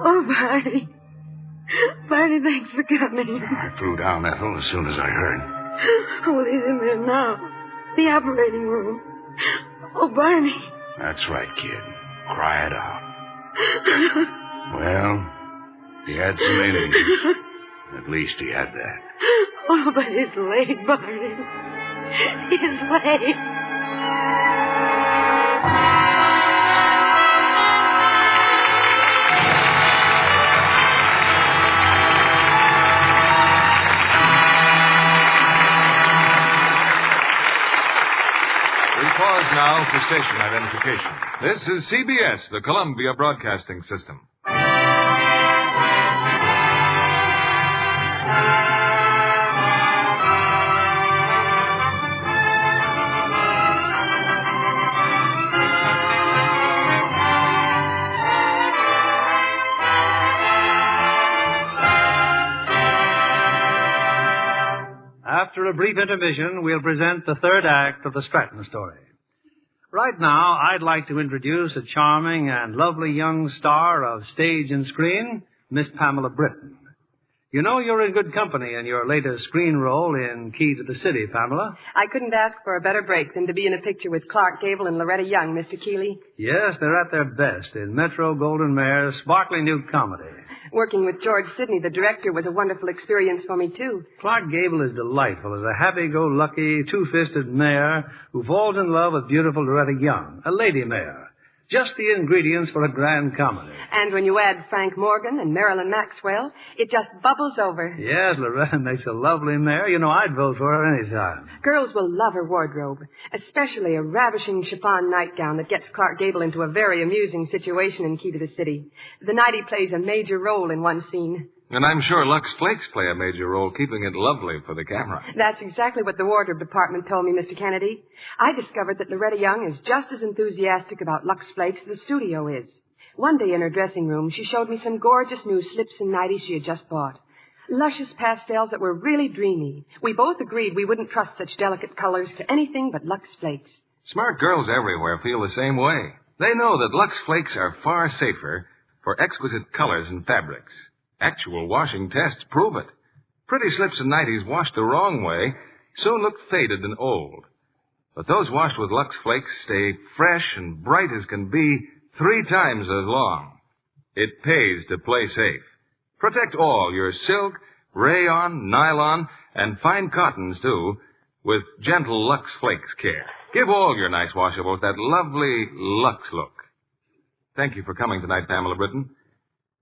[SPEAKER 8] Oh, Barney, thanks for coming.
[SPEAKER 23] I flew down Ethel as soon as I heard.
[SPEAKER 8] Oh, he's in there now. The operating room. Oh, Barney.
[SPEAKER 23] That's right, kid. Cry it out. Well, he had some innings. At least he had that.
[SPEAKER 8] Oh, but his leg, Barney. His leg.
[SPEAKER 19] station identification. This is CBS, the Columbia Broadcasting System.
[SPEAKER 20] After a brief intermission, we'll present the third act of the Stratton Story. Right now, I'd like to introduce a charming and lovely young star of stage and screen, Miss Pamela Britton. You know you're in good company in your latest screen role in Key to the City, Pamela.
[SPEAKER 6] I couldn't ask for a better break than to be in a picture with Clark Gable and Loretta Young, Mr. Keeley.
[SPEAKER 20] Yes, they're at their best in Metro-Goldwyn-Mayer's sparkling new comedy.
[SPEAKER 6] Working with George Sidney, the director, was a wonderful experience for me, too.
[SPEAKER 20] Clark Gable is delightful as a happy-go-lucky, two-fisted mayor who falls in love with beautiful Loretta Young, a lady mayor. Just the ingredients for a grand comedy.
[SPEAKER 6] And when you add Frank Morgan and Marilyn Maxwell, it just bubbles over.
[SPEAKER 20] Yes, Loretta makes a lovely mayor. You know, I'd vote for her any time.
[SPEAKER 6] Girls will love her wardrobe, especially a ravishing chiffon nightgown that gets Clark Gable into a very amusing situation in Key to the City. The night he plays a major role in one scene.
[SPEAKER 19] And I'm sure Lux Flakes play a major role keeping it lovely for the camera.
[SPEAKER 6] That's exactly what the wardrobe department told me, Mr. Kennedy. I discovered that Loretta Young is just as enthusiastic about Lux Flakes as the studio is. One day in her dressing room, she showed me some gorgeous new slips and nighties she had just bought. Luscious pastels that were really dreamy. We both agreed we wouldn't trust such delicate colors to anything but Lux Flakes.
[SPEAKER 19] Smart girls everywhere feel the same way. They know that Lux Flakes are far safer for exquisite colors and fabrics. Actual washing tests prove it. Pretty slips and nighties washed the wrong way soon look faded and old. But those washed with Lux Flakes stay fresh and bright as can be 3 times as long. It pays to play safe. Protect all your silk, rayon, nylon, and fine cottons, too, with gentle Lux Flakes care. Give all your nice washables that lovely Lux look. Thank you for coming tonight, Pamela Britton.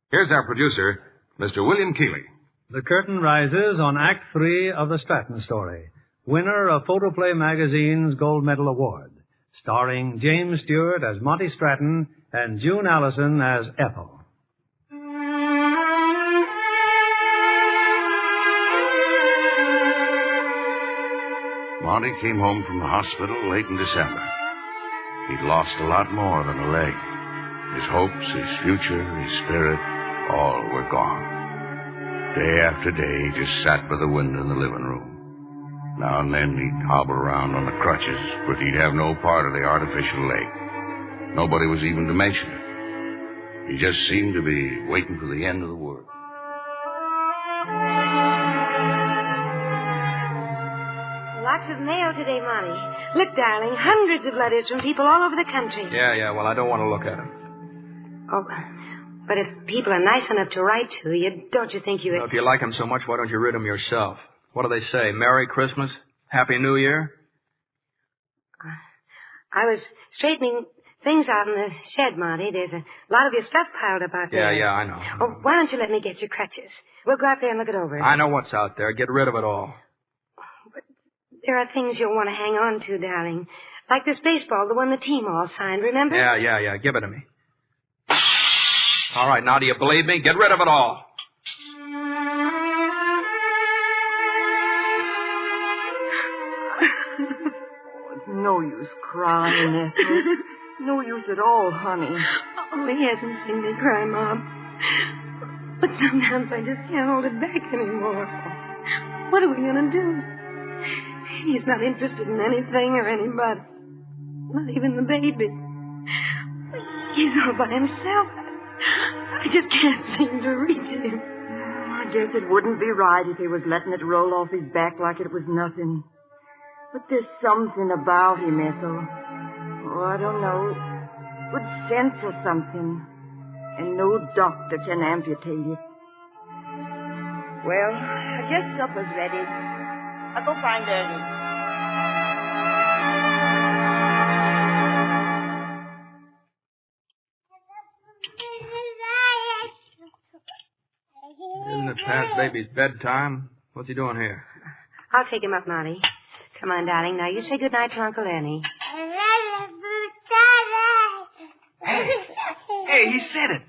[SPEAKER 19] Here's our producer, Mr. William Keeley.
[SPEAKER 20] The curtain rises on Act 3 of The Stratton Story, winner of Photoplay Magazine's Gold Medal Award, starring James Stewart as Monty Stratton and June Allison as Ethel.
[SPEAKER 23] Monty came home from the hospital late in December. He'd lost a lot more than a leg. His hopes, his future, his spirit, all were gone. Day after day, he just sat by the window in the living room. Now and then, he'd hobble around on the crutches, but he'd have no part of the artificial leg. Nobody was even to mention it. He just seemed to be waiting for the end of the world.
[SPEAKER 8] Lots of mail today, Monty. Look, darling, hundreds of letters from people all over the country.
[SPEAKER 3] Yeah, well, I don't want to look at them.
[SPEAKER 8] Oh, but if people are nice enough to write to you, don't you think you...
[SPEAKER 3] Well, if you like them so much, why don't you read them yourself? What do they say? Merry Christmas? Happy New Year?
[SPEAKER 8] I was straightening things out in the shed, Monty. There's a lot of your stuff piled up out there.
[SPEAKER 3] Yeah, I know.
[SPEAKER 8] Oh, why don't you let me get your crutches? We'll go out there and look it over.
[SPEAKER 3] I know what's out there. Get rid of it all.
[SPEAKER 8] But there are things you'll want to hang on to, darling. Like this baseball, the one the team all signed, remember?
[SPEAKER 3] Yeah. Give it to me. All right, now do you believe me? Get rid of it all.
[SPEAKER 10] It's no use crying, Ethel. No use at all, honey.
[SPEAKER 8] Oh, he hasn't seen me cry, Mom. But sometimes I just can't hold it back anymore. What are we going to do? He's not interested in anything or anybody. Not even the baby. He's all by himself. I just can't seem to reach him.
[SPEAKER 10] I guess it wouldn't be right if he was letting it roll off his back like it was nothing. But there's something about him, Ethel. Oh, I don't know. Good sense or something. And no doctor can amputate it. Well, I guess supper's ready. I'll go find Ernie.
[SPEAKER 3] Isn't it past baby's bedtime? What's he doing here?
[SPEAKER 8] I'll take him up, Monty. Come on, darling. Now you say goodnight to Uncle Ernie.
[SPEAKER 14] Hey, he said it.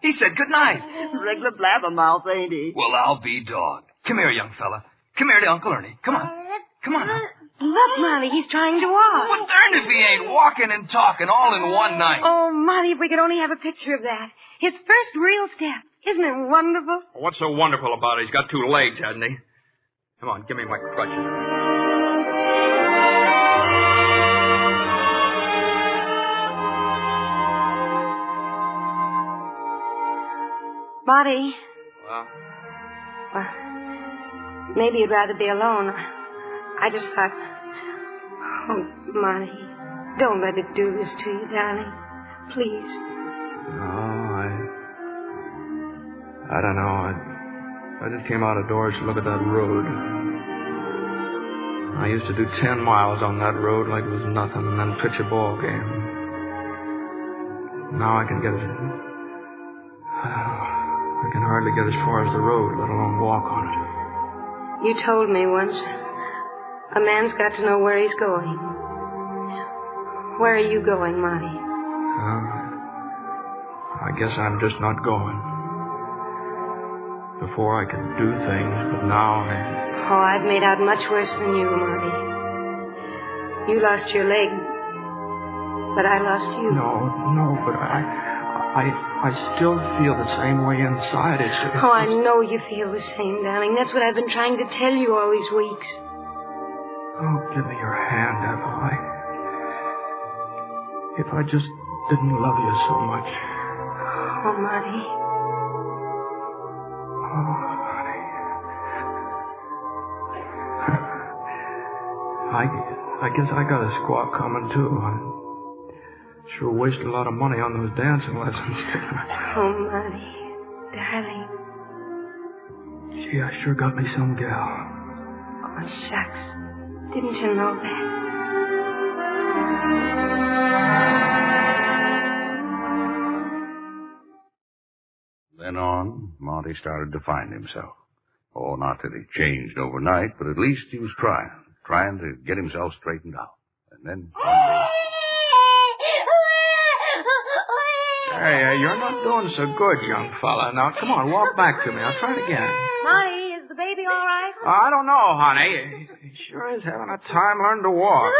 [SPEAKER 14] He said good night.
[SPEAKER 10] Regular blabbermouth, ain't he?
[SPEAKER 14] Well, I'll be dogged. Come here, young fella. Come here to Uncle Ernie. Come on. Come on.
[SPEAKER 8] Look, Monty, he's trying to walk.
[SPEAKER 14] Well, darn if he ain't walking and talking all in one night.
[SPEAKER 8] Oh, Monty, if we could only have a picture of that. His first real step. Isn't it wonderful?
[SPEAKER 3] What's so wonderful about it? He's got 2 legs, hasn't he? Come on, give me my crutches.
[SPEAKER 8] Monty.
[SPEAKER 3] Well,
[SPEAKER 8] Maybe you'd rather be alone. I just thought... Oh, Monty, don't let it do this to you, darling. Please.
[SPEAKER 3] I don't know. I just came out of doors to look at that road. I used to do 10 miles on that road like it was nothing and then pitch a ball game. Now I can get it. I can hardly get as far as the road, let alone walk on it.
[SPEAKER 8] You told me once, a man's got to know where he's going. Where are you going, Monty?
[SPEAKER 3] I guess I'm just not going. Before I could do things, but now
[SPEAKER 8] Oh, I've made out much worse than you, Monty. You lost your leg, but I lost you.
[SPEAKER 3] No, but I still feel the same way inside.
[SPEAKER 8] Oh, I know you feel the same, darling. That's what I've been trying to tell you all these weeks.
[SPEAKER 3] Oh, give me your hand, Ethel. If I just didn't love you so much.
[SPEAKER 8] Oh, Monty.
[SPEAKER 3] Oh, honey. I guess I got a squawk coming, too. I sure wasted a lot of money on those dancing lessons.
[SPEAKER 8] Oh, Monty. Darling.
[SPEAKER 3] Gee, I sure got me some gal.
[SPEAKER 8] Oh, shucks. Didn't you know that?
[SPEAKER 23] Then on, Monty started to find himself. Oh, not that he changed overnight, but at least he was trying to get himself straightened out. And then one day...
[SPEAKER 3] Hey, you're not doing so good, young fella. Now, come on, walk back to me. I'll try it again.
[SPEAKER 8] Monty, is the baby all right?
[SPEAKER 3] I don't know, honey. He sure is having a time learning to walk.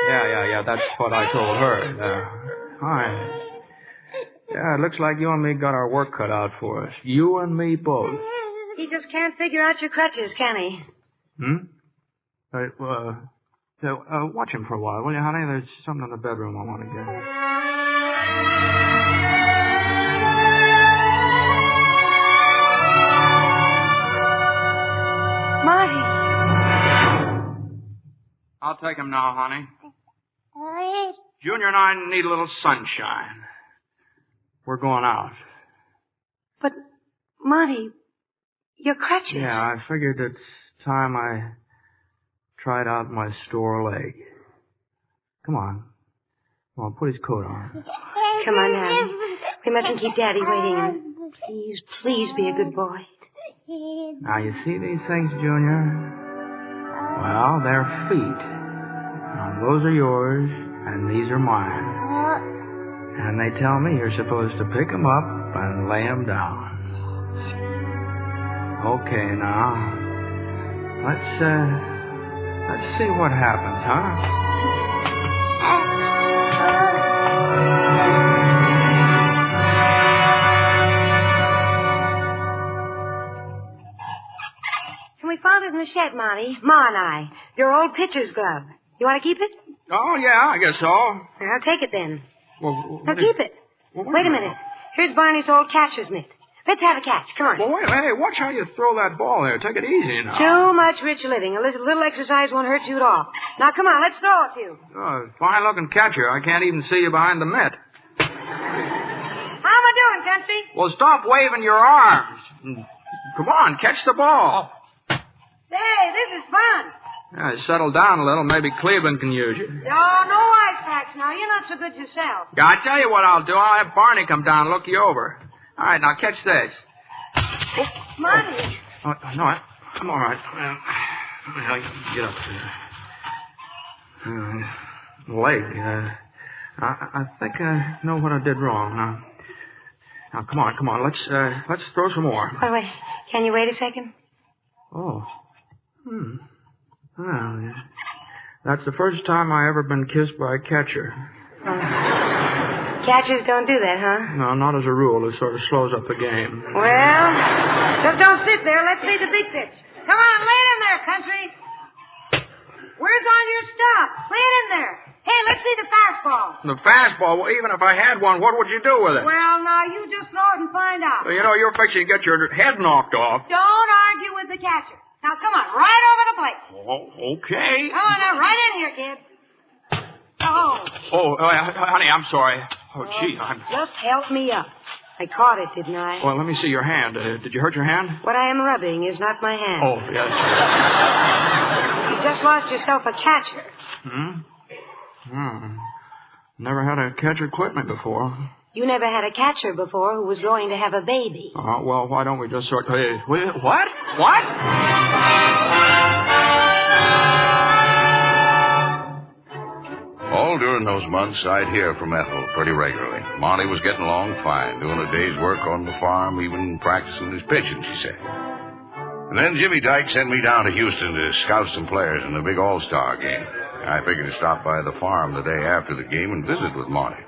[SPEAKER 3] Yeah, that's what I told her. Hi. Yeah, it looks like you and me got our work cut out for us. You and me both.
[SPEAKER 8] He just can't figure out your crutches, can he?
[SPEAKER 3] Watch him for a while, will you, honey? There's something in the bedroom I want to get.
[SPEAKER 8] Marty.
[SPEAKER 3] I'll take him now, honey. Junior and I need a little sunshine. We're going out.
[SPEAKER 8] But, Marty, your crutches.
[SPEAKER 3] Yeah, I figured it's time I tried out my store leg. Come on. Come on, put his coat on.
[SPEAKER 8] Come on, now. We mustn't keep Daddy waiting. Please be a good boy.
[SPEAKER 3] Now, you see these things, Junior? Well, they're feet. Now, those are yours, and these are mine. And they tell me you're supposed to pick them up and lay them down. Okay, now. Let's see what happens, huh?
[SPEAKER 8] We found it in the shed, Monty. Ma and I. Your old pitcher's glove. You want to keep it?
[SPEAKER 3] Oh, yeah, I guess so.
[SPEAKER 8] I'll take it then.
[SPEAKER 3] Well,
[SPEAKER 8] now keep it. Wait a minute. Here's Barney's old catcher's mitt. Let's have a catch. Come on.
[SPEAKER 3] Well, wait, hey, watch how you throw that ball there. Take it easy now.
[SPEAKER 8] Too much rich living. A little exercise won't hurt you at all. Now, come on. Let's throw a few.
[SPEAKER 3] Oh, fine-looking catcher. I can't even see you behind the mitt.
[SPEAKER 8] How am I doing, Country?
[SPEAKER 3] Well, stop waving your arms. Come on, catch the ball.
[SPEAKER 8] Say, this is fun.
[SPEAKER 3] Yeah, settle down a little. Maybe Cleveland can use you.
[SPEAKER 8] Oh, no wisecracks now. You're not so good yourself.
[SPEAKER 3] Yeah, I tell you what I'll do. I'll have Barney come down and look you over. All right, now catch this.
[SPEAKER 8] Monty.
[SPEAKER 3] Oh, no, I'm all right. Well, get up there. Leg. I think I know what I did wrong. Now, come on. Let's throw some more.
[SPEAKER 8] Wait. Can you wait a second?
[SPEAKER 3] Oh. Well, yeah. That's the first time I ever been kissed by a catcher.
[SPEAKER 8] Catchers don't do that, huh?
[SPEAKER 3] No, not as a rule. It sort of slows up the game.
[SPEAKER 8] Well, just don't sit there. Let's see the big pitch. Come on, lay it in there, country. Where's all your stuff? Lay it in there. Hey, let's see the fastball.
[SPEAKER 3] The fastball? Well, even if I had one, what would you do with it?
[SPEAKER 8] Well, now, you just throw it and find out.
[SPEAKER 3] Well, you're fixing to get your head knocked off.
[SPEAKER 8] Don't argue with the catcher. Now, come on, right over the plate.
[SPEAKER 3] Oh, okay.
[SPEAKER 8] Come on, now, right in here, kid.
[SPEAKER 3] Oh, honey, I'm sorry. Oh, gee,
[SPEAKER 8] Just help me up. I caught it, didn't I?
[SPEAKER 3] Well, let me see your hand. Did you hurt your hand?
[SPEAKER 8] What I am rubbing is not my hand.
[SPEAKER 3] Oh, yes.
[SPEAKER 8] You just lost yourself a catcher.
[SPEAKER 3] Never had a catcher quit me before.
[SPEAKER 8] You never had a catcher before who was going to have a baby.
[SPEAKER 3] Well, why don't we just sort... Hey, what? What?
[SPEAKER 23] All during those months, I'd hear from Ethel pretty regularly. Monty was getting along fine, doing a day's work on the farm, even practicing his pitching, she said. And then Jimmy Dyke sent me down to Houston to scout some players in the big All-Star game. I figured to stop by the farm the day after the game and visit with Monty.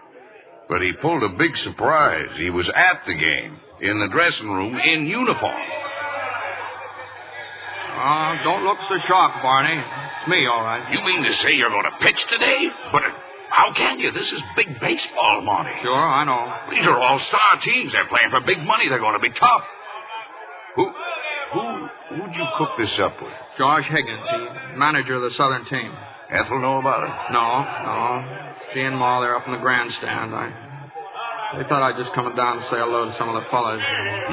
[SPEAKER 23] But he pulled a big surprise. He was at the game, in the dressing room, in uniform.
[SPEAKER 3] Don't look so shocked, Barney. It's me, all right.
[SPEAKER 23] You mean to say you're going to pitch today? But how can you? This is big baseball, Monty.
[SPEAKER 3] Sure, I know.
[SPEAKER 23] These are all-star teams. They're playing for big money. They're going to be tough. Who'd you cook this up with?
[SPEAKER 3] Josh Higgins, he's manager of the Southern team.
[SPEAKER 23] Ethel know about it?
[SPEAKER 3] No. She and Ma, they're up in the grandstand. They thought I'd just come down and say hello to some of the fellas.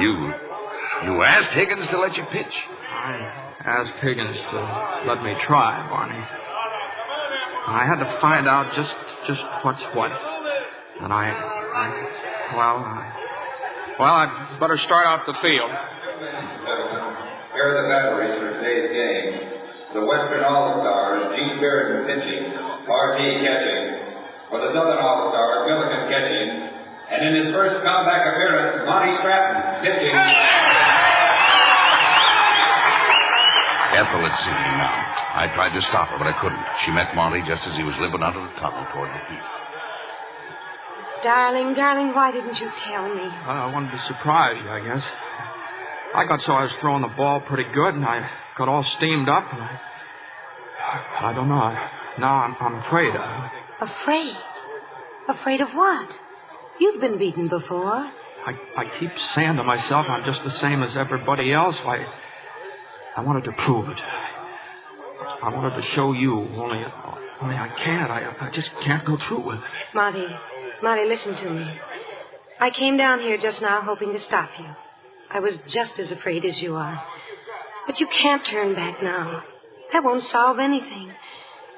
[SPEAKER 23] You asked Higgins to let you pitch?
[SPEAKER 3] I asked Higgins to let me try, Barney. I had to find out just what's what. And I'd better start out the field.
[SPEAKER 7] Here are the batteries for today's game. The Western All-Stars, Gene Sheridan pitching, R.T. catching. For the Southern All-Stars, Milliken catching. And in his first comeback appearance, Monty Stratton pitching.
[SPEAKER 23] Ethel had seen me now. I tried to stop her, but I couldn't. She met Monty just as he was limping out of the tunnel toward the field.
[SPEAKER 8] Darling, why didn't you tell me?
[SPEAKER 3] I wanted to surprise you, I guess. I got so I was throwing the ball pretty good, and I got all steamed up, and I don't know. Now I'm afraid.
[SPEAKER 8] Afraid? Afraid of what? You've been beaten before.
[SPEAKER 3] I keep saying to myself I'm just the same as everybody else. I wanted to prove it. I wanted to show you, only I can't. I just can't go through with it.
[SPEAKER 8] Monty, listen to me. I came down here just now hoping to stop you. I was just as afraid as you are. But you can't turn back now. That won't solve anything.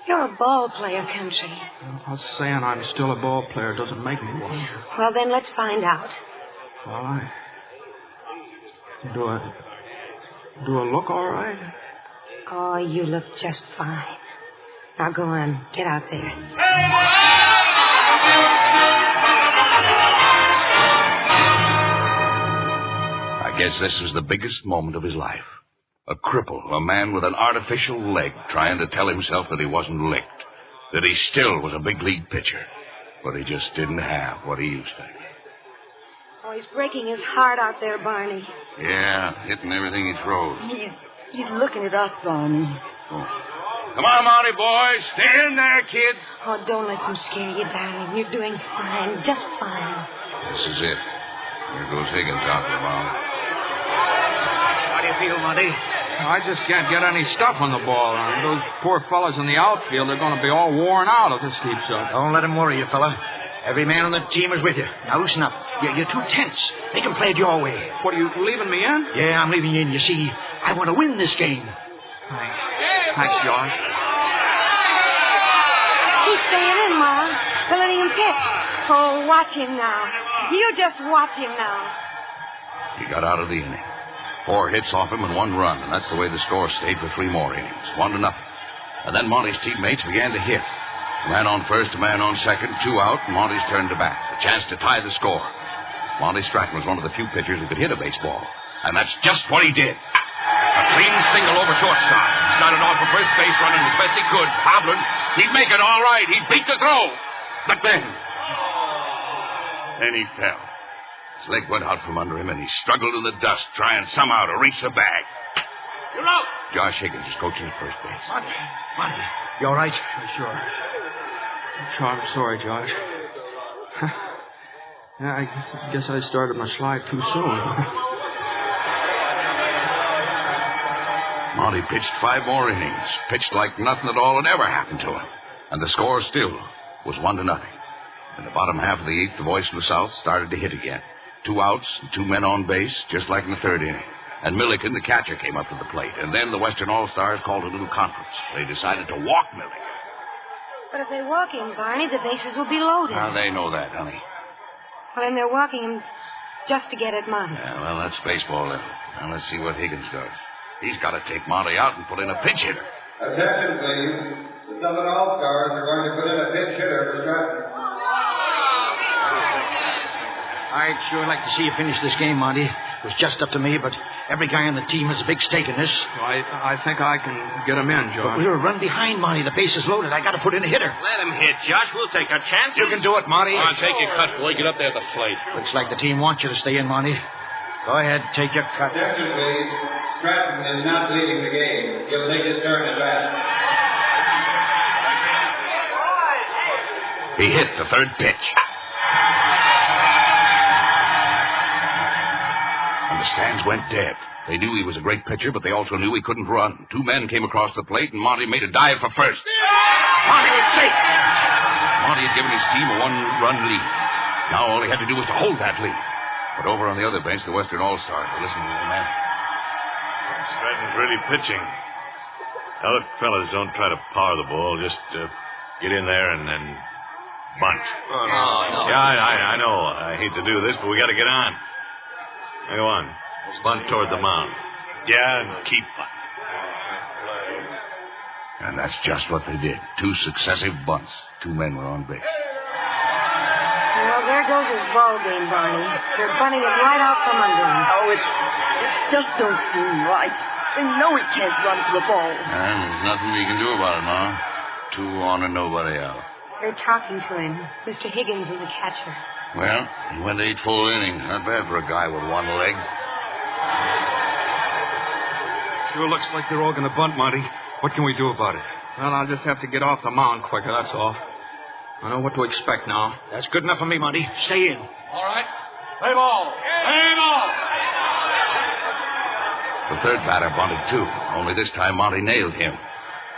[SPEAKER 8] You're a ball player, country.
[SPEAKER 3] Well, saying I'm still a ball player doesn't make me one.
[SPEAKER 8] Well, then let's find out.
[SPEAKER 3] Well, Do I look all right?
[SPEAKER 8] Oh, you look just fine. Now go on. Get out there.
[SPEAKER 23] I guess this was the biggest moment of his life. A cripple, a man with an artificial leg, trying to tell himself that he wasn't licked, that he still was a big league pitcher, but he just didn't have what he used to.
[SPEAKER 8] Oh, he's breaking his heart out there, Barney.
[SPEAKER 23] Yeah, hitting everything he throws.
[SPEAKER 10] He's looking at us, Barney.
[SPEAKER 23] Oh. Come on, Monty, boy. Stay in there, kid.
[SPEAKER 8] Oh, don't let them scare you, darling. You're doing fine, just fine.
[SPEAKER 23] This is it. Here goes Higgins out there, Mom.
[SPEAKER 4] How do you feel, Monty?
[SPEAKER 3] I just can't get any stuff on the ball. Those poor fellas in the outfield are going to be all worn out if this keeps up.
[SPEAKER 4] Don't let them worry you, fella. Every man on the team is with you. Now loosen up. You're too tense. They can play it your way.
[SPEAKER 3] What, are you leaving me in?
[SPEAKER 4] Yeah, I'm leaving you in. You see, I want to win this game.
[SPEAKER 3] Thanks, Josh.
[SPEAKER 8] He's staying in, Ma. They're letting him pitch. Oh, watch him now. You just watch him now.
[SPEAKER 23] He got out of the inning. 4 hits off him and 1 run, and that's the way the score stayed for 3 more innings, 1-0. And then Monty's teammates began to hit. Man on first, a man on second, 2 out, and Monty's turn to bat. A chance to tie the score. Monty Stratton was one of the few pitchers who could hit a baseball. And that's just what he did. A clean single over shortstop. Started off for first base running as best he could. Hobbling. He'd make it all right. He'd beat the throw. But then he fell. His leg went out from under him, and he struggled in the dust, trying somehow to reach the bag.
[SPEAKER 24] You're out.
[SPEAKER 23] Josh Higgins is coaching at first base.
[SPEAKER 4] Monty, you all right?
[SPEAKER 3] Sure, I'm sorry, Josh. I guess I started my slide too soon.
[SPEAKER 23] Monty pitched 5 more innings. Pitched like nothing at all had ever happened to him. And the score still was 1-0. In the bottom half of the 8th, the voice from the south started to hit again. 2 outs and 2 men on base, just like in the 3rd inning. And Milliken, the catcher, came up to the plate. And then the Western All-Stars called a little conference. They decided to walk Milliken.
[SPEAKER 8] But if they walk him, Barney, the bases will be loaded.
[SPEAKER 23] Now, they know that, honey.
[SPEAKER 8] Well, and they're walking him just to get at Monty.
[SPEAKER 23] Yeah, well, that's baseball then. Now, let's see what Higgins does. He's got to take Monty out and put in a pinch hitter.
[SPEAKER 7] Attention, please. The Southern All-Stars are going to put in a pinch hitter for Stratton.
[SPEAKER 4] I'd sure like to see you finish this game, Monty. It was just up to me, but every guy on the team has a big stake in this.
[SPEAKER 3] I think I can get him in, Josh.
[SPEAKER 4] But we're run behind, Monty. The base is loaded. I got to put in a hitter.
[SPEAKER 11] Let him hit, Josh. We'll take our chances.
[SPEAKER 4] You can do it, Monty.
[SPEAKER 11] Come on, take your cut, boy. Get up there at the plate.
[SPEAKER 4] Looks like the team wants you to stay in, Monty. Go ahead, take your cut.
[SPEAKER 7] Attention, please. Stratton is not leaving the game. He'll take his turn at bat.
[SPEAKER 23] He hit the 3rd pitch. And the stands went dead. They knew he was a great pitcher, but they also knew he couldn't run. 2 men came across the plate, and Monty made a dive for first. Monty was safe. Monty had given his team a 1-run lead. Now all he had to do was to hold that lead. But over on the other bench, the Western All-Stars were listening to the man.
[SPEAKER 16] Stratton's really pitching. Now, look, fellas, don't try to power the ball. Just get in there and then bunt.
[SPEAKER 11] No.
[SPEAKER 16] Yeah, I know. I hate to do this, but we got to get on. Now, go on. Bunt toward the mound. Yeah, and keep bunting.
[SPEAKER 23] And that's just what they did. 2 successive bunts. 2 men were on base.
[SPEAKER 8] Well, there goes his ball game, Barney. They're bunting it right out from under him.
[SPEAKER 10] Oh, it just don't seem right. They know he can't run to the ball.
[SPEAKER 23] And there's nothing we can do about it now. 2 on and nobody out.
[SPEAKER 8] They're talking to him. Mr. Higgins is the catcher.
[SPEAKER 23] Well, he went 8 full innings. Not bad for a guy with 1 leg.
[SPEAKER 3] Sure looks like they're all going to bunt, Monty. What can we do about it? Well, I'll just have to get off the mound quicker, that's all. I know what to expect now.
[SPEAKER 4] That's good enough for me, Monty. Stay in.
[SPEAKER 24] All right. Play ball. Play ball.
[SPEAKER 23] The 3rd batter bunted, too. Only this time Monty nailed him.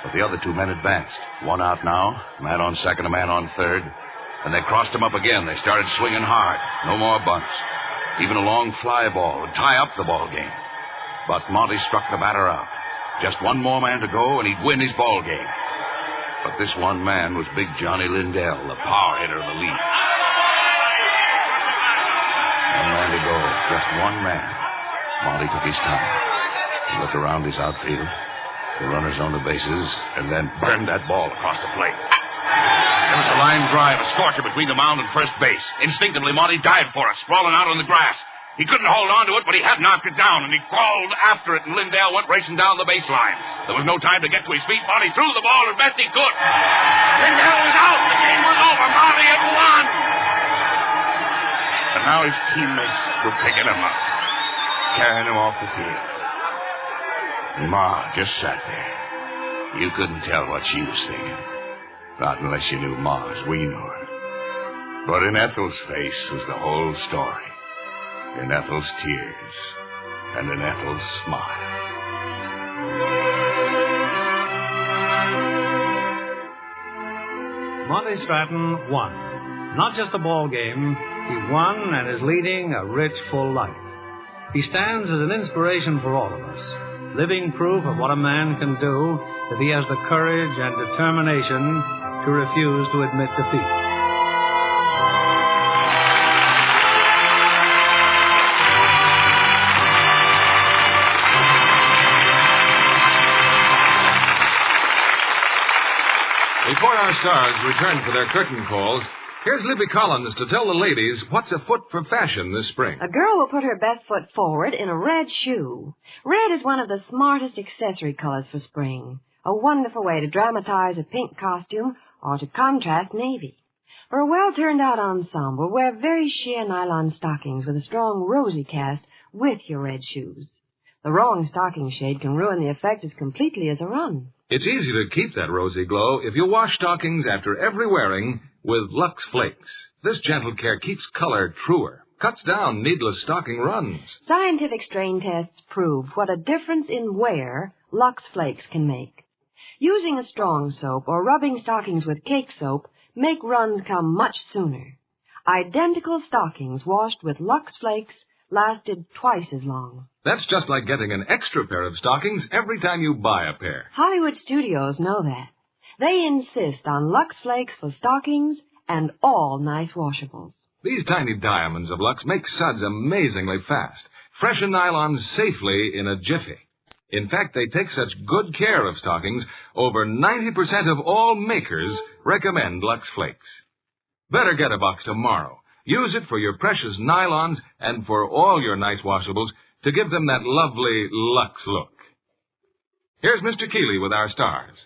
[SPEAKER 23] But the other 2 men advanced. 1 out now. A man on second, a man on third. And they crossed him up again. They started swinging hard. No more bunts. Even a long fly ball would tie up the ball game. But Monty struck the batter out. Just 1 more man to go, and he'd win his ball game. But this 1 man was Big Johnny Lindell, the power hitter of the league. 1 man to go. Just 1 man. Monty took his time. He looked around his outfield, the runners on the bases, and then burned that ball across the plate. There was a line drive, a scorcher between the mound and first base. Instinctively, Monty dived for it, sprawling out on the grass. He couldn't hold on to it, but he had knocked it down, and he crawled after it, and Lindell went racing down the baseline. There was no time to get to his feet. Monty threw the ball as best he could. Lindell was out. The game was over. Monty had won. And now his teammates were picking him up, carrying him off the field. And Ma just sat there. You couldn't tell what she was thinking. Not unless you knew Ma as we knew her. But in Ethel's face was the whole story. In Ethel's tears, and in Ethel's smile.
[SPEAKER 20] Monty Stratton won. Not just a ball game, he won and is leading a rich, full life. He stands as an inspiration for all of us, living proof of what a man can do if he has the courage and determination to refuse to admit defeat.
[SPEAKER 19] Before our stars return for their curtain calls, here's Libby Collins to tell the ladies what's afoot for fashion this spring.
[SPEAKER 6] A girl will put her best foot forward in a red shoe. Red is one of the smartest accessory colors for spring. A wonderful way to dramatize a pink costume or to contrast navy. For a well-turned-out ensemble, wear very sheer nylon stockings with a strong rosy cast with your red shoes. The wrong stocking shade can ruin the effect as completely as a run.
[SPEAKER 19] It's easy to keep that rosy glow if you wash stockings after every wearing with Lux Flakes. This gentle care keeps color truer, cuts down needless stocking runs.
[SPEAKER 6] Scientific strain tests prove what a difference in wear Lux Flakes can make. Using a strong soap or rubbing stockings with cake soap make runs come much sooner. Identical stockings washed with Lux Flakes lasted twice as long.
[SPEAKER 19] That's just like getting an extra pair of stockings every time you buy a pair.
[SPEAKER 6] Hollywood studios know that. They insist on Lux Flakes for stockings and all nice washables.
[SPEAKER 19] These tiny diamonds of Lux make suds amazingly fast, freshen nylons safely in a jiffy. In fact, they take such good care of stockings, over 90% of all makers recommend Lux Flakes. Better get a box tomorrow. Use it for your precious nylons and for all your nice washables to give them that lovely Lux look. Here's Mr. Keeley with our stars.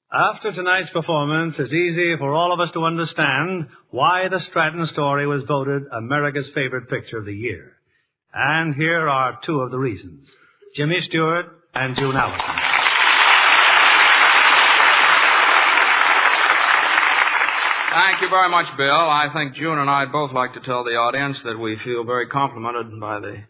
[SPEAKER 20] After tonight's performance, it's easy for all of us to understand why the Stratton Story was voted America's favorite picture of the year. And here are two of the reasons. Jimmy Stewart and June Allison.
[SPEAKER 3] Thank you very much, Bill. I think June and I'd both like to tell the audience that we feel very complimented by the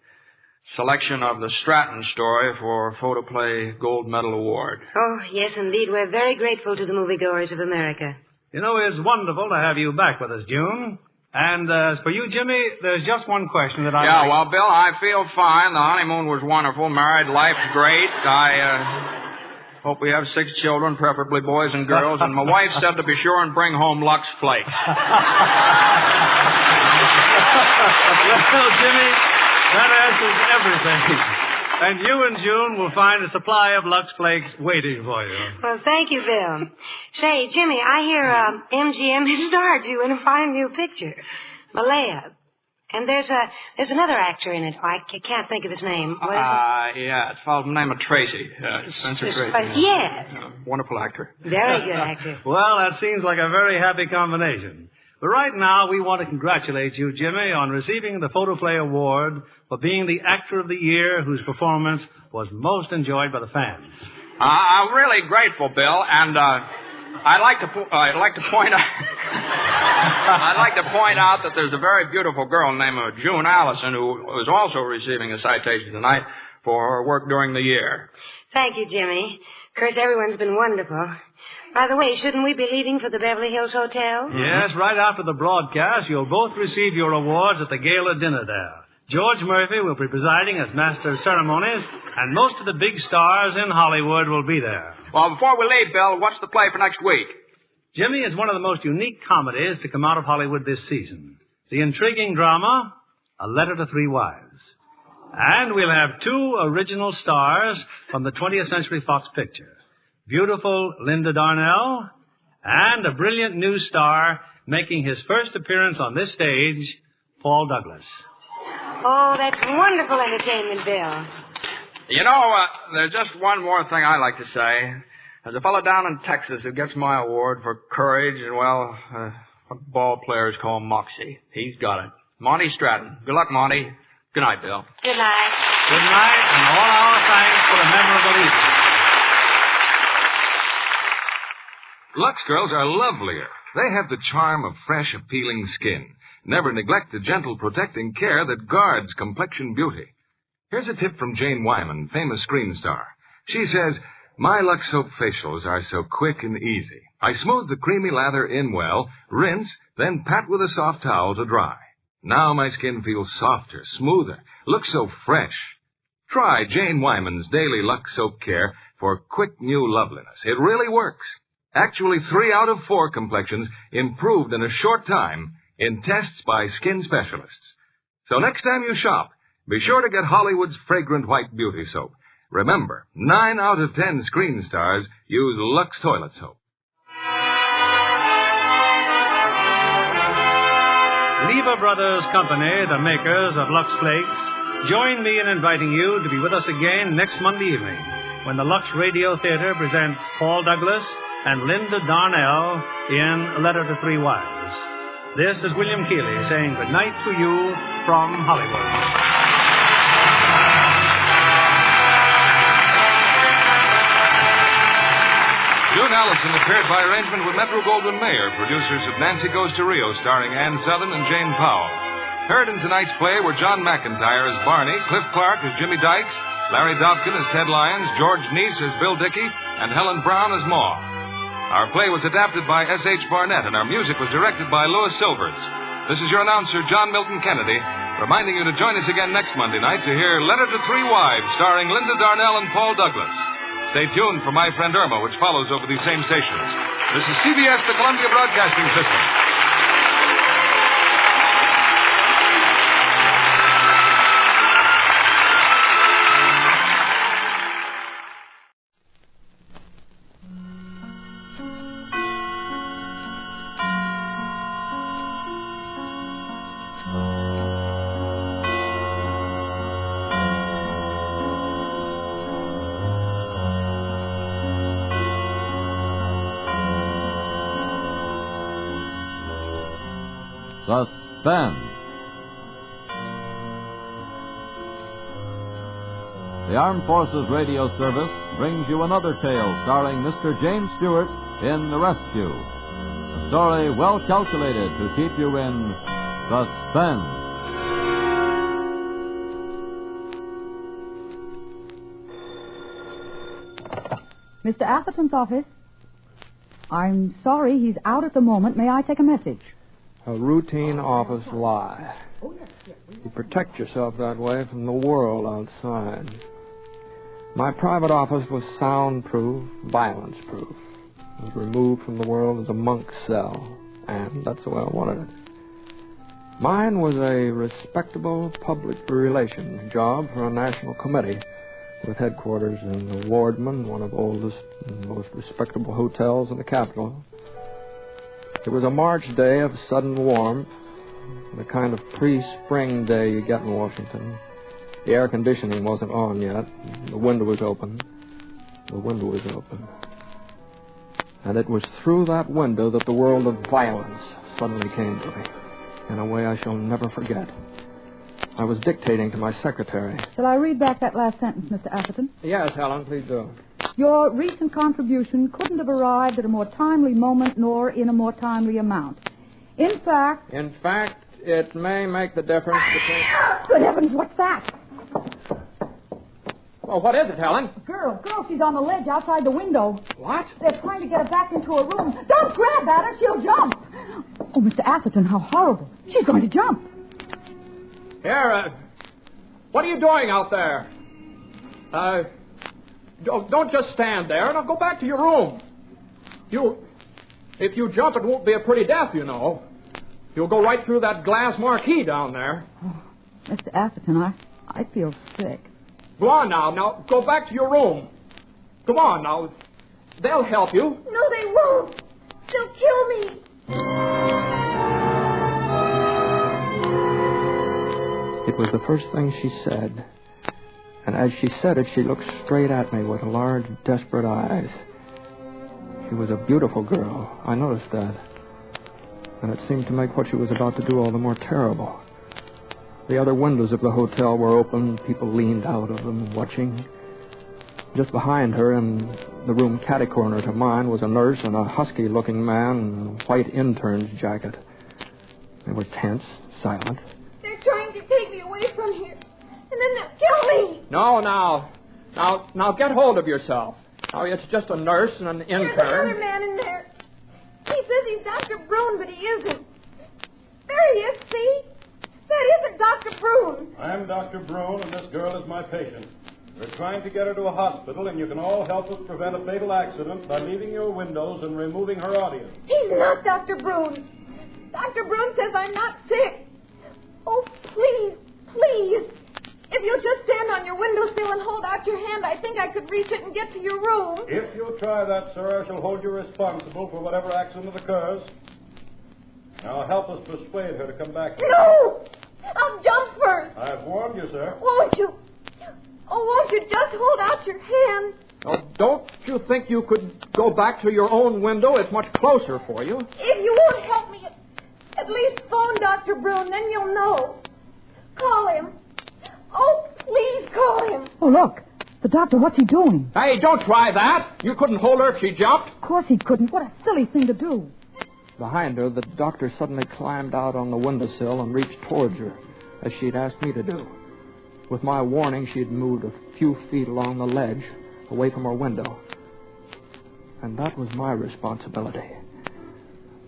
[SPEAKER 3] selection of the Stratton Story for Photoplay Gold Medal Award.
[SPEAKER 8] Oh, yes, indeed. We're very grateful to the moviegoers of America.
[SPEAKER 20] You know, it's wonderful to have you back with us, June. And as for you, Jimmy, there's just one question that
[SPEAKER 3] Yeah, well, Bill, I feel fine. The honeymoon was wonderful. Married life's great. I hope we have 6 children, preferably boys and girls. And my wife said to be sure and bring home Lux Flakes.
[SPEAKER 20] Well, Jimmy, that answers everything. And you and June will find a supply of Lux Flakes waiting for you.
[SPEAKER 8] Well, thank you, Bill. Say, Jimmy, I hear MGM has starred you in a fine new picture, Malaya. And there's another actor in it. I can't think of his name. What is it?
[SPEAKER 3] Yeah, it's by the name of Tracy. Spencer Tracy.
[SPEAKER 8] Yes.
[SPEAKER 3] Wonderful actor.
[SPEAKER 8] Very good actor.
[SPEAKER 20] Well, that seems like a very happy combination. But right now, we want to congratulate you, Jimmy, on receiving the Photoplay Award for being the Actor of the Year whose performance was most enjoyed by the fans.
[SPEAKER 3] I'm really grateful, Bill, and I'd like to point out that there's a very beautiful girl named June Allison who is also receiving a citation tonight for her work during the year.
[SPEAKER 8] Thank you, Jimmy. Of course, everyone's been wonderful. By the way, shouldn't we be leaving for the Beverly Hills Hotel?
[SPEAKER 20] Yes, right after the broadcast, you'll both receive your awards at the gala dinner there. George Murphy will be presiding as Master of Ceremonies, and most of the big stars in Hollywood will be there.
[SPEAKER 3] Well, before we leave, Bill, what's the play for next week?
[SPEAKER 20] Jimmy, is one of the most unique comedies to come out of Hollywood this season. The intriguing drama, A Letter to Three Wives. And we'll have 2 original stars from the 20th Century Fox picture. Beautiful Linda Darnell, and a brilliant new star making his first appearance on this stage, Paul Douglas.
[SPEAKER 8] Oh, that's wonderful entertainment, Bill.
[SPEAKER 3] You know, there's just one more thing I'd like to say. There's a fellow down in Texas who gets my award for courage and, well, what ball players call moxie. He's got it. Monty Stratton. Good luck, Monty. Good night, Bill.
[SPEAKER 8] Good night.
[SPEAKER 20] Good night, and all our thanks for a memorable evening.
[SPEAKER 19] Lux girls are lovelier. They have the charm of fresh, appealing skin. Never neglect the gentle, protecting care that guards complexion beauty. Here's a tip from Jane Wyman, famous screen star. She says, "My Lux Soap facials are so quick and easy. I smooth the creamy lather in well, rinse, then pat with a soft towel to dry. Now my skin feels softer, smoother, looks so fresh." Try Jane Wyman's Daily Lux Soap Care for quick new loveliness. It really works. Actually, 3 out of 4 complexions improved in a short time in tests by skin specialists. So next time you shop, be sure to get Hollywood's fragrant white beauty soap. Remember, 9 out of 10 screen stars use Lux toilet soap.
[SPEAKER 20] Lever Brothers Company, the makers of Lux Flakes, join me in inviting you to be with us again next Monday evening when the Lux Radio Theater presents Paul Douglas and Linda Darnell in Letter to Three Wives. This is William Keeley saying good night to you from Hollywood.
[SPEAKER 19] June Allison appeared by arrangement with Metro-Goldwyn-Mayer, producers of Nancy Goes to Rio, starring Ann Sothern and Jane Powell. Heard in tonight's play were John McIntyre as Barney, Cliff Clark as Jimmy Dykes, Larry Dobkin as Ted Lyons, George Neese as Bill Dickey, and Helen Brown as Ma. Our play was adapted by S.H. Barnett, and our music was directed by Louis Silvers. This is your announcer, John Milton Kennedy, reminding you to join us again next Monday night to hear Letter to Three Wives, starring Linda Darnell and Paul Douglas. Stay tuned for My Friend Irma, which follows over these same stations. This is CBS, the Columbia Broadcasting System.
[SPEAKER 5] Suspense. The Armed Forces Radio Service brings you another tale starring Mr. James Stewart in The Rescue. A story well calculated to keep you in suspense.
[SPEAKER 17] Mr. Atherton's office. I'm sorry, he's out at the moment. May I take a message?
[SPEAKER 9] A routine office lie. You protect yourself that way from the world outside. My private office was soundproof, violence-proof. It was removed from the world as a monk's cell, and that's the way I wanted it. Mine was a respectable public relations job for a national committee with headquarters in the Wardman, one of the oldest and most respectable hotels in the capital. It was a March day of sudden warmth, the kind of pre-spring day you get in Washington. The air conditioning wasn't on yet. The window was open. And it was through that window that the world of violence suddenly came to me, in a way I shall never forget. I was dictating to my secretary.
[SPEAKER 17] Shall I read back that last sentence, Mr. Atherton?
[SPEAKER 9] Yes, Helen, please do.
[SPEAKER 17] Your recent contribution couldn't have arrived at a more timely moment nor in a more timely amount. In fact,
[SPEAKER 9] it may make the difference between...
[SPEAKER 17] Good heavens, what's that?
[SPEAKER 9] Well, what is it, Helen?
[SPEAKER 17] Girl, she's on the ledge outside the window.
[SPEAKER 9] What?
[SPEAKER 17] They're trying to get her back into her room. Don't grab at her, she'll jump. Oh, Mr. Atherton, how horrible. She's going to jump.
[SPEAKER 9] Here, what are you doing out there? Don't just stand there. Now go back to your room. If you jump, it won't be a pretty death, you know. You'll go right through that glass marquee down there.
[SPEAKER 17] Oh, Mr. Atherton, I feel sick.
[SPEAKER 9] Go on now. Now, go back to your room. Come on now. They'll help you.
[SPEAKER 8] No, they won't. They'll kill me.
[SPEAKER 9] It was the first thing she said. And as she said it, she looked straight at me with large, desperate eyes. She was a beautiful girl. I noticed that. And it seemed to make what she was about to do all the more terrible. The other windows of the hotel were open. People leaned out of them, watching. Just behind her, in the room catty-corner to mine, was a nurse and a husky-looking man in a white intern's jacket. They were tense, silent.
[SPEAKER 8] They're trying to take me away from here. And then they'll kill me.
[SPEAKER 9] No, now, get hold of yourself. Now, it's just a nurse and an intern.
[SPEAKER 8] There's another man in there. He says he's Dr. Brune, but he isn't. There he is, see? That isn't Dr. Brune.
[SPEAKER 18] I'm Dr. Brune, and this girl is my patient. We're trying to get her to a hospital, and you can all help us prevent a fatal accident by leaving your windows and removing her audience.
[SPEAKER 8] He's not Dr. Brune. Dr. Brune says I'm not sick. Oh, please, please. If you'll just stand on your windowsill and hold out your hand, I think I could reach it and get to your room.
[SPEAKER 18] If you'll try that, sir, I shall hold you responsible for whatever accident occurs. Now help us persuade her to come back.
[SPEAKER 8] No! I'll jump first.
[SPEAKER 18] I've warned you, sir.
[SPEAKER 8] Won't you? Oh, won't you just hold out your hand?
[SPEAKER 9] Oh, don't you think you could go back to your own window? It's much closer for you.
[SPEAKER 8] If you won't help me, at least phone Dr. Brune, then you'll know. Call him. Oh, please call him.
[SPEAKER 17] Oh, look. The doctor, what's he doing?
[SPEAKER 9] Hey, don't try that. You couldn't hold her if she jumped.
[SPEAKER 17] Of course he couldn't. What a silly thing to do.
[SPEAKER 9] Behind her, the doctor suddenly climbed out on the windowsill and reached towards her, as she'd asked me to do. With my warning, she'd moved a few feet along the ledge, away from her window. And that was my responsibility.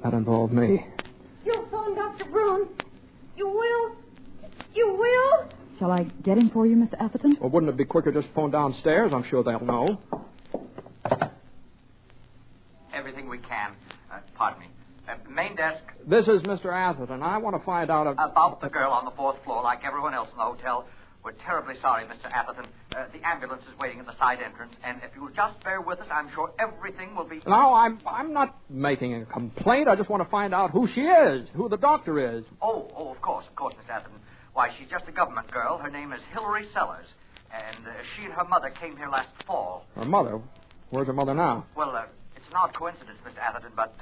[SPEAKER 9] That involved me.
[SPEAKER 8] You'll phone Dr. Brune. You will? You will?
[SPEAKER 17] Shall I get him for you, Mr. Atherton?
[SPEAKER 9] Well, wouldn't it be quicker just to phone downstairs? I'm sure they'll know.
[SPEAKER 1] Everything we can. Pardon me. Main desk.
[SPEAKER 9] This is Mr. Atherton. I want to find out
[SPEAKER 1] about the girl on the fourth floor, like everyone else in the hotel. We're terribly sorry, Mr. Atherton. The ambulance is waiting at the side entrance, and if you'll just bear with us, I'm sure everything will be...
[SPEAKER 9] No, I'm not making a complaint. I just want to find out who she is, who the doctor is.
[SPEAKER 1] Oh, of course, Mr. Atherton. Why, she's just a government girl. Her name is Hilary Sellers, and she and her mother came here last fall.
[SPEAKER 9] Her mother? Where's her mother now?
[SPEAKER 1] Well, it's an odd coincidence, Mr. Atherton, but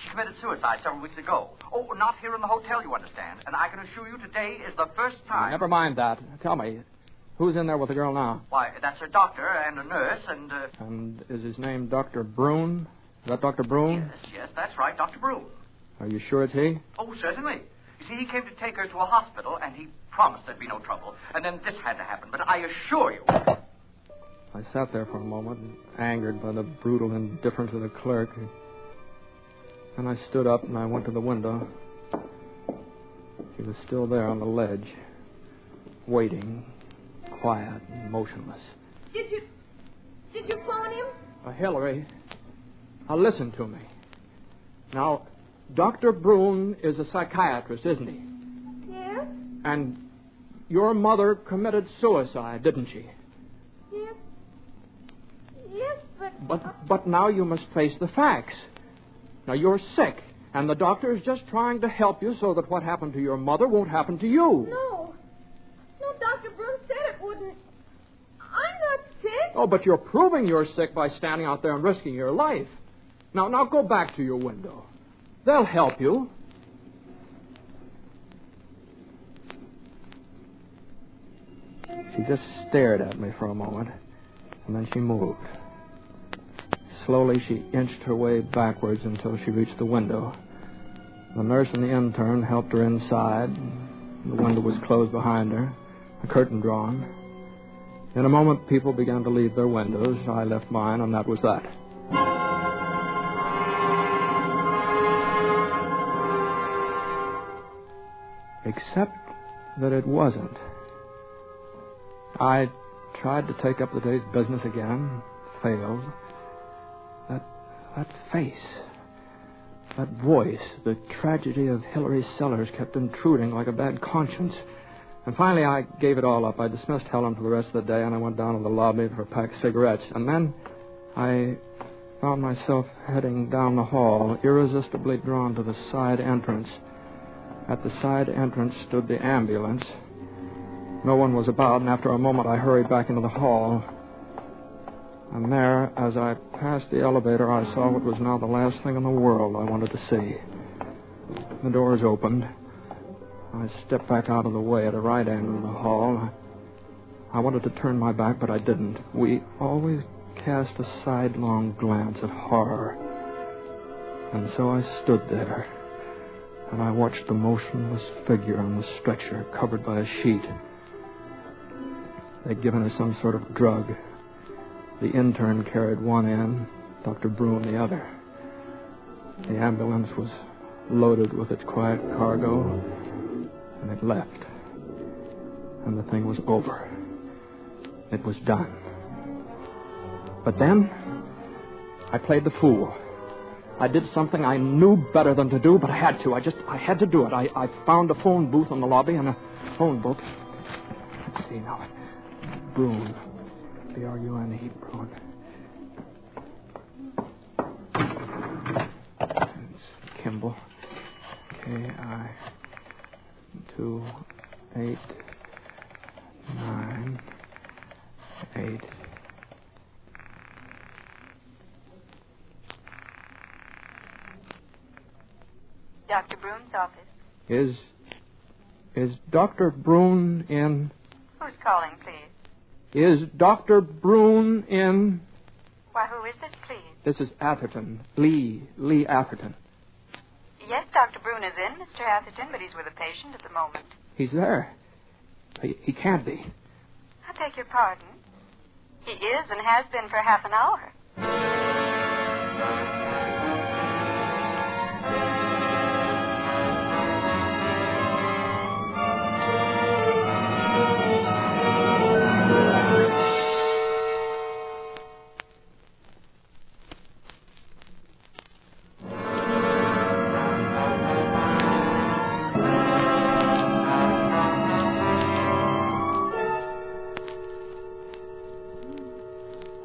[SPEAKER 1] she committed suicide several weeks ago. Oh, not here in the hotel, you understand. And I can assure you today is the first time...
[SPEAKER 9] Never mind that. Tell me, who's in there with the girl now?
[SPEAKER 1] Why, that's her doctor and a nurse and...
[SPEAKER 9] And is his name Dr. Brune? Is that Dr. Brune?
[SPEAKER 1] Yes, that's right, Dr. Brune.
[SPEAKER 9] Are you sure it's he?
[SPEAKER 1] Oh, certainly. You see, he came to take her to a hospital, and he promised there'd be no trouble. And then this had to happen. But I assure you...
[SPEAKER 9] I sat there for a moment, angered by the brutal indifference of the clerk. Then I stood up and I went to the window. She was still there on the ledge, waiting, quiet and motionless.
[SPEAKER 8] Did you phone him?
[SPEAKER 9] Hillary, now listen to me. Now, Dr. Brune is a psychiatrist, isn't he?
[SPEAKER 8] Yes.
[SPEAKER 9] And your mother committed suicide, didn't she?
[SPEAKER 8] Yes. Yes,
[SPEAKER 9] But now you must face the facts. Now, you're sick, and the doctor is just trying to help you so that what happened to your mother won't happen to you.
[SPEAKER 8] No, Dr. Brune said it wouldn't. I'm not sick.
[SPEAKER 9] Oh, but you're proving you're sick by standing out there and risking your life. Now go back to your window. They'll help you. She just stared at me for a moment, and then she moved. Slowly, she inched her way backwards until she reached the window. The nurse and the intern helped her inside. The window was closed behind her, a curtain drawn. In a moment, people began to leave their windows. I left mine, and that was that. Except that it wasn't. I tried to take up the day's business again, failed. That face, that voice, the tragedy of Hilary Sellers kept intruding like a bad conscience. And finally, I gave it all up. I dismissed Helen for the rest of the day, and I went down to the lobby for a pack of cigarettes. And then I found myself heading down the hall, irresistibly drawn to the side entrance. At the side entrance stood the ambulance. No one was about, and after a moment, I hurried back into the hall. And there, as I passed the elevator, I saw what was now the last thing in the world I wanted to see. The doors opened. I stepped back out of the way at a right angle in the hall. I wanted to turn my back, but I didn't. We always cast a sidelong glance at horror. And so I stood there, and I watched the motionless figure on the stretcher, covered by a sheet. They'd given her some sort of drug. The intern carried one end, Dr. Brune the other. The ambulance was loaded with its quiet cargo, and it left. And the thing was over. It was done. But then, I played the fool. I did something I knew better than to do, but I had to. I had to do it. I found a phone booth in the lobby and a phone book. Let's see now. Brune. B-R-U-N-E, Brune. It's Kimball.
[SPEAKER 12] Dr. Broone's office.
[SPEAKER 9] Is Dr. Brune in?
[SPEAKER 12] Who's calling, please?
[SPEAKER 9] Is Dr. Brune in?
[SPEAKER 12] Why, who is this, please?
[SPEAKER 9] This is Atherton. Lee Atherton.
[SPEAKER 12] Yes, Dr. Brune is in, Mr. Atherton, but he's with a patient at the moment.
[SPEAKER 9] He's there. He can't be.
[SPEAKER 12] I beg your pardon. He is and has been for half an hour.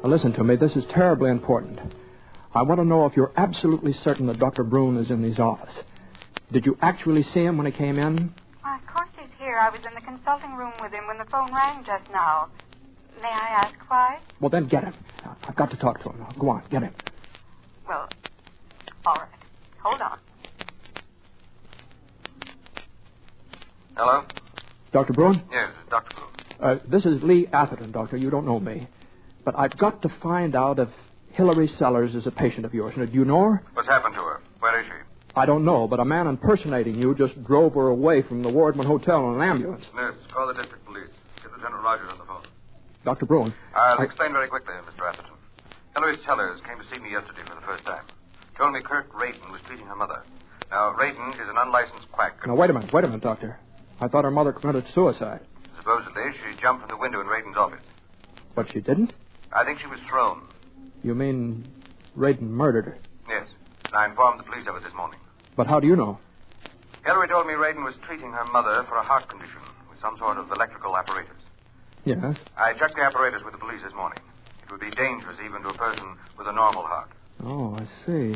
[SPEAKER 9] Listen to me. This is terribly important. I want to know if you're absolutely certain that Dr. Brune is in his office. Did you actually see him when he came in?
[SPEAKER 12] Why, of course he's here. I was in the consulting room with him when the phone rang just now. May I ask why?
[SPEAKER 9] Well, then get him. I've got to talk to him. Now, go on, get him.
[SPEAKER 12] Well, all right. Hold on.
[SPEAKER 13] Hello?
[SPEAKER 9] Dr. Brune?
[SPEAKER 13] Yes, Dr. Brune.
[SPEAKER 9] This is Lee Atherton, Doctor. You don't know me. But I've got to find out if Hillary Sellers is a patient of yours. Now, do you know her?
[SPEAKER 13] What's happened to her? Where is she?
[SPEAKER 9] I don't know, but a man impersonating you just drove her away from the Wardman Hotel in an ambulance.
[SPEAKER 13] Nurse, call the district police. Get Lieutenant Rogers on the phone.
[SPEAKER 9] Dr. Brune.
[SPEAKER 13] I'll explain very quickly, Mr. Atherton. Hillary Sellers came to see me yesterday for the first time. Told me Kurt Radin was treating her mother. Now, Radin is an unlicensed quack.
[SPEAKER 9] Now, wait a minute, Doctor. I thought her mother committed suicide.
[SPEAKER 13] Supposedly, she jumped from the window in Radin's office.
[SPEAKER 9] But she didn't?
[SPEAKER 13] I think she was thrown.
[SPEAKER 9] You mean Radin murdered her?
[SPEAKER 13] Yes. And I informed the police of it this morning.
[SPEAKER 9] But how do you know?
[SPEAKER 13] Hillary told me Radin was treating her mother for a heart condition with some sort of electrical apparatus.
[SPEAKER 9] Yes?
[SPEAKER 13] I checked the apparatus with the police this morning. It would be dangerous even to a person with a normal heart.
[SPEAKER 9] Oh, I see.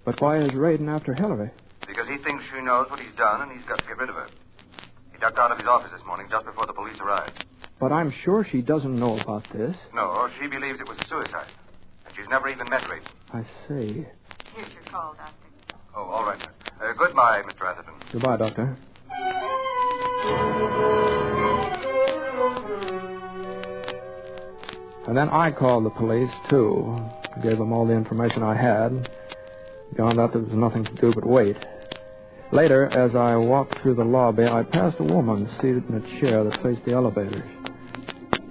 [SPEAKER 9] But why is Radin after Hillary?
[SPEAKER 13] Because he thinks she knows what he's done and he's got to get rid of her. He ducked out of his office this morning just before the police arrived.
[SPEAKER 9] But I'm sure she doesn't know about this.
[SPEAKER 13] No, she believes it was a suicide. And she's never even met Radin.
[SPEAKER 9] I see.
[SPEAKER 12] Here's your call, Doctor.
[SPEAKER 13] Oh, all right. Goodbye, Mr. Atherton.
[SPEAKER 9] Goodbye, Doctor. And then I called the police, too. Gave them all the information I had. Found out there was nothing to do but wait. Later, as I walked through the lobby, I passed a woman seated in a chair that faced the elevators.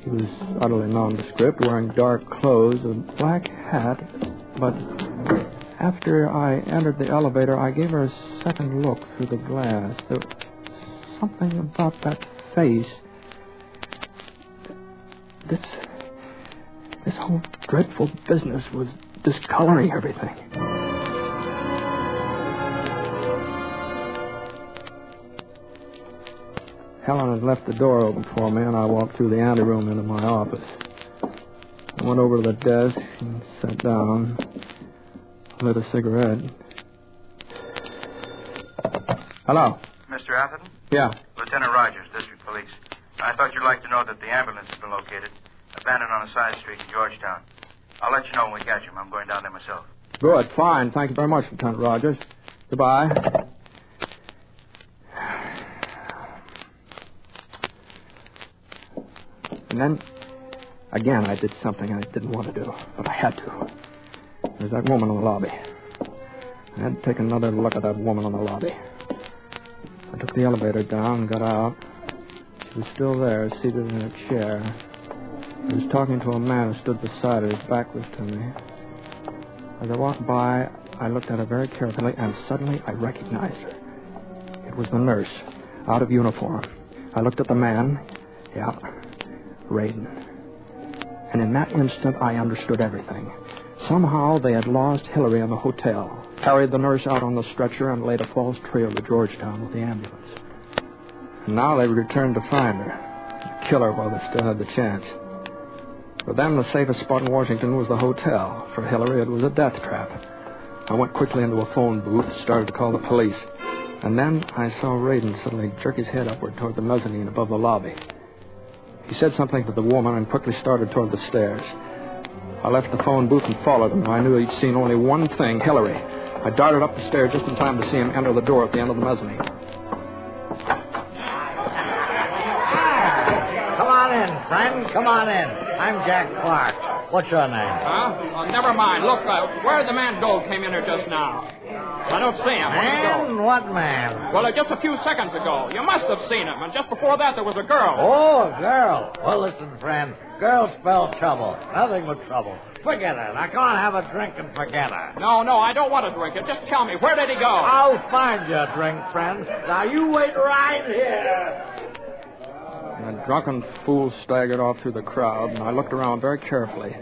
[SPEAKER 9] She was utterly nondescript, wearing dark clothes, a black hat, but after I entered the elevator, I gave her a second look through the glass. There was something about that face. This whole dreadful business was discoloring everything. Helen had left the door open for me, and I walked through the anteroom into my office. I went over to the desk and sat down, lit a cigarette. Hello?
[SPEAKER 15] Mr. Atherton?
[SPEAKER 9] Yeah.
[SPEAKER 15] Lieutenant Rogers, District Police. I thought you'd like to know that the ambulance has been located, abandoned on a side street in Georgetown. I'll let you know when we catch him. I'm going down there myself.
[SPEAKER 9] Good, fine. Thank you very much, Lieutenant Rogers. Goodbye. And then, again, I did something I didn't want to do, but I had to. There's that woman in the lobby. I had to take another look at that woman in the lobby. I took the elevator down and got out. She was still there, seated in a chair. She was talking to a man who stood beside her. His back was to me. As I walked by, I looked at her very carefully, and suddenly I recognized her. It was the nurse, out of uniform. I looked at the man. Yeah, Radin. And in that instant, I understood everything. Somehow they had lost Hillary in the hotel, carried the nurse out on the stretcher, and laid a false trail to Georgetown with the ambulance. And now they returned to find her, kill her while they still had the chance. For them, the safest spot in Washington was the hotel. For Hillary, it was a death trap. I went quickly into a phone booth, started to call the police. And then I saw Radin suddenly jerk his head upward toward the mezzanine above the lobby. He said something to the woman and quickly started toward the stairs. I left the phone booth and followed him. I knew he'd seen only one thing, Hillary. I darted up the stairs just in time to see him enter the door at the end of the mezzanine.
[SPEAKER 2] Come on in, friend. Come on in. I'm Jack Clark. What's your name?
[SPEAKER 24] Huh? Never mind. Look, where did the man go came in here just now? I don't see him. Where'd he go?
[SPEAKER 2] Man? What man?
[SPEAKER 24] Well, just a few seconds ago. You must have seen him. And just before that, there was a girl.
[SPEAKER 2] Oh, a girl. Well, listen, friend. Girls spell trouble. Nothing but trouble. Forget her. Now, go on, have a drink and forget her.
[SPEAKER 24] No, I don't want to drink it. Just tell me, where did he go?
[SPEAKER 2] I'll find you a drink, friend. Now, you wait right here.
[SPEAKER 9] The drunken fool staggered off through the crowd, and I looked around very carefully.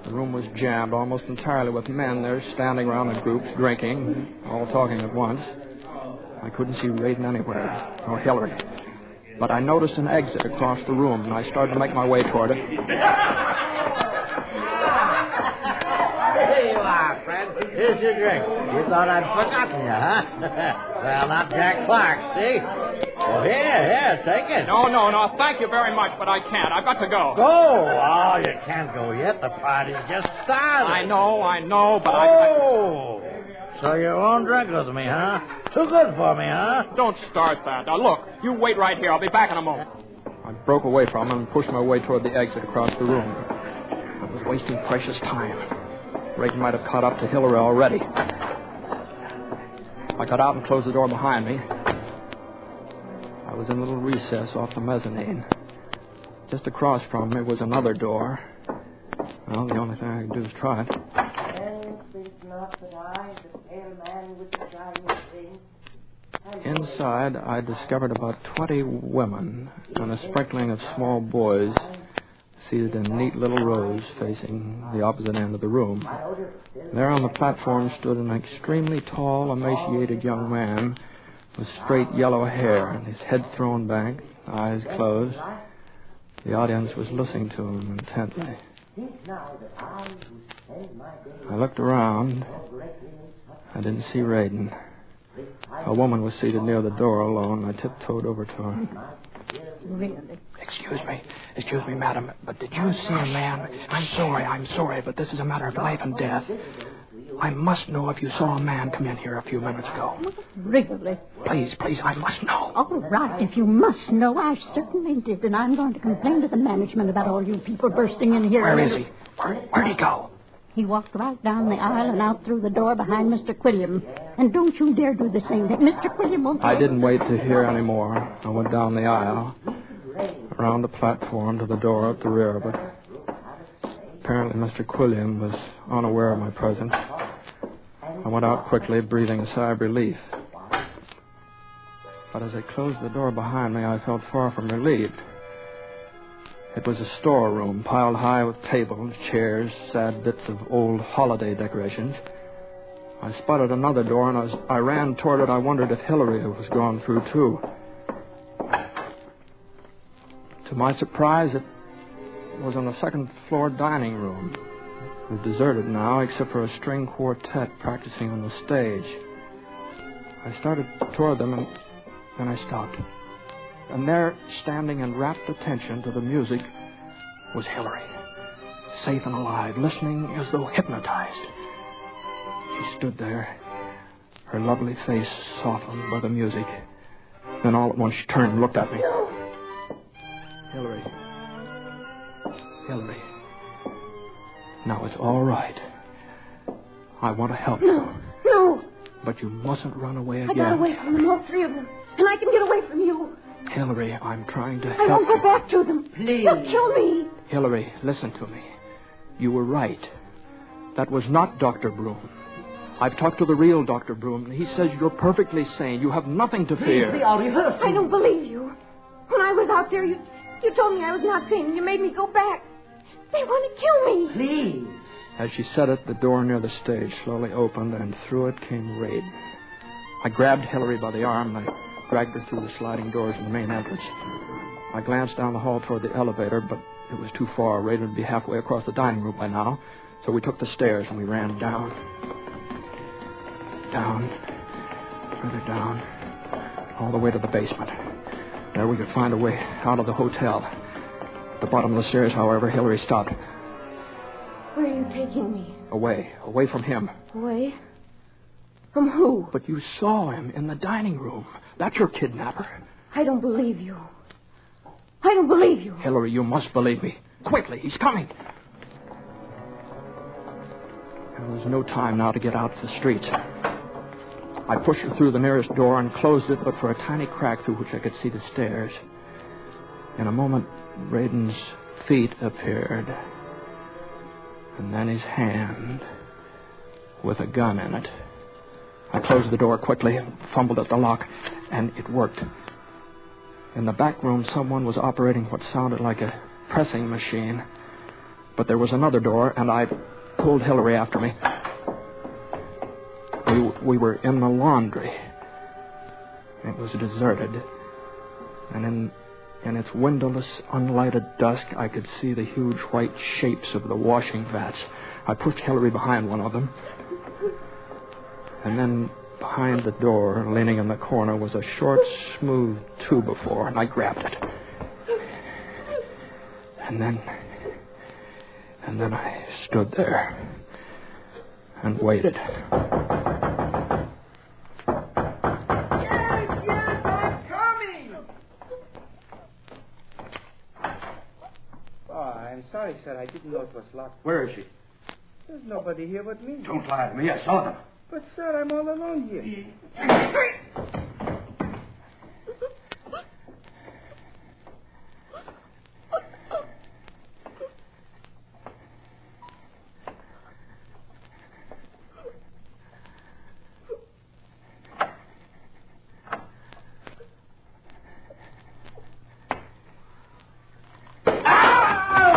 [SPEAKER 9] The room was jammed almost entirely with men there standing around in groups, drinking, all talking at once. I couldn't see Raiden anywhere, nor Hillary. But I noticed an exit across the room, and I started to make my way toward it.
[SPEAKER 2] Here you are, friend. Here's your drink. You thought I'd forgotten you, huh? Well, not Jack Clark, see? Well, here, take it.
[SPEAKER 24] No, thank you very much, but I can't. I've got to go.
[SPEAKER 2] Go? Oh, you can't go yet. The party's just started.
[SPEAKER 24] I know, but
[SPEAKER 2] Oh! So you won't drink with me, huh? Too good for me, huh?
[SPEAKER 24] Don't start that. Now, look, you wait right here. I'll be back in a moment.
[SPEAKER 9] I broke away from him and pushed my way toward the exit across the room. I was wasting precious time. Reagan might have caught up to Hillary already. I got out and closed the door behind me. I was in a little recess off the mezzanine. Just across from me was another door. Well, the only thing I could do is try it. Inside, I discovered about 20 women and a sprinkling of small boys seated in neat little rows facing the opposite end of the room. There on the platform stood an extremely tall, emaciated young man with straight yellow hair and his head thrown back, eyes closed. The audience was listening to him intently. I looked around. I didn't see Raiden. A woman was seated near the door alone. I tiptoed over to her.
[SPEAKER 8] Really?
[SPEAKER 9] Excuse me, madam, but did you see a man? I'm sorry, but this is a matter of life and death. I must know if you saw a man come in here a few minutes ago.
[SPEAKER 8] Really?
[SPEAKER 9] Please, I must know.
[SPEAKER 8] All right, if you must know, I certainly did, and I'm going to complain to the management about all you people bursting in here.
[SPEAKER 9] Where is he? Where'd he go?
[SPEAKER 8] He walked right down the aisle and out through the door behind Mr. Quilliam. And don't you dare do the same thing. Mr. Quilliam won't...
[SPEAKER 9] I didn't wait to hear any more. I went down the aisle, around the platform to the door at the rear of it. Apparently, Mr. Quilliam was unaware of my presence. I went out quickly, breathing a sigh of relief. But as I closed the door behind me, I felt far from relieved. It was a storeroom, piled high with tables, chairs, sad bits of old holiday decorations. I spotted another door, and as I ran toward it, I wondered if Hillary was gone through, too. To my surprise, it was in the second-floor dining room. It was deserted now, except for a string quartet practicing on the stage. I started toward them, and then I stopped. And there, standing in rapt attention to the music, was Hillary, safe and alive, listening as though hypnotized. She stood there, her lovely face softened by the music. Then all at once she turned and looked at me. Hillary. Now it's all right. I want to help you.
[SPEAKER 8] No.
[SPEAKER 9] But you mustn't run away again.
[SPEAKER 8] I got away from them, all three of them. And I can get away from you.
[SPEAKER 9] Hillary, I'm trying to help.
[SPEAKER 8] I won't go back to them.
[SPEAKER 10] Please.
[SPEAKER 8] They'll kill me.
[SPEAKER 9] Hillary, listen to me. You were right. That was not Dr. Broom. I've talked to the real Dr. Broom, and he says you're perfectly sane. You have nothing to fear.
[SPEAKER 10] Please, I'll rehearse.
[SPEAKER 8] I don't believe you. When I was out there, you told me I was not sane, and you made me go back. They want to kill me.
[SPEAKER 10] Please.
[SPEAKER 9] As she said it, the door near the stage slowly opened, and through it came Raiden. I grabbed Hillary by the arm, and I dragged her through the sliding doors in the main entrance. I glanced down the hall toward the elevator, but it was too far. Raiden would be halfway across the dining room by now. So we took the stairs and we ran down. Down. Further down. All the way to the basement. There we could find a way out of the hotel. At the bottom of the stairs, however, Hillary stopped.
[SPEAKER 8] Where are you taking me?
[SPEAKER 9] Away. Away from him.
[SPEAKER 8] Away? From who?
[SPEAKER 9] But you saw him in the dining room. That's your kidnapper.
[SPEAKER 8] I don't believe you. I don't believe you.
[SPEAKER 9] Hillary, you must believe me. Quickly, he's coming. There's no time now to get out to the streets. I pushed her through the nearest door and closed it, but for a tiny crack through which I could see the stairs. In a moment, Braden's feet appeared, and then his hand with a gun in it. I closed the door quickly and fumbled at the lock, and it worked. In the back room, someone was operating what sounded like a pressing machine, but there was another door, and I pulled Hillary after me. We were in the laundry. It was deserted, and in its windowless, unlighted dusk, I could see the huge white shapes of the washing vats. I pushed Hillary behind one of them, and then behind the door, leaning in the corner, was a short, smooth two-by-four, and I grabbed it. And then I stood there and waited.
[SPEAKER 7] I'm sorry, sir. I didn't know it was locked.
[SPEAKER 9] Where is she?
[SPEAKER 7] There's nobody here but me.
[SPEAKER 9] Don't lie to me. I saw them.
[SPEAKER 7] But, sir, I'm all alone here.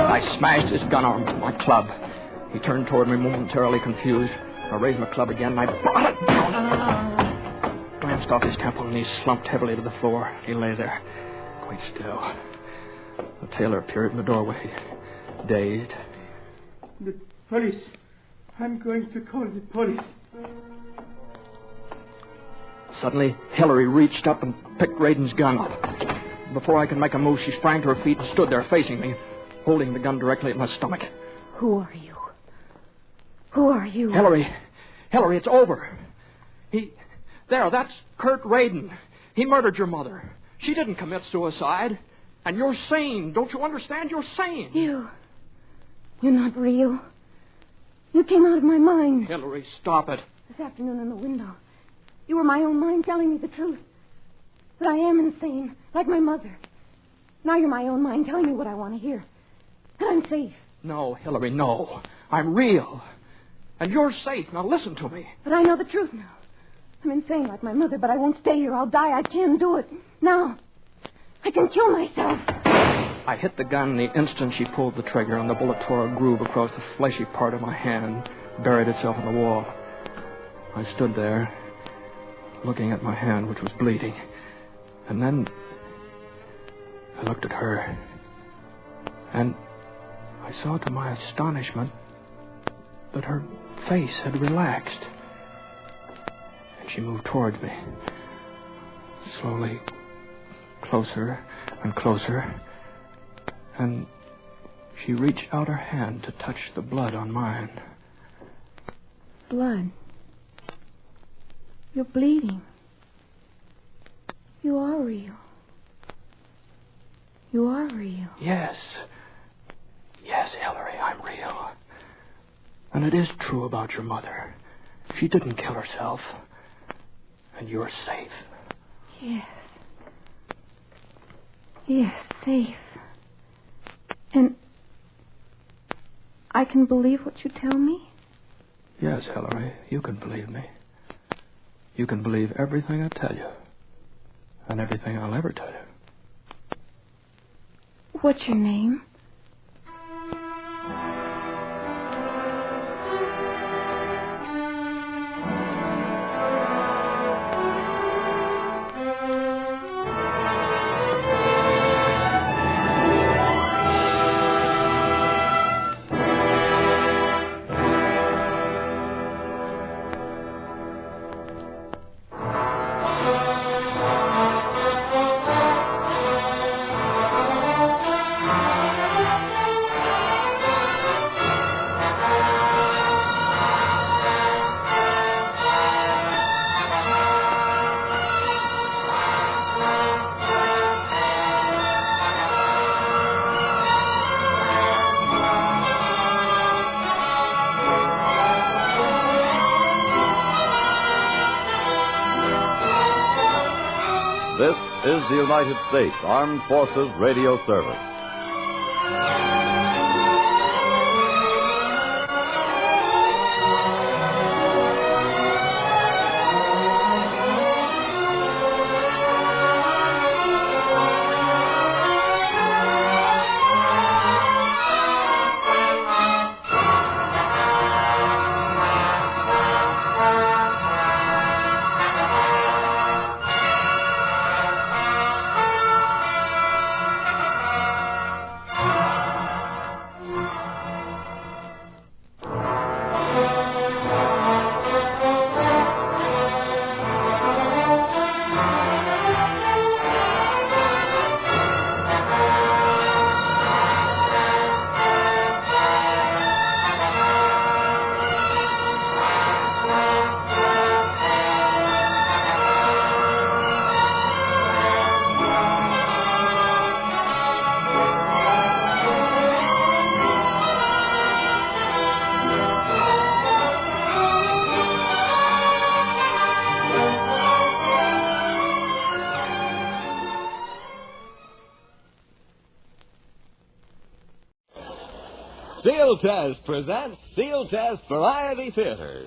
[SPEAKER 9] I smashed his gun arm with my club. He turned toward me momentarily confused. I raised my club again, and I brought it down. Glanced off his temple, and he slumped heavily to the floor. He lay there, quite still. The tailor appeared in the doorway, dazed.
[SPEAKER 7] The police. I'm going to call the police.
[SPEAKER 9] Suddenly, Hillary reached up and picked Braden's gun up. Before I could make a move, she sprang to her feet and stood there facing me, holding the gun directly at my stomach.
[SPEAKER 8] Who are you? Who are you?
[SPEAKER 9] Hillary, it's over. That's Kurt Raiden. He murdered your mother. She didn't commit suicide. And you're sane. Don't you understand? You're sane.
[SPEAKER 8] You're not real. You came out of my mind.
[SPEAKER 9] Hillary, stop it.
[SPEAKER 8] This afternoon in the window. You were my own mind telling me the truth. That I am insane, like my mother. Now you're my own mind telling me what I want to hear. That I'm safe.
[SPEAKER 9] No, Hillary, no. I'm real. And you're safe. Now listen to me.
[SPEAKER 8] But I know the truth now. I'm insane like my mother, but I won't stay here. I'll die. I can do it. Now. I can kill myself.
[SPEAKER 9] I hit the gun the instant she pulled the trigger, and the bullet tore a groove across the fleshy part of my hand, buried itself in the wall. I stood there, looking at my hand, which was bleeding. And then I looked at her, and I saw to my astonishment that her face had relaxed. And she moved towards me, slowly, closer and closer. And she reached out her hand to touch the blood on mine.
[SPEAKER 8] Blood? You're bleeding. You are real. You are real.
[SPEAKER 9] Yes. Yes, Hillary, I'm real. And it is true about your mother. She didn't kill herself. And you're safe.
[SPEAKER 8] Yes. Yes, safe. And I can believe what you tell me?
[SPEAKER 9] Yes, Hillary, you can believe me. You can believe everything I tell you. And everything I'll ever tell you.
[SPEAKER 8] What's your name?
[SPEAKER 5] is the United States Armed Forces Radio Service.
[SPEAKER 11] Sealtest presents Sealtest Variety Theater.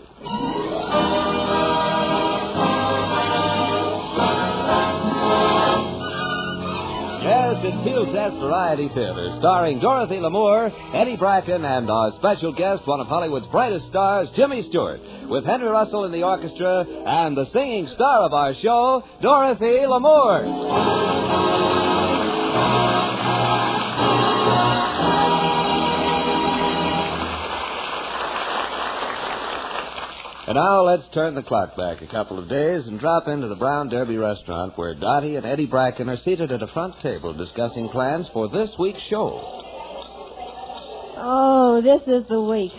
[SPEAKER 11] Yes, it's Sealtest Variety Theater, starring Dorothy Lamour, Eddie Bracken, and our special guest, one of Hollywood's brightest stars, Jimmy Stewart, with Henry Russell in the orchestra and the singing star of our show, Dorothy Lamour. And now let's turn the clock back a couple of days and drop into the Brown Derby restaurant where Dottie and Eddie Bracken are seated at a front table discussing plans for this week's show.
[SPEAKER 14] Oh, this is the week.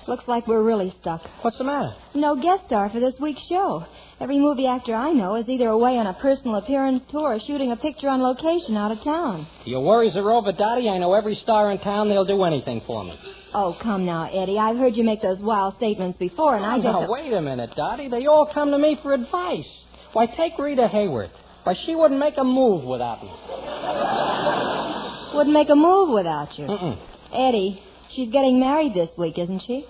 [SPEAKER 14] Looks like we're really stuck.
[SPEAKER 21] What's the matter?
[SPEAKER 14] No guest star for this week's show. Every movie actor I know is either away on a personal appearance tour or shooting a picture on location out of town.
[SPEAKER 21] Your worries are over, Dottie. I know every star in town. They'll do anything for me.
[SPEAKER 14] Oh, come now, Eddie. I've heard you make those wild statements before, and I just...
[SPEAKER 21] Now, wait a minute, Dottie. They all come to me for advice. Why, take Rita Hayworth. Why, she wouldn't make a move without me.
[SPEAKER 14] Wouldn't make a move without you?
[SPEAKER 21] Mm-mm.
[SPEAKER 14] Eddie, she's getting married this week, isn't she?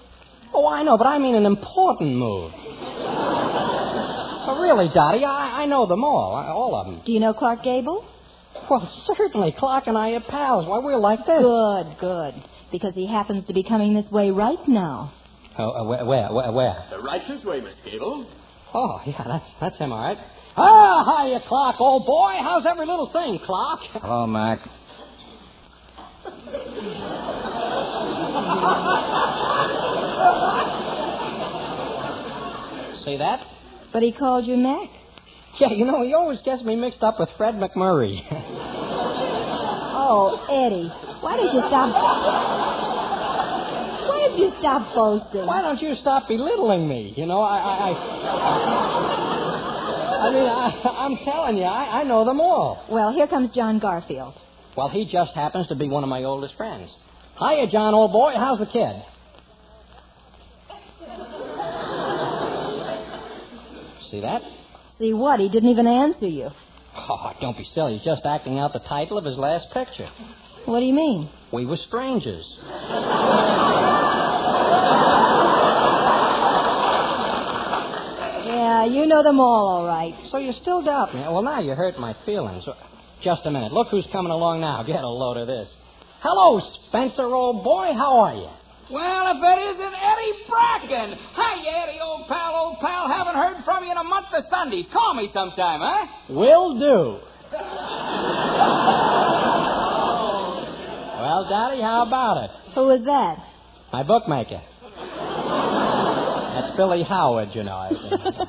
[SPEAKER 21] Oh, I know, but I mean an important move. But really, Dottie, I know them all of them.
[SPEAKER 14] Do you know Clark Gable?
[SPEAKER 21] Well, certainly. Clark and I are pals. Why, we're like this.
[SPEAKER 14] Good. Because he happens to be coming this way right now.
[SPEAKER 21] Oh, where?
[SPEAKER 11] Right this way, Miss Gable.
[SPEAKER 21] Oh, yeah, that's him, all right. Ah, hiya, Clark, old boy. How's every little thing, Clark?
[SPEAKER 2] Hello, Mac.
[SPEAKER 21] See that?
[SPEAKER 14] But he called you Mac.
[SPEAKER 21] Yeah, you know, he always gets me mixed up with Fred McMurray.
[SPEAKER 14] Oh, Eddie, why did you stop boasting?
[SPEAKER 21] Why don't you stop belittling me? You know, I'm telling you, I know them all.
[SPEAKER 14] Well, here comes John Garfield.
[SPEAKER 21] Well, he just happens to be one of my oldest friends. Hiya, John, old boy. How's the kid? See that?
[SPEAKER 14] See what? He didn't even answer you.
[SPEAKER 21] Oh, don't be silly. He's just acting out the title of his last picture.
[SPEAKER 14] What do you mean?
[SPEAKER 21] We Were Strangers.
[SPEAKER 14] Yeah, you know them all right.
[SPEAKER 21] So you still doubt me? Well, now you hurt my feelings. Just a minute. Look who's coming along now. Get a load of this. Hello, Spencer, old boy. How are you?
[SPEAKER 22] Well, if it isn't Eddie Bracken. Hi, Eddie, old pal. Haven't heard from you in a month of Sundays. Call me sometime, huh?
[SPEAKER 21] Will do. Well, Daddy, how about it?
[SPEAKER 14] Who is that?
[SPEAKER 21] My bookmaker. That's Billy Howard, you know.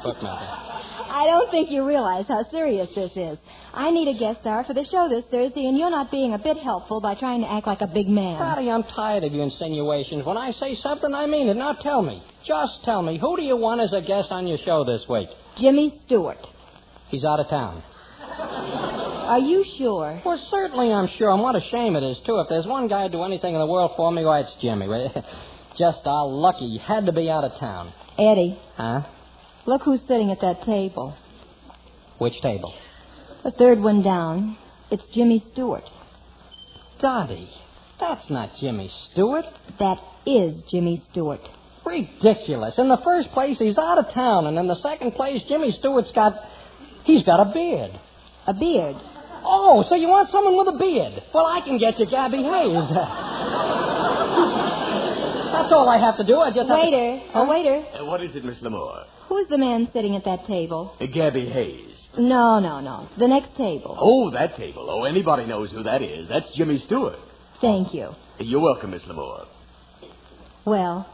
[SPEAKER 21] Bookmaker.
[SPEAKER 14] I don't think you realize how serious this is. I need a guest star for the show this Thursday, and you're not being a bit helpful by trying to act like a big man.
[SPEAKER 21] Daddy, I'm tired of your insinuations. When I say something, I mean it. Now tell me. Just tell me. Who do you want as a guest on your show this week?
[SPEAKER 14] Jimmy Stewart.
[SPEAKER 21] He's out of town.
[SPEAKER 14] Are you sure?
[SPEAKER 21] Well, certainly I'm sure. And what a shame it is, too. If there's one guy who'd do anything in the world for me, why, it's Jimmy. Just our lucky. He had to be out of town.
[SPEAKER 14] Eddie.
[SPEAKER 21] Huh?
[SPEAKER 14] Look who's sitting at that table.
[SPEAKER 21] Which table?
[SPEAKER 14] The third one down. It's Jimmy Stewart.
[SPEAKER 21] Dottie, that's not Jimmy Stewart.
[SPEAKER 14] That is Jimmy Stewart.
[SPEAKER 21] Ridiculous. In the first place, he's out of town, and in the second place, Jimmy Stewart's got a beard.
[SPEAKER 14] A beard?
[SPEAKER 21] Oh, so you want someone with a beard? Well, I can get you Gabby Hayes. That's all I have to do. I just
[SPEAKER 14] Waiter.
[SPEAKER 21] Huh?
[SPEAKER 14] Oh, waiter.
[SPEAKER 4] What is it, Miss Lamore?
[SPEAKER 14] Who's the man sitting at that table?
[SPEAKER 4] Gabby Hayes.
[SPEAKER 14] No. The next table.
[SPEAKER 4] Oh, that table. Oh, anybody knows who that is. That's Jimmy Stewart.
[SPEAKER 14] Thank you.
[SPEAKER 4] You're welcome, Miss Lamore.
[SPEAKER 14] Well?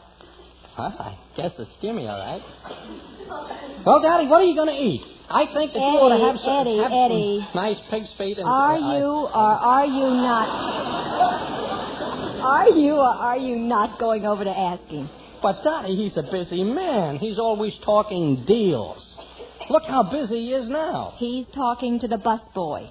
[SPEAKER 21] I guess it's Jimmy, all right. Well, Daddy, what are you going to eat? I think that you ought to have some nice pig's feet. And,
[SPEAKER 14] are you or are you not? Are you or are you not going over to ask him?
[SPEAKER 21] But, Daddy, he's a busy man. He's always talking deals. Look how busy he is now.
[SPEAKER 14] He's talking to the busboy.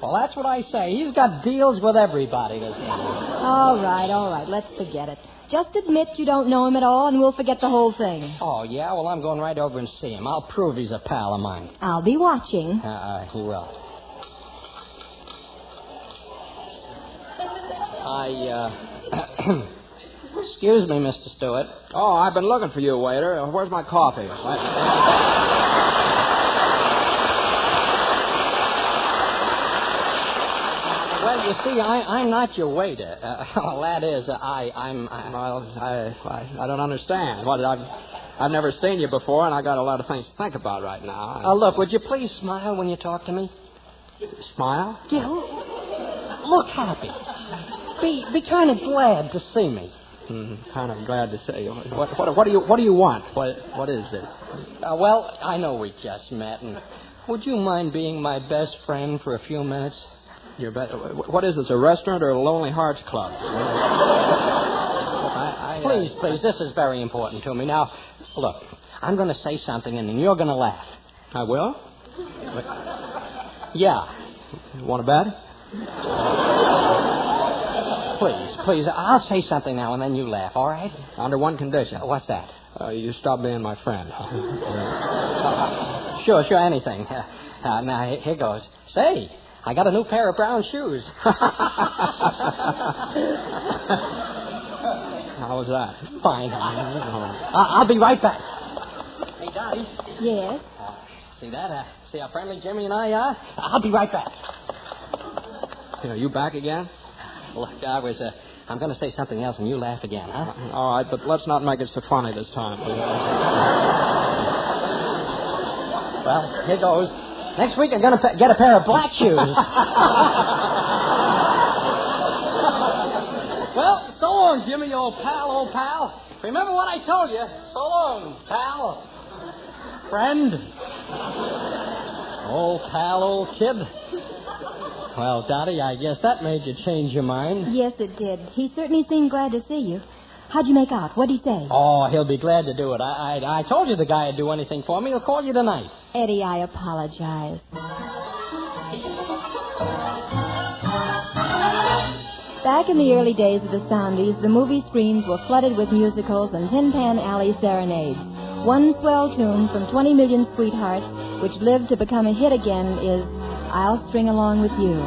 [SPEAKER 21] Well, that's what I say. He's got deals with everybody, this man.
[SPEAKER 14] All right. Let's forget it. Just admit you don't know him at all, and we'll forget the whole thing.
[SPEAKER 21] Oh, yeah? Well, I'm going right over and see him. I'll prove he's a pal of mine.
[SPEAKER 14] I'll be watching.
[SPEAKER 21] He will. Excuse me, Mr. Stewart.
[SPEAKER 3] Oh, I've been looking for you, waiter. Where's my coffee?
[SPEAKER 21] Well, you see, I'm not your waiter. That is,
[SPEAKER 3] I don't understand. I've never seen you before, and I got a lot of things to think about right now.
[SPEAKER 21] Look, would you please smile when you talk to me?
[SPEAKER 3] Smile?
[SPEAKER 21] Yeah. Look happy. Be kind of glad to see me.
[SPEAKER 3] Kind of glad to see you. What do you want? What is this?
[SPEAKER 21] Well, I know we just met, and would you mind being my best friend for a few minutes?
[SPEAKER 3] What is this, a restaurant or a Lonely Hearts Club?
[SPEAKER 21] Please, this is very important to me. Now, look, I'm going to say something, and then you're going to laugh.
[SPEAKER 3] I will?
[SPEAKER 21] Yeah.
[SPEAKER 3] You want to bet?
[SPEAKER 21] Please, I'll say something now, and then you laugh, all right?
[SPEAKER 3] Under one condition.
[SPEAKER 21] What's that?
[SPEAKER 3] You stop being my friend.
[SPEAKER 21] Sure, anything. Now, here goes. Say, I got a new pair of brown shoes.
[SPEAKER 3] How was that?
[SPEAKER 21] Fine. I'll be right back. Hey, Dottie.
[SPEAKER 14] Yes?
[SPEAKER 21] See that? See how friendly Jimmy and I are? I'll be right back.
[SPEAKER 3] Are you back again?
[SPEAKER 21] Look, I'm going to say something else, and you laugh again, huh?
[SPEAKER 3] All right, but let's not make it so funny this time.
[SPEAKER 21] Well, here goes. Next week, I'm going to get a pair of black shoes. Well, so long, Jimmy, old pal. Remember what I told you. So long, pal. Friend. Old pal, old kid. Well, Dottie, I guess that made you change your mind.
[SPEAKER 14] Yes, it did. He certainly seemed glad to see you. How'd you make out? What'd he say?
[SPEAKER 21] Oh, he'll be glad to do it. I told you the guy would do anything for me. He'll call you tonight.
[SPEAKER 14] Eddie, I apologize. Back in the early days of the Soundies, the movie screens were flooded with musicals and Tin Pan Alley serenades. One swell tune from 20 Million Sweethearts, which lived to become a hit again, is I'll String Along With You.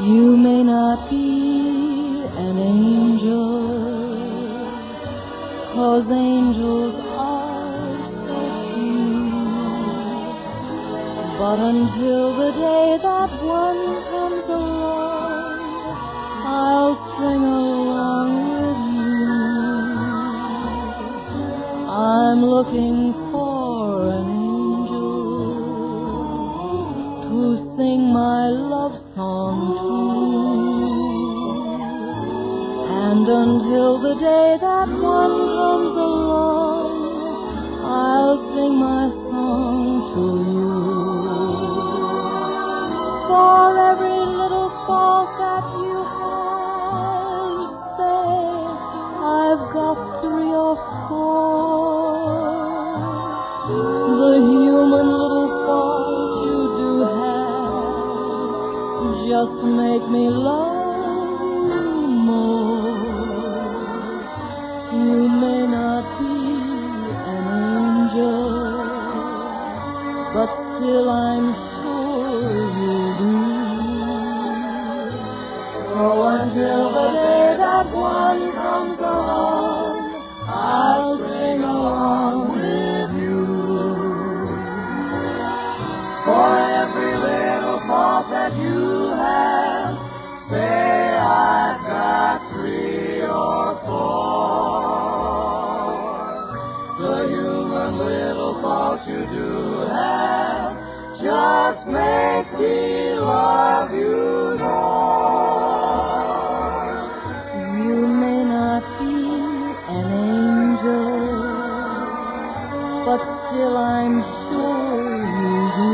[SPEAKER 14] You may not be an angel, 'cause angels are so few. But until the day that one comes along, I'll string along with you. I'm looking for an to sing my love song to. And until the day that one comes along, I'll sing my song to you. For every little fault that you have, say, I've got 3 or 4. The human little fault you do have just make me love you more. You may not be an angel, but still I'm sure
[SPEAKER 6] one comes along, I'll sing along with you. For every little fault that you have, say I've got 3 or 4. The human little faults you do have just make me love you more.
[SPEAKER 14] You may not be an angel, but still I'm sure you do.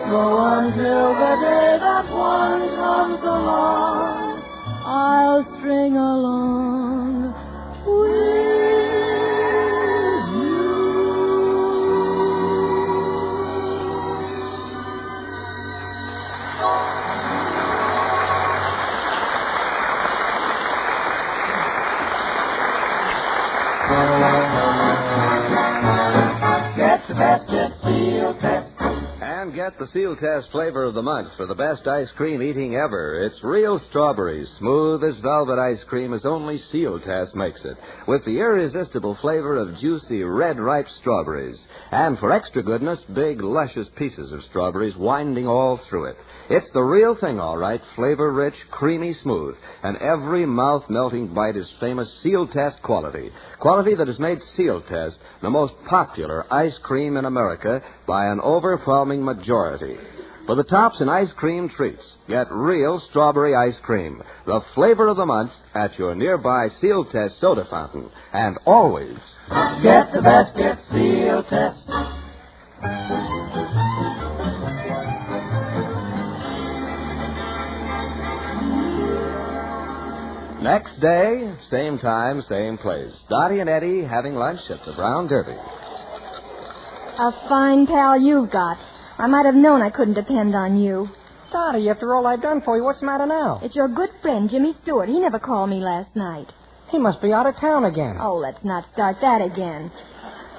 [SPEAKER 6] Go until the day that one comes along,
[SPEAKER 14] I'll string along with you.
[SPEAKER 6] Get the best, get Sealtest.
[SPEAKER 11] And get the Sealtest flavor of the month for the best ice cream eating ever. It's real strawberries, smooth as velvet ice cream as only Sealtest makes it, with the irresistible flavor of juicy red ripe strawberries. And for extra goodness, big luscious pieces of strawberries winding all through it. It's the real thing, all right, flavor-rich, creamy smooth, and every mouth-melting bite is famous Sealtest quality. Quality that has made Sealtest the most popular ice cream in America by an overwhelming majority. For the tops in ice cream treats, get real strawberry ice cream, the flavor of the month at your nearby Sealtest soda fountain. And always,
[SPEAKER 6] get the best, get Sealtest.
[SPEAKER 11] Next day, same time, same place. Dottie and Eddie having lunch at the Brown Derby.
[SPEAKER 14] A fine pal you've got. I might have known I couldn't depend on you.
[SPEAKER 21] Dottie, after all I've done for you, what's the matter now?
[SPEAKER 14] It's your good friend, Jimmy Stewart. He never called me last night.
[SPEAKER 21] He must be out of town again.
[SPEAKER 14] Oh, let's not start that again.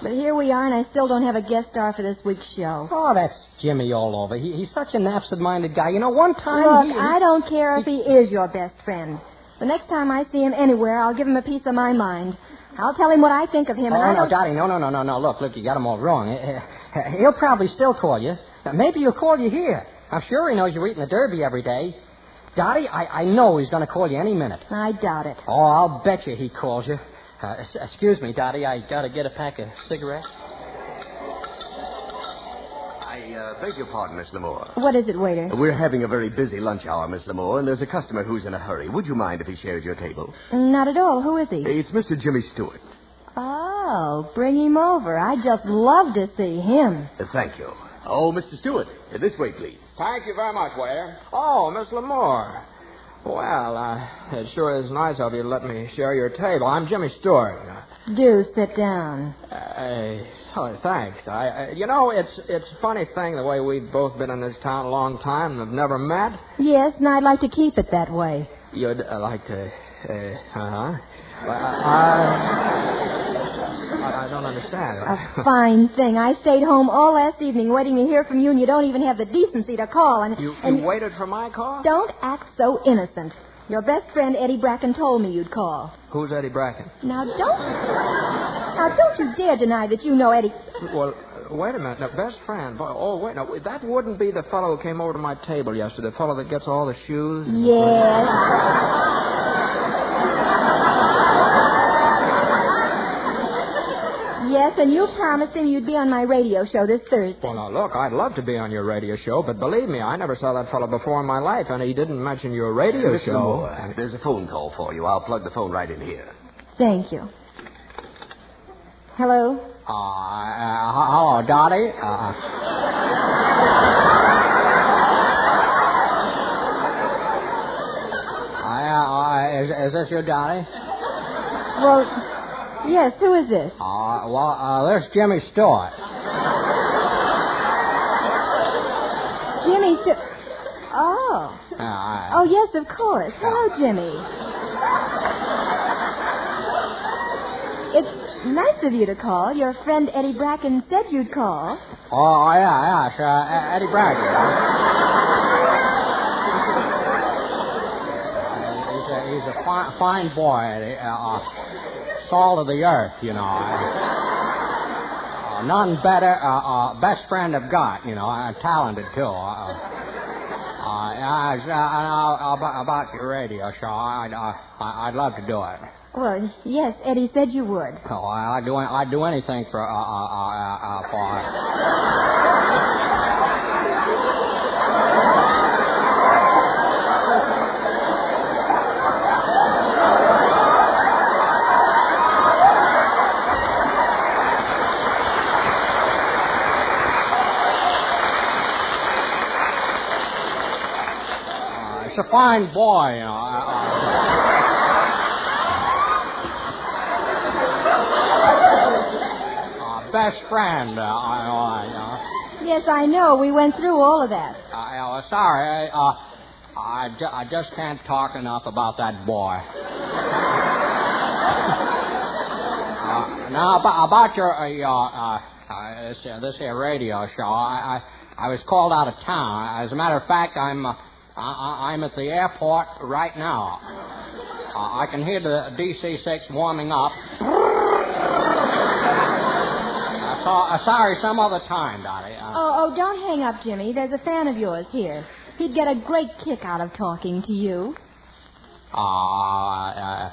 [SPEAKER 14] But here we are, and I still don't have a guest star for this week's show.
[SPEAKER 21] Oh, that's Jimmy all over. He's such an absent-minded guy. You know, one time
[SPEAKER 14] Look, I don't care if he is your best friend. The next time I see him anywhere, I'll give him a piece of my mind. I'll tell him what I think of him.
[SPEAKER 21] Oh, no, Dottie, no. Look, you got him all wrong. He'll probably still call you. Maybe he'll call you here. I'm sure he knows you're eating the Derby every day. Dottie, I know he's going to call you any minute.
[SPEAKER 14] I doubt it.
[SPEAKER 21] Oh, I'll bet you he calls you. Excuse me, Dottie, I got to get a pack of cigarettes.
[SPEAKER 16] I beg your pardon, Miss Lamore.
[SPEAKER 14] What is it, waiter?
[SPEAKER 16] We're having a very busy lunch hour, Miss Lamore, and there's a customer who's in a hurry. Would you mind if he shared your table?
[SPEAKER 14] Not at all. Who is he?
[SPEAKER 16] It's Mr. Jimmy Stewart.
[SPEAKER 14] Oh, bring him over. I'd just love to see him.
[SPEAKER 16] Thank you. Oh, Mr. Stewart, this way, please.
[SPEAKER 3] Thank you very much, waiter. Oh, Miss Lamore. Well, it sure is nice of you to let me share your table. I'm Jimmy Stewart.
[SPEAKER 14] Do sit down.
[SPEAKER 3] Thanks. You know, it's a funny thing the way we've both been in this town a long time and have never met.
[SPEAKER 14] Yes, and I'd like to keep it that way.
[SPEAKER 3] You'd like to, I don't understand.
[SPEAKER 14] A fine thing. I stayed home all last evening waiting to hear from you, and you don't even have the decency to call.
[SPEAKER 3] You waited for my call?
[SPEAKER 14] Don't act so innocent. Your best friend, Eddie Bracken, told me you'd call.
[SPEAKER 3] Who's Eddie Bracken?
[SPEAKER 14] Now, don't you dare deny that you know Eddie.
[SPEAKER 3] Well, wait a minute. Now, best friend. Oh, wait. No, that wouldn't be the fellow who came over to my table yesterday. The fellow that gets all the shoes?
[SPEAKER 14] Yes. Yes, and you promised him you'd be on my radio show this Thursday.
[SPEAKER 3] Well, now, look, I'd love to be on your radio show, but believe me, I never saw that fellow before in my life, and he didn't mention your radio
[SPEAKER 16] Mr.
[SPEAKER 3] show.
[SPEAKER 16] Moore, there's a phone call for you. I'll plug the phone right in here.
[SPEAKER 14] Thank you. Hello?
[SPEAKER 21] Hello, Dottie. Is this you, Dottie?
[SPEAKER 14] Well, yes, who is this?
[SPEAKER 21] This is Jimmy Stewart.
[SPEAKER 14] Jimmy Stewart. Oh. Oh, yes, of course. Hello, Jimmy. It's nice of you to call. Your friend Eddie Bracken said you'd call.
[SPEAKER 21] Oh, yeah, sure. Eddie Bracken. He He's a fine boy, salt of the earth, you know. None better, best friend I've got, you know, talented, too. About your radio show, I'd love to do it.
[SPEAKER 14] Well, yes, Eddie said you would.
[SPEAKER 21] Oh, I'd do anything for it. It's a fine boy, you know. Best friend,
[SPEAKER 14] Yes, I know. We went through all of that.
[SPEAKER 21] Sorry, I just can't talk enough about that boy. Now, about your this here radio show, I was called out of town. As a matter of fact, I'm at the airport right now. I can hear the DC-6 warming up. Sorry, some other time, Dottie.
[SPEAKER 14] Don't hang up, Jimmy. There's a fan of yours here. He'd get a great kick out of talking to you.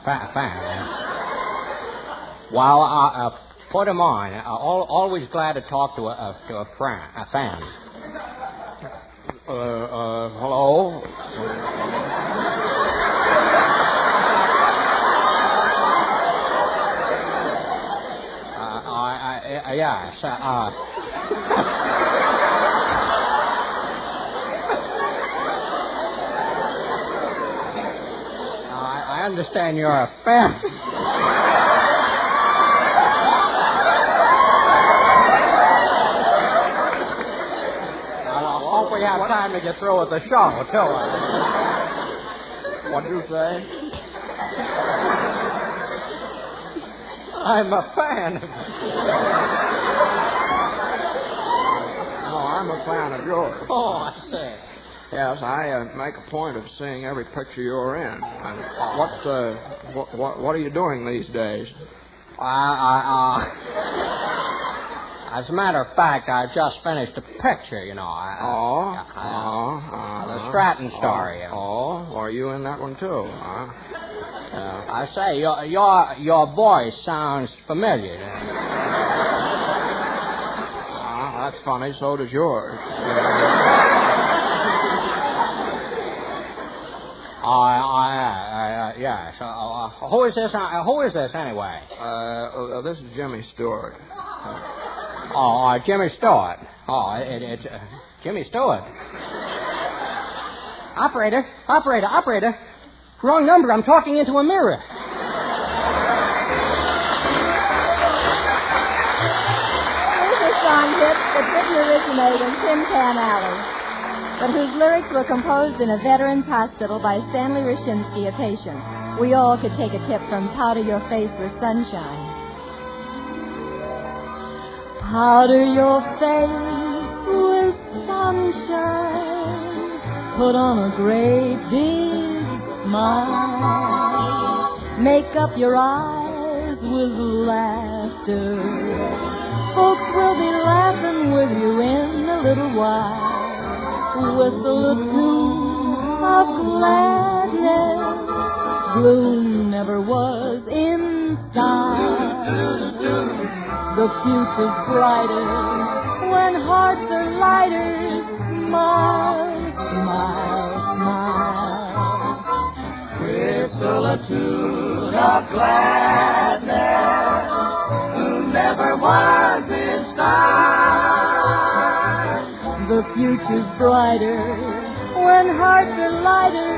[SPEAKER 21] Fan. Well, put him on. Always glad to talk to a fan. Hello? Yes. I understand you're a fan. I hope we have time to get through with the show, too. What'd you say? I'm a fan.
[SPEAKER 3] I'm a fan of yours.
[SPEAKER 21] Oh, I see.
[SPEAKER 3] Yes, I make a point of seeing every picture you're in. And what are you doing these days?
[SPEAKER 21] As a matter of fact, I just finished a picture, you know. The Stratton Story.
[SPEAKER 3] Are you in that one too?
[SPEAKER 21] I say, your voice sounds familiar.
[SPEAKER 3] That's funny. So does yours.
[SPEAKER 21] Yes. Who is this? Who is this anyway?
[SPEAKER 3] This is Jimmy Stewart.
[SPEAKER 21] Jimmy Stewart. It's Jimmy Stewart. Operator. Wrong number. I'm talking into a mirror.
[SPEAKER 14] Song hit that didn't originate in Tin Pan Alley, but whose lyrics were composed in a veterans hospital by Stanley Rashinsky, a patient. We all could take a tip from Powder Your Face with Sunshine. Powder your face with sunshine, put on a great big smile, make up your eyes with laughter. Folks will be laughing with you in a little while. Whistle a tune of gladness. Gloom never was in style. The future's brighter when hearts are lighter. Smile, smile, smile. Whistle a tune of gladness. Never was in style. The future's brighter when hearts are lighter.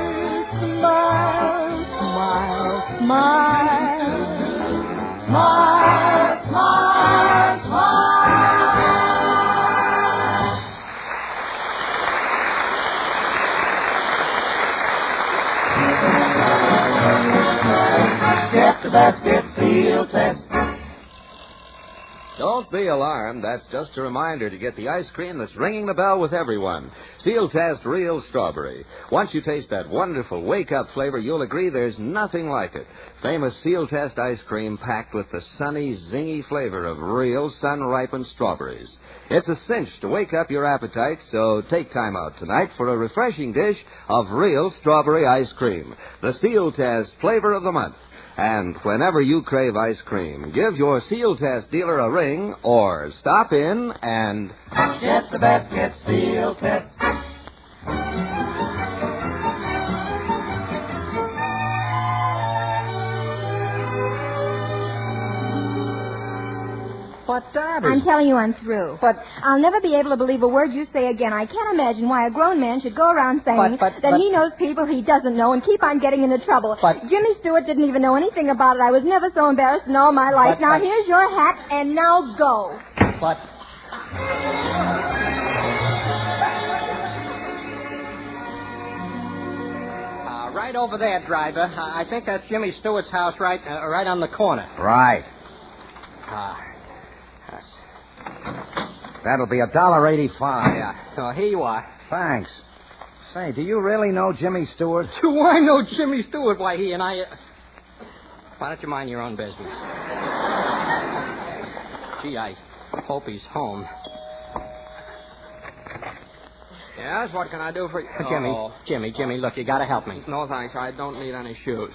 [SPEAKER 14] Smile, smile, smile. Smile, smile, smile. Get the basket, Sealtest.
[SPEAKER 11] Don't be alarmed. That's just a reminder to get the ice cream that's ringing the bell with everyone. Sealtest Real Strawberry. Once you taste that wonderful wake-up flavor, you'll agree there's nothing like it. Famous Sealtest ice cream packed with the sunny, zingy flavor of real sun-ripened strawberries. It's a cinch to wake up your appetite, so take time out tonight for a refreshing dish of real strawberry ice cream. The Sealtest Flavor of the Month. And whenever you crave ice cream, give your Sealtest dealer a ring or stop in and
[SPEAKER 6] get the best, get Sealtest.
[SPEAKER 21] But, Daddy...
[SPEAKER 14] I'm telling you I'm through. But I'll never be able to believe a word you say again. I can't imagine why a grown man should go around saying that he knows people he doesn't know and keep on getting into trouble.
[SPEAKER 21] But
[SPEAKER 14] Jimmy Stewart didn't even know anything about it. I was never so embarrassed in all my life. Now, here's your hat, and now go.
[SPEAKER 21] But... right over there, driver. I think that's Jimmy Stewart's house right on the corner.
[SPEAKER 2] Right. That'll be $1.85.
[SPEAKER 21] Yeah. Oh, here you are.
[SPEAKER 2] Thanks. Say, do you really know Jimmy Stewart?
[SPEAKER 21] Do I know Jimmy Stewart? Why, he and I... Why don't you mind your own business? Gee, I hope he's home.
[SPEAKER 3] Yes, what can I do for you?
[SPEAKER 21] Jimmy, look, you gotta help me.
[SPEAKER 3] No, thanks. I don't need any shoes.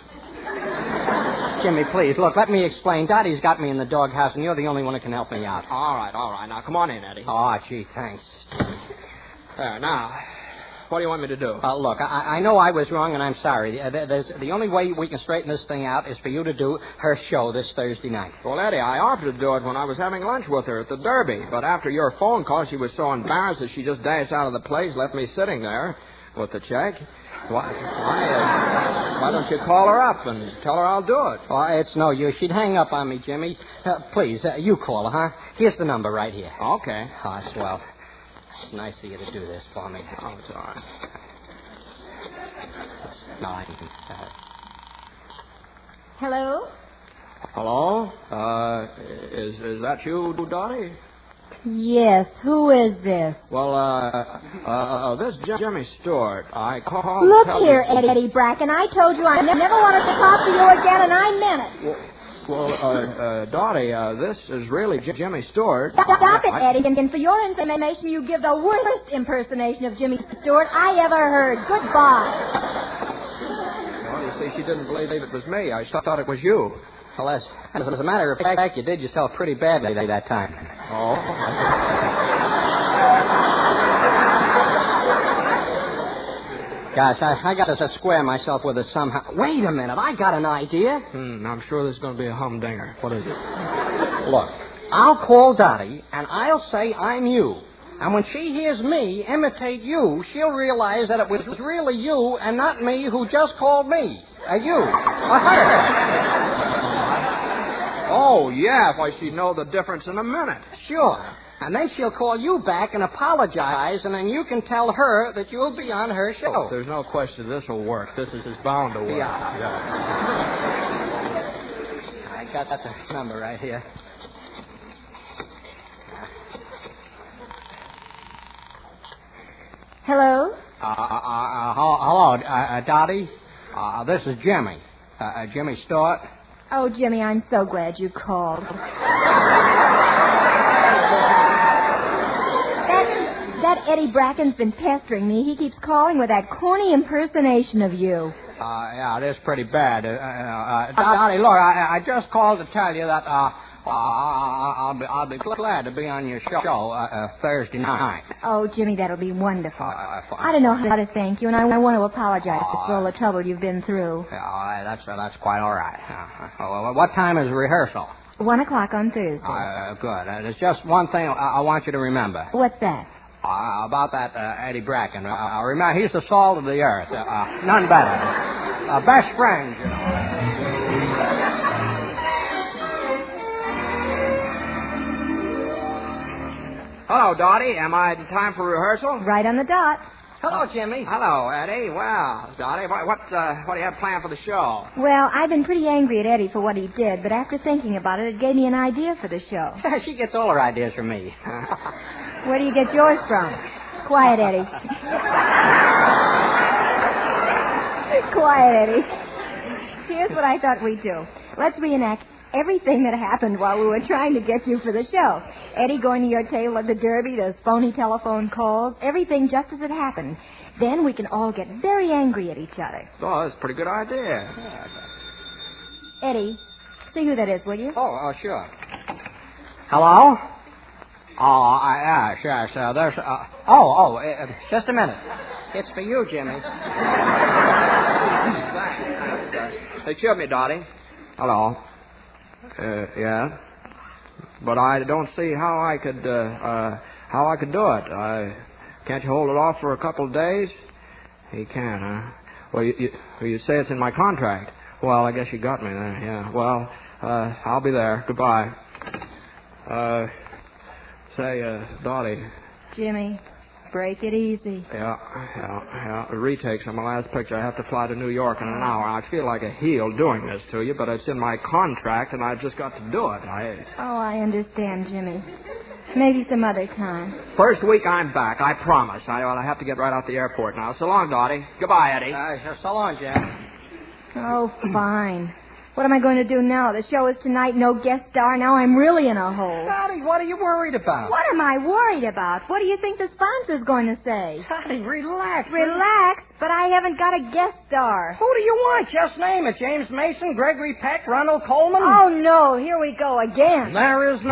[SPEAKER 21] Jimmy, please, look, let me explain. Daddy's got me in the doghouse, and you're the only one who can help me out.
[SPEAKER 3] All right. Now, come on in, Eddie.
[SPEAKER 21] Oh, gee, thanks.
[SPEAKER 3] There, now, what do you want me to do?
[SPEAKER 21] Look, I know I was wrong, and I'm sorry. The only way we can straighten this thing out is for you to do her show this Thursday night.
[SPEAKER 3] Well, Eddie, I offered to do it when I was having lunch with her at the Derby, but after your phone call, she was so embarrassed that she just dashed out of the place, left me sitting there with the check. Why don't you call her up and tell her I'll do it?
[SPEAKER 21] Oh, it's no use. She'd hang up on me, Jimmy. Please, you call her, huh? Here's the number right here.
[SPEAKER 3] Okay.
[SPEAKER 21] Oh, swell. It's nice of you to do this for me.
[SPEAKER 3] Oh, it's all right.
[SPEAKER 21] No, I can...
[SPEAKER 14] Hello?
[SPEAKER 3] Hello? Is that you, Dottie?
[SPEAKER 14] Yes, who is this?
[SPEAKER 3] Well, this is Jimmy Stewart. I called...
[SPEAKER 14] Look here, Eddie Bracken. I told you I never wanted to talk to you again, and I meant it.
[SPEAKER 3] Well, Dottie, this is really Jimmy Stewart.
[SPEAKER 14] Stop it, Eddie, and for your information, you give the worst impersonation of Jimmy Stewart I ever heard. Goodbye.
[SPEAKER 3] Well, you see, she didn't believe it was me. I thought it was you.
[SPEAKER 21] Well, as a matter of fact, you did yourself pretty badly that time.
[SPEAKER 3] Oh?
[SPEAKER 21] Gosh, I got to square myself with it somehow. Wait a minute, I got an idea.
[SPEAKER 3] I'm sure there's going to be a humdinger. What is it?
[SPEAKER 21] Look, I'll call Dottie, and I'll say I'm you. And when she hears me imitate you, she'll realize that it was really you and not me who just called me. You. Her.
[SPEAKER 3] Oh, yeah, why, she'd know the difference in a minute.
[SPEAKER 21] Sure. And then she'll call you back and apologize, and then you can tell her that you'll be on her show.
[SPEAKER 3] Oh, there's no question this will work. This is bound to work.
[SPEAKER 21] Yeah. I got the number right here.
[SPEAKER 14] Hello?
[SPEAKER 21] Hello, Dottie. This is Jimmy. Jimmy Stewart.
[SPEAKER 14] Oh, Jimmy, I'm so glad you called. That Eddie Bracken's been pestering me. He keeps calling with that corny impersonation of you.
[SPEAKER 21] Yeah, it is pretty bad. Dottie, look, I just called to tell you that I'll be glad to be on your show Thursday night.
[SPEAKER 14] Oh, Jimmy, that'll be wonderful. I don't know how to thank you, and I want to apologize for all the trouble you've been through.
[SPEAKER 21] Yeah, that's quite all right. What time is rehearsal?
[SPEAKER 14] 1 o'clock on Thursday.
[SPEAKER 21] Good. There's just one thing I want you to remember.
[SPEAKER 14] What's that?
[SPEAKER 21] About that Eddie Bracken. Remember, he's the salt of the earth. None better. Best friends, you know.
[SPEAKER 3] Hello, Dottie. Am I in time for rehearsal?
[SPEAKER 14] Right on the dot.
[SPEAKER 21] Hello, Jimmy. Hello, Eddie. Well, Dottie, what do you have planned for the show?
[SPEAKER 14] Well, I've been pretty angry at Eddie for what he did, but after thinking about it, it gave me an idea for the show.
[SPEAKER 21] She gets all her ideas from me.
[SPEAKER 14] Where do you get yours from? Quiet, Eddie. Quiet, Eddie. Here's what I thought we'd do. Let's reenact everything that happened while we were trying to get you for the show. Eddie going to your table at the Derby, those phony telephone calls, everything just as it happened. Then we can all get very angry at each other.
[SPEAKER 21] Oh, that's a pretty good idea.
[SPEAKER 14] Eddie, see who that is, will you?
[SPEAKER 21] Oh, sure. Hello? Oh, yeah, sure. So there's, just a minute. It's for you, Jimmy. Excuse me, Dottie. Hello. Yeah. But I don't see how I could do it. Can't you hold it off for a couple of days? You can't, huh? Well, you say it's in my contract. Well, I guess you got me there, yeah. Well, I'll be there. Goodbye. Dottie.
[SPEAKER 14] Jimmy, break it easy.
[SPEAKER 21] Yeah. The retakes on my last picture. I have to fly to New York in an hour. I feel like a heel doing this to you, but it's in my contract, and I've just got to do it.
[SPEAKER 14] I understand, Jimmy. Maybe some other time.
[SPEAKER 21] First week I'm back, I promise. I have to get right out the airport now. So long, Dottie. Goodbye, Eddie. So long, Jim.
[SPEAKER 14] Oh, fine. What am I going to do now? The show is tonight, no guest star. Now I'm really in a hole.
[SPEAKER 21] Dottie, what are you worried about?
[SPEAKER 14] What am I worried about? What do you think the sponsor's going to say?
[SPEAKER 21] Dottie, relax.
[SPEAKER 14] Relax? But I haven't got a guest star.
[SPEAKER 21] Who do you want? Just name it. James Mason, Gregory Peck, Ronald Coleman?
[SPEAKER 14] Oh, no. Here we go again.
[SPEAKER 21] There is no...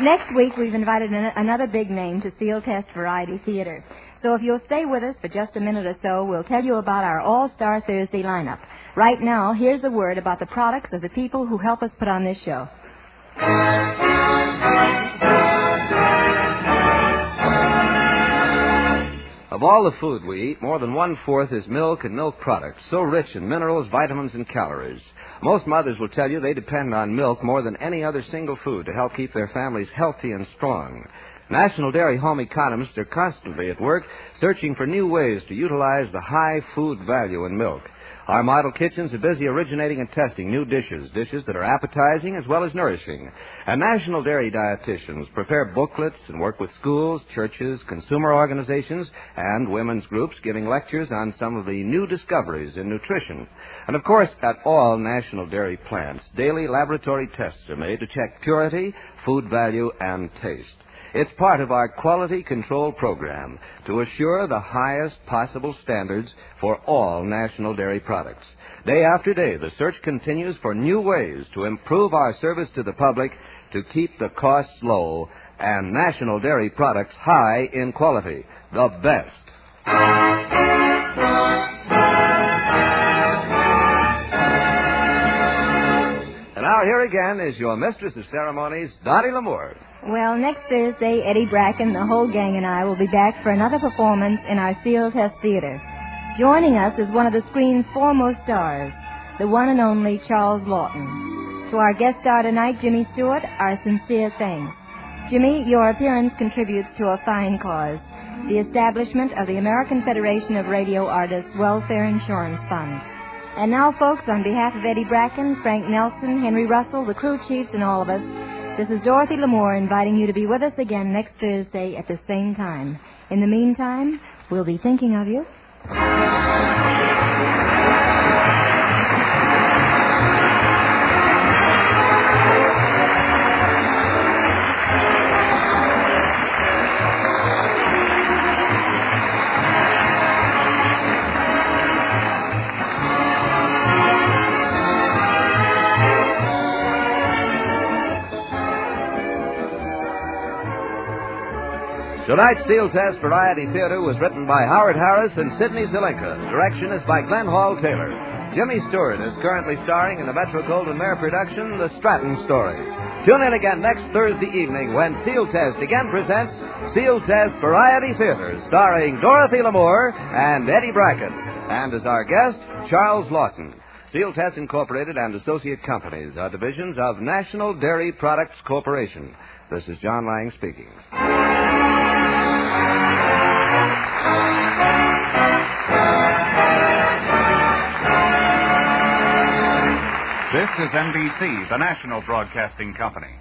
[SPEAKER 14] Next week, we've invited another big name to Sealtest Variety Theater. So if you'll stay with us for just a minute or so, we'll tell you about our All-Star Thursday lineup. Right now, here's a word about the products of the people who help us put on this show.
[SPEAKER 11] Of all the food we eat, more than 1/4 is milk and milk products, so rich in minerals, vitamins, and calories. Most mothers will tell you they depend on milk more than any other single food to help keep their families healthy and strong. National Dairy home economists are constantly at work searching for new ways to utilize the high food value in milk. Our model kitchens are busy originating and testing new dishes that are appetizing as well as nourishing. And National Dairy dietitians prepare booklets and work with schools, churches, consumer organizations, and women's groups giving lectures on some of the new discoveries in nutrition. And, of course, at all National Dairy plants, daily laboratory tests are made to check purity, food value, and taste. It's part of our quality control program to assure the highest possible standards for all National Dairy products. Day after day, the search continues for new ways to improve our service to the public to keep the costs low and National Dairy products high in quality, the best. And now here again is your mistress of ceremonies, Dottie L'Amour.
[SPEAKER 14] Well, next Thursday, Eddie Bracken, the whole gang, and I will be back for another performance in our Sealtest Theater. Joining us is one of the screen's foremost stars, the one and only Charles Lawton. To our guest star tonight, Jimmy Stewart, our sincere thanks. Jimmy, your appearance contributes to a fine cause, the establishment of the American Federation of Radio Artists Welfare Insurance Fund. And now, folks, on behalf of Eddie Bracken, Frank Nelson, Henry Russell, the crew chiefs, and all of us, this is Dorothy L'Amour inviting you to be with us again next Thursday at the same time. In the meantime, we'll be thinking of you.
[SPEAKER 11] Tonight's Sealtest Variety Theater was written by Howard Harris and Sidney Zelenka. Direction is by Glenn Hall Taylor. Jimmy Stewart is currently starring in the Metro-Goldwyn-Mayer production, The Stratton Story. Tune in again next Thursday evening when Sealtest again presents Sealtest Variety Theater, starring Dorothy Lamour and Eddie Brackett. And as our guest, Charles Lawton. Sealtest Incorporated and Associate Companies are divisions of National Dairy Products Corporation. This is John Lang speaking.
[SPEAKER 18] This is NBC, the national broadcasting company.